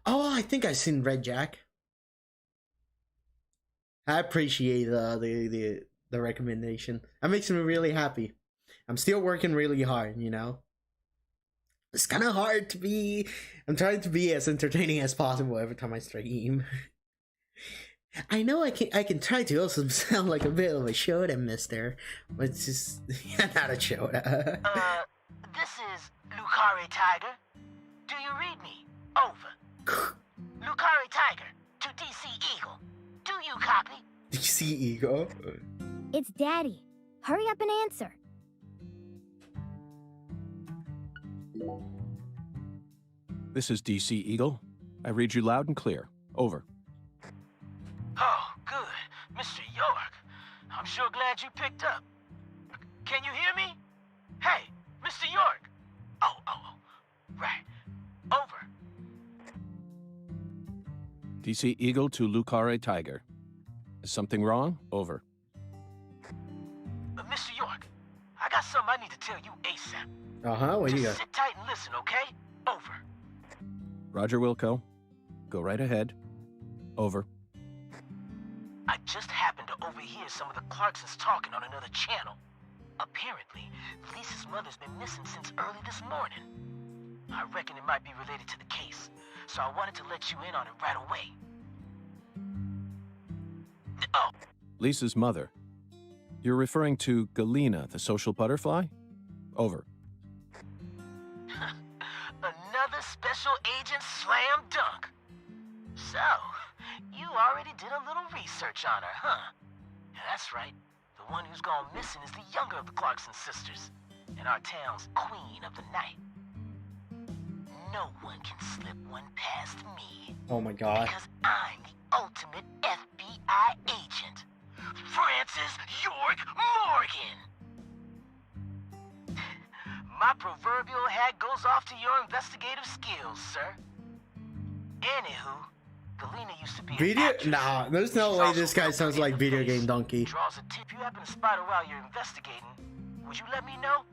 Oh, I think I've seen Red Jack. I appreciate the recommendation. That makes me really happy. I'm still working really hard, you know. It's kind of hard to be. I'm trying to be as entertaining as possible every time I stream. I know I can try to also sound like a bit of a Shoda mister, but it's just not a Shoda. This is Lucari Tiger. Do you read me? Over. Lucari Tiger to DC Eagle. Do you copy? DC Eagle? It's Daddy. Hurry up and answer. This is DC Eagle. I read you loud and clear. Over. Oh, good. Mr. York. I'm sure glad you picked up. Can you hear me? Hey, Mr. York. Oh. Right. Over. DC Eagle to Lucare Tiger. Is something wrong? Over. Mr. York, I got something I need to tell you ASAP. Uh-huh, what do you got? Just sit tight and listen, okay? Over. Roger Wilco. Go right ahead. Over. I just happened to overhear some of the Clarksons talking on another channel. Apparently, Lisa's mother's been missing since early this morning. I reckon it might be related to the case, so I wanted to let you in on it right away. Oh. Lisa's mother. You're referring to Galena, the social butterfly? Over. Another special agent slam dunk. So, you already did a little research on her, huh? That's right. The one who's gone missing is the younger of the Clarkson sisters, and our town's queen of the night. No one can slip one past me. Oh my god. Because I'm the ultimate FBI agent. Francis York Morgan! My proverbial hat goes off to your investigative skills, sir. Anywho, Galena used to be Video? an actress. Nah, there's no way this guy sounds like Video Game Donkey. Draws a tip you happen to spot her while you're investigating. Would you let me know?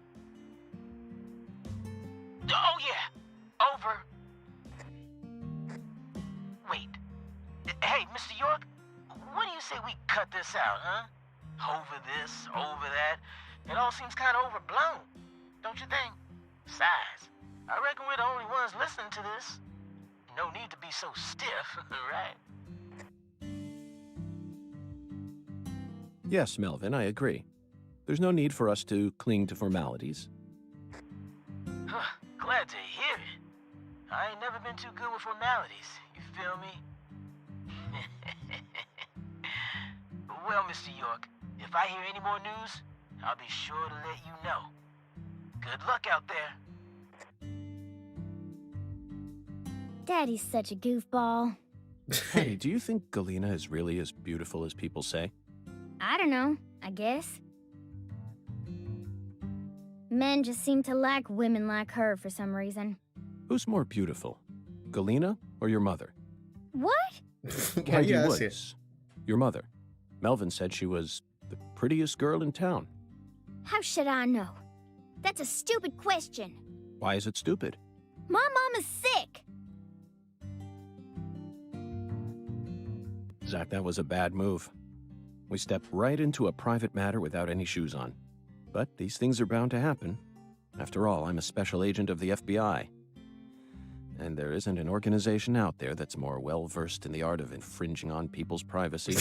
Oh yeah, over. Wait. Hey, Mr. York, what do you say we cut this out, huh? Over this, over that. It all seems kind of overblown, don't you think? Besides, I reckon we're the only ones listening to this. No need to be so stiff, right? Yes, Melvin, I agree. There's no need for us to cling to formalities. Glad to hear it. I ain't never been too good with formalities, you feel me? Well, Mr. York, if I hear any more news, I'll be sure to let you know. Good luck out there. Daddy's such a goofball. Hey, do you think Galena is really as beautiful as people say? I don't know, I guess. Men just seem to like women like her for some reason. Who's more beautiful, Galena or your mother? What? Candy Woods. Your mother. Melvin said she was the prettiest girl in town. How should I know? That's a stupid question. Why is it stupid? My mom is sick. Zach, that was a bad move. We stepped right into a private matter without any shoes on. But these things are bound to happen. After all, I'm a special agent of the FBI. And there isn't an organization out there that's more well-versed in the art of infringing on people's privacy.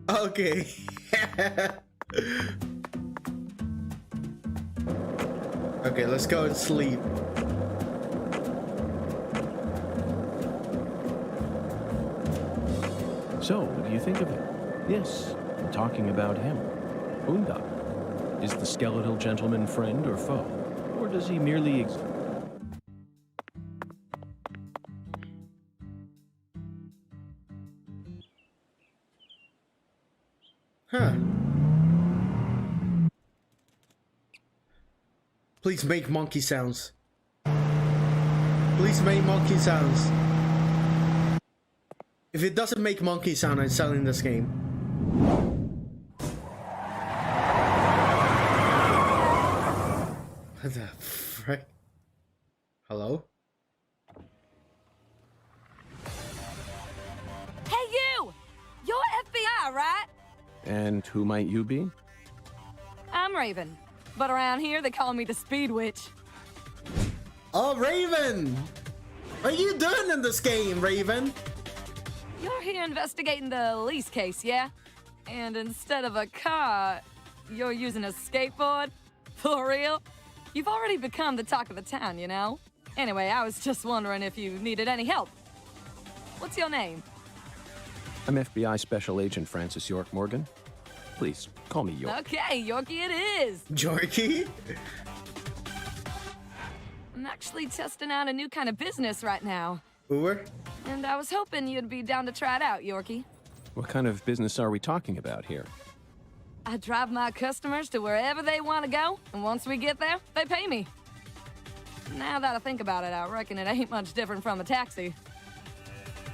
Okay. Okay, let's go and sleep. So, what do you think of him? Yes, I'm talking about him. Boondock. Is the skeletal gentleman friend or foe? Or does he merely exist? Huh. Please make monkey sounds. Please make monkey sounds. If it doesn't make monkey sound, I'm selling this game. What the frick? Hello? Hey, you! You're FBI, right? And who might you be? I'm Raven, but around here they call me the Speed Witch. Oh, Raven! What are you doing in this game, Raven? You're here investigating the lease case, yeah? And instead of a car, you're using a skateboard? For real? You've already become the talk of the town, you know? Anyway, I was just wondering if you needed any help. What's your name? I'm FBI Special Agent Francis York Morgan. Please, call me York. Okay, Yorkie it is. Yorkie? I'm actually testing out a new kind of business right now. Uber? And I was hoping you'd be down to try it out, Yorkie. What kind of business are we talking about here? I drive my customers to wherever they want to go, and once we get there, they pay me. Now that I think about it, I reckon it ain't much different from a taxi.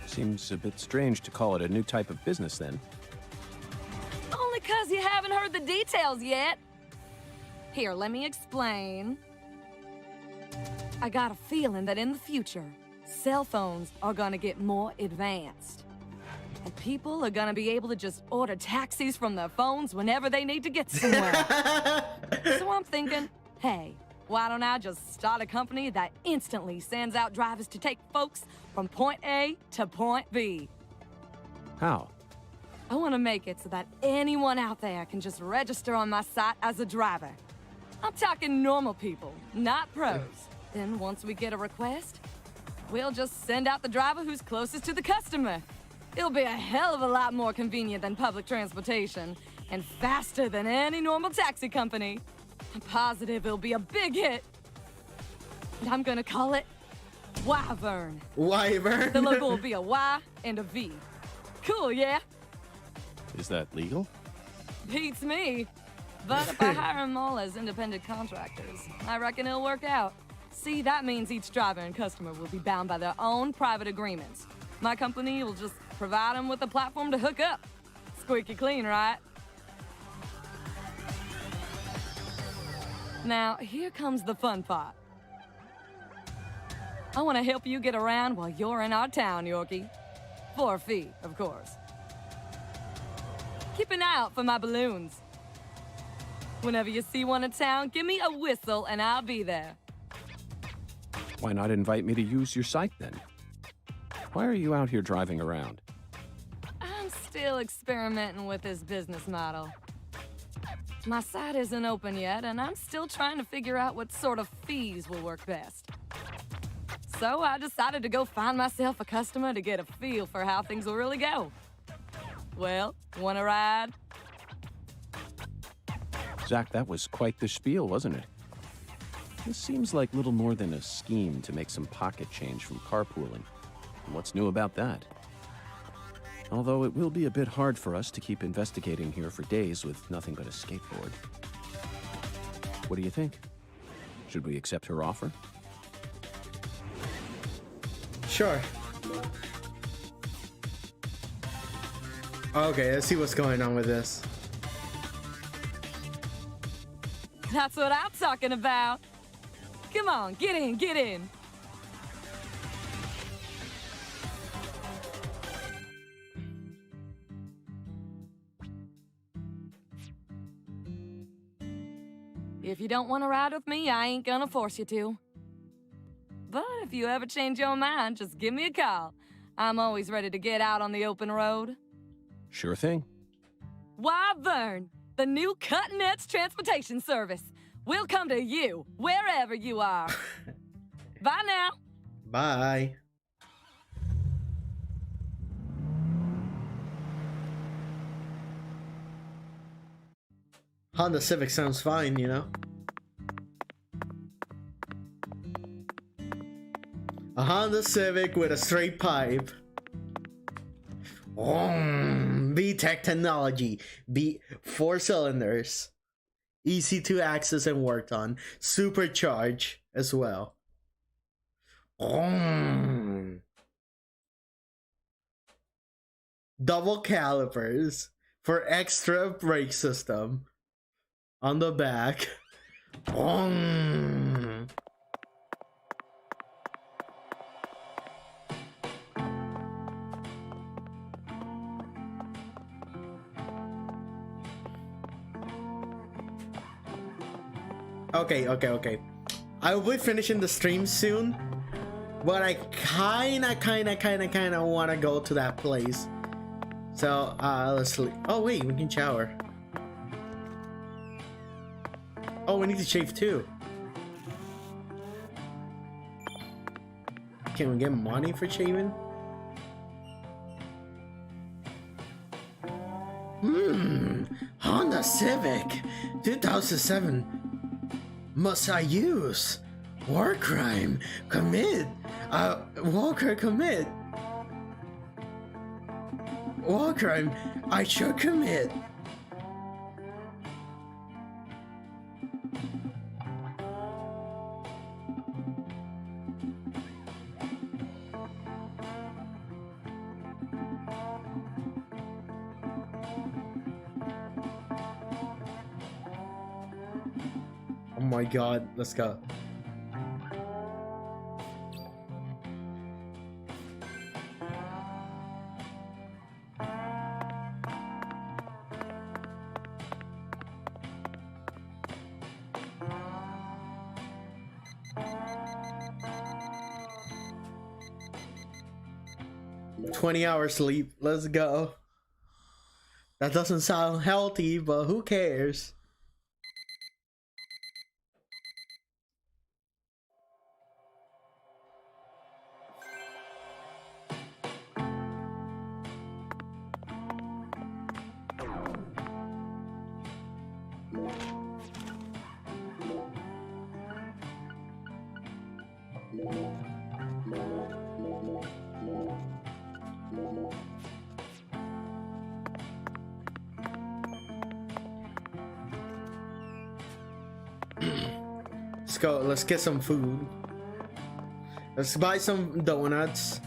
Seems a bit strange to call it a new type of business, then. Only 'cause you haven't heard the details yet. Here, let me explain. I got a feeling that in the future, cell phones are gonna get more advanced. And people are gonna be able to just order taxis from their phones whenever they need to get somewhere. So I'm thinking, hey, why don't I just start a company that instantly sends out drivers to take folks from point A to point B? How? I want to make it so that anyone out there can just register on my site as a driver. I'm talking normal people, not pros. Then once we get a request, we'll just send out the driver who's closest to the customer. It'll be a hell of a lot more convenient than public transportation and faster than any normal taxi company. I'm positive it'll be a big hit. And I'm gonna call it Wyvern. Wyvern? The logo will be a Y and a V. Cool, yeah? Is that legal? Beats me. But if I hire them all as independent contractors, I reckon it'll work out. See, that means each driver and customer will be bound by their own private agreements. My company will just provide them with a platform to hook up. Squeaky clean, right? Now, here comes the fun part. I want to help you get around while you're in our town, Yorkie. For a fee, of course. Keep an eye out for my balloons. Whenever you see one in town, give me a whistle and I'll be there. Why not invite me to use your site, then? Why are you out here driving around? I'm still experimenting with this business model. My site isn't open yet, and I'm still trying to figure out what sort of fees will work best. So I decided to go find myself a customer to get a feel for how things will really go. Well, want to ride? Zach, that was quite the spiel, wasn't it? This seems like little more than a scheme to make some pocket change from carpooling. And what's new about that? Although it will be a bit hard for us to keep investigating here for days with nothing but a skateboard. What do you think? Should we accept her offer? Sure. Okay, let's see what's going on with this. That's what I'm talking about. Come on, get in, get in. If you don't want to ride with me, I ain't gonna force you to. But if you ever change your mind, just give me a call. I'm always ready to get out on the open road. Sure thing. Wyvern, the new cutting-edge transportation service. We'll come to you, wherever you are. Bye now. Bye. Honda Civic sounds fine, you know? A Honda Civic with a straight pipe. VTech technology. 4 cylinders. Easy to access and work on. Supercharge as well. Double calipers for extra brake system on the back. Okay. I will be finishing the stream soon, but I kinda wanna go to that place. So let's sleep. Oh wait, we can shower. Oh, we need to shave too. Can we get money for shaving? Honda Civic 2007. Must I use? War crime. Commit. Walker commit. War crime. I should commit. Oh my god, let's go. Hours sleep. Let's go. That doesn't sound healthy, but who cares? Let's get some food. Let's buy some donuts.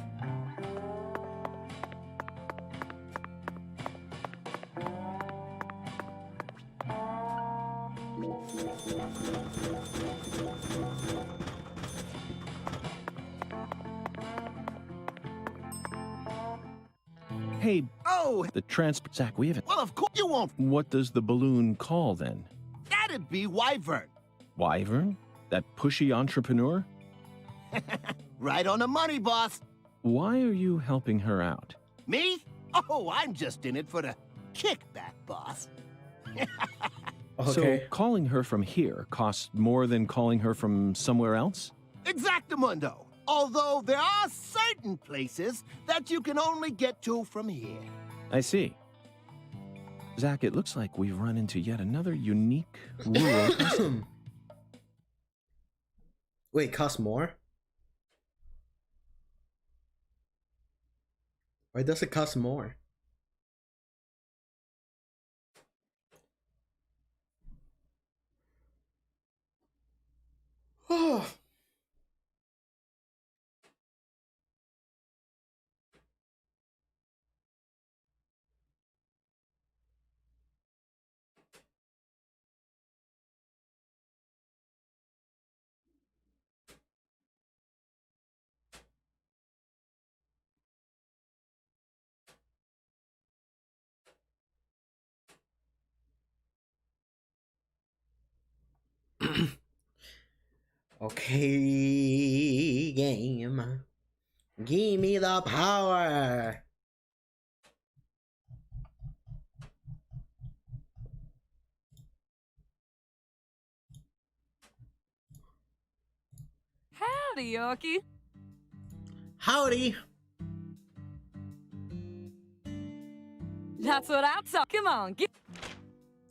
Hey, the transport. Zach, we haven't. Well, of course you won't. What does the balloon call then? That'd be Wyvern. Wyvern? That pushy entrepreneur? Right on the money, boss. Why are you helping her out? Me? Oh, I'm just in it for the kickback, boss. So calling her from here costs more than calling her from somewhere else? Exactamundo. Although there are certain places that you can only get to from here. I see. Zach, it looks like we've run into yet another unique rural custom. Wait, cost more? Why does it cost more? Oh. Okay, game. Give me the power. Howdy, Yorkie. Howdy. That's what I'm talking. Come on, get.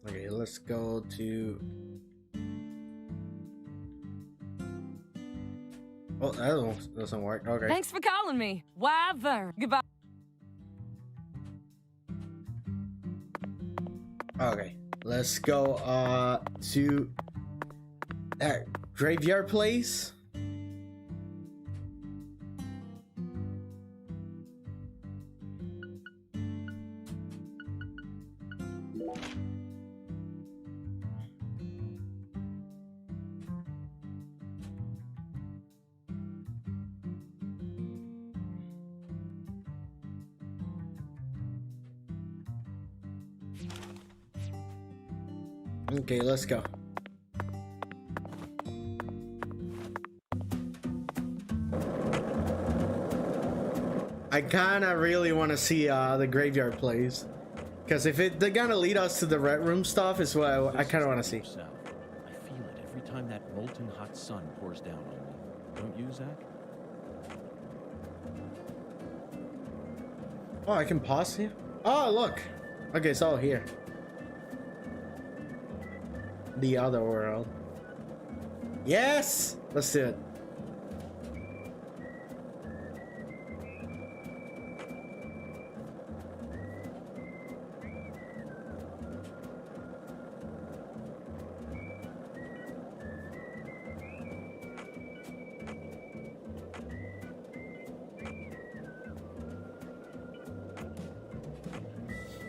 Okay, let's go to. Oh, that doesn't work. Okay. Thanks for calling me. Wyvern. Goodbye. Okay. Let's go to that graveyard place. Okay, let's go. I kinda really want to see the graveyard place, because if they're gonna lead us to the red room stuff, is what I kind of want to see. I feel it every time that molten hot sun pours down on me. Don't you, Zach? Oh, I can pause here. Oh, look. Okay, it's all here. The other world. Yes! Let's do it.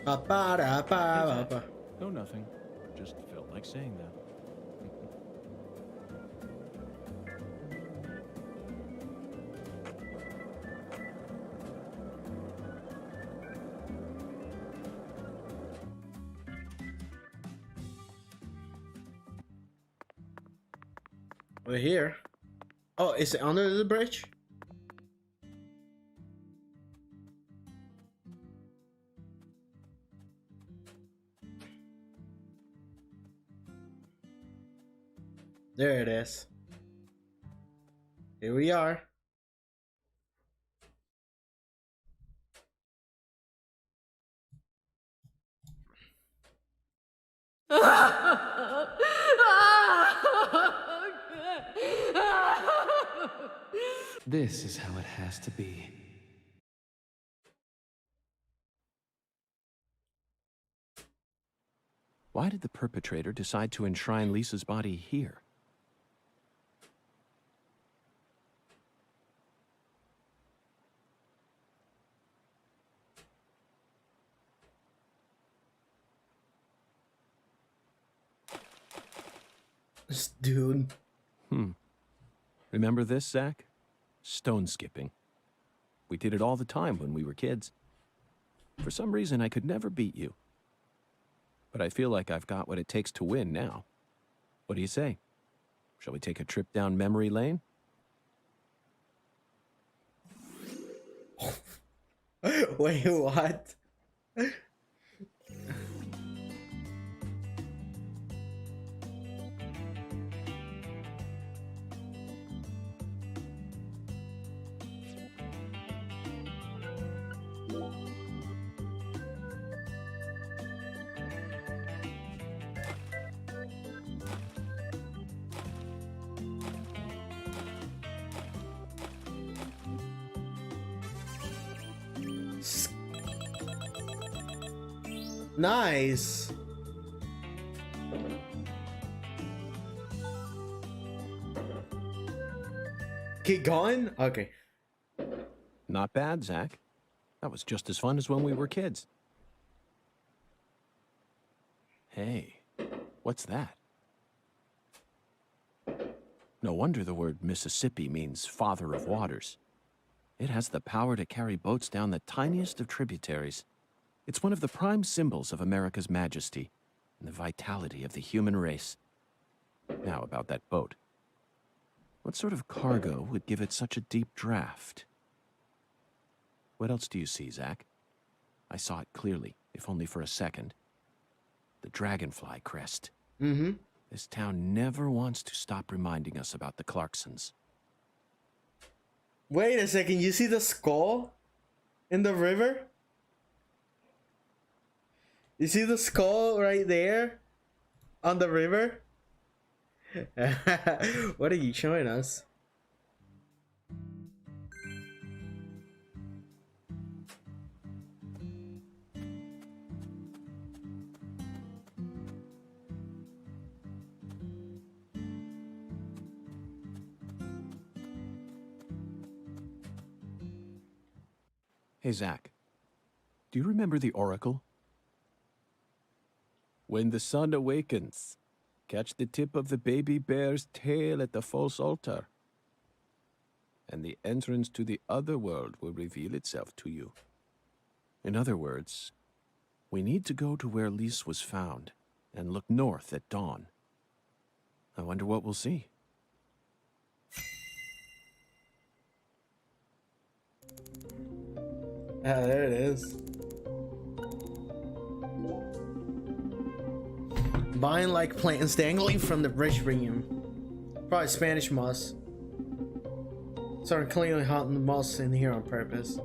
Ba-ba-da-ba-ba-ba. No, nothing. Just felt like saying that. We're here. Oh, is it under the bridge? There it is. Here we are. This is how it has to be. Why did the perpetrator decide to enshrine Lisa's body here? This dude. Remember this, Zach? Stone skipping. We did it all the time when we were kids. For some reason, I could never beat you. But I feel like I've got what it takes to win now. What do you say? Shall we take a trip down memory lane? Wait, what? Nice. Keep going? Okay. Not bad, Zach. That was just as fun as when we were kids. Hey, what's that? No wonder the word Mississippi means father of waters. It has the power to carry boats down the tiniest of tributaries. It's one of the prime symbols of America's majesty and the vitality of the human race. Now about that boat. What sort of cargo would give it such a deep draft? What else do you see, Zach? I saw it clearly, if only for a second. The dragonfly crest. Mm-hmm. This town never wants to stop reminding us about the Clarksons. Wait a second, you see the skull in the river? You see the skull right there on the river? What are you showing us? Hey, Zach. Do you remember the oracle? When the sun awakens, catch the tip of the baby bear's tail at the false altar, and the entrance to the other world will reveal itself to you. In other words, we need to go to where Lise was found and look north at dawn. I wonder what we'll see. Ah, there it is. Vine like plants dangling from the bridge beam. Probably Spanish moss. Started cleanly hunting the moss in here on purpose.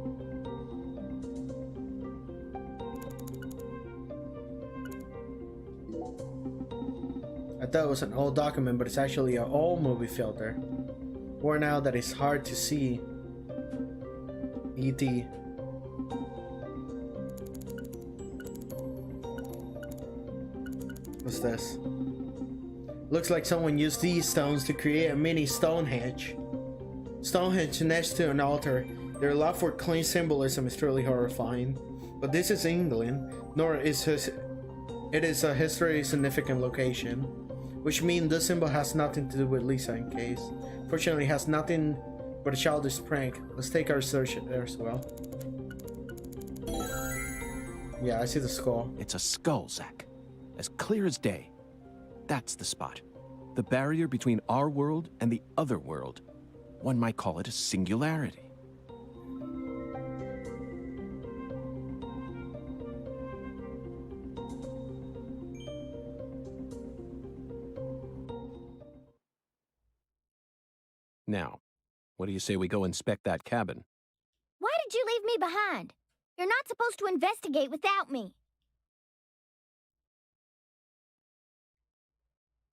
I thought it was an old document, but it's actually an old movie filter. Worn out that it's hard to see. E.T. What's this? Looks like someone used these stones to create a mini Stonehenge. Stonehenge next to an altar. Their love for clean symbolism is truly horrifying. But this is England, nor is it is a historically significant location, which means this symbol has nothing to do with Lisa in case. Fortunately, it has nothing but a childish prank. Let's take our search there as well. Yeah, I see the skull. It's a skull, Zach. As clear as day. That's the spot. The barrier between our world and the other world. One might call it a singularity. Now, what do you say we go inspect that cabin? Why did you leave me behind? You're not supposed to investigate without me.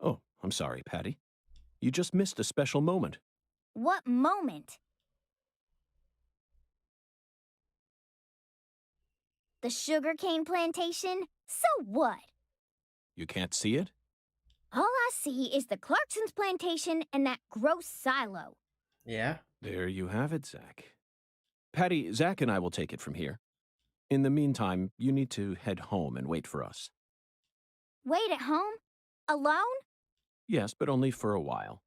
Oh, I'm sorry, Patty. You just missed a special moment. What moment? The sugarcane plantation? So what? You can't see it? All I see is the Clarkson's plantation and that gross silo. Yeah? There you have it, Zach. Patty, Zach and I will take it from here. In the meantime, you need to head home and wait for us. Wait at home? Alone? Yes, but only for a while.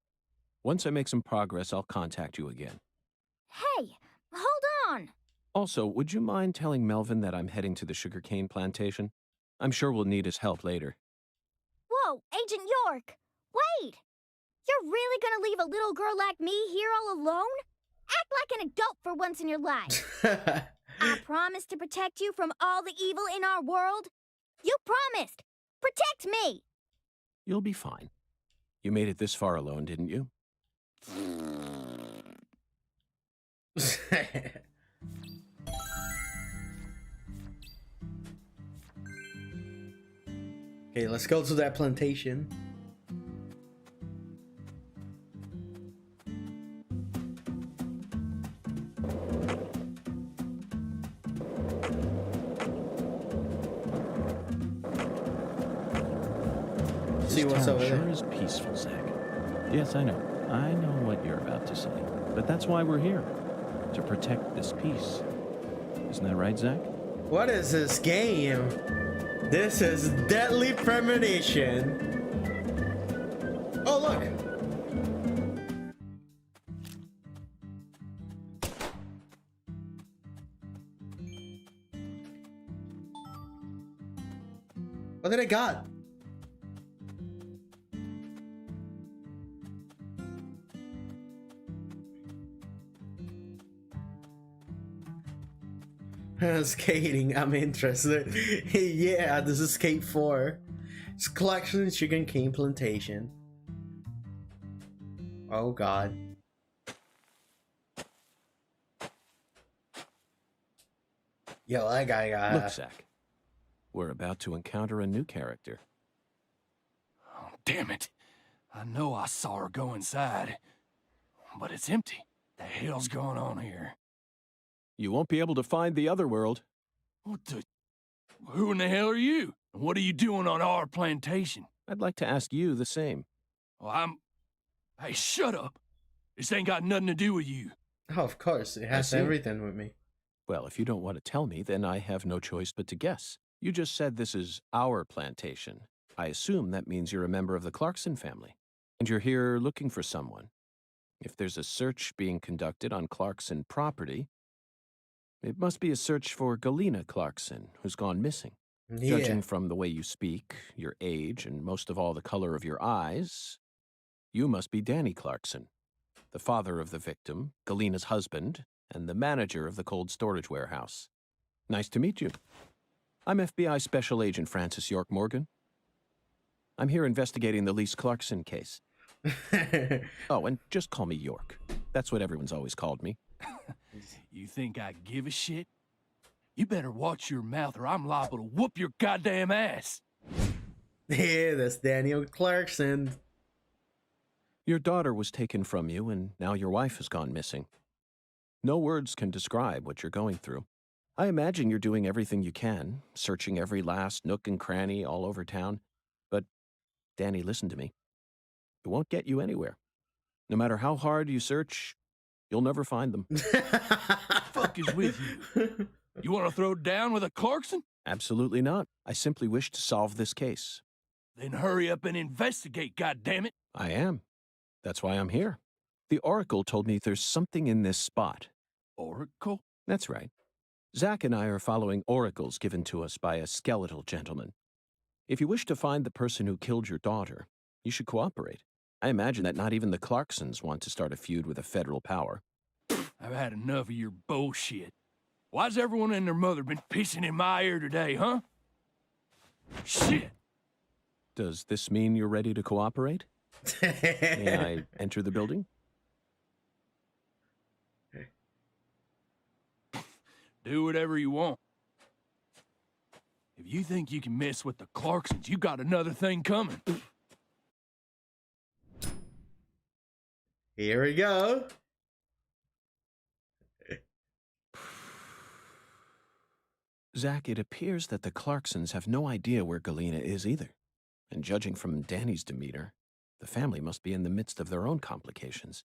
Once I make some progress, I'll contact you again. Hey, hold on. Also, would you mind telling Melvin that I'm heading to the sugarcane plantation? I'm sure we'll need his help later. Whoa, Agent York! Wait! You're really gonna leave a little girl like me here all alone? Act like an adult for once in your life. I promised to protect you from all the evil in our world. You promised! Protect me! You'll be fine. You made it this far alone, didn't you? Okay, let's go to that plantation. See what's over sure there. is peaceful, Zach. Yes, I know. I know what you're about to say. But that's why we're here. To protect this peace. Isn't that right, Zach? What is this game? This is Deadly Premonition. Oh, look. What did I got? Skating, I'm interested. Yeah, this is Skate 4. It's collection sugar cane plantation. Oh god. Yo, that guy got... Look, Zach. We're about to encounter a new character. Oh, damn it. I know I saw her go inside. But it's empty. The hell's going on here? You won't be able to find the other world. What the... Who in the hell are you? And what are you doing on our plantation? I'd like to ask you the same. Well, Hey, shut up. This ain't got nothing to do with you. Oh, of course. It has everything with me. Well, if you don't want to tell me, then I have no choice but to guess. You just said this is our plantation. I assume that means you're a member of the Clarkson family, and you're here looking for someone. If there's a search being conducted on Clarkson property, it must be a search for Galena Clarkson, who's gone missing. Yeah. Judging from the way you speak, your age, and most of all the color of your eyes, you must be Danny Clarkson, the father of the victim, Galena's husband, and the manager of the cold storage warehouse. Nice to meet you. I'm FBI Special Agent Francis York Morgan. I'm here investigating the Lise Clarkson case. Oh, and just call me York. That's what everyone's always called me. You think I give a shit? You better watch your mouth or I'm liable to whoop your goddamn ass. Yeah, that's Daniel Clarkson. Your daughter was taken from you, and now your wife has gone missing. No words can describe what you're going through. I imagine you're doing everything you can, searching every last nook and cranny all over town. But, Danny, listen to me. It won't get you anywhere. No matter how hard you search, you'll never find them. Fuck is with you? You want to throw down with a Clarkson? Absolutely not. I simply wish to solve this case. Then hurry up and investigate, goddammit. I am. That's why I'm here. The Oracle told me there's something in this spot. Oracle? That's right. Zach and I are following oracles given to us by a skeletal gentleman. If you wish to find the person who killed your daughter, you should cooperate. I imagine that not even the Clarksons want to start a feud with a federal power. I've had enough of your bullshit. Why's everyone and their mother been pissing in my ear today, huh? Shit! Does this mean you're ready to cooperate? May I enter the building? Do whatever you want. If you think you can mess with the Clarksons, you got another thing coming. Here we go. Zach, it appears that the Clarksons have no idea where Galena is either. And judging from Danny's demeanor, the family must be in the midst of their own complications.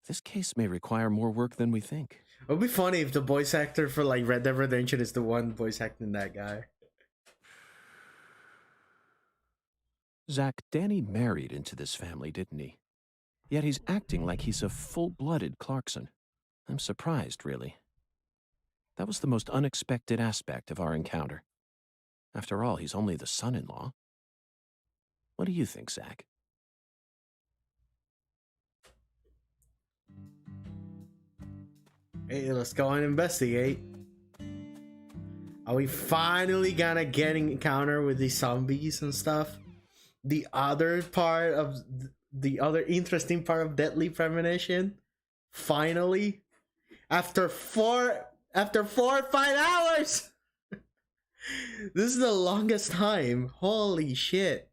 This case may require more work than we think. It would be funny if the voice actor for like Red Dead Redemption is the one voice acting that guy. Zach, Danny married into this family, didn't he? Yet he's acting like he's a full-blooded Clarkson. I'm surprised, really. That was the most unexpected aspect of our encounter. After all, he's only the son-in-law. What do you think, Zach? Hey, let's go and investigate. Are we finally gonna get an encounter with these zombies and stuff? The other part of the other interesting part of Deadly Premonition? Finally? After 4 or 5 hours! This is the longest time. Holy shit.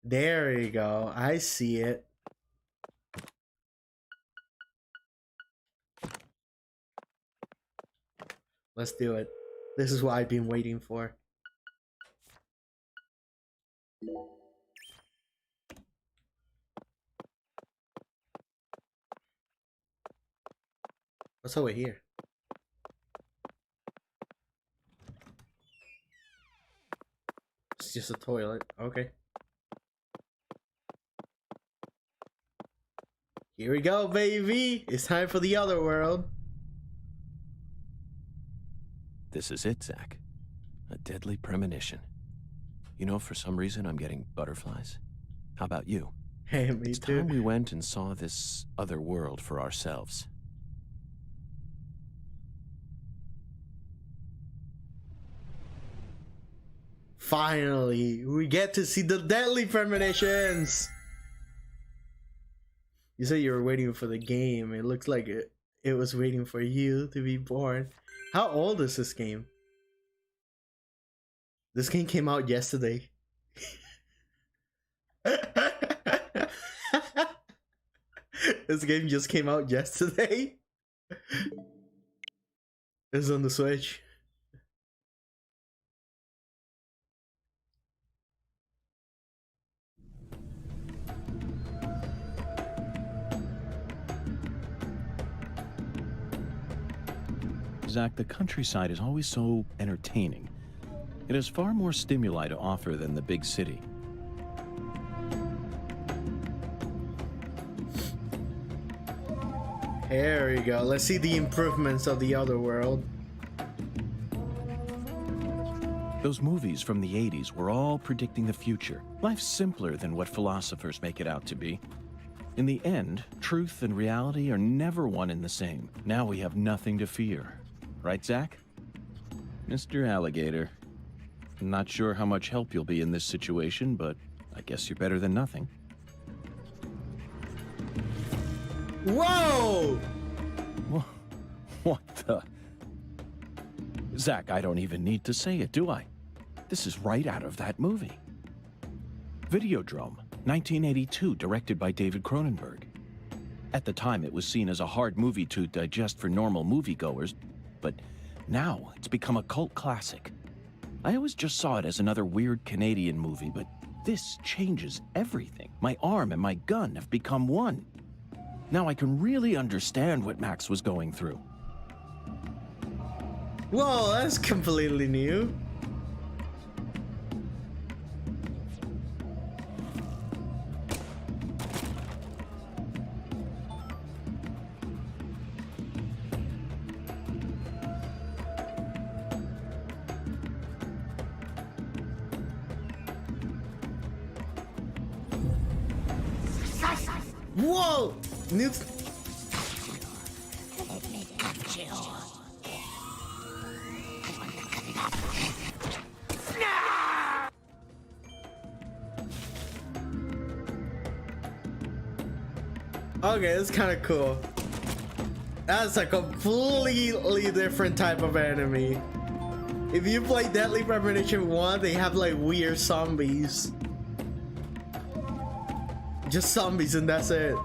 There you go. I see it. Let's do it. This is what I've been waiting for. What's over here? It's just a toilet. Okay. Here we go, baby. It's time for the other world. This is it, Zach. A deadly premonition. You know, for some reason, I'm getting butterflies. How about you? Hey, me it's too. time we went and saw this other world for ourselves. Finally, we get to see the deadly premonitions. You said you were waiting for the game. It looks like it was waiting for you to be born. How old is this game? This game came out yesterday. This game just came out yesterday. It's on the Switch. Zach, the countryside is always so entertaining. It has far more stimuli to offer than the big city. Here we go. Let's see the improvements of the other world. Those movies from the 80s were all predicting the future. Life's simpler than what philosophers make it out to be. In the end, truth and reality are never one and the same. Now we have nothing to fear. Right, Zach? Mr. Alligator. I'm not sure how much help you'll be in this situation, but I guess you're better than nothing. Whoa! What the? Zach, I don't even need to say it, do I? This is right out of that movie. Videodrome, 1982, directed by David Cronenberg. At the time, it was seen as a hard movie to digest for normal moviegoers, but now it's become a cult classic. I always just saw it as another weird Canadian movie, but this changes everything. My arm and my gun have become one. Now I can really understand what Max was going through. Whoa, that's completely new. Whoa! New. Okay, that's kind of cool. That's a completely different type of enemy. If you play Deadly Premonition 1, they have like weird zombies. Just zombies and that's it.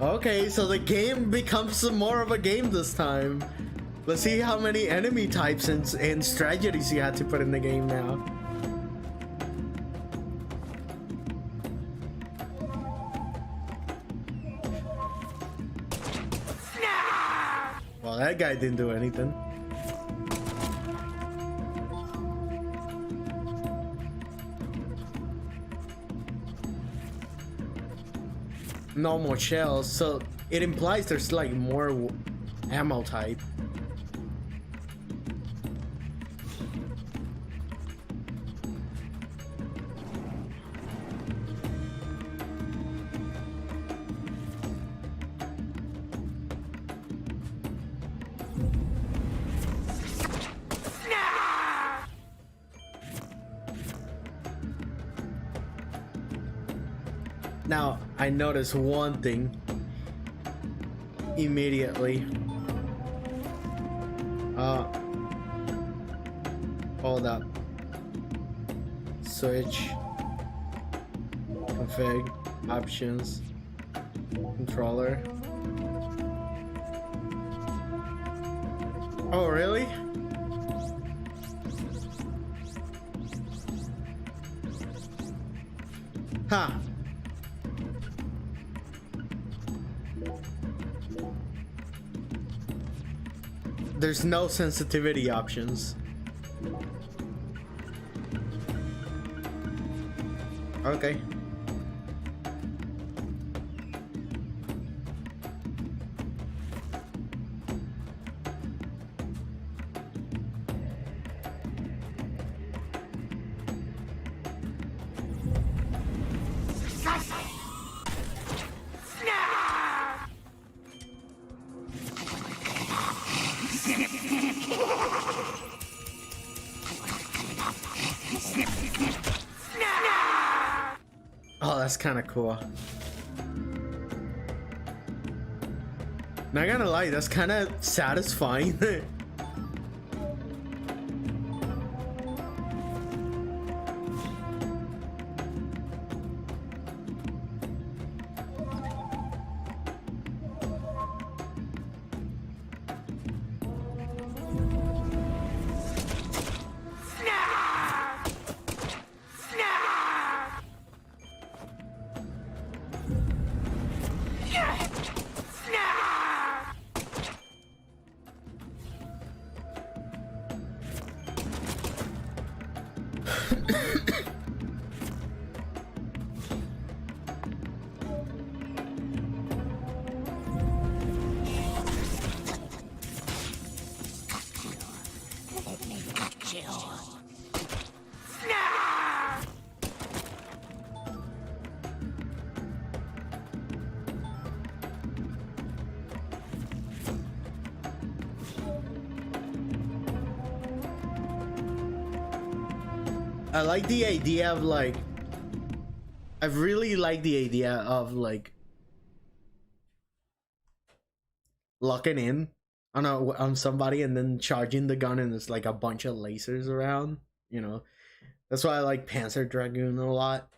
Okay, so the game becomes more of a game this time. Let's see how many enemy types and strategies you had to put in the game now. Well, that guy didn't do anything. No more shells, so it implies there's like more ammo type. Now, I noticed one thing immediately. Hold up. Switch. Config. Options. Controller. Oh, really? Huh. There's no sensitivity options. Okay. kind of cool. Not gonna lie, that's kind of satisfying. I like the idea of like, I really like the idea of like locking in on somebody and then charging the gun and there's like a bunch of lasers around, you know. That's why I like Panzer Dragoon a lot.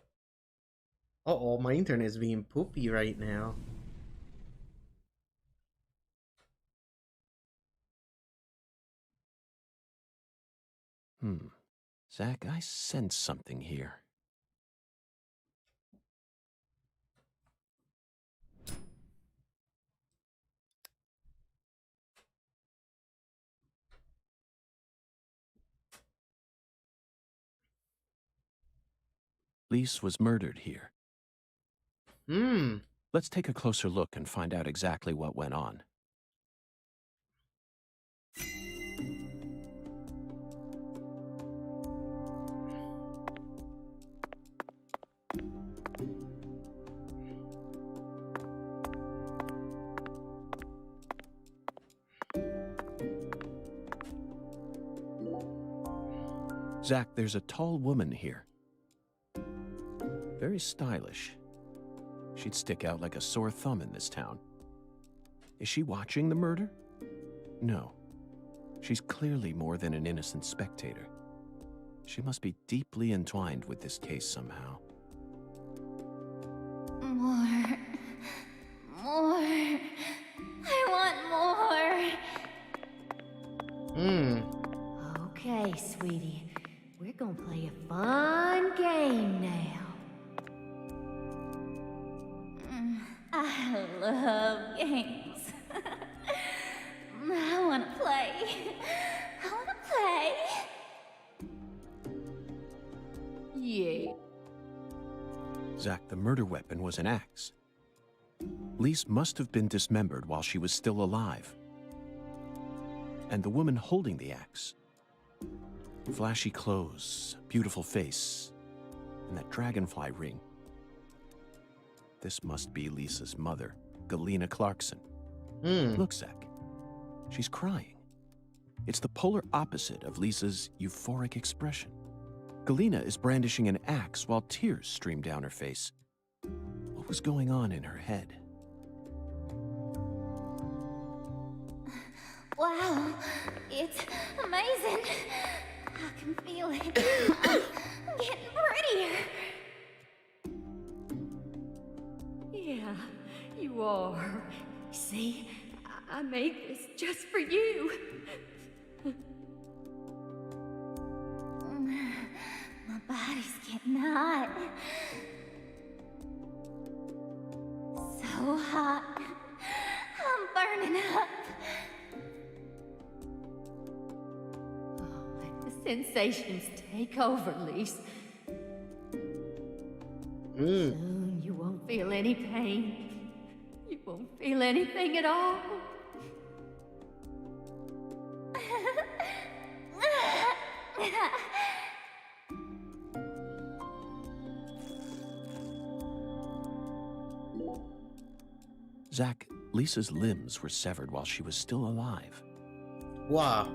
Uh-oh, my internet is being poopy right now. Zach, I sense something here. Lise was murdered here. Let's take a closer look and find out exactly what went on. Zach, there's a tall woman here. Very stylish. She'd stick out like a sore thumb in this town. Is she watching the murder? No. She's clearly more than an innocent spectator. She must be deeply entwined with this case somehow. More. I want more. Okay, sweetie. We're gonna play a fun game now. I love games. I want to play. Yeah. Zach, the murder weapon was an axe. Lise must have been dismembered while she was still alive. And the woman holding the axe. Flashy clothes, beautiful face, and that dragonfly ring. This must be Lisa's mother, Galena Clarkson. Look, Zach. She's crying. It's the polar opposite of Lisa's euphoric expression. Galena is brandishing an axe while tears stream down her face. What was going on in her head? Wow, it's amazing. I can feel it. I'm getting prettier. Yeah, you are. See, I made this just for you. My body's getting hot. So hot. I'm burning up. Let the sensations take over, Lise. Soon you won't feel any pain. You won't feel anything at all. Zach, Lisa's limbs were severed while she was still alive. Wow.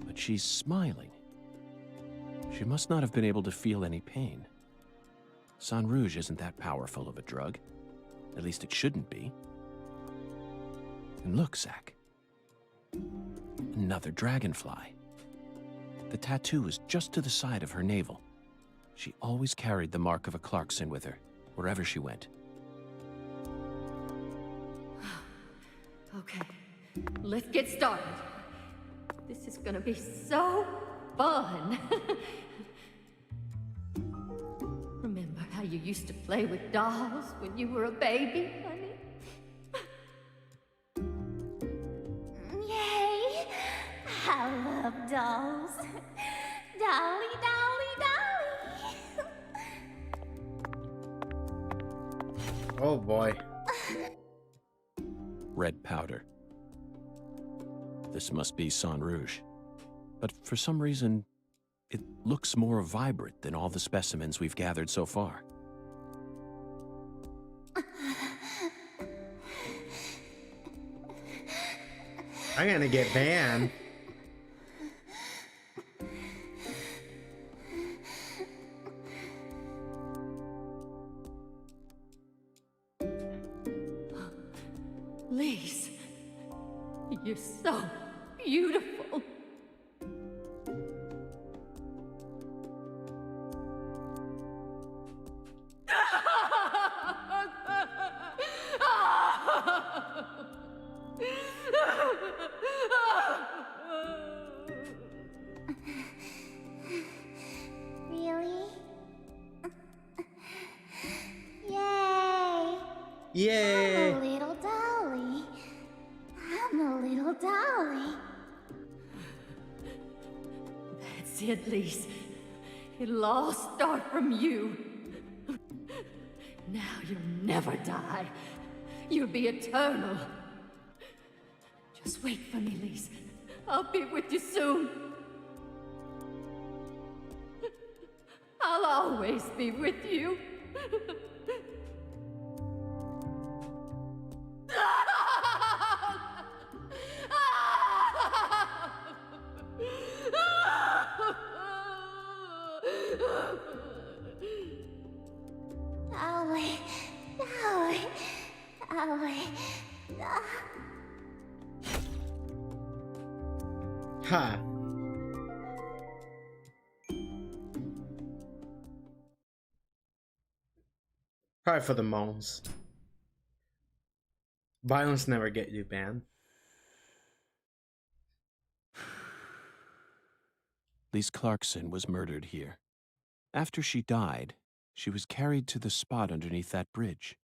But she's smiling. She must not have been able to feel any pain. Sang Rouge isn't that powerful of a drug. At least it shouldn't be. And look, Zach. Another dragonfly. The tattoo is just to the side of her navel. She always carried the mark of a Clarkson with her, wherever she went. Okay, let's get started. This is gonna be so fun. Remember how you used to play with dolls when you were a baby, honey? Yay! I love dolls. Dolly, dolly, dolly. Oh boy. Red powder. This must be Sang Rouge. But for some reason, it looks more vibrant than all the specimens we've gathered so far. I'm gonna get banned. Lise, you're so beautiful. Really? Yay! Yay! I'm a little dolly. I'm a little dolly. That's it, Lise. It'll all start from you. Now you'll never die. You'll be eternal. Just wait for me, Lise. I'll be with you soon. I'll always be with you. Dolly, dolly, dolly. Ha. Probably for the moans. Violence never get you banned. Lise Clarkson was murdered here. After she died, she was carried to the spot underneath that bridge.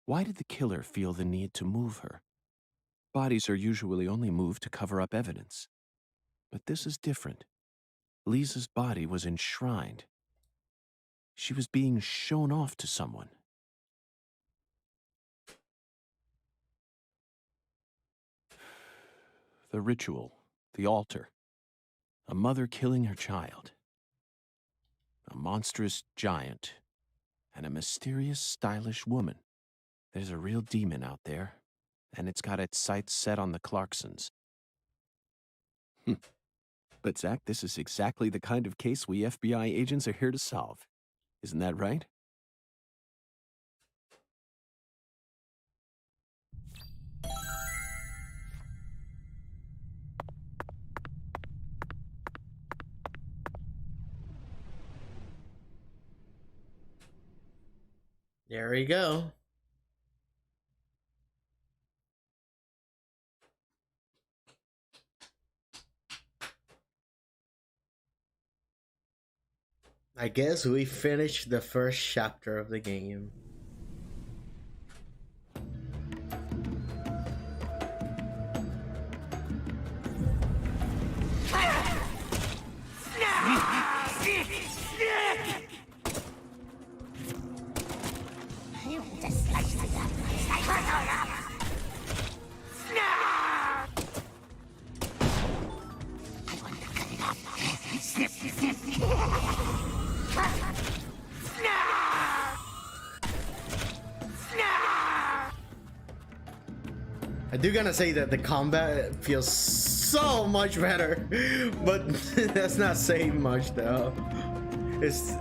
Why did the killer feel the need to move her? Bodies are usually only moved to cover up evidence. But this is different. Lisa's body was enshrined. She was being shown off to someone. The ritual, the altar, a mother killing her child, a monstrous giant, and a mysterious, stylish woman. There's a real demon out there, and it's got its sights set on the Clarksons. But Zach, this is exactly the kind of case we FBI agents are here to solve. Isn't that right? There we go. I guess we finished the first chapter of the game. I do gonna say that the combat feels so much better, but that's not saying much though. It's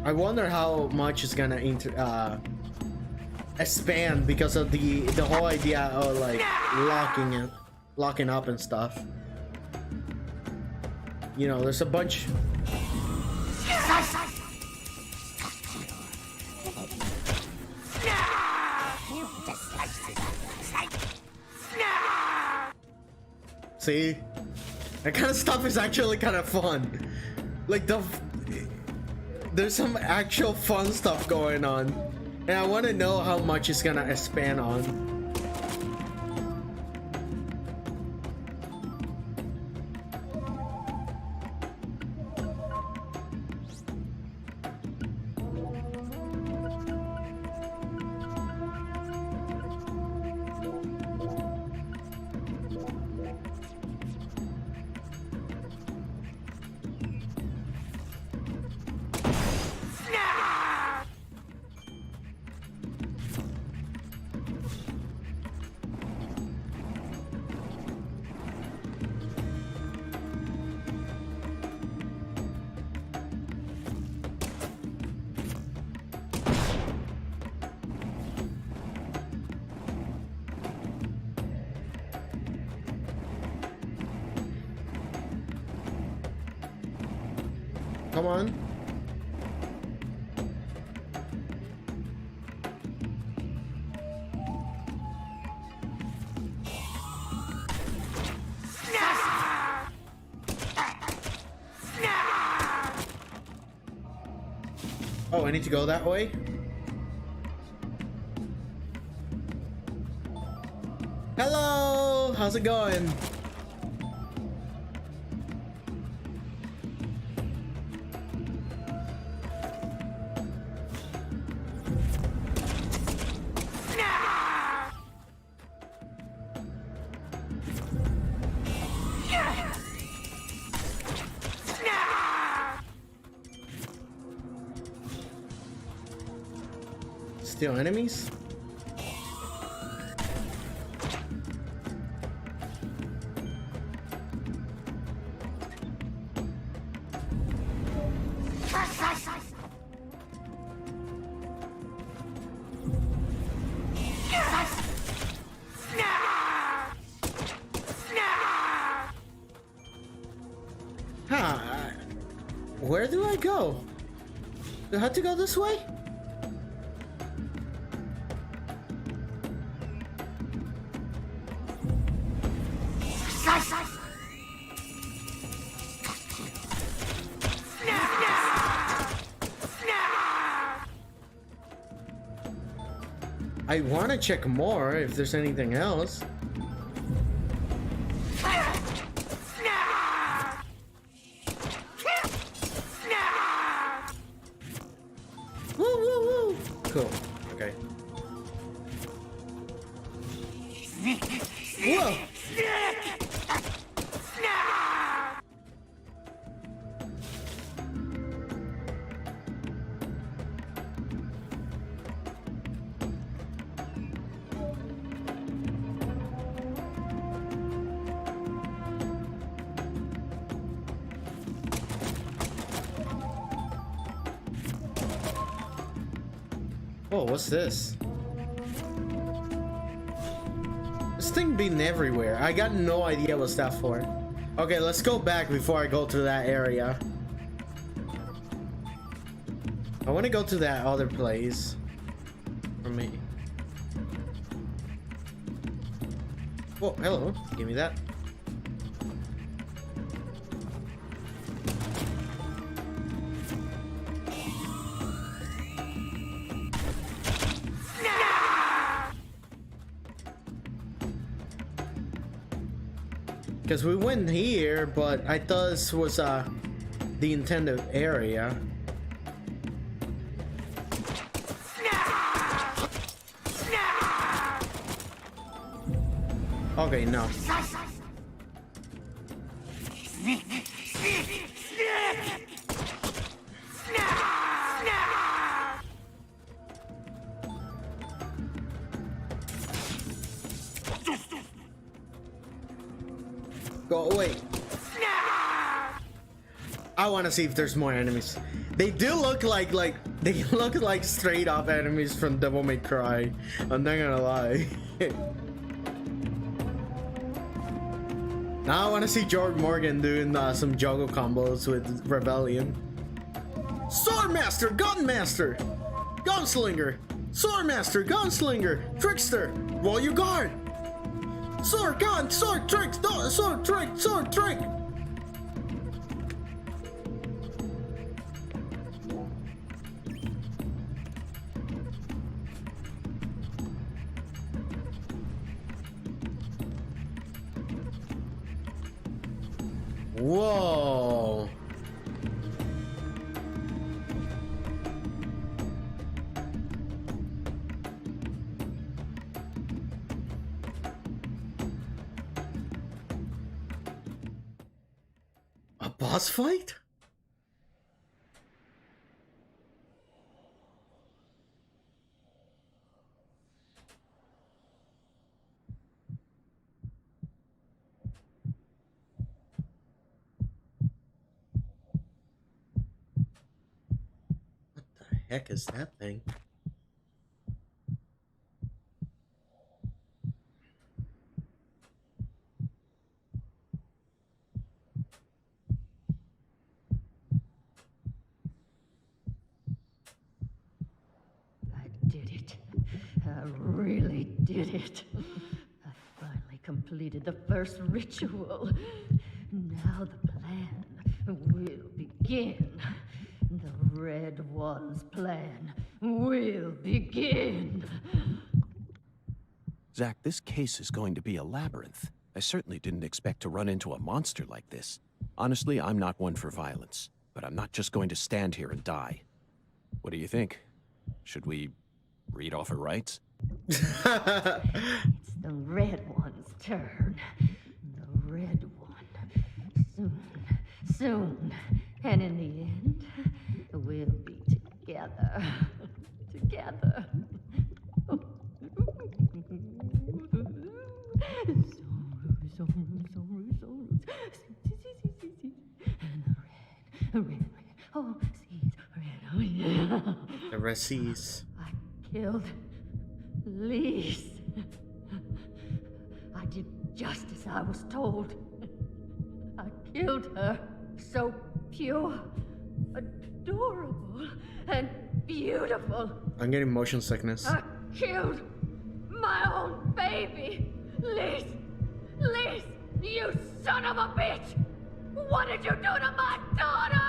I wonder how much is gonna expand because of the whole idea of like locking up and stuff. You know, there's a bunch. See, that kind of stuff is actually kind of fun. Like there's some actual fun stuff going on, and I want to know how much it's gonna expand on. Come on. Oh, I need to go that way? Hello! How's it going? Still enemies? Where do I go? Do I have to go this way? I want to check more if there's anything else. Woo, woo, woo. Cool. Okay. Whoa. Oh, what's this? This thing been everywhere. I got no idea what's that for. Okay, let's go back before I go to that area. I want to go to that other place. For me. Oh, hello. Give me that. Because we went here, but I thought this was the intended area. Okay, no. Go away. I want to see if there's more enemies. They do look like they look like straight up enemies from Devil May Cry. I'm not gonna lie. Now I want to see George Morgan doing some juggle combos with Rebellion. Swordmaster, Gunmaster, Gunslinger, Swordmaster, Gunslinger, Trickster, roll your guard. Sword, gun, sword, trick, sword, trick, sword, trick. Whoa. A boss fight? Heck is that thing? I did it. I really did it. I finally completed the first ritual. Now the plan will begin. The Red One's plan will begin. Zach, this case is going to be a labyrinth. I certainly didn't expect to run into a monster like this. Honestly, I'm not one for violence, but I'm not just going to stand here and die. What do you think? Should we read off her rights? It's the Red One's turn. The Red One. Soon. And in the end, we'll be together. Together. Red. Oh, seeds. Red. Oh, yeah. The Recies. I killed Lise. I did just as I was told. I killed her. So pure, adorable, and beautiful. I'm getting motion sickness. I killed my own baby. Lise, you son of a bitch! What did you do to my daughter?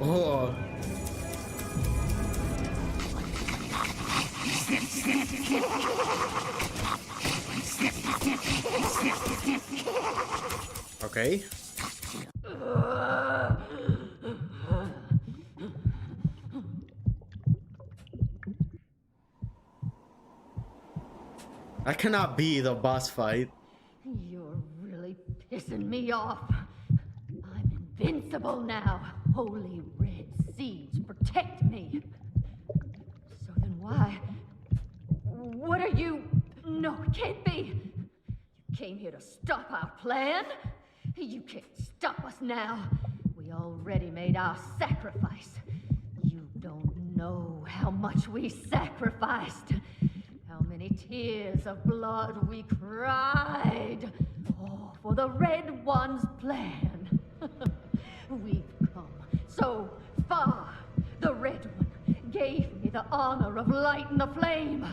Oh. Okay. That cannot be the boss fight. You're really pissing me off. I'm invincible now. Holy red seeds protect me. So then why? What are you? No, it can't be. You came here to stop our plan? You can't stop us now. We already made our sacrifice. You don't know how much we sacrificed. How many tears of blood we cried. Oh, for the Red One's plan. We've come so far. The Red One gave me the honor of lighting the flame.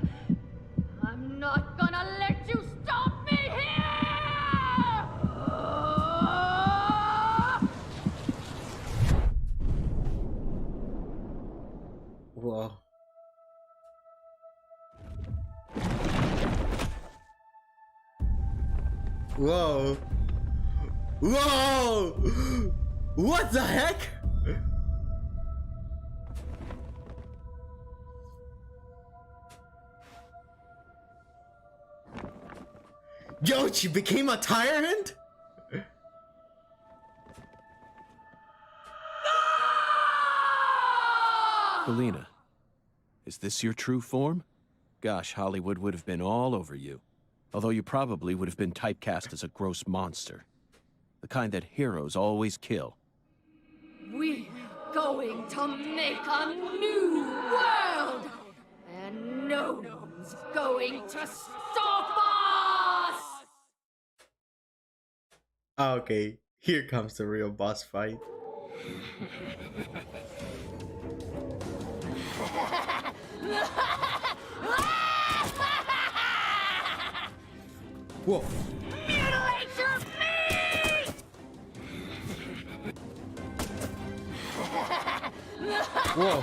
I'm not gonna let you stop me here! Whoa. Whoa. Whoa! What the heck? Yo, she became a tyrant? Galena, is this your true form? Gosh, Hollywood would have been all over you. Although you probably would have been typecast as a gross monster. The kind that heroes always kill. We're going to make a new world! And no one's going to stop us! Okay, here comes the real boss fight. Whoa. Mutilate your meat! Whoa.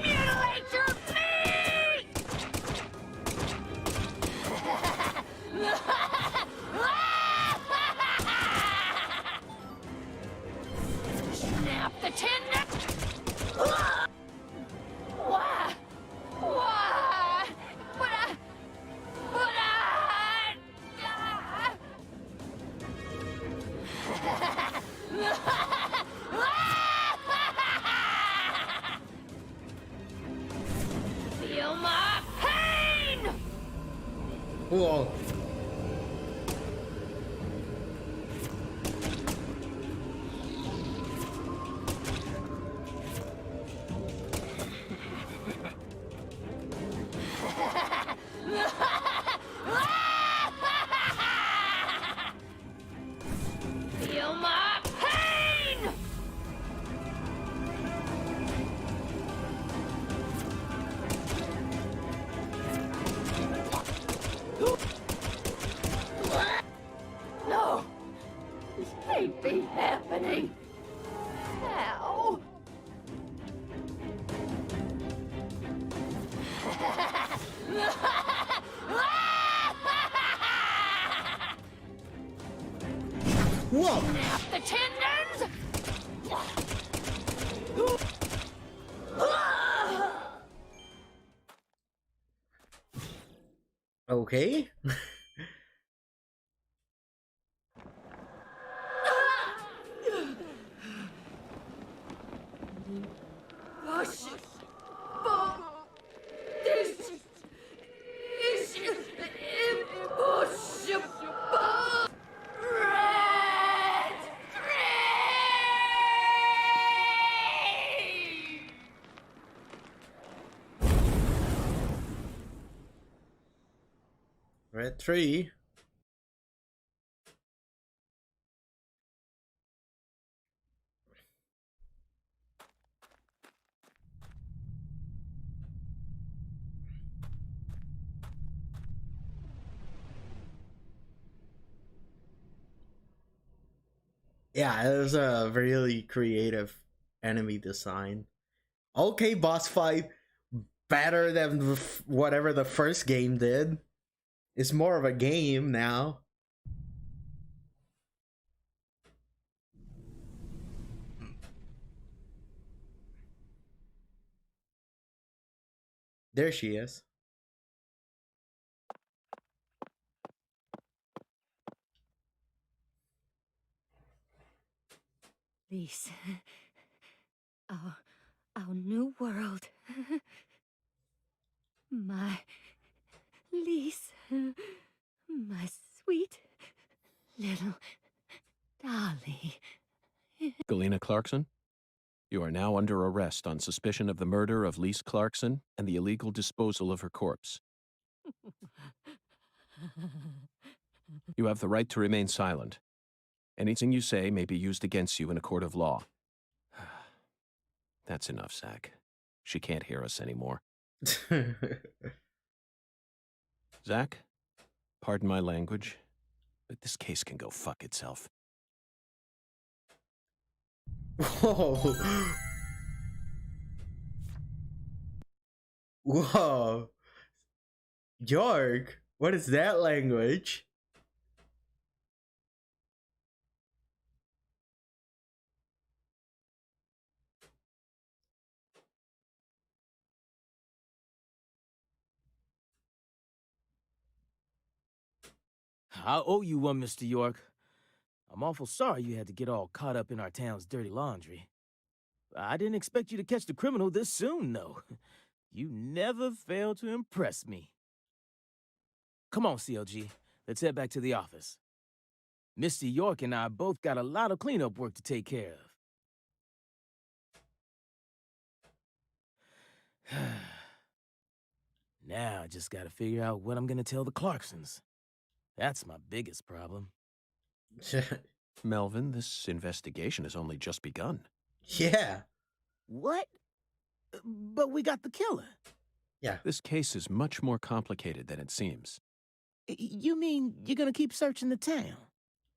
Mutilate your meat! Snap the tendon! Why? Why? But feel my pain! Whoa. Feel my pain! No! This can't be happening! Ow! Whoa! Snap the tendons! Okay. Push! This is impossible! Red! Red 3. Yeah, it was a really creative enemy design. Okay, boss fight, better than whatever the first game did. It's more of a game now. There she is. Lise, our new world. My Lise, my sweet little dolly. Galena Clarkson, you are now under arrest on suspicion of the murder of Lise Clarkson and the illegal disposal of her corpse. You have the right to remain silent. Anything you say may be used against you in a court of law. That's enough, Zach. She can't hear us anymore. Zach, pardon my language, But this case can go fuck itself. Whoa. Whoa. York, what is that language? I owe you one, Mr. York. I'm awful sorry you had to get all caught up in our town's dirty laundry. I didn't expect you to catch the criminal this soon, though. You never fail to impress me. Come on, CLG. Let's head back to the office. Mr. York and I both got a lot of cleanup work to take care of. Now I just gotta figure out what I'm gonna tell the Clarksons. That's my biggest problem. Melvin, this investigation has only just begun. Yeah. What? But we got the killer. Yeah. This case is much more complicated than it seems. You mean you're gonna keep searching the town?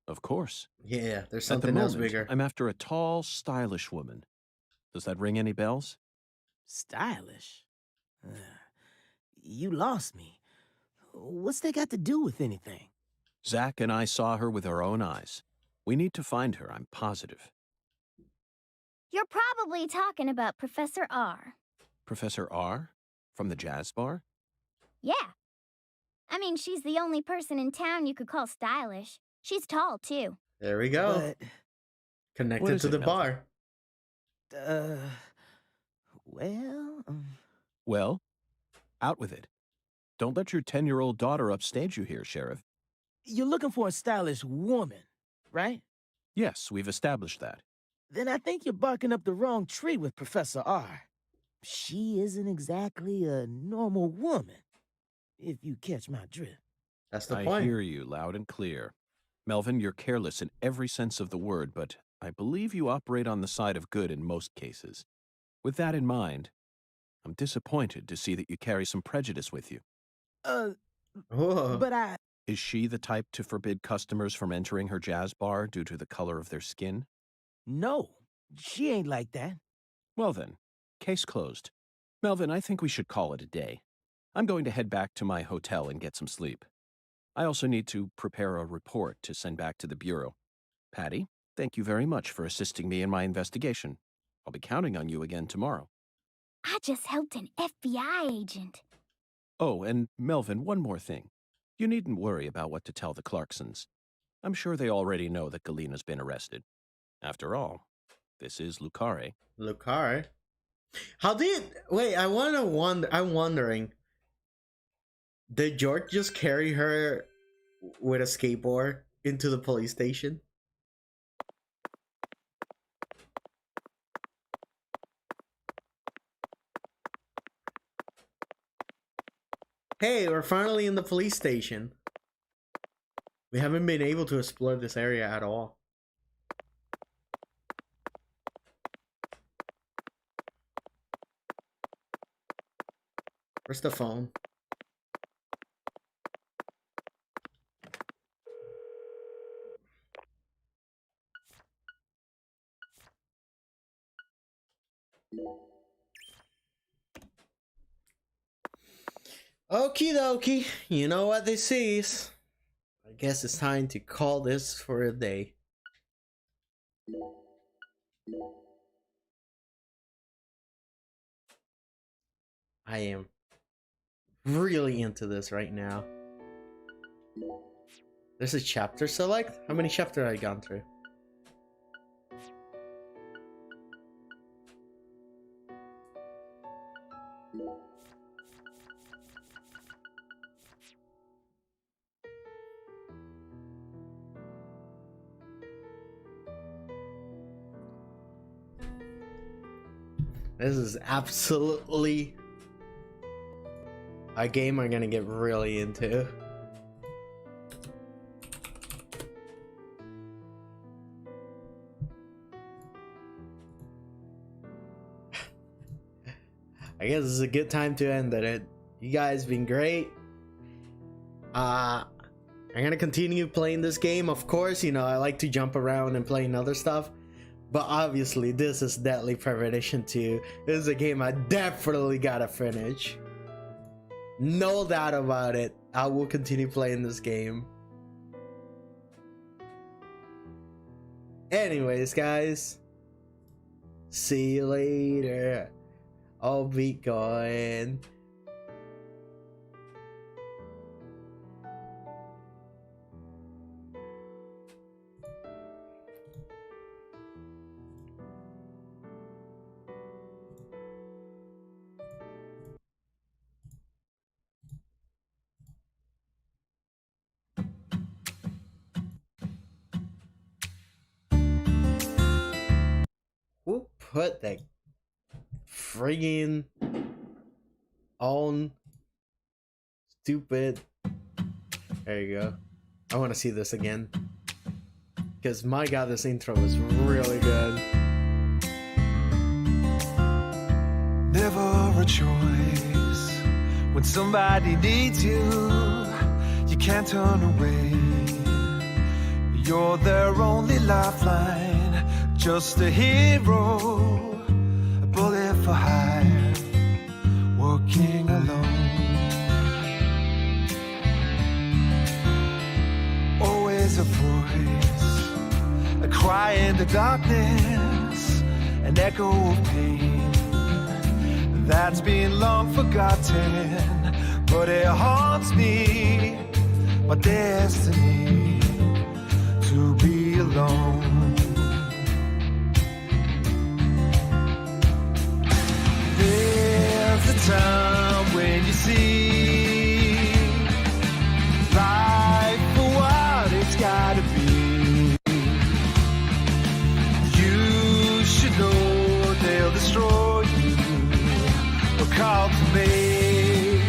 Of course. Yeah, there's At the something else moment, bigger. I'm after a tall, stylish woman. Does that ring any bells? Stylish? You lost me. What's that got to do with anything? Zach and I saw her with our own eyes. We need to find her, I'm positive. You're probably talking about Professor R. Professor R? From the jazz bar? Yeah. I mean, she's the only person in town you could call stylish. She's tall, too. There we go. But Connected to the bar. Well, out with it. Don't let your 10-year-old daughter upstage you here, Sheriff. you're looking for a stylish woman, right? Yes, we've established that. Then I think you're barking up the wrong tree with Professor R. She isn't exactly a normal woman, if you catch my drift. That's the I point. hear you loud and clear. Melvin, you're careless in every sense of the word, but I believe you operate on the side of good in most cases. With that in mind, I'm disappointed to see that you carry some prejudice with you. But I... Is she the type to forbid customers from entering her jazz bar due to the color of their skin? No, she ain't like that. Well then, case closed. Melvin, I think we should call it a day. I'm going to head back to my hotel and get some sleep. I also need to prepare a report to send back to the Bureau. Patty, thank you very much for assisting me in my investigation. I'll be counting on you again tomorrow. I just helped an FBI agent. Oh, and Melvin, one more thing. You needn't worry about what to tell the Clarksons. I'm sure they already know that Galena's been arrested. After all, this is Lucare. Lucare? How did... Wait, I'm wondering. Did George just carry her with a skateboard into the police station? Hey, we're finally in the police station. We haven't been able to explore this area at all. Where's the phone? Okie dokie, you know what this is. I guess it's time to call this for a day. I am really into this right now. There's a chapter select? How many chapters have I gone through? This is absolutely a game I'm gonna get really into. I guess this is a good time to end it. You guys been great. I'm gonna continue playing this game. Of course, you know, I like to jump around and playing other stuff. But obviously, this is Deadly Premonition 2. This is a game I definitely gotta finish. No doubt about it. I will continue playing this game. Anyways, guys. See you later. I'll be going. Who put that friggin' on stupid? There you go. I want to see this again. Because my god, this intro was really good. Never a choice. When somebody needs you, you can't turn away. You're their only lifeline, just a hero, a bullet for hire, working alone. Always a voice, a cry in the darkness, an echo of pain that's been long forgotten, but it haunts me, my destiny to be alone. There's a time when you see life for what it's gotta be. You should know they'll destroy you. A call to make,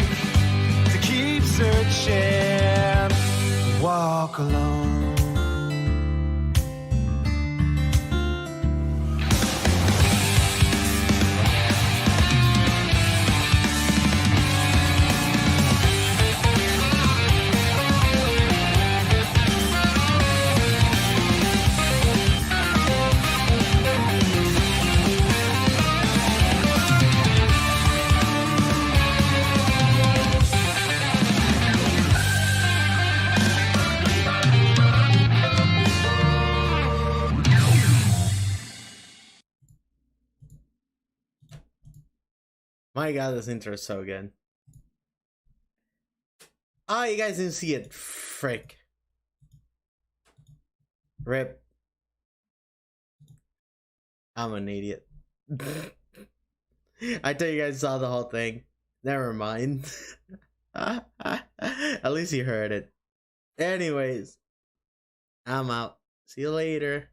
to keep searching, walk alone. My god, this intro is so good. Oh, you guys didn't see it. Frick. Rip. I'm an idiot. I thought you guys saw the whole thing. Never mind. At least you heard it. Anyways, I'm out. See you later.